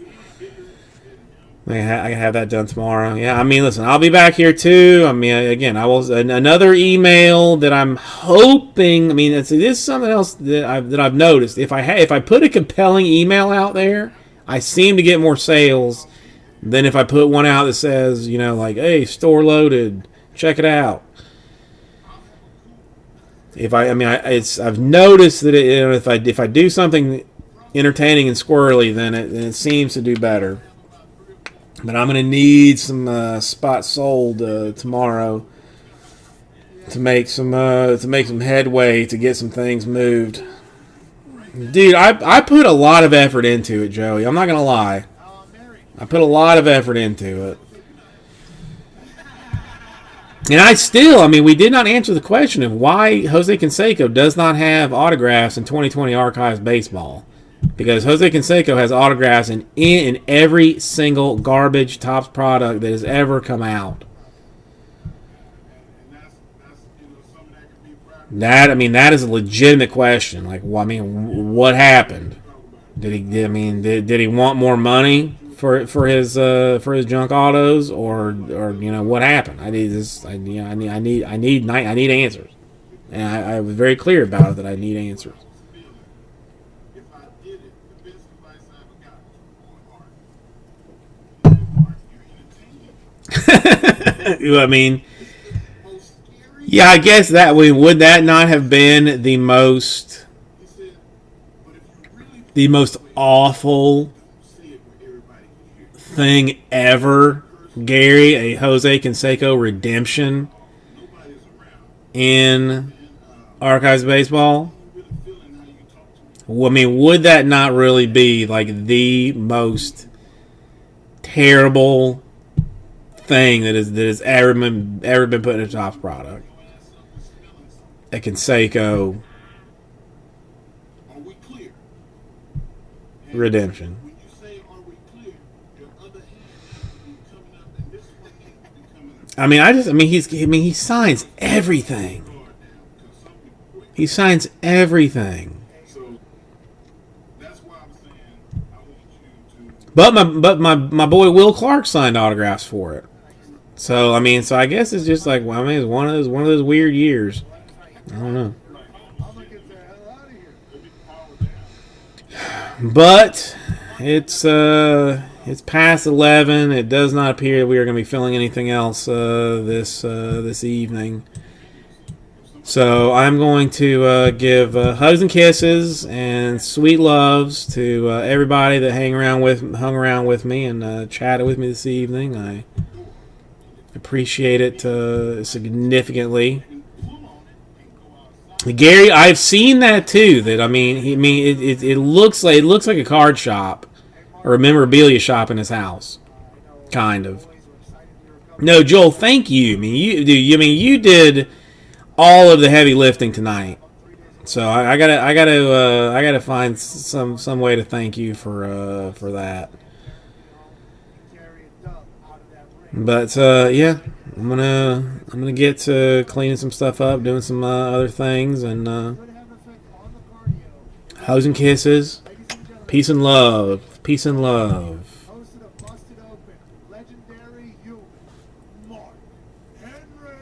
I have that done tomorrow. Yeah, I mean, listen, I'll be back here too. I mean, again, I will another email that I'm hoping. I mean, this is something else that I've noticed. If I put a compelling email out there, I seem to get more sales than if I put one out that says, you know, like, hey, store loaded, check it out. I've noticed that if I do something entertaining and squirrely, then it seems to do better. But I'm gonna need some spots sold tomorrow to make some headway to get some things moved. Dude, I put a lot of effort into it, Joey. I'm not gonna lie. I put a lot of effort into it. And we did not answer the question of why Jose Canseco does not have autographs in 2020 Archives Baseball. Because Jose Canseco has autographs in every single garbage Topps product that has ever come out. That is a legitimate question. Like, well, I mean, what happened? Did he want more money for his junk autos, or what happened. I need this. I need answers, and I was very clear about it that I need answers. If I did it, the best advice I ever got was from Mark. You're entertaining. I mean, Most scary. yeah, I guess would that not have been the most He said, but if you really the most awful say it where everybody can hear you. thing ever, Gary, a Jose Canseco redemption Nobody's around. in Archives Baseball? I'm really feeling how you talk to me. Well, I mean, would that not really be like the most terrible thing that has ever been put in a Topps product? Your ass up is feeling something. A Canseco Are we clear? redemption. When you say are we clear, your other hand has to be coming up and this one needs to be coming up. He signs everything. Guard down, because some people quit. He signs everything. So that's why I'm saying I want you to But my boy Will Clark signed autographs for it. So I guess it's just like, well, I mean, it's one of those weird years. I don't know. I'm gonna get the hell out of here. maybe power down. But it's past 11. It does not appear that we are going to be filling anything else this evening. So I'm going to give hugs and kisses and sweet loves to everybody that hung around with me and chatted with me this evening. I appreciate it significantly. Gary, I've seen that too. That it looks like a card shop or a memorabilia shop in his house, kind of. No, Joel, thank you. You did all of the heavy lifting tonight. So I gotta find some way to thank you for that. But yeah, I'm gonna get to cleaning some stuff up, doing some other things, and hugs and kisses, peace and love, peace and love. Hosted a busted open, legendary human, Mark Henry.